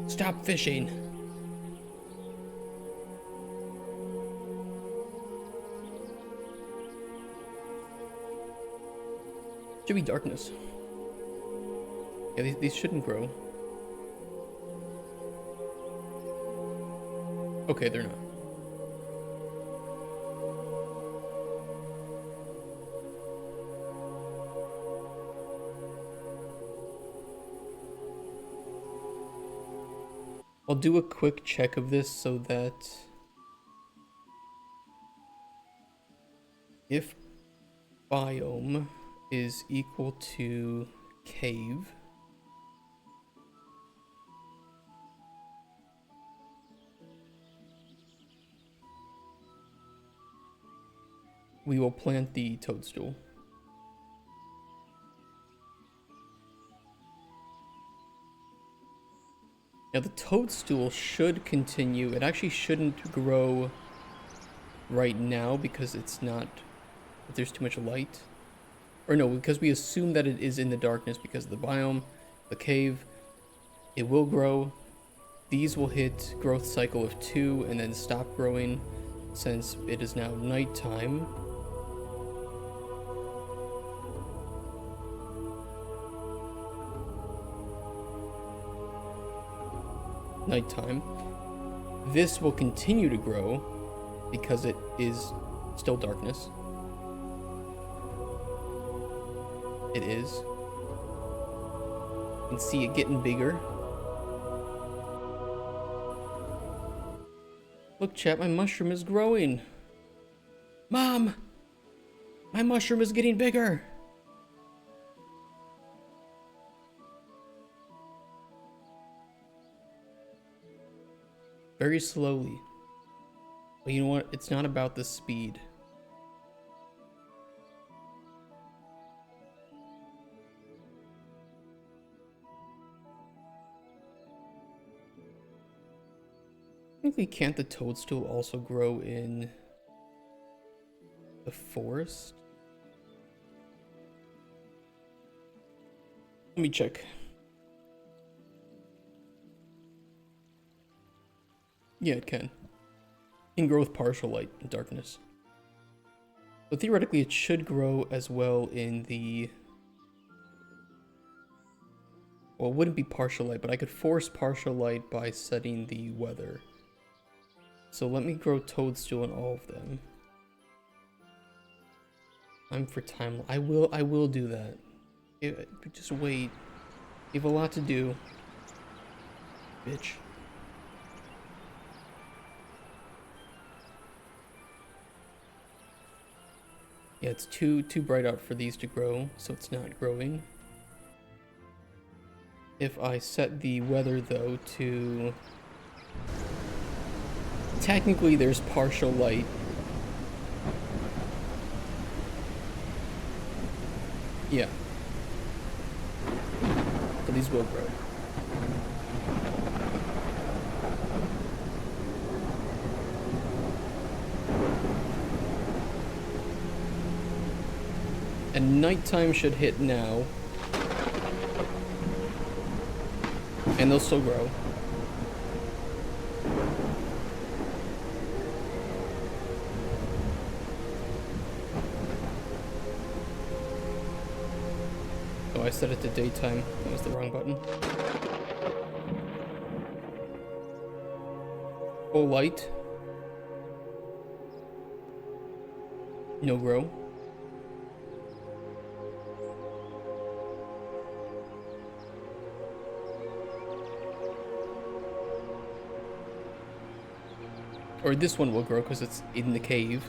Stop fishing. Should be darkness. Yeah, these shouldn't grow. Okay, they're not. I'll do a quick check of this so that if biome is equal to cave, we will plant the toadstool. Now the toadstool should continue. It actually shouldn't grow right now because it's not, if there's too much light. Or no, because we assume that it is in the darkness because of the biome, the cave. It will grow. These will hit growth cycle of 2 and then stop growing since it is now nighttime. Nighttime. This will continue to grow because it is still darkness. It is. You can see it getting bigger. Look, chat, my mushroom is growing. Mom! My mushroom is getting bigger! Very slowly. But you know what? It's not about the speed. Technically, can't the toadstool also grow in the forest? Let me check. Yeah, it can. It can grow with partial light and darkness. So theoretically, it should grow as well in the... Well, it wouldn't be partial light, but I could force partial light by setting the weather. So let me grow toadstool in all of them. I'm for time. I will do that. Just wait. You have a lot to do. Bitch. Yeah, it's too bright out for these to grow, so it's not growing. If I set the weather though to technically there's partial light. Yeah. So these will grow. And nighttime should hit now. And they'll still grow. Oh, I set it to daytime. That was the wrong button. Full light. No grow. Or this one will grow because it's in the cave.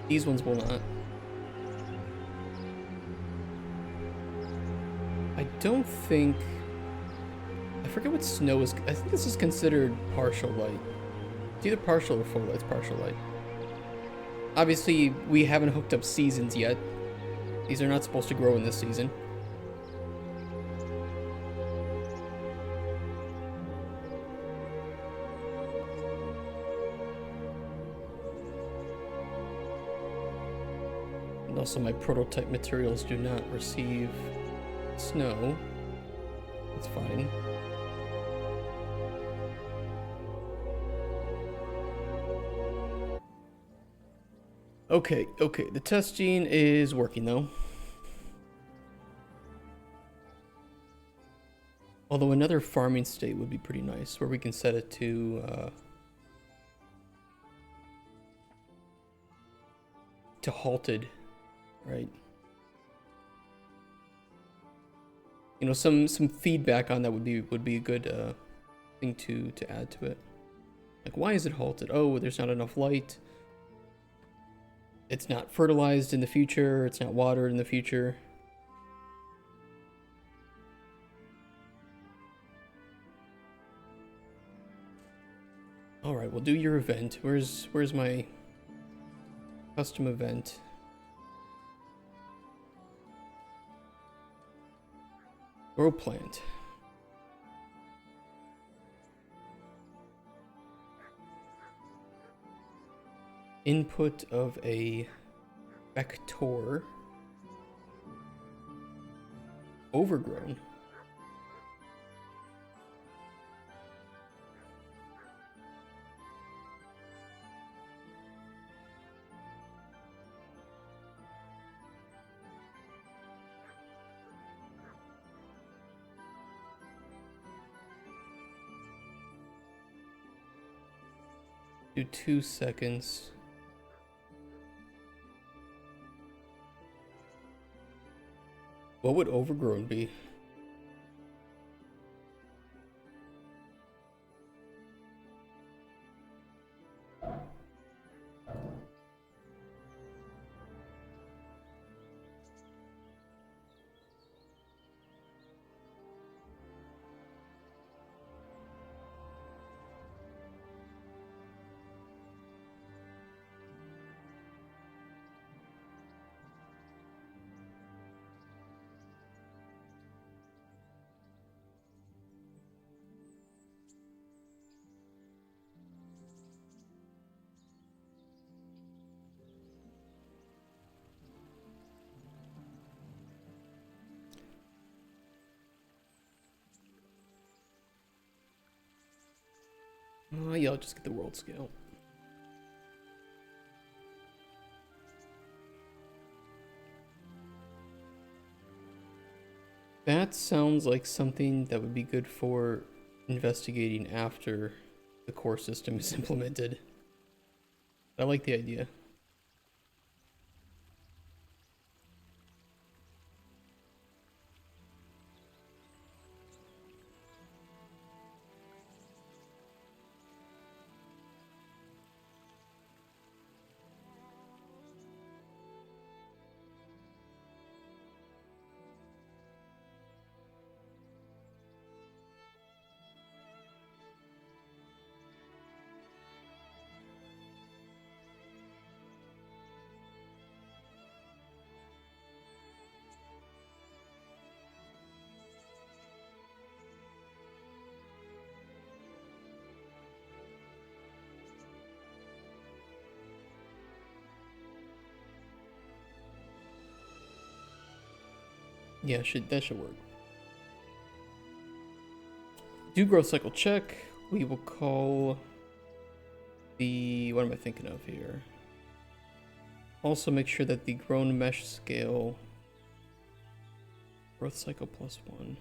These ones will not. I don't think... I forget what snow is... I think this is considered partial light. It's either partial or full light. It's partial light. Obviously, we haven't hooked up seasons yet. These are not supposed to grow in this season. And also my prototype materials do not receive snow. That's fine. Okay, the test gene is working though. Although another farming state would be pretty nice, where we can set it to halted, right? You know, some feedback on that would be a good thing to add to it. Like, why is it halted? Oh, there's not enough light. It's not fertilized in the future. It's not watered in the future. All right, we'll do your event. Where's my custom event? Grow plant. Input of a vector. Overgrown. Do 2 seconds. What would overgrown be? Oh yeah, I'll just get the world scale. That sounds like something that would be good for investigating after the core system is implemented. I like the idea. Yeah, that should work. Do growth cycle check. We will call the, what am I thinking of here? Also make sure that the grown mesh scale, growth cycle +1.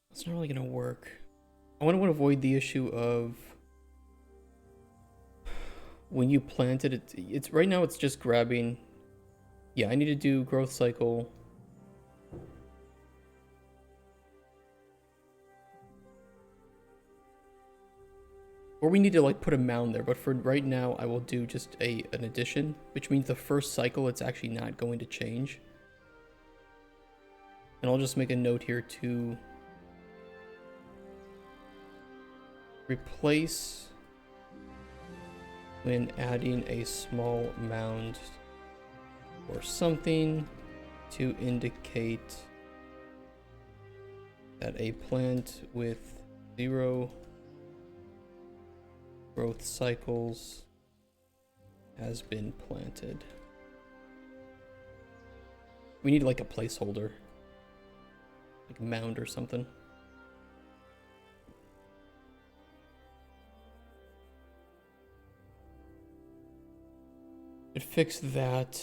It's not really gonna work. I want to avoid the issue of when you plant it, it's right now it's just grabbing. Yeah, I need to do growth cycle. Or we need to like put a mound there, but for right now I will do just an addition, which means the first cycle it's actually not going to change. And I'll just make a note here to replace when adding a small mound or something to indicate that a plant with 0 growth cycles has been planted. We need like a placeholder, like a mound or something. It fix that.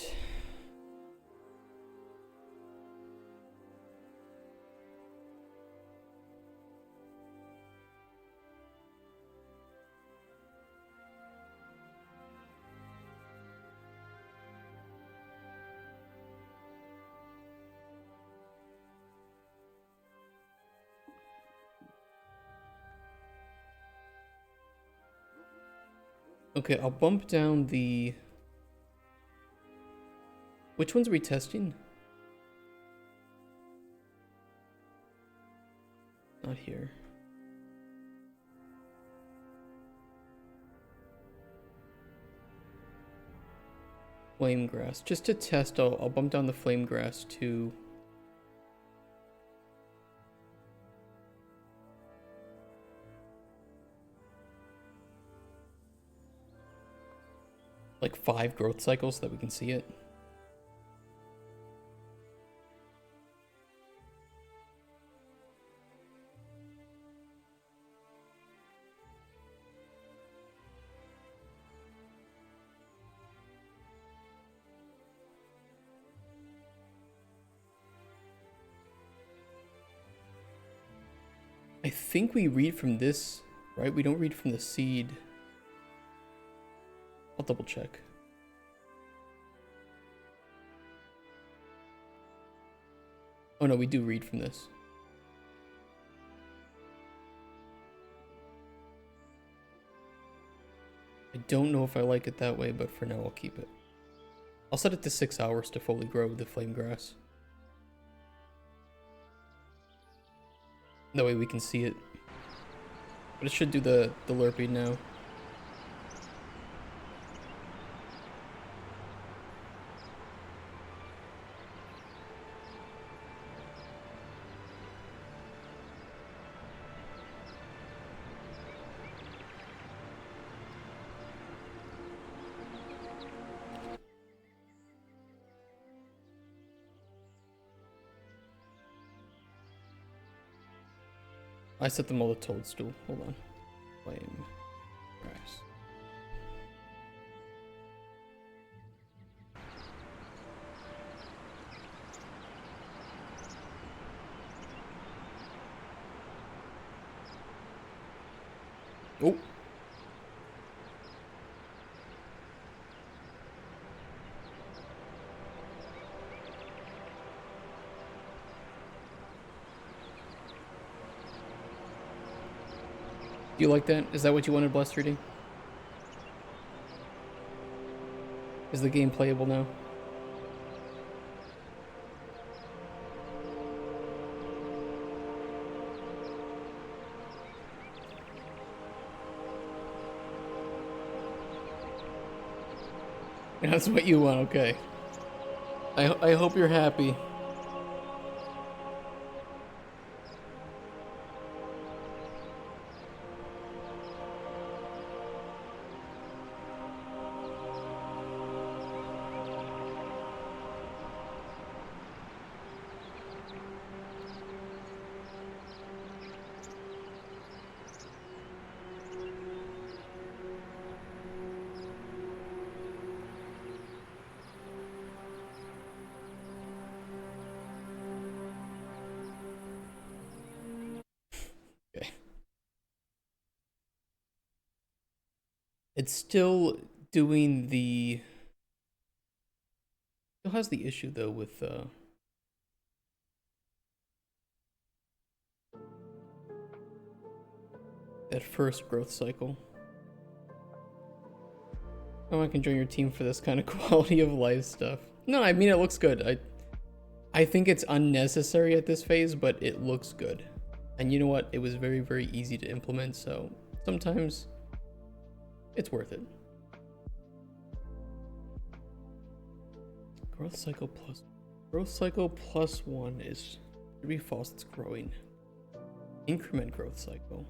Okay, I'll bump down the... Which ones are we testing? Not here. Flame grass. Just to test, I'll bump down the flame grass to... like 5 growth cycles so that we can see it. I think we read from this, right? We don't read from the seed. I'll double check. Oh no, we do read from this. I don't know if I like it that way, but for now I'll keep it. I'll set it to 6 hours to fully grow the flame grass. That way we can see it. But it should do the lerping now. I set them all to toadstool. Hold on. Flame grass. Oh. Do you like that? Is that what you wanted, Blast 3D? Is the game playable now? That's what you want, okay. I hope you're happy. Okay. It's still doing the... Still has the issue though with that first growth cycle. Oh, I can join your team for this kind of quality of life stuff. No, I mean, it looks good. I think it's unnecessary at this phase, but it looks good. And you know what? It was very, very easy to implement, so sometimes it's worth it. Growth cycle plus 1 is should be false. It's growing. Increment growth cycle.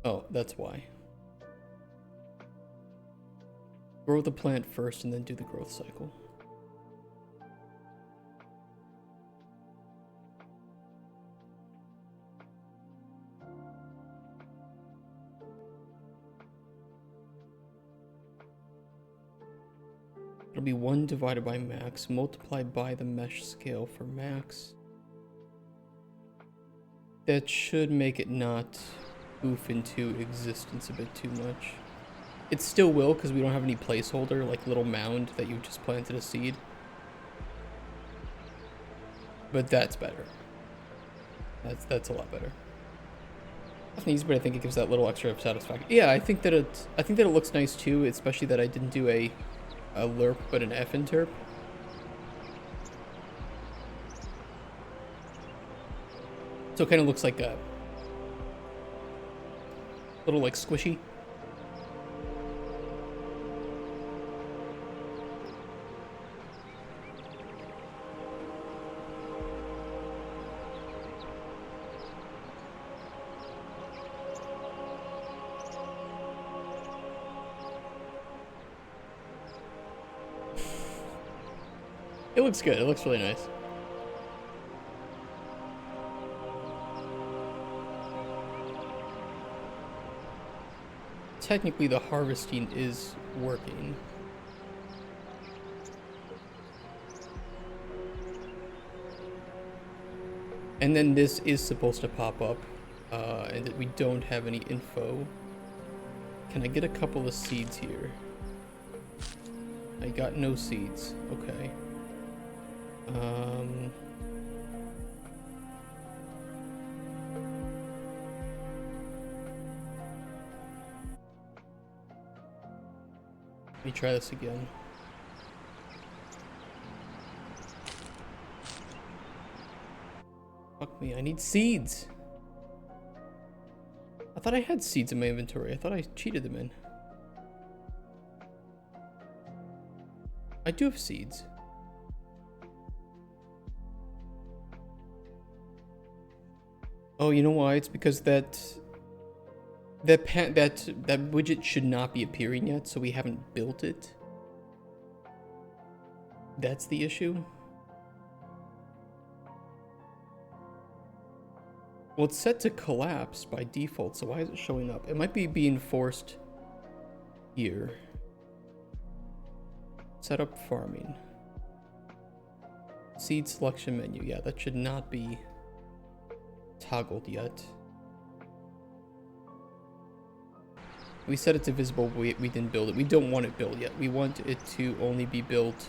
Oh, that's why. Grow the plant first and then do the growth cycle. It'll be 1 divided by max, multiplied by the mesh scale for max. That should make it not goof into existence a bit too much. It still will, because we don't have any placeholder, like little mound that you just planted a seed. But that's better. That's a lot better. Nothing easy, but I think it gives that little extra satisfaction. Yeah, I think that it looks nice too, especially that I didn't do a lerp but an F interp. So it kind of looks like a little like squishy. It looks good. It looks really nice. Technically, the harvesting is working. And then this is supposed to pop up, and that we don't have any info. Can I get a couple of seeds here? I got no seeds. Okay. Let me try this again. Fuck me, I need seeds. I thought I had seeds in my inventory. I thought I cheated them in. I do have seeds. Oh, you know why? It's because that widget should not be appearing yet, so we haven't built it. That's the issue. Well, it's set to collapse by default, so why is it showing up? It might be being forced here. Set up farming. Seed selection menu. Yeah, that should not be toggled yet. We set it to visible, we didn't build it. We don't want it built yet. We want it to only be built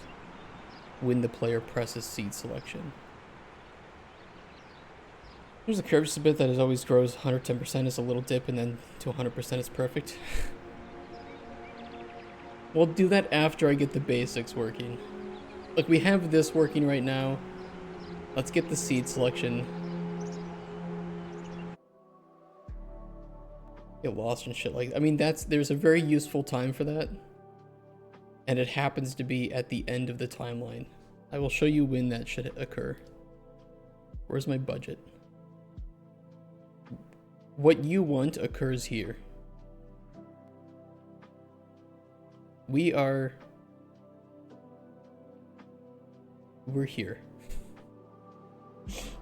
when the player presses seed selection. There's a curve just a bit that always grows 110% is a little dip, and then to 100% is perfect. We'll do that after I get the basics working. Like, we have this working right now. Let's get the seed selection. Get lost and shit like, I mean, there's a very useful time for that. And it happens to be at the end of the timeline. I will show you when that should occur. Where's my budget? What you want occurs here. We're here.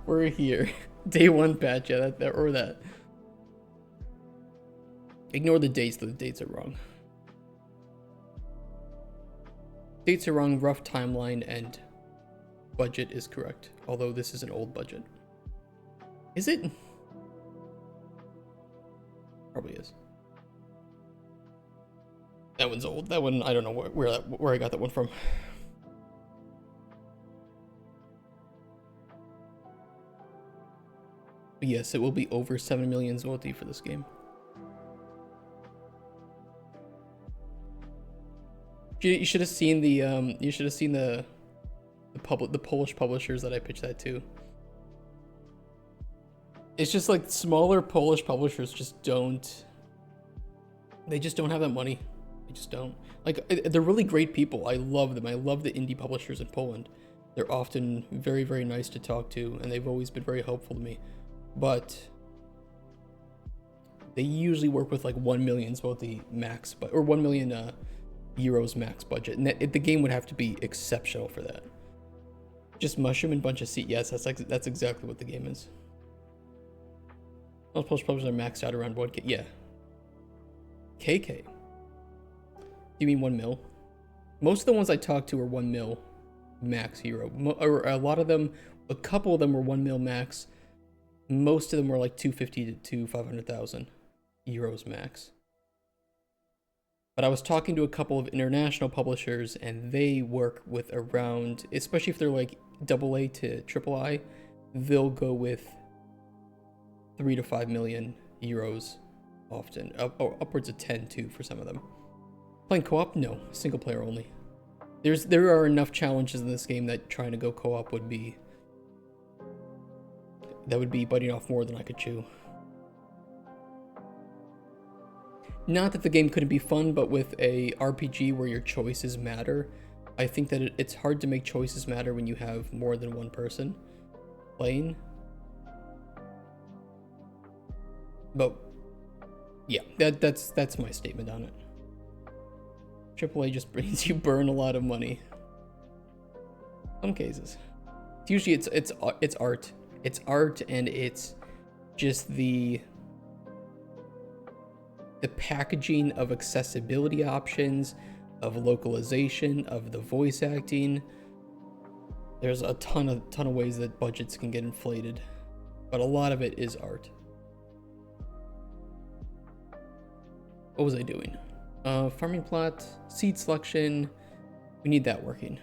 We're here. Day 1 patch, yeah, that. Ignore the dates, the dates are wrong. Dates are wrong, rough timeline, and budget is correct. Although this is an old budget. Is it? Probably is. That one's old. That one, I don't know where I got that one from. But yes, it will be over 7 million zloty for this game. You should have seen the Polish publishers that I pitched that to. It's just like smaller Polish publishers just don't. They just don't have that money. They just don't. Like, they're really great people. I love them. I love the indie publishers in Poland. They're often very, very nice to talk to, and they've always been very helpful to me. But they usually work with like 1 million zloty max, or 1 million euros max budget, and the game would have to be exceptional for that. Just mushroom and bunch of seed. Yes, that's exactly what the game is. Most Polish publishers are maxed out around 1K. Yeah. KK. You mean 1 mil? Most of the ones I talked to are 1 mil max hero. Or a lot of them, a couple of them were 1 mil max. Most of them were like 250 to 500,000 euros max. But I was talking to a couple of international publishers, and they work with around, especially if they're like AA to III, they'll go with 3 to 5 million euros often, upwards of 10 too for some of them. Playing co-op? No, single player only. There are enough challenges in this game that trying to go co-op would be biting off more than I could chew. Not that the game couldn't be fun, but with a RPG where your choices matter, I think that it's hard to make choices matter when you have more than one person playing. But yeah, that's my statement on it. AAA just brings you burn a lot of money. Some cases. Usually it's art. It's art, and it's just the packaging of accessibility options, of localization, of the voice acting. There's a ton of ways that budgets can get inflated, but a lot of it is art. What was I doing? Farming plot, seed selection. We need that working.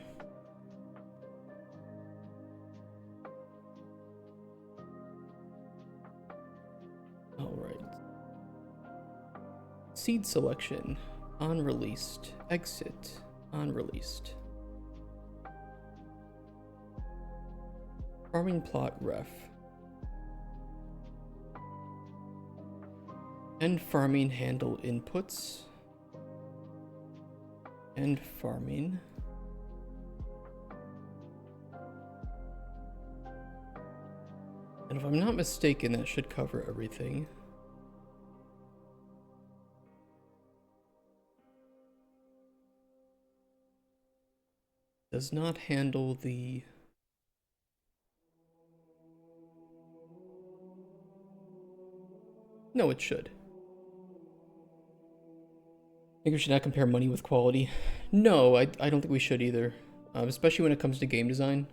All right. Seed selection, unreleased. Exit, unreleased. Farming plot ref. And farming handle inputs. And farming. And if I'm not mistaken, that should cover everything. Does not handle the... No, it should. I think we should not compare money with quality. No, I don't think we should either. Especially when it comes to game design.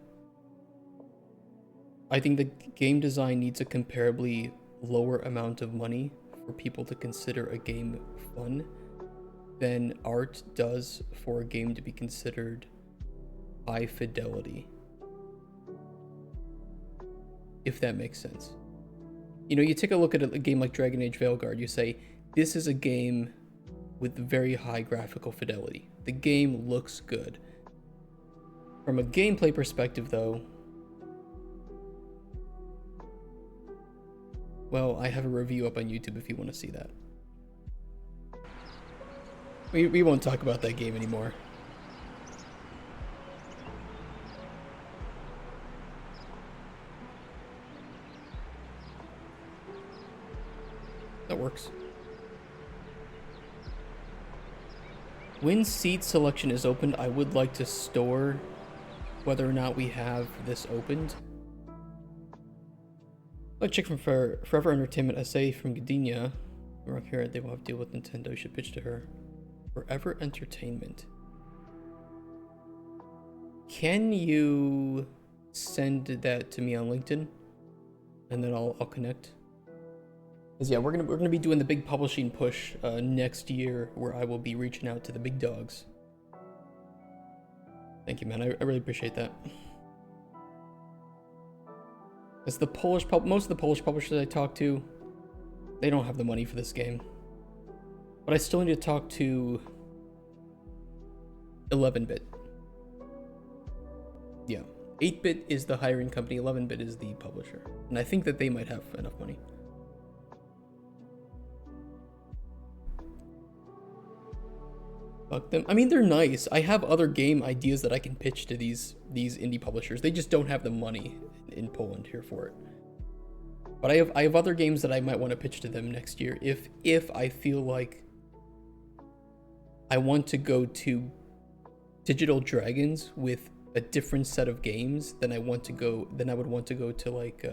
I think the game design needs a comparably lower amount of money for people to consider a game fun than art does for a game to be considered high fidelity. If that makes sense. You know, you take a look at a game like Dragon Age Veilguard, you say, this is a game with very high graphical fidelity. The game looks good. From a gameplay perspective, though, well, I have a review up on YouTube if you want to see that. We won't talk about that game anymore. That works. When seat selection is opened, I would like to store whether or not we have this opened. A chick from Forever Entertainment SA from Gdynia. We're here, they will have to deal with Nintendo. You should pitch to her. Forever Entertainment. Can you send that to me on LinkedIn? And then I'll connect. Because yeah, we're gonna be doing the big publishing push next year, where I will be reaching out to the big dogs. Thank you, man. I really appreciate that. As the most of the Polish publishers I talk to, they don't have the money for this game. But I still need to talk to 11-bit. Yeah, 8-bit is the hiring company, 11-bit is the publisher. And I think that they might have enough money. Fuck them. I mean, they're nice. I have other game ideas that I can pitch to these indie publishers. They just don't have the money in Poland here for it. But I have other games that I might want to pitch to them next year if I feel like I want to go to Digital Dragons with a different set of games than I would want to go to like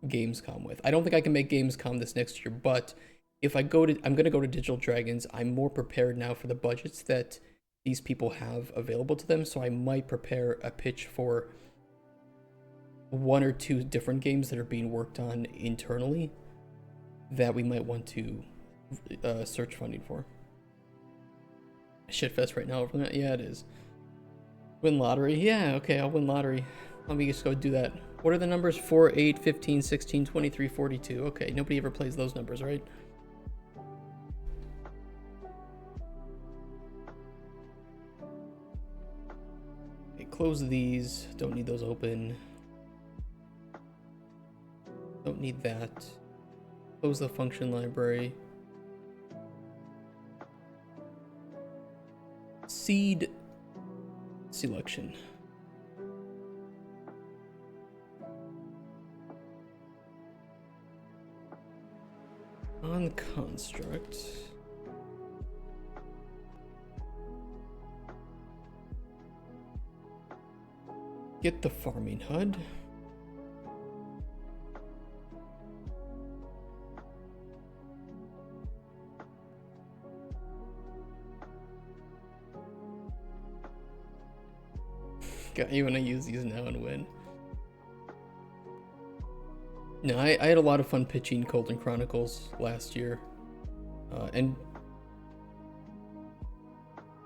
Gamescom with. I don't think I can make Gamescom this next year, but if I'm gonna go to Digital Dragons, I'm more prepared now for the budgets that these people have available to them, so I might prepare a pitch for 1 or 2 different games that are being worked on internally that we might want to search funding for. Shitfest right now. Yeah, it is. Win lottery? Yeah, okay, I'll win lottery. Let me just go do that. What are the numbers? 4, 8, 15, 16, 23, 42. Okay, nobody ever plays those numbers, right? Okay, close these. Don't need those open. Don't need that. Close the function library. Seed selection. On construct. Get the farming HUD. God, you want to use these now and win. No, I had a lot of fun pitching Cauldron Chronicles last year. And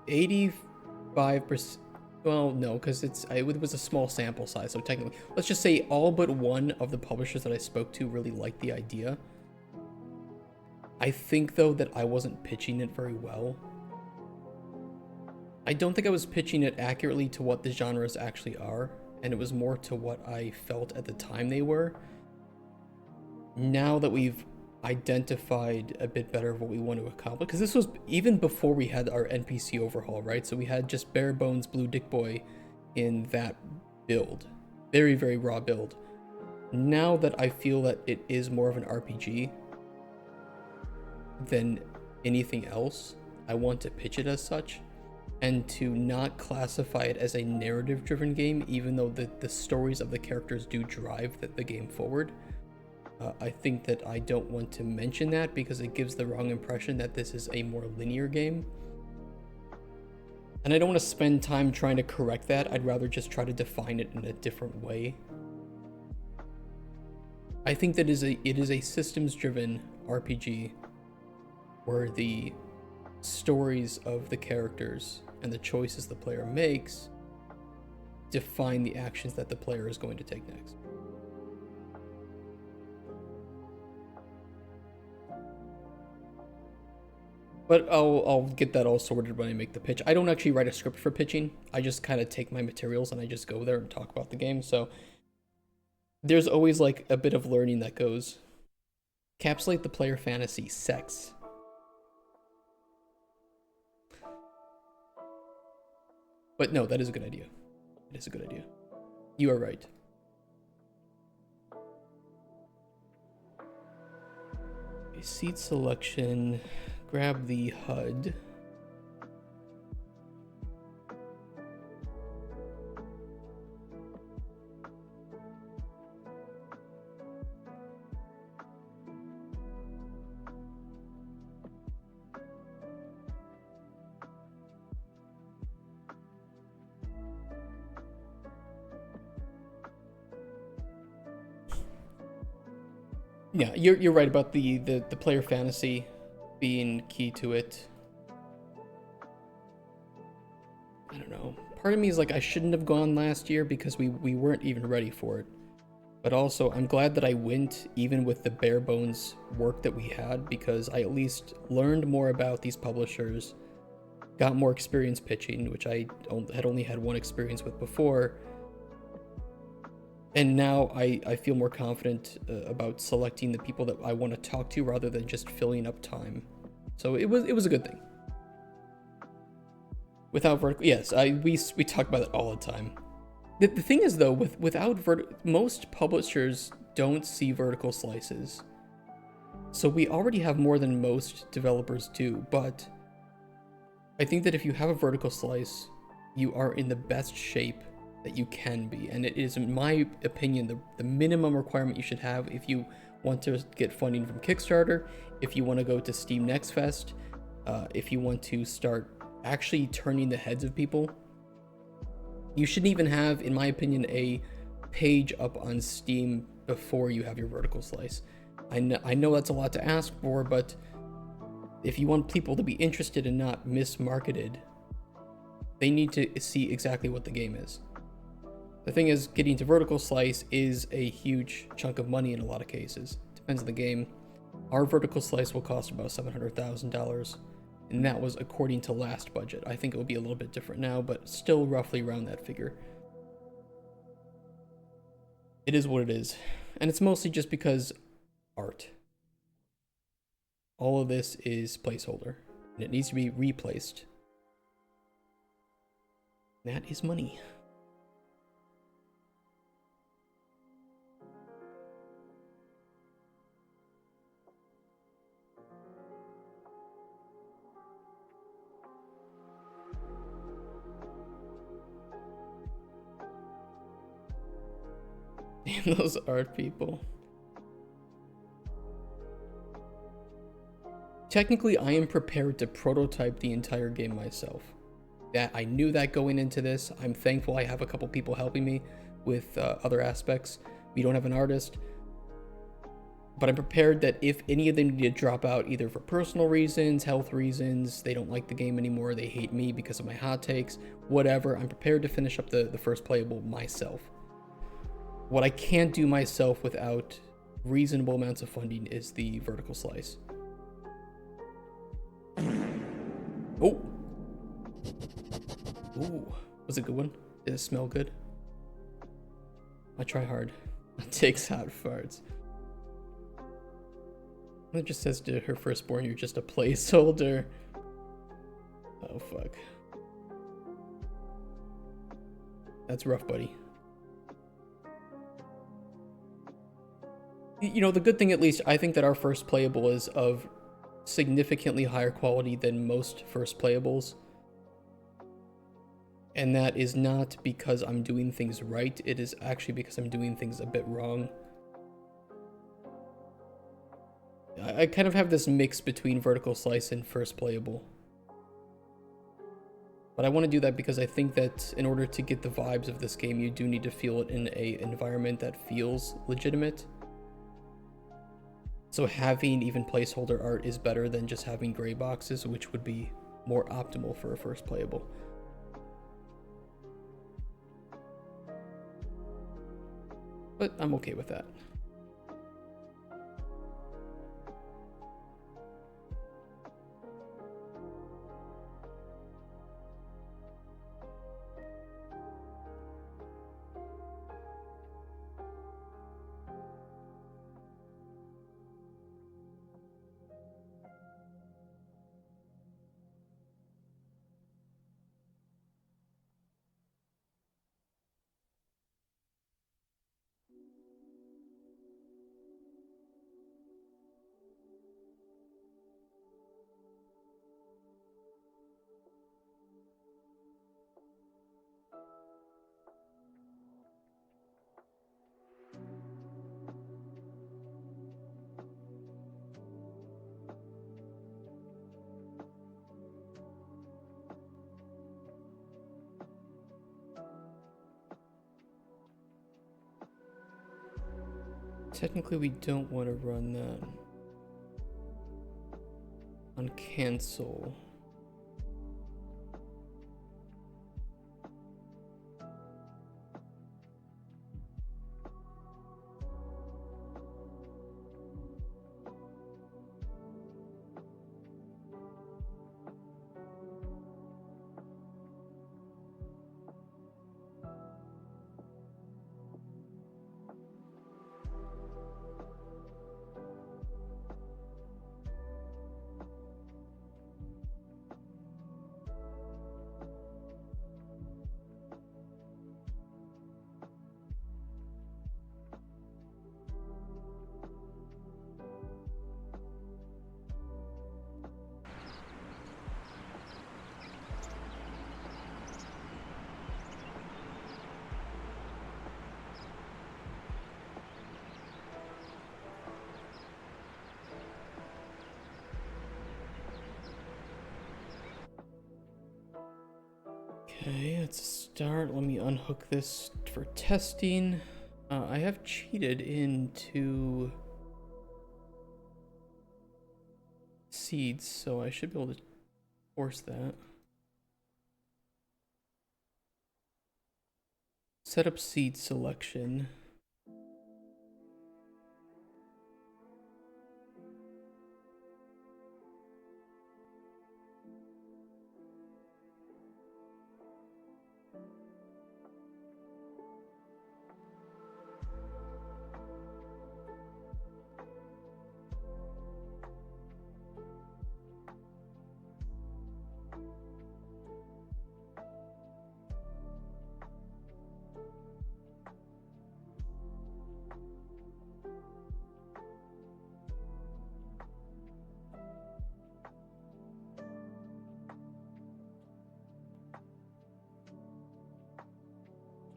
85%, well, no, because it was a small sample size, so technically, let's just say all but one of the publishers that I spoke to really liked the idea. I think, though, that I wasn't pitching it very well. I don't think I was pitching it accurately to what the genres actually are, and it was more to what I felt at the time they were. Now that we've identified a bit better of what we want to accomplish, because this was even before we had our NPC overhaul, right? So we had just bare bones Blue Dick Boy in that build. Very, very raw build. Now that I feel that it is more of an RPG than anything else, I want to pitch it as such. And to not classify it as a narrative-driven game, even though the stories of the characters do drive the game forward. I think that I don't want to mention that because it gives the wrong impression that this is a more linear game. And I don't want to spend time trying to correct that. I'd rather just try to define it in a different way. I think that it is a systems-driven RPG where the stories of the characters and the choices the player makes define the actions that the player is going to take next. But I'll get that all sorted when I make the pitch. I don't actually write a script for pitching. I just kind of take my materials and I just go there and talk about the game. So there's always like a bit of learning that goes. Capsulate the player fantasy, sex. But no, that is a good idea. It is a good idea. You are right. Okay, seat selection. Grab the HUD. Yeah, you're right about the player fantasy being key to it. I don't know. Part of me is like, I shouldn't have gone last year because we weren't even ready for it. But also, I'm glad that I went even with the bare bones work that we had, because I at least learned more about these publishers, got more experience pitching, which I had only had one experience with before. And now I feel more confident about selecting the people that I want to talk to rather than just filling up time. So it was a good thing. Without vertical, yes, we talk about it all the time. The thing is though, without most publishers don't see vertical slices. So we already have more than most developers do, but I think that if you have a vertical slice, you are in the best shape that you can be, and it is, in my opinion, the minimum requirement you should have if you want to get funding from Kickstarter, if you want to go to Steam Next Fest, if you want to start actually turning the heads of people. You shouldn't even have, in my opinion, a page up on Steam before you have your vertical slice. I know that's a lot to ask for, but if you want people to be interested and not mismarketed, they need to see exactly what the game is. The thing is, getting to vertical slice is a huge chunk of money in a lot of cases. Depends on the game. Our vertical slice will cost about $700,000, and that was according to last budget. I think it will be a little bit different now, but still roughly around that figure. It is what it is, and it's mostly just because art. All of this is placeholder, and it needs to be replaced. That is money. Damn, those art people. Technically, I am prepared to prototype the entire game myself. That I knew that going into this. I'm thankful I have a couple people helping me with other aspects. We don't have an artist, but I'm prepared that if any of them need to drop out, either for personal reasons, health reasons, they don't like the game anymore, they hate me because of my hot takes, whatever, I'm prepared to finish up the first playable myself. What I can't do myself without reasonable amounts of funding is the vertical slice. Oh! Ooh, was it a good one? Did it smell good? I try hard. It takes out farts. It just says to her firstborn, you're just a placeholder. Oh, fuck. That's rough, buddy. You know, the good thing, at least, I think that our first playable is of significantly higher quality than most first playables. And that is not because I'm doing things right, it is actually because I'm doing things a bit wrong. I kind of have this mix between vertical slice and first playable. But I want to do that because I think that in order to get the vibes of this game, you do need to feel it in an environment that feels legitimate. So having even placeholder art is better than just having gray boxes, which would be more optimal for a first playable. But I'm okay with that. technically we don't want to run that on cancel. Okay, let's start. Let me unhook this for testing. I have cheated into seeds, so I should be able to force that. Set up seed selection.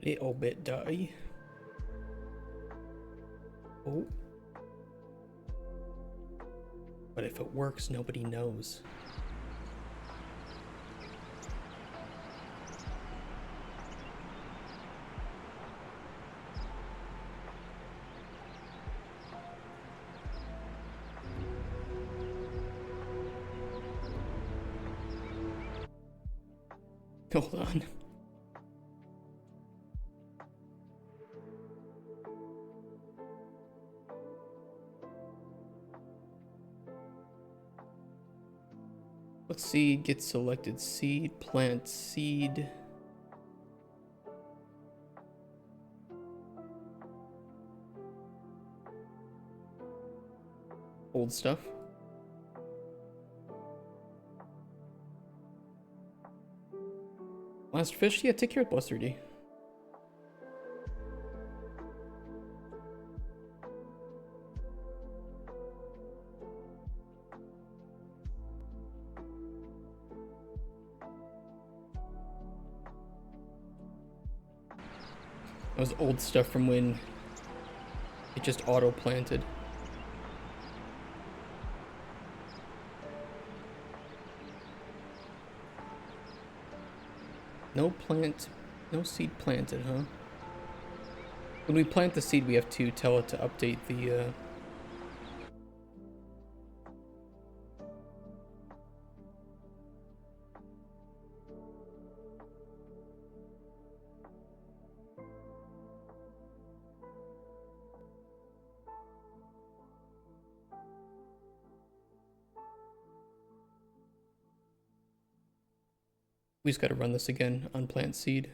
Little bit dirty. Oh. But if it works, nobody knows. Hold on. What seed gets selected? Seed, plant, seed. Old stuff. Last fish? Yeah, take care of plus 3D. That was old stuff from when it just auto-planted. No seed planted, huh? When we plant the seed, we have to tell it to update the, We just gotta run this again on plant seed.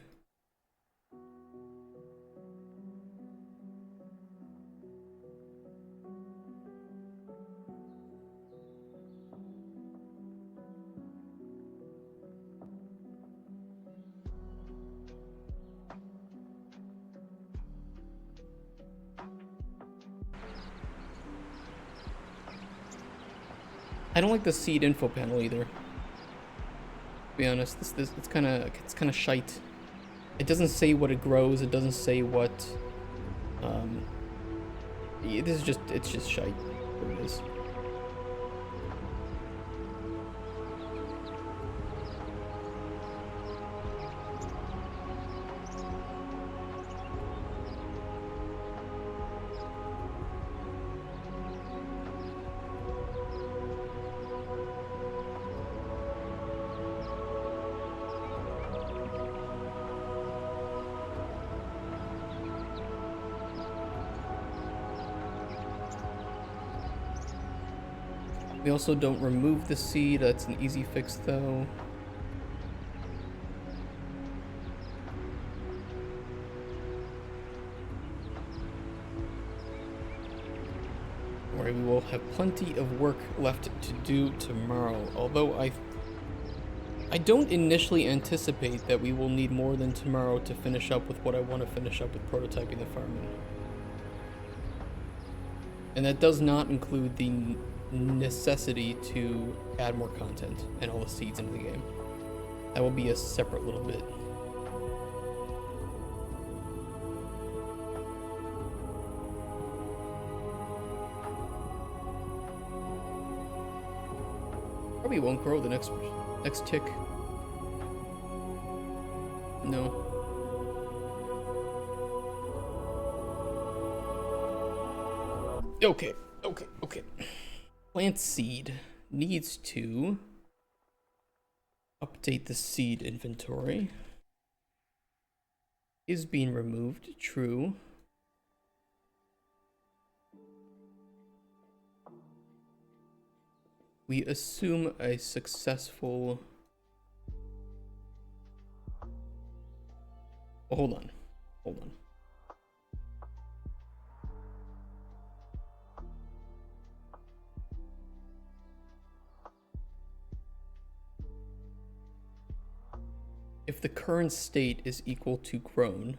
I don't like the seed info panel either. To be honest, it's kind of shite. It doesn't say what it grows. It doesn't say what. It's just shite. What it is. We also don't remove the seed. That's an easy fix though. We will have plenty of work left to do tomorrow, although I don't initially anticipate that we will need more than tomorrow to finish up with what I want to finish up with prototyping the farming. And that does not include the necessity to add more content and all the seeds into the game. That will be a separate little bit. Probably won't grow the next tick. No. Okay. Plant seed needs to update the seed inventory. Is being removed, true. We assume a successful... Oh, hold on. If the current state is equal to grown,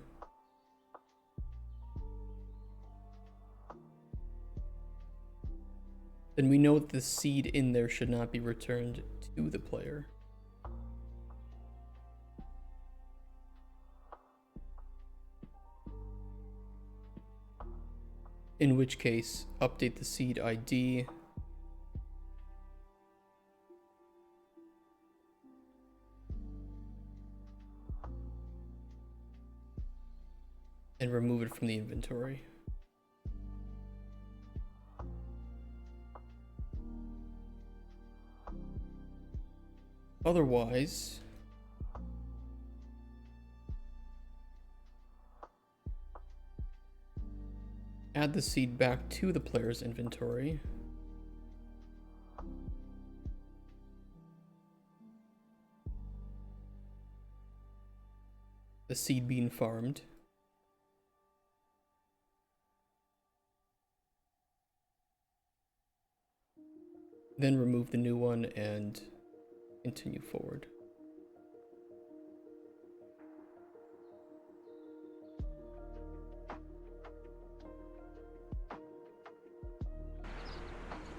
then we know that the seed in there should not be returned to the player. In which case, update the seed ID. And remove it from the inventory. Otherwise, add the seed back to the player's inventory. The seed being farmed. Then remove the new one and continue forward.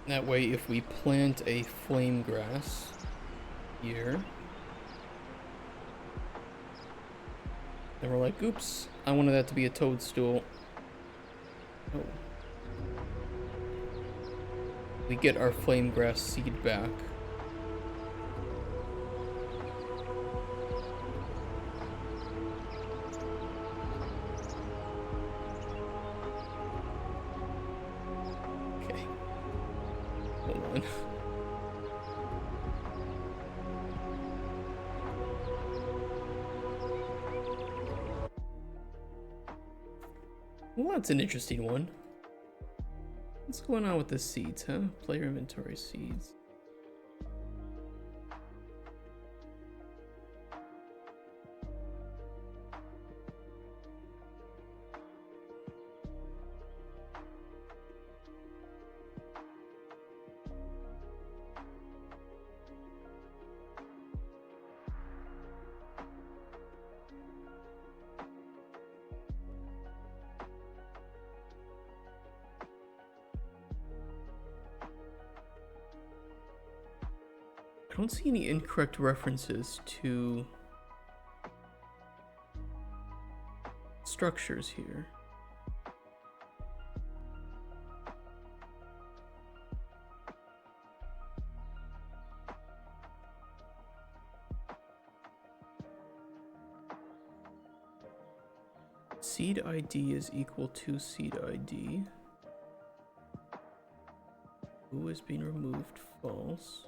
That way, if we plant a flame grass here, then we're like, oops, I wanted that to be a toadstool. Oh. We get our flame grass seed back. Okay. Hold on. Well, that's an interesting one. What's going on with the seeds, huh? Player inventory seeds. I don't see any incorrect references to structures here. Seed ID is equal to seed ID. Who is being removed? False.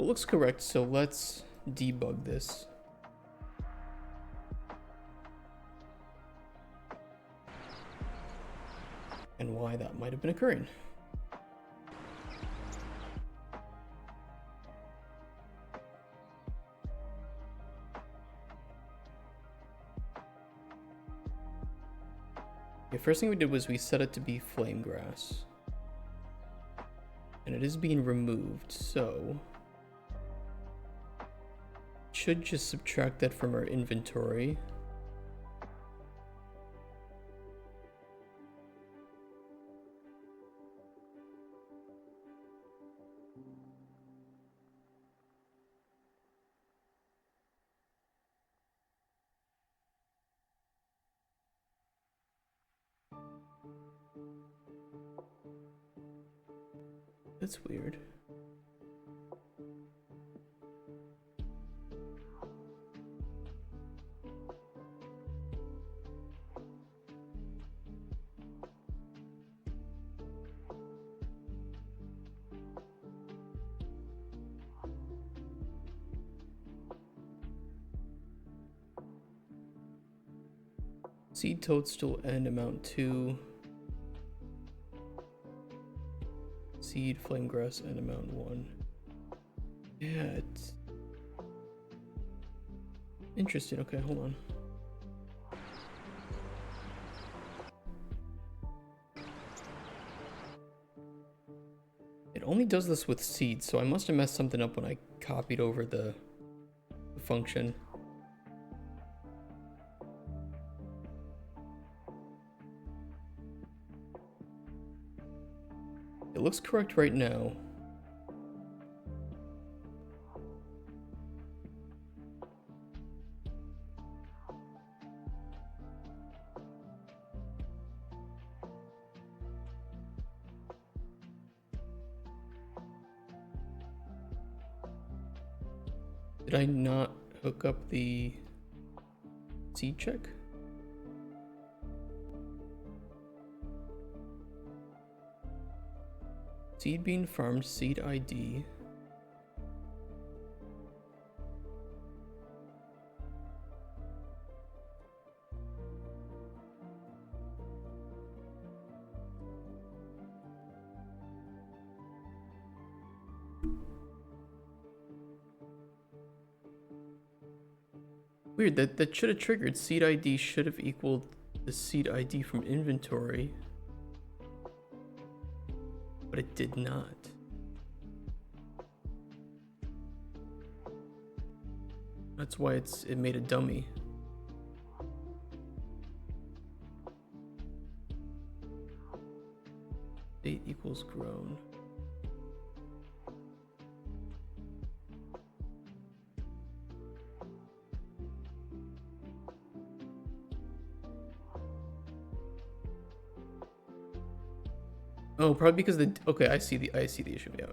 It looks correct, so let's debug this. And why that might have been occurring. Okay, first thing we did was we set it to be flame grass. And it is being removed, so should just subtract that from our inventory. That's weird. Seed toadstool and amount 2. Seed, flame grass, and amount 1. Yeah, it's interesting. Okay, hold on. It only does this with seeds, so I must have messed something up when I copied over the function. It looks correct right now. Did I not hook up the seed check? Seed being farmed, seed ID. Weird, that should have triggered. Seed ID should have equaled the seed ID from inventory. But it did not. That's why it made a dummy. Date equals grown. Oh, probably because okay, I see the issue. Yeah.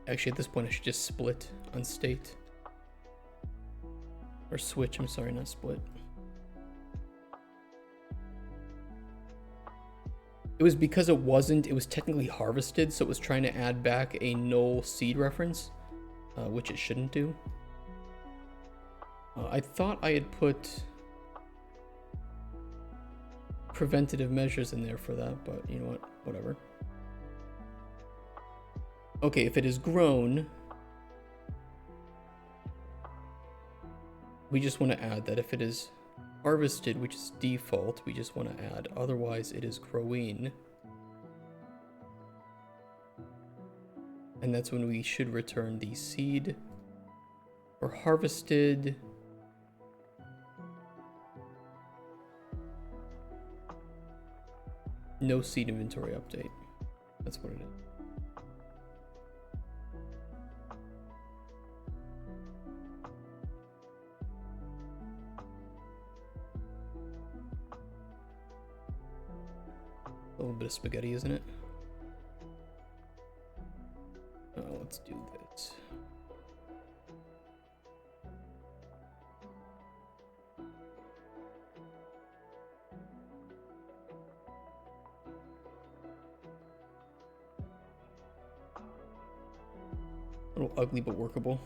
Actually, at this point, I should just split on state. Or switch, I'm sorry, not split. It was because it was technically harvested, so it was trying to add back a null seed reference, which it shouldn't do. I thought I had put preventative measures in there for that, but you know what, whatever. Okay, if it is grown, we just want to add that. If it is harvested, which is default, we just want to add. Otherwise, it is growing. And that's when we should return the seed. Or harvested. No seed inventory update. That's what it is. little bit of spaghetti, isn't it? Let's do this. A little ugly, but workable.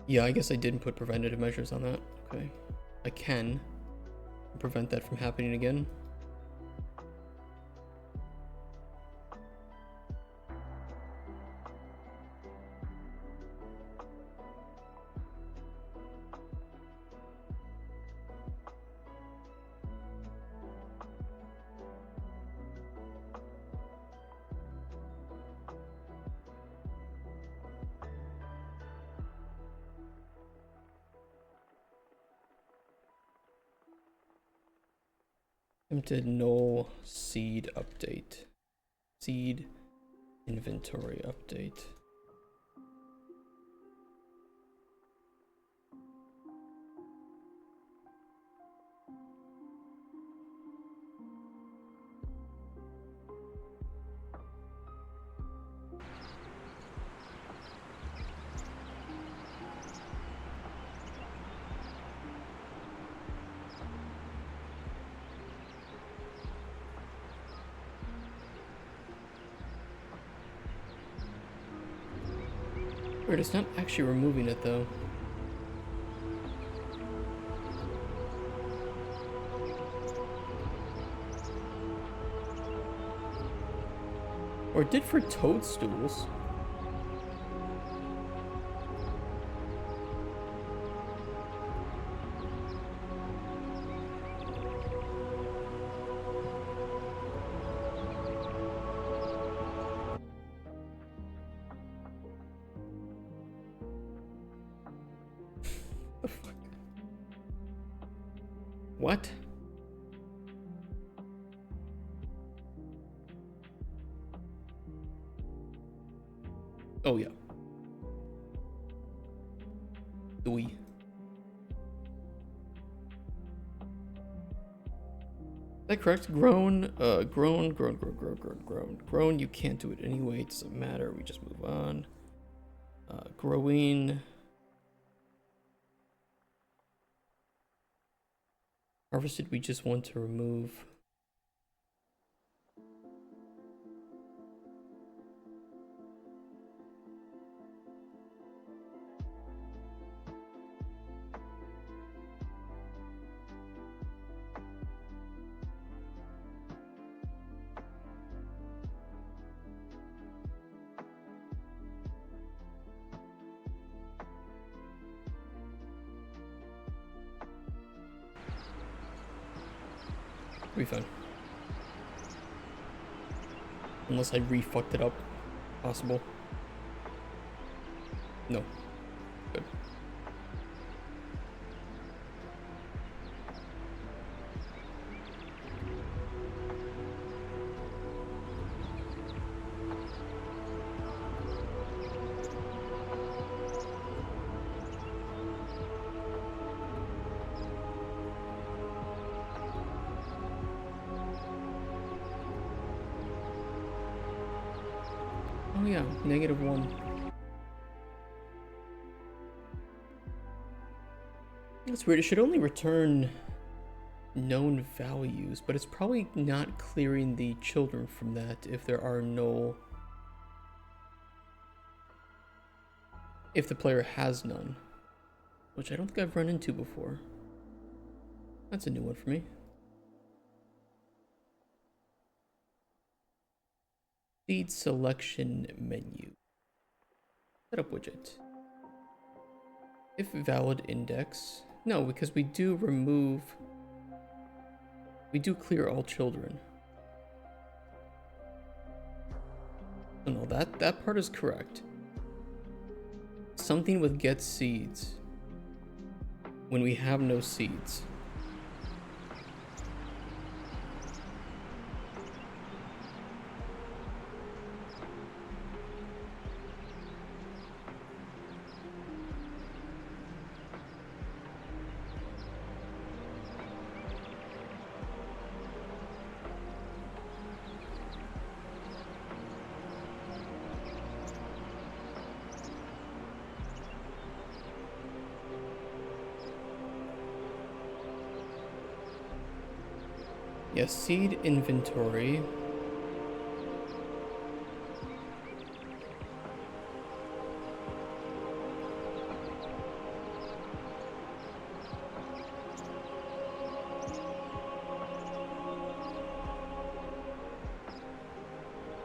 Yeah, I guess I didn't put preventative measures on that. Okay. I can prevent that from happening again. Attempted null seed update. Seed inventory update. Weird, it's not actually removing it though. Or it did for toadstools. The fuck? What? Oh yeah. Dewey. Is that correct? Grown, grown. You can't do it anyway. It doesn't matter. We just move on. Growing. Harvested, we just want to remove. Be fine. Unless I re-fucked it up. Possible. No. Good. Oh yeah, -1. That's weird. It should only return known values, but it's probably not clearing the children from that if there are no... If the player has none. Which I don't think I've run into before. That's a new one for me. Seed selection menu. Setup widget. If valid index. No, because we do remove... We do clear all children. So no, that part is correct. Something with get seeds. When we have no seeds. Yes, seed inventory.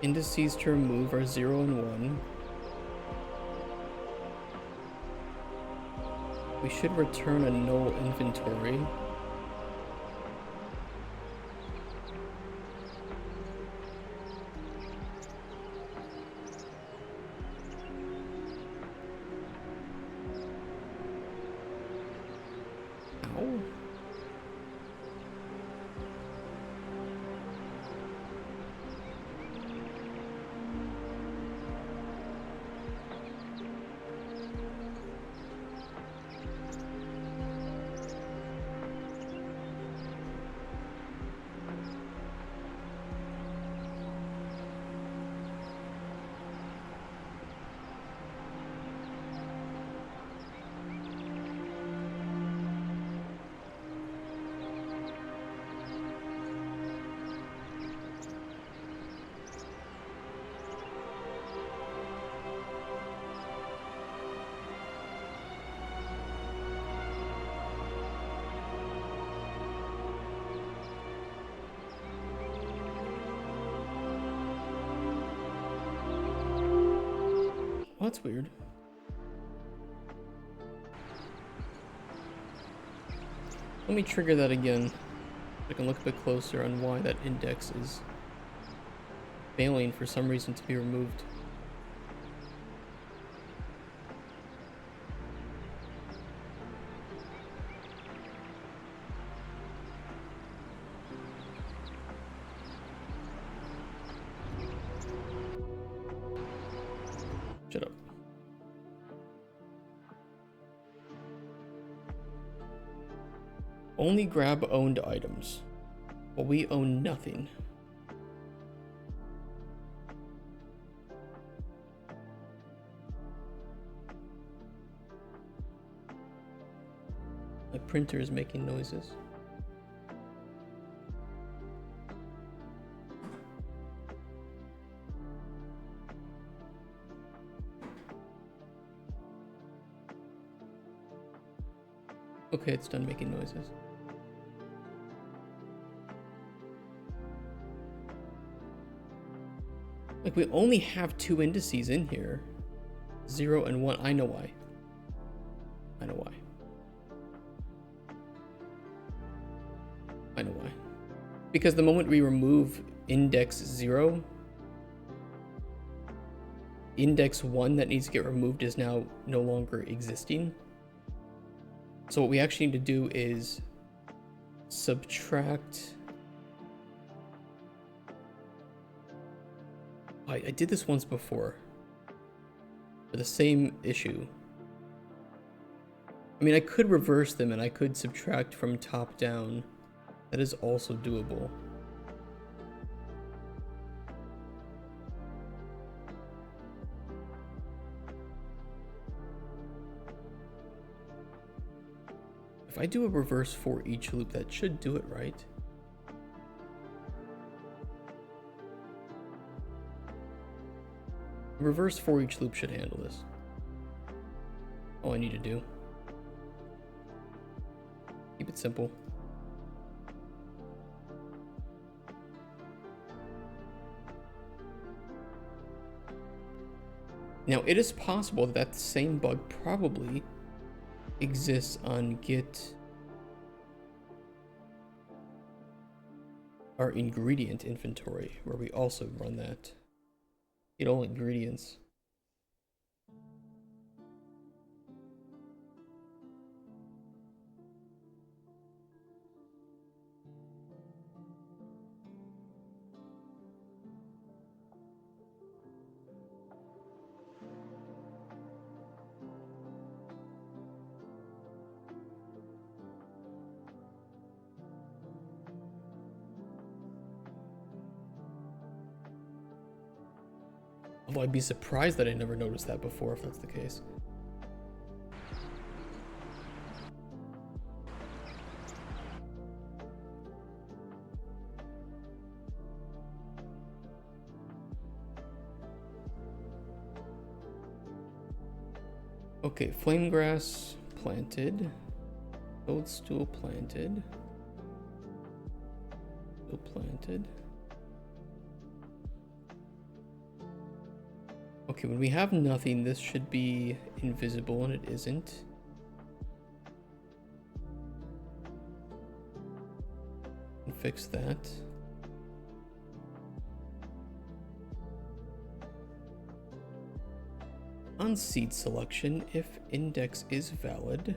Indices to remove are 0 and 1. We should return a null inventory. Ow. Well, that's weird. Let me trigger that again. I can look a bit closer on why that index is failing for some reason to be removed. Shut up. Only grab owned items. Well, we own nothing. My printer is making noises. Okay, it's done making noises. Like, we only have 2 indices in here. 0 and 1. I know why. I know why. I know why. Because the moment we remove index 0, index 1 that needs to get removed is now no longer existing. So what we actually need to do is subtract... I did this once before for the same issue. I mean, I could reverse them and I could subtract from top down. That is also doable. If I do a reverse for each loop, that should do it, right? Reverse for each loop should handle this. All I need to do. Keep it simple. Now, it is possible that that same bug probably exists on Git our ingredient inventory, where we also run that. Get all ingredients. Although I'd be surprised that I never noticed that before, if that's the case. Okay, flame grass planted. Toadstool planted. Still planted. Okay, when we have nothing, this should be invisible, and it isn't. And fix that. On seed selection, if index is invalid.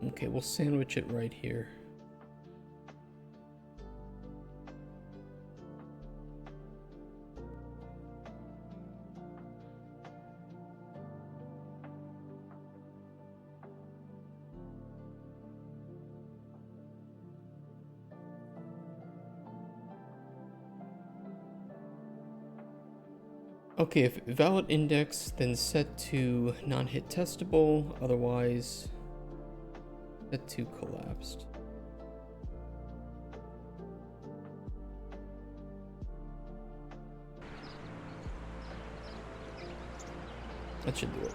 Okay, we'll sandwich it right here. Okay, if valid index, then set to non-hit testable, otherwise set to collapsed. That should do it.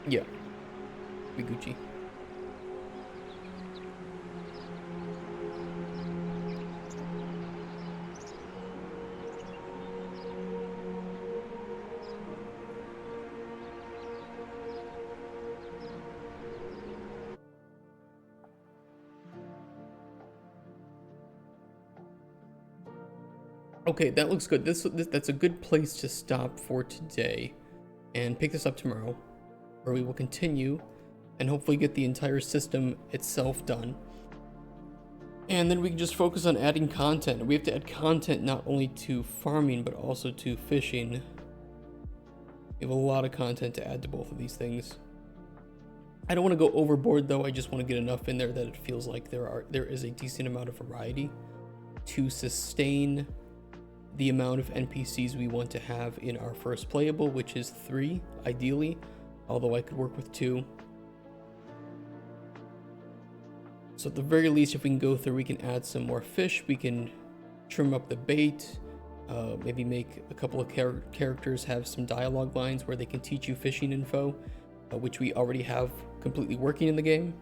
Yeah, be Gucci. Okay, that looks good. That's a good place to stop for today, and pick this up tomorrow, where we will continue and hopefully get the entire system itself done. And then we can just focus on adding content. We have to add content not only to farming, but also to fishing. We have a lot of content to add to both of these things. I don't want to go overboard though, I just want to get enough in there that it feels like there is a decent amount of variety to sustain the amount of NPCs we want to have in our first playable, which is 3, ideally, although I could work with 2. So at the very least, if we can go through, we can add some more fish, we can trim up the bait, maybe make a couple of characters have some dialogue lines where they can teach you fishing info, which we already have completely working in the game.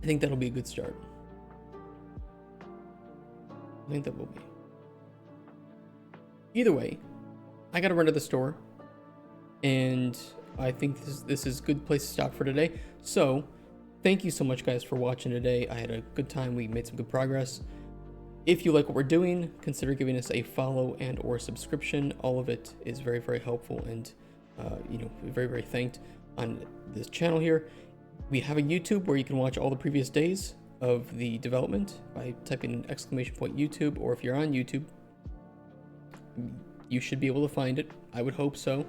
I think that'll be a good start. I think that will be. Either way, I gotta run to the store, and I think this is a good place to stop for today. So, thank you so much, guys, for watching today. I had a good time. We made some good progress. If you like what we're doing, consider giving us a follow and or subscription. All of it is very, very helpful, and very, very thanked on this channel here. We have a YouTube where you can watch all the previous days of the development by typing in !YouTube, or if you're on YouTube, you should be able to find it. I would hope so.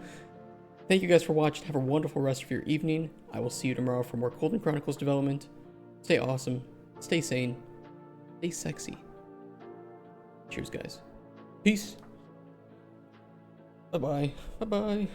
Thank you guys for watching. Have a wonderful rest of your evening. I will see you tomorrow for more Cauldron Chronicles development. Stay awesome, stay sane, stay sexy. Cheers, guys. Peace. Bye-bye. Bye-bye.